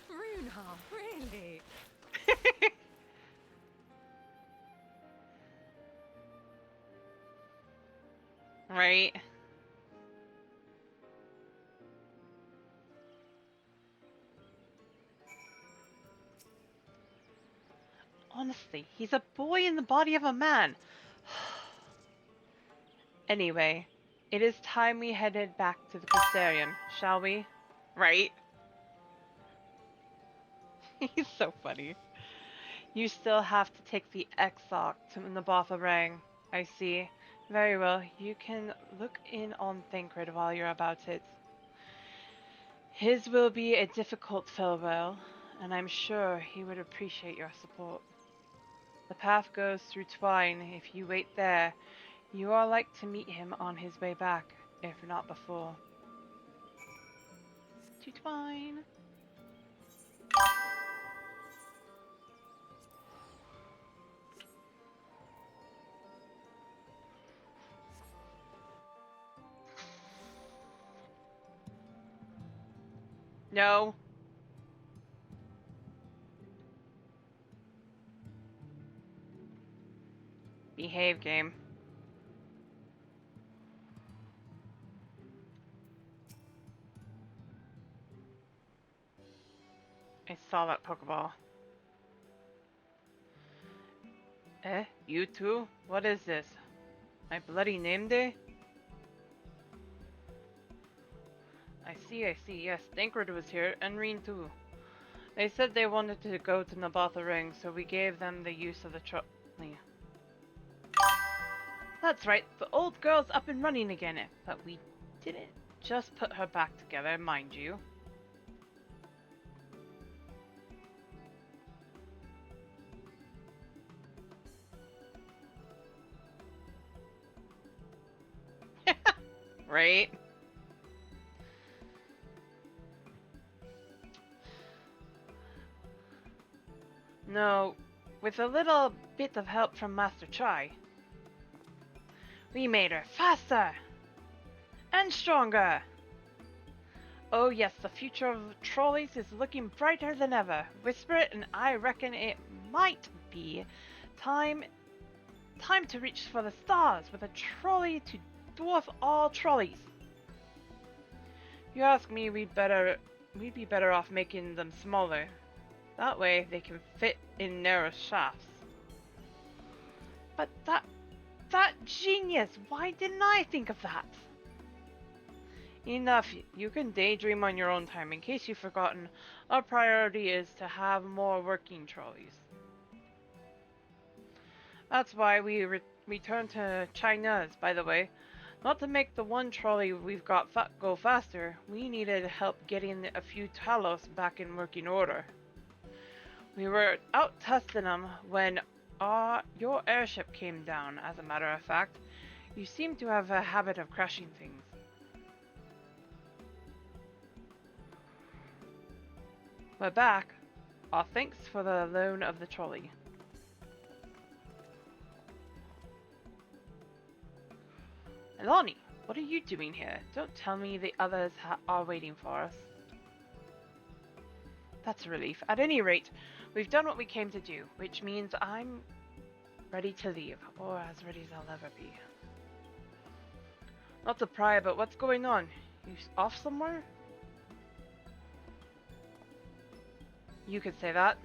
Runehal, really? Right? Honestly, he's a boy in the body of a man. Anyway, it is time we headed back to the Crystarium, shall we? Right? He's so funny. You still have to take the Exarch to Nabatha Rang. I see. Very well, you can look in on Thancred while you're about it. His will be a difficult farewell, and I'm sure he would appreciate your support. The path goes through Twine. If you wait there, you are like to meet him on his way back, if not before. To Twine. No. Behave, game. I saw that Pokeball. Eh? You too? What is this? My bloody name day? I see. Yes, Thancred was here, and Reen too. They said they wanted to go to Nabatha Ring, so we gave them the use of the trolley. That's right, the old girl's up and running again, but we didn't just put her back together, mind you. Right? No, with a little bit of help from Master Chai. We made her faster! And stronger! Oh yes, the future of trolleys is looking brighter than ever. Whisper it and I reckon it might be time to reach for the stars with a trolley to dwarf all trolleys. If you ask me, we'd be better off making them smaller. That way they can fit in narrow shafts. But that genius! Why didn't I think of that? Enough, you can daydream on your own time. In case you've forgotten, our priority is to have more working trolleys. That's why we returned to China's, by the way. Not to make the one trolley we've got go faster, we needed help getting a few Talos back in working order. We were out testing them when your airship came down, as a matter of fact. You seem to have a habit of crashing things. We're back. Our thanks for the loan of the trolley. Atlani, what are you doing here? Don't tell me the others are waiting for us. That's a relief. At any rate, we've done what we came to do, which means I'm ready to leave, or as ready as I'll ever be. Not to pry, but what's going on? You off somewhere? You could say that.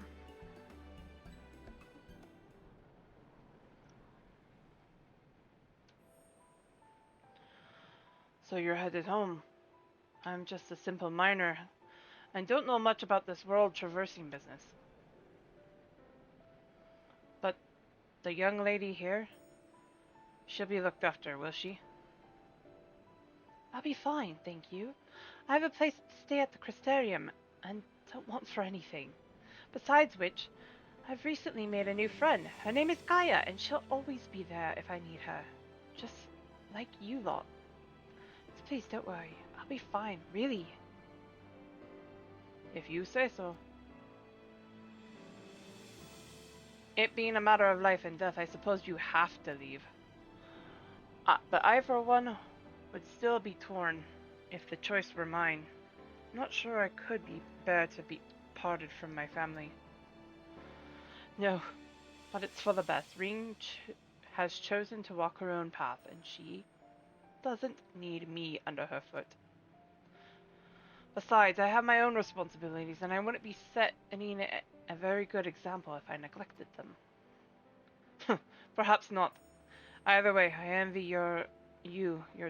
So you're headed home. I'm just a simple miner and don't know much about this world traversing business. But the young lady here, she'll be looked after, will she? I'll be fine, thank you. I have a place to stay at the Crystarium and don't want for anything. Besides which, I've recently made a new friend. Her name is Gaia, and she'll always be there if I need her. Just like you lot. So please don't worry. I'll be fine, really. If you say so. It being a matter of life and death, I suppose you have to leave. But I, for one, would still be torn if the choice were mine. Not sure I could bear to be parted from my family. No, but it's for the best. Ring has chosen to walk her own path, and she doesn't need me under her foot. Besides, I have my own responsibilities, and I wouldn't be setting a very good example if I neglected them. Perhaps not. Either way, I envy your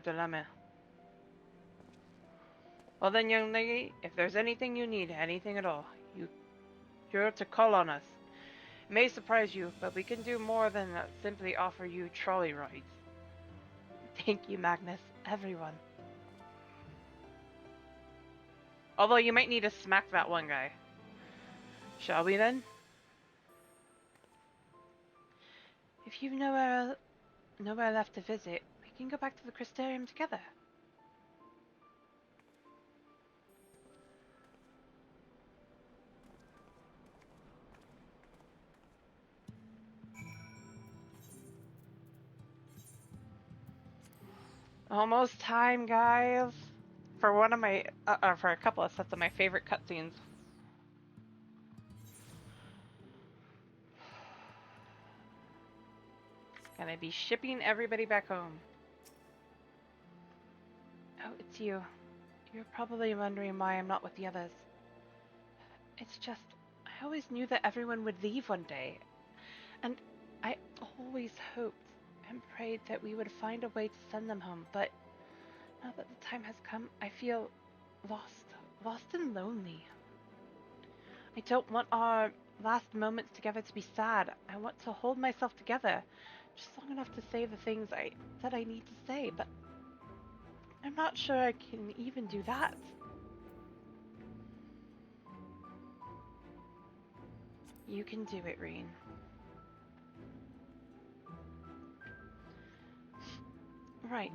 dilemma. Well then, young lady, if there's anything you need, anything at all, you're to call on us. It may surprise you, but we can do more than simply offer you trolley rides. Thank you, Magnus. Everyone. Although you might need to smack that one guy. Shall we then? If you've nowhere left to visit, we can go back to the Crystarium together. Almost time, guys. For one of my, for a couple of sets of my favorite cutscenes. Gonna be shipping everybody back home. Oh, it's you. You're probably wondering why I'm not with the others. It's just, I always knew that everyone would leave one day. And I always hoped and prayed that we would find a way to send them home, but now that the time has come, I feel lost and lonely. I don't want our last moments together to be sad. I want to hold myself together, just long enough to say the things that I need to say, but I'm not sure I can even do that. You can do it, Reen. Right.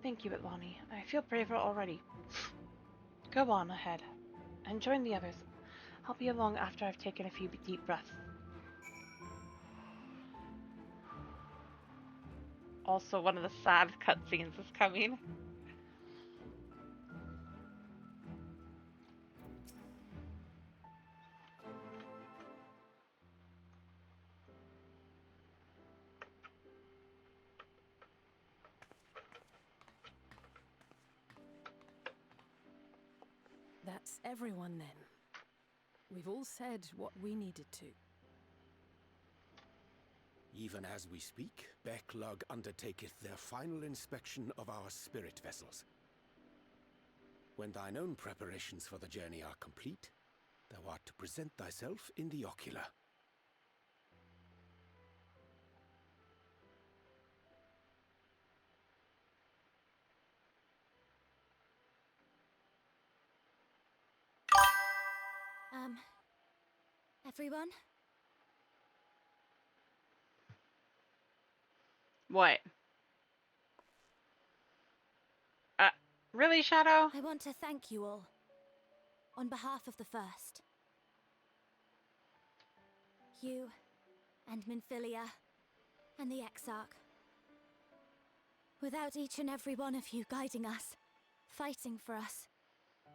Thank you, Atlani. I feel braver already. Go on ahead and join the others. I'll be along after I've taken a few deep breaths. Also, one of the sad cutscenes is coming. That's everyone then. We've all said what we needed to. Even as we speak, Becklug undertaketh their final inspection of our spirit vessels. When thine own preparations for the journey are complete, thou art to present thyself in the ocular. Everyone? What? Really, Shadow? I want to thank you all. On behalf of the First. You, and Minfilia, and the Exarch. Without each and every one of you guiding us, fighting for us,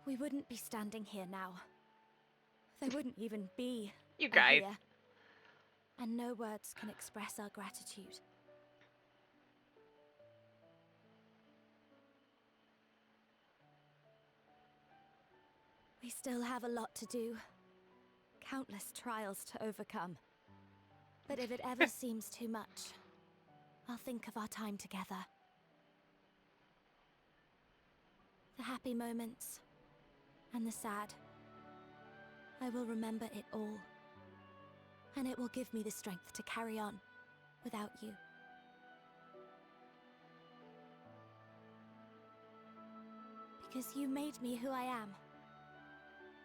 we wouldn't be standing here now. There wouldn't even be you guys. Here. And no words can express our gratitude. We still have a lot to do. Countless trials to overcome. But if it ever seems too much, I'll think of our time together. The happy moments and the sad. I will remember it all. And it will give me the strength to carry on without you. Because you made me who I am.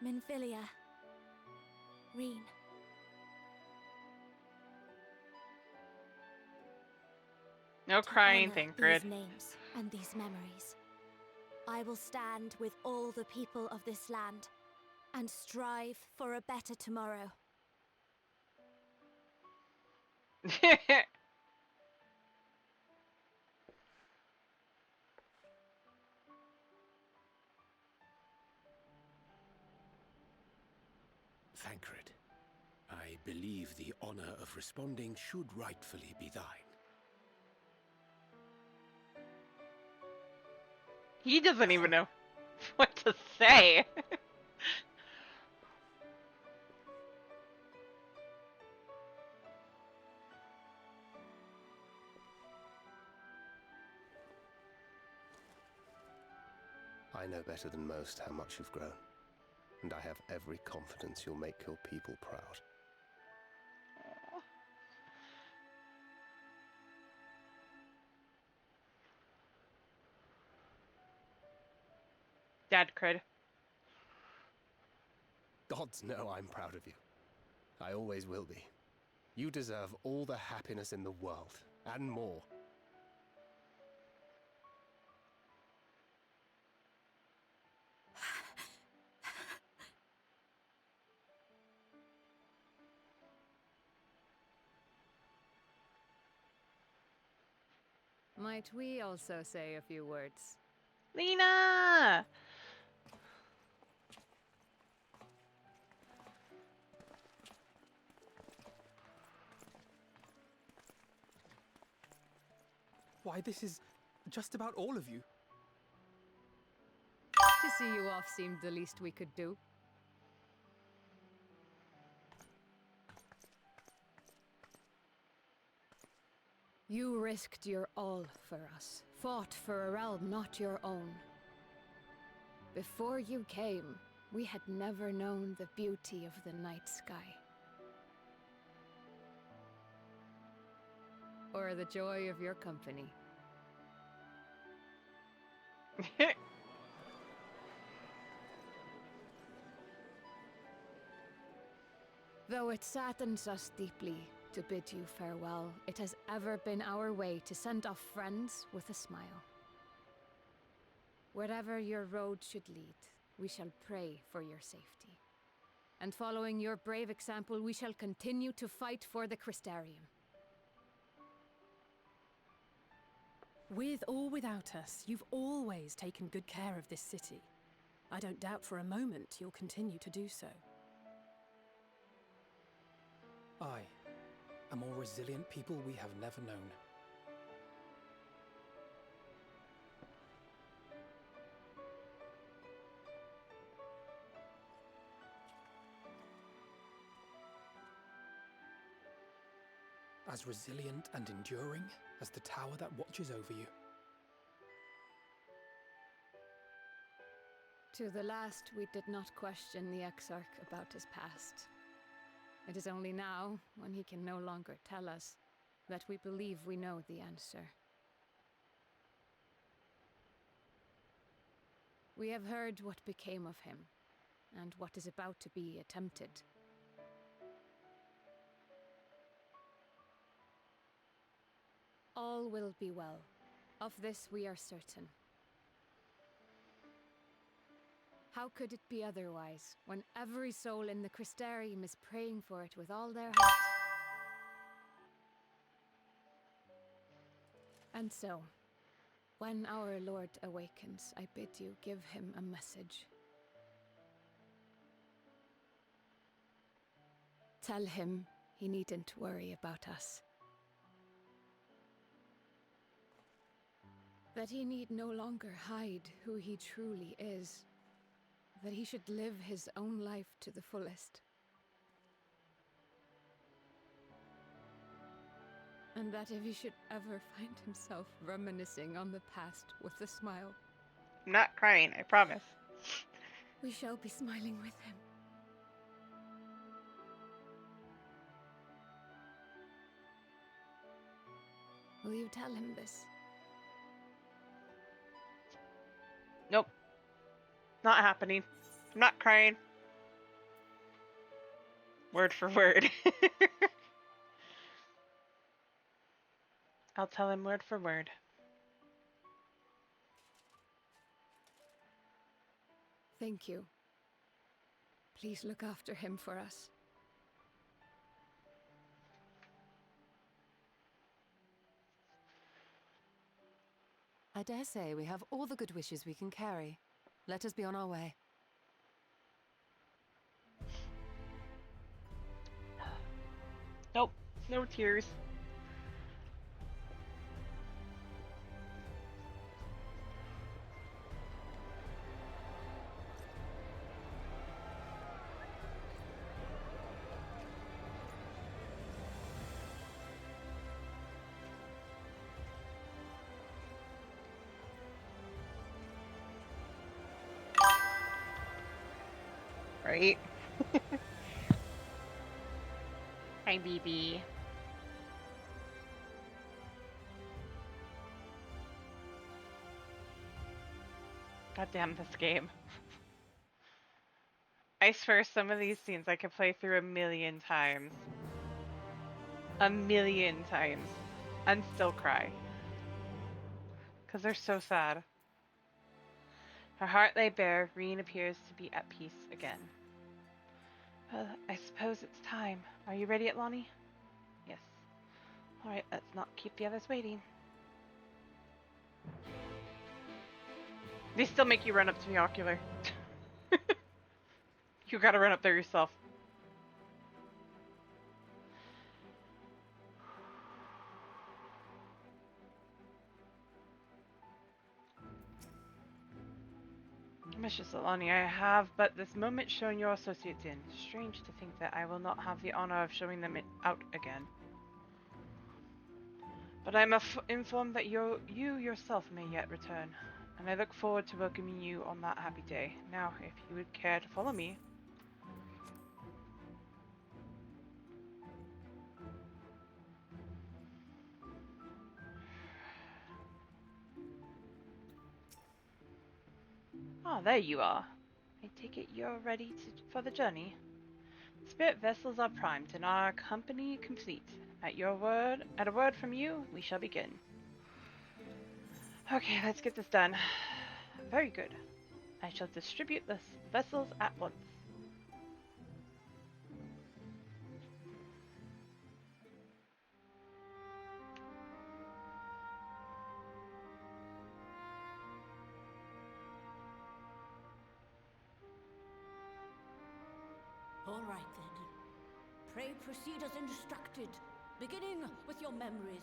Minfilia. Reen. No crying, Thancred. These names and these memories. I will stand with all the people of this land and strive for a better tomorrow. Thancred, I believe the honor of responding should rightfully be thine. He doesn't even know what to say. I know better than most how much you've grown, and I have every confidence you'll make your people proud. Dad cred. Gods know I'm proud of you. I always will be. You deserve all the happiness in the world, and more. Might we also say a few words? Lena! Why, this is just about all of you. To see you off seemed the least we could do. You risked your all for us, fought for a realm not your own. Before you came, we had never known the beauty of the night sky. Or the joy of your company. Though it saddens us deeply to bid you farewell, it has ever been our way to send off friends with a smile. Wherever your road should lead, we shall pray for your safety. And following your brave example, we shall continue to fight for the Crystarium. With or without us, you've always taken good care of this city. I don't doubt for a moment you'll continue to do so. Aye, a more resilient people we have never known. As resilient and enduring as the tower that watches over you. To the last, we did not question the Exarch about his past. It is only now, when he can no longer tell us, that we believe we know the answer. We have heard what became of him, and what is about to be attempted. All will be well. Of this we are certain. How could it be otherwise, when every soul in the Crystarium is praying for it with all their heart? And so, when our Lord awakens, I bid you give him a message. Tell him he needn't worry about us. That he need no longer hide who he truly is. That he should live his own life to the fullest. And that if he should ever find himself reminiscing on the past with a smile, I'm not crying, I promise. We shall be smiling with him. Will you tell him this? Nope. Not happening. I'm not crying. Word for word. I'll tell him word for word. Thank you. Please look after him for us. I dare say we have all the good wishes we can carry. Let us be on our way. Nope. No tears. Right? Hi, BB. God damn this game. I swear some of these scenes I could play through a million times. A million times. And still cry. Because they're so sad. Her heart lay bare, Reen appears to be at peace again. Well, I suppose it's time. Are you ready, Atlani? Yes. Alright, let's not keep the others waiting. They still make you run up to the ocular. You gotta run up there yourself. Mistress Atlani, I have but this moment shown your associates in. Strange to think that I will not have the honor of showing them out again. But I am informed that you yourself may yet return, and I look forward to welcoming you on that happy day. Now, if you would care to follow me. Ah, there you are. I take it you're ready for the journey. Spirit vessels are primed and our company complete. At a word from you, we shall begin. Okay, let's get this done. Very good. I shall distribute the vessels at once. All right then. Pray proceed as instructed, beginning with your memories.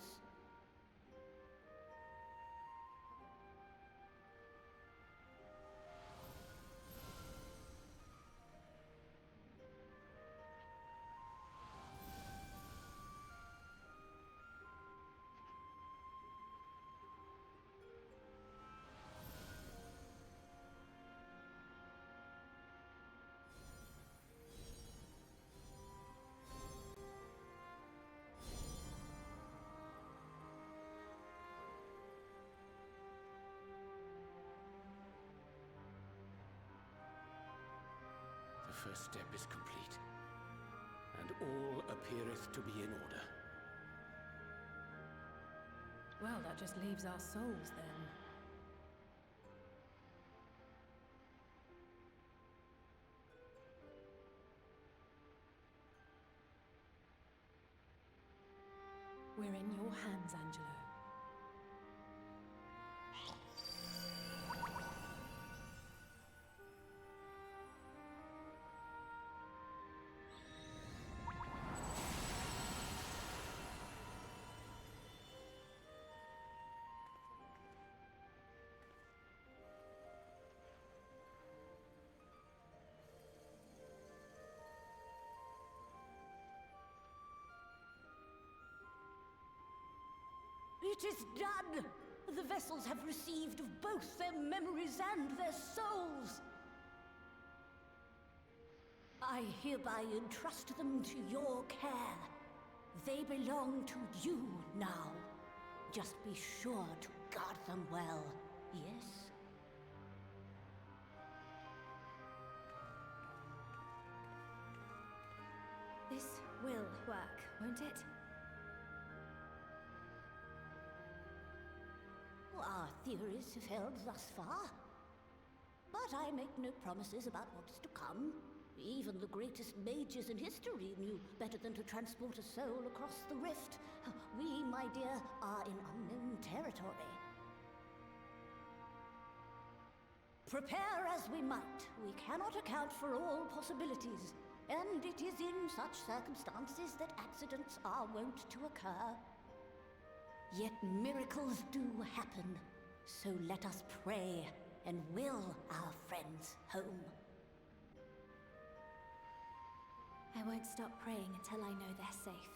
The first step is complete, and all appeareth to be in order. Well, that just leaves our souls then. We're in your hands, Angelo. It is done! The vessels have received of both their memories and their souls. I hereby entrust them to your care. They belong to you now. Just be sure to guard them well, yes? This will work, won't it? Our theories have held thus far. But I make no promises about what's to come. Even the greatest mages in history knew better than to transport a soul across the rift. We, my dear, are in unknown territory. Prepare as we might, we cannot account for all possibilities. And it is in such circumstances that accidents are wont to occur. Yet miracles do happen. So let us pray and will our friends home. I won't stop praying until I know they're safe.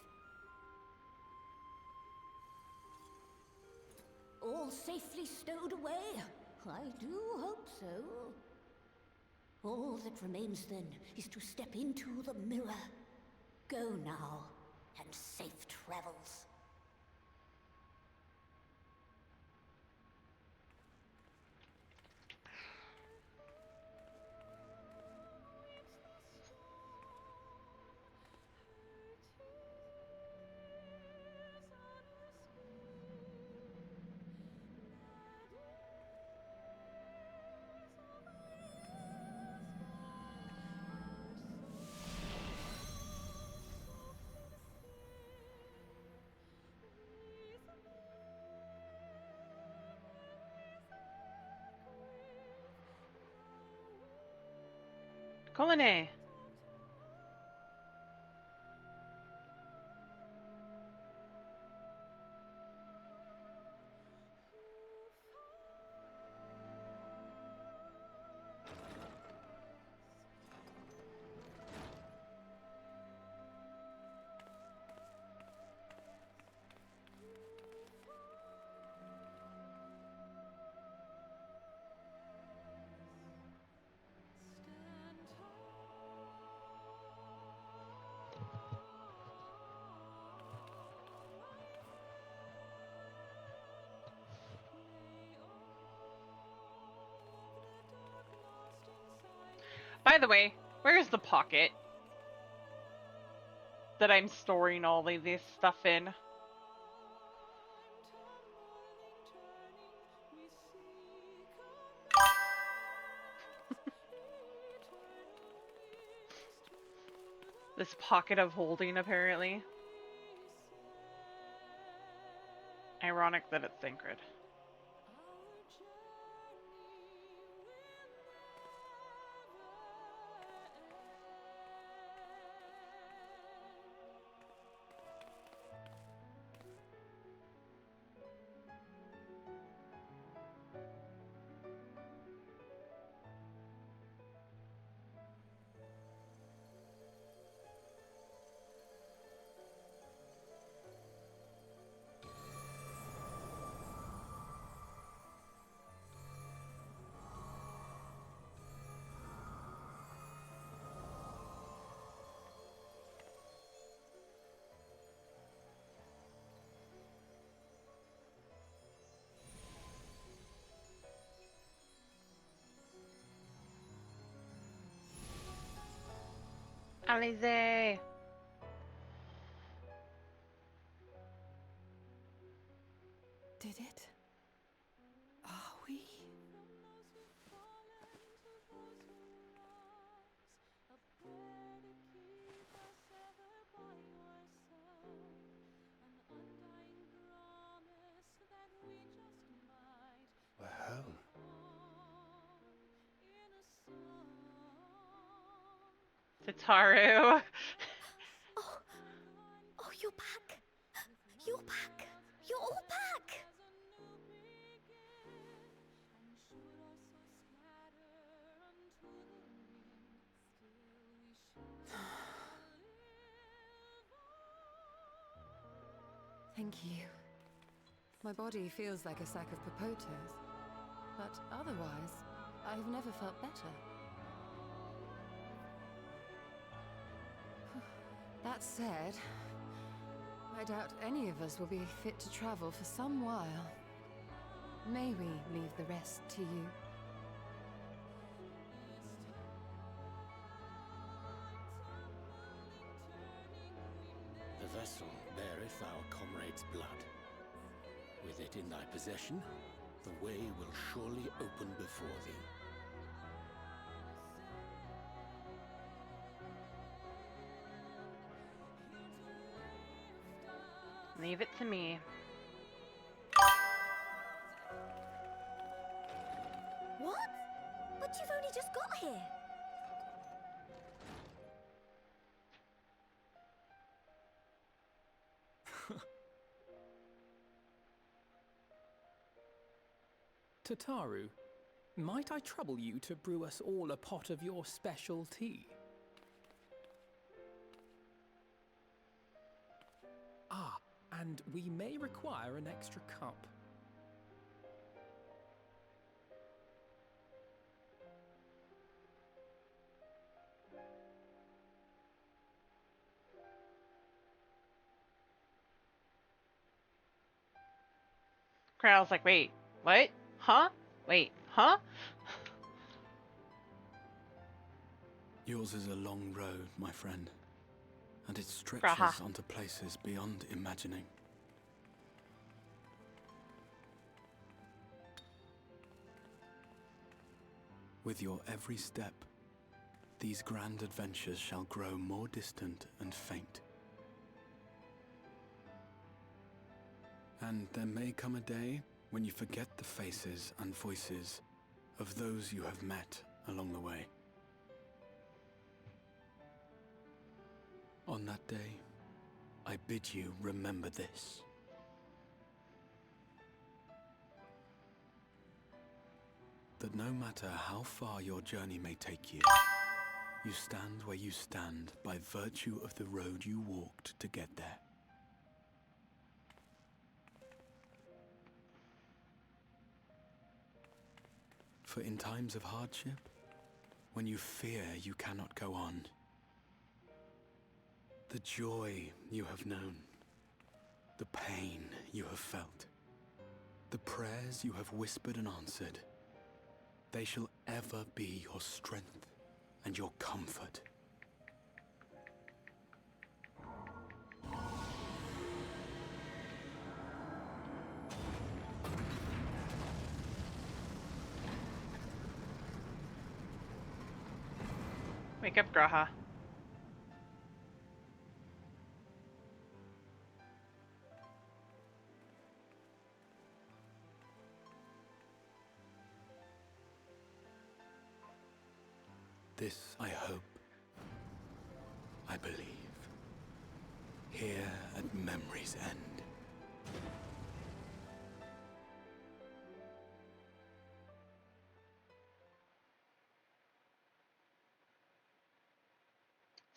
All safely stowed away? I do hope so. All that remains then is to step into the mirror. Go now, and safe travels. Colony. By the way, where's the pocket that I'm storing all of this stuff in? This pocket of holding, apparently. Ironic that it's sacred. Alize! Did it? Are we? We're home. Tataru. Oh, you're back. You're back. You're all back. Thank you. My body feels like a sack of potatoes, but otherwise, I've never felt better. That said, I doubt any of us will be fit to travel for some while. May we leave the rest to you? The vessel beareth our comrade's blood. With it in thy possession, the way will surely open before thee. Leave it to me. What? But you've only just got here. Tataru, might I trouble you to brew us all a pot of your special tea? Ah, and we may require an extra cup. Crowd's like, wait, what? Huh? Wait, huh? Yours is a long road, my friend, and it stretches Graha. onto places beyond imagining. With your every step, these grand adventures shall grow more distant and faint. And there may come a day when you forget the faces and voices of those you have met along the way. On that day, I bid you remember this. That no matter how far your journey may take you, you stand where you stand by virtue of the road you walked to get there. For in times of hardship, when you fear you cannot go on, the joy you have known, the pain you have felt, the prayers you have whispered and answered, they shall ever be your strength and your comfort. Wake up, Graha. This I hope, I believe, here at memory's end.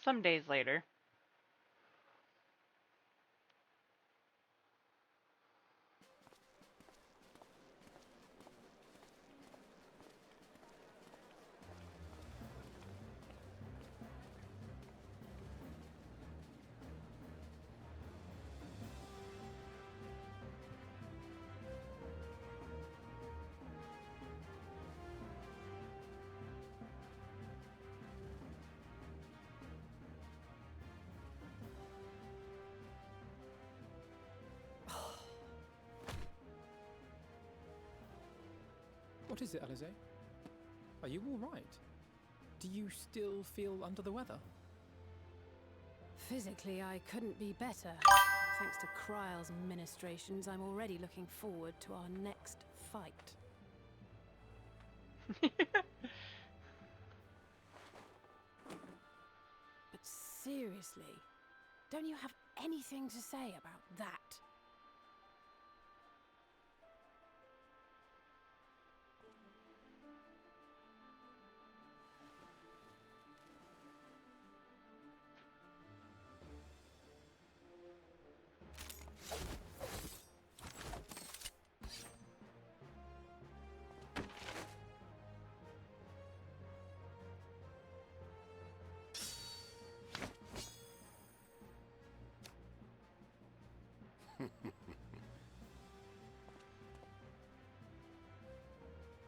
Some days later. What is it, Alize? Are you all right? Do you still feel under the weather? Physically, I couldn't be better. Thanks to Kryle's ministrations, I'm already looking forward to our next fight. But seriously, don't you have anything to say about that?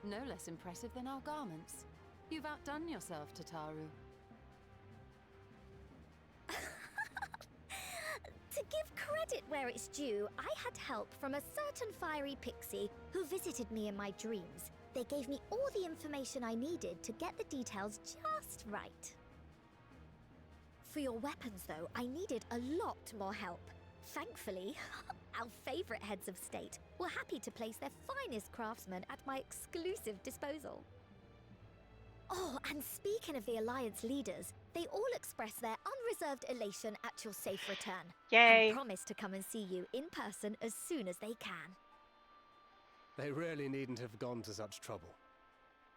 no less impressive than our garments. You've outdone yourself, Tataru. To give credit where it's due, I had help from a certain fiery pixie who visited me in my dreams. They gave me all the information I needed to get the details just right. For your weapons, though, I needed a lot more help. Thankfully, our favourite heads of state were happy to place their finest craftsmen at my exclusive disposal. Oh, and speaking of the Alliance leaders, they all expressed their unreserved elation at your safe return. Yay! And promised to come and see you in person as soon as they can. They really needn't have gone to such trouble.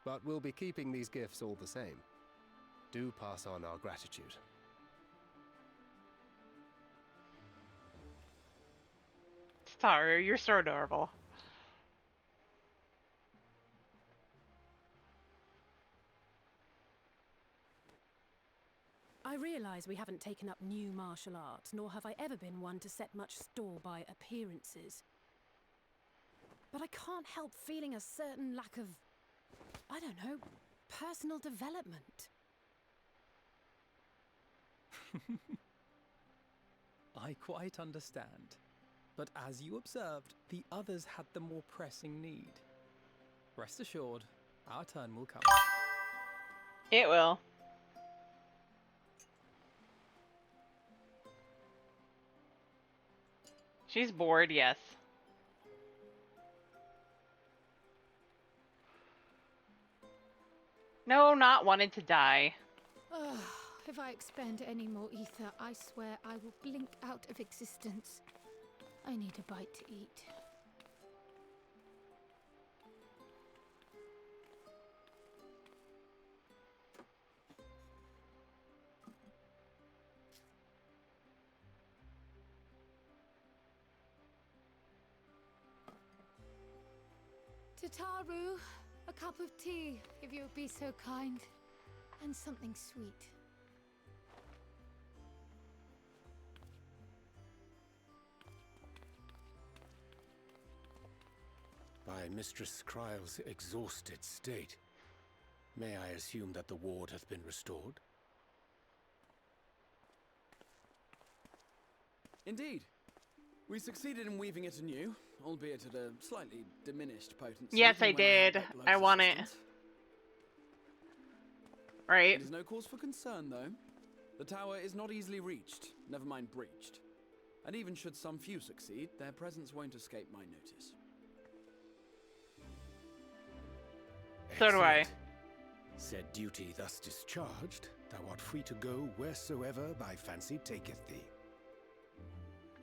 But we'll be keeping these gifts all the same. Do pass on our gratitude. Sorry, you're so adorable. I realise we haven't taken up new martial arts, nor have I ever been one to set much store by appearances. But I can't help feeling a certain lack of, I don't know, personal development. I quite understand. But as you observed, the others had the more pressing need. Rest assured, our turn will come. It will. She's bored, yes. No, not wanted to die. If I expend any more ether, I swear I will blink out of existence. I need a bite to eat. Tataru, a cup of tea, if you would be so kind. And something sweet. By Mistress Kryle's exhausted state, may I assume that the ward hath been restored? Indeed. We succeeded in weaving it anew, albeit at a slightly diminished potency. Yes, I did. I want it. Right. It is no cause for concern, though. The tower is not easily reached, never mind breached. And even should some few succeed, their presence won't escape my notice. So do I. Said duty thus discharged, thou art free to go wheresoever thy fancy taketh thee.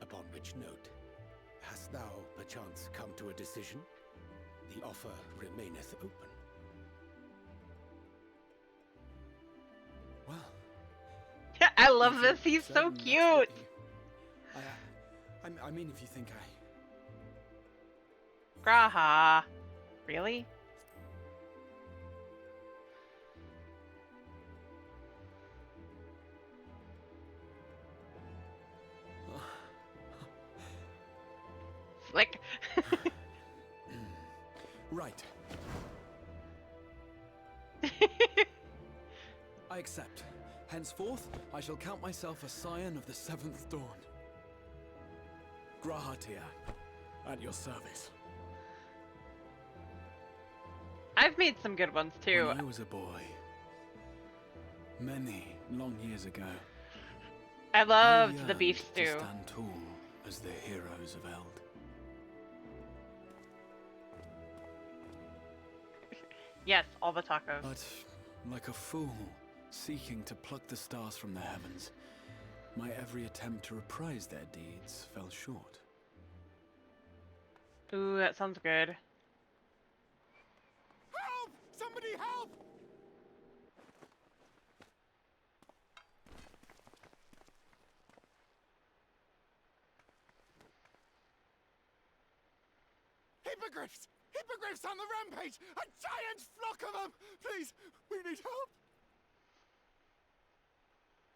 Upon which note, hast thou perchance come to a decision? The offer remaineth open. Well, I love this. He's so cute. I mean, if you think Graha. Really? Slick. Right. I accept. Henceforth, I shall count myself a scion of the seventh dawn. Grahatia, at your service. I've made some good ones too. When I was a boy, many long years ago, I loved the beef to stew. stand tall as the heroes of Eld. Yes, all the tacos. But, like a fool, seeking to pluck the stars from the heavens, my every attempt to reprise their deeds fell short. Ooh, that sounds good. Help! Somebody help! Hippogriffs! Hippogriffs on the rampage! A giant flock of them! Please, we need help!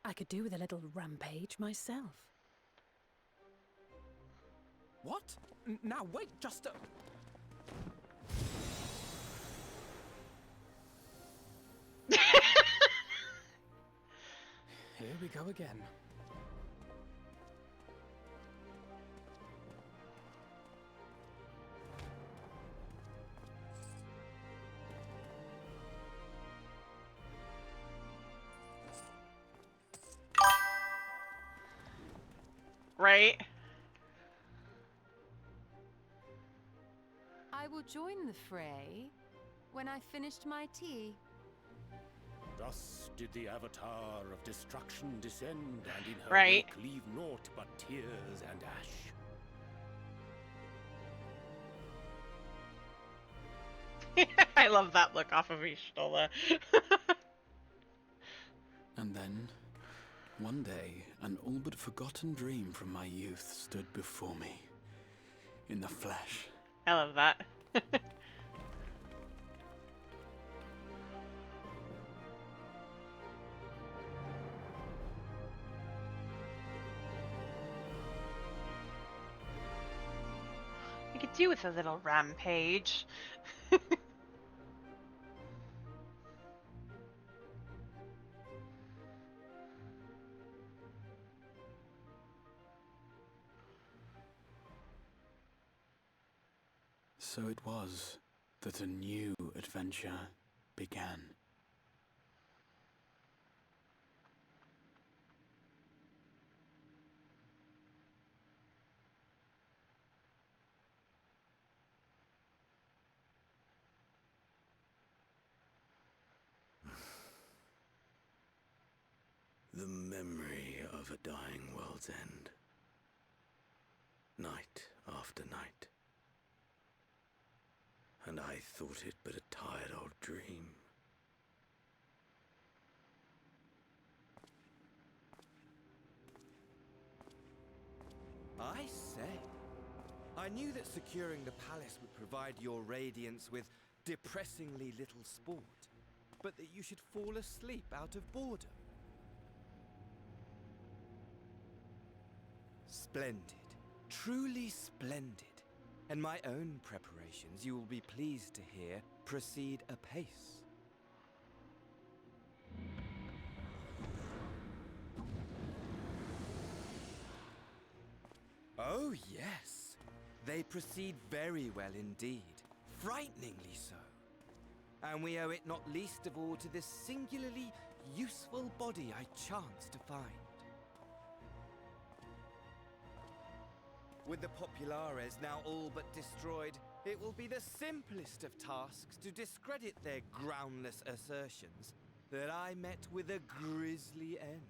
I could do with a little rampage myself. What? Now wait just a... Here we go again. Right? I will join the fray when I finished my tea. Thus did the Avatar of Destruction descend, and in her Right. wake leave naught but tears and ash. I love that look off of Ishtola. And then, one day, an all but forgotten dream from my youth stood before me, in the flesh. I love that. I could do with a little rampage. So it was that a new adventure began. The memory of a dying world's end. Night after night. And I thought it but a tired old dream. I say, I knew that securing the palace would provide your radiance with depressingly little sport, but that you should fall asleep out of boredom. Splendid, truly splendid. And my own preparations, you will be pleased to hear, proceed apace. Oh, yes. They proceed very well indeed. Frighteningly so. And we owe it not least of all to this singularly useful body I chanced to find. With the Populares now all but destroyed, it will be the simplest of tasks to discredit their groundless assertions that I met with a grisly end.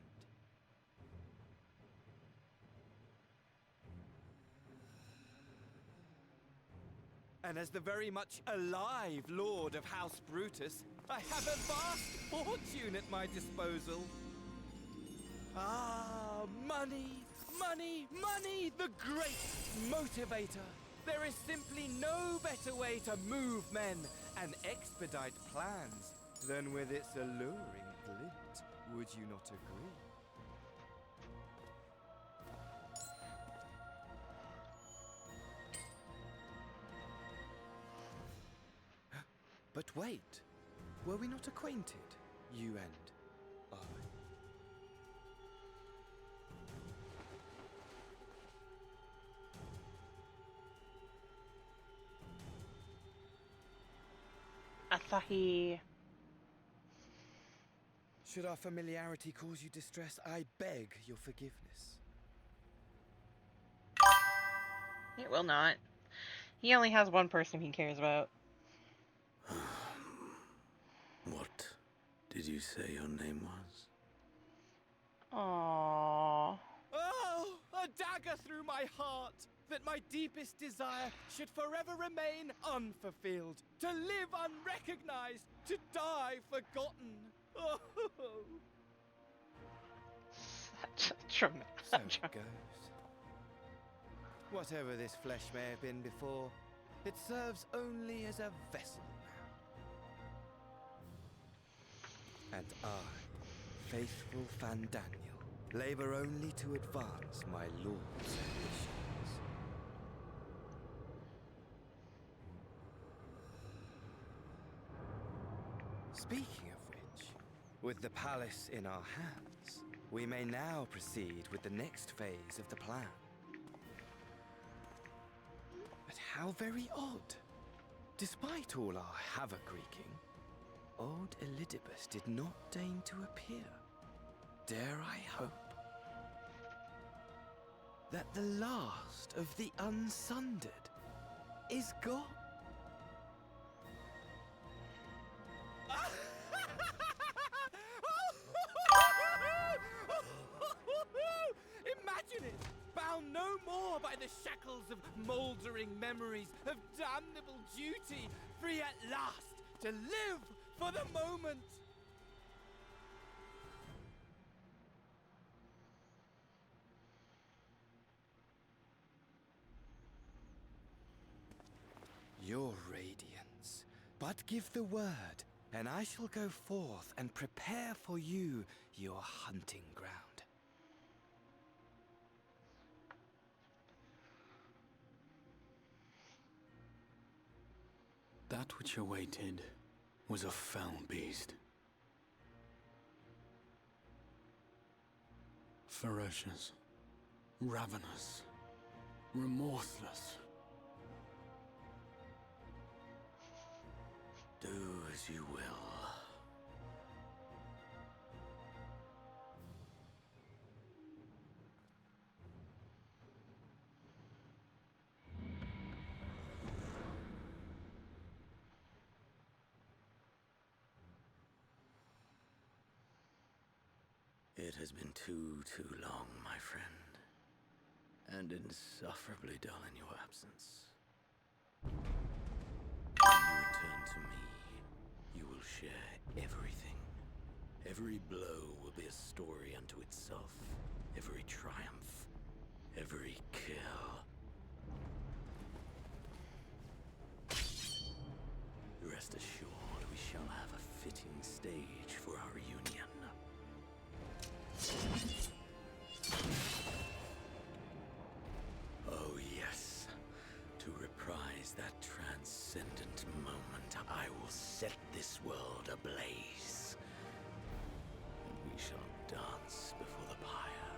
And as the very much alive Lord of House Brutus, I have a vast fortune at my disposal. Ah, money! Money, money, the great motivator. There is simply no better way to move men and expedite plans than with its alluring glint. Would you not agree? But wait, were we not acquainted, you and I? Asahi. Should our familiarity cause you distress, I beg your forgiveness. It will not. He only has one person he cares about. What did you say your name was? Aww. Oh, a dagger through my heart! That my deepest desire should forever remain unfulfilled, to live unrecognized, to die forgotten. Oh. Such a dramatic. So it goes. Whatever this flesh may have been before, it serves only as a vessel now. And I, faithful Fandaniel, labor only to advance my lord's ambitions. Speaking of which, with the palace in our hands, We may now proceed with the next phase of the plan. But how very odd. Despite all our havoc-wreaking, old Elidibus did not deign to appear. Dare I hope that the last of the Unsundered is gone? Imagine it! Bound no more by the shackles of mouldering memories of damnable duty, free at last to live for the moment! Your radiance. But give the word, and I shall go forth and prepare for you your hunting ground. That which awaited was a foul beast. Ferocious, ravenous, remorseless. Do as you will. It has been too long, my friend, and insufferably dull in your absence. When you return to me, you will share everything. Every blow will be a story unto itself. Every triumph, every kill. Rest assured, we shall have a fitting stage for our union. Oh yes, to reprise that transcendent moment, I will set this world ablaze. And we shall dance before the pyre.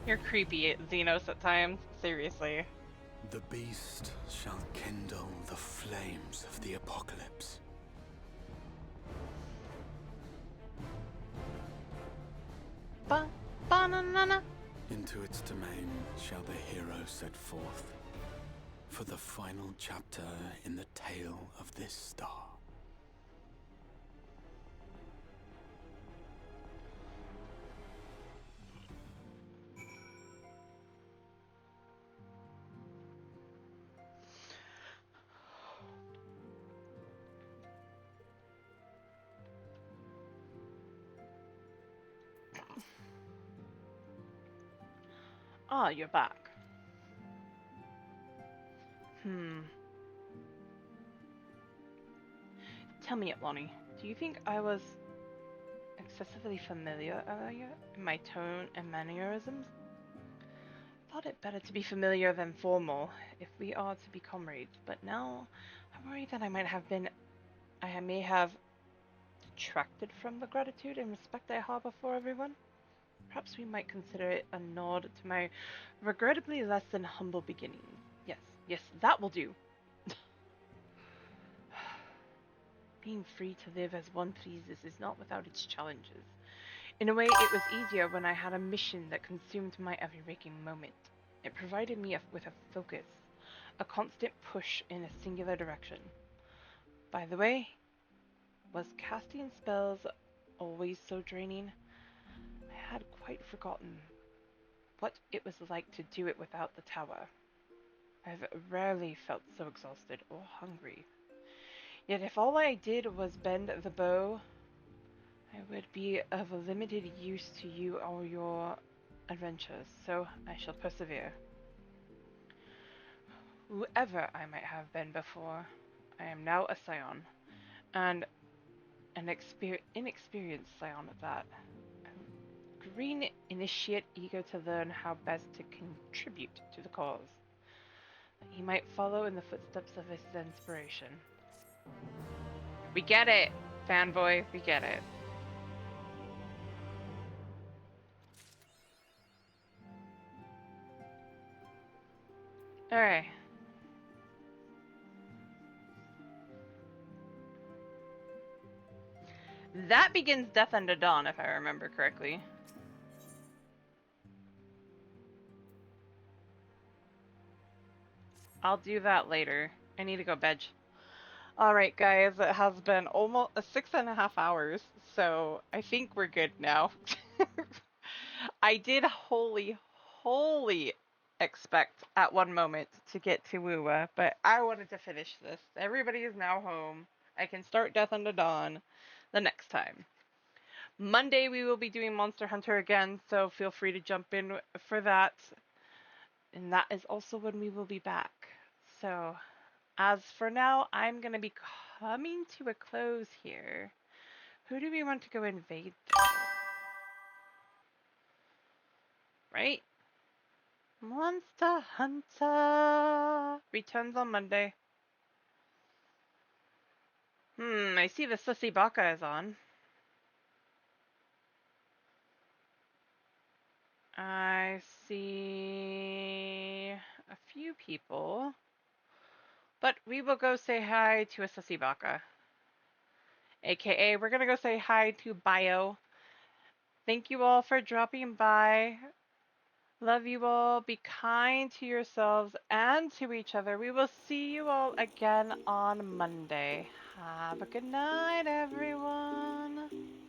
You're creepy, Xenos, at times. Seriously. The beast shall kindle the flames of the apocalypse. Ba-na-na-na. Into its domain shall the hero set forth for the final chapter in the tale of this star. Ah, you're back. Tell me, Atlani, do you think I was excessively familiar earlier in my tone and mannerisms? Thought it better to be familiar than formal if we are to be comrades, but now I worry that I may have detracted from the gratitude and respect I harbor for everyone. Perhaps we might consider it a nod to my regrettably less than humble beginnings. Yes, that will do. Being free to live as one pleases is not without its challenges. In a way, it was easier when I had a mission that consumed my every waking moment. It provided me with a focus, a constant push in a singular direction. By the way, was casting spells always so draining? I had quite forgotten what it was like to do it without the tower. I've rarely felt so exhausted or hungry. Yet if all I did was bend the bow, I would be of limited use to you or your adventures, so I shall persevere. Whoever I might have been before, I am now a scion, and an inexperienced scion at that. A green initiate eager to learn how best to contribute to the cause. He might follow in the footsteps of his inspiration. We get it, fanboy. We get it. Alright. That begins Death Unto Dawn, if I remember correctly. I'll do that later. I need to go bed. Alright guys, it has been almost 6.5 hours, so I think we're good now. I did wholly expect at one moment to get to Woowa, but I wanted to finish this. Everybody is now home. I can start Death Unto Dawn the next time. Monday we will be doing Monster Hunter again, so feel free to jump in for that. And that is also when we will be back. So, as for now, I'm going to be coming to a close here. Who do we want to go invade though? Right? Monster Hunter returns on Monday. I see the Sussy Baka is on. I see a few people. But we will go say hi to a Sussy Baka. AKA, we're gonna go say hi to Bio. Thank you all for dropping by. Love you all. Be kind to yourselves and to each other. We will see you all again on Monday. Have a good night, everyone.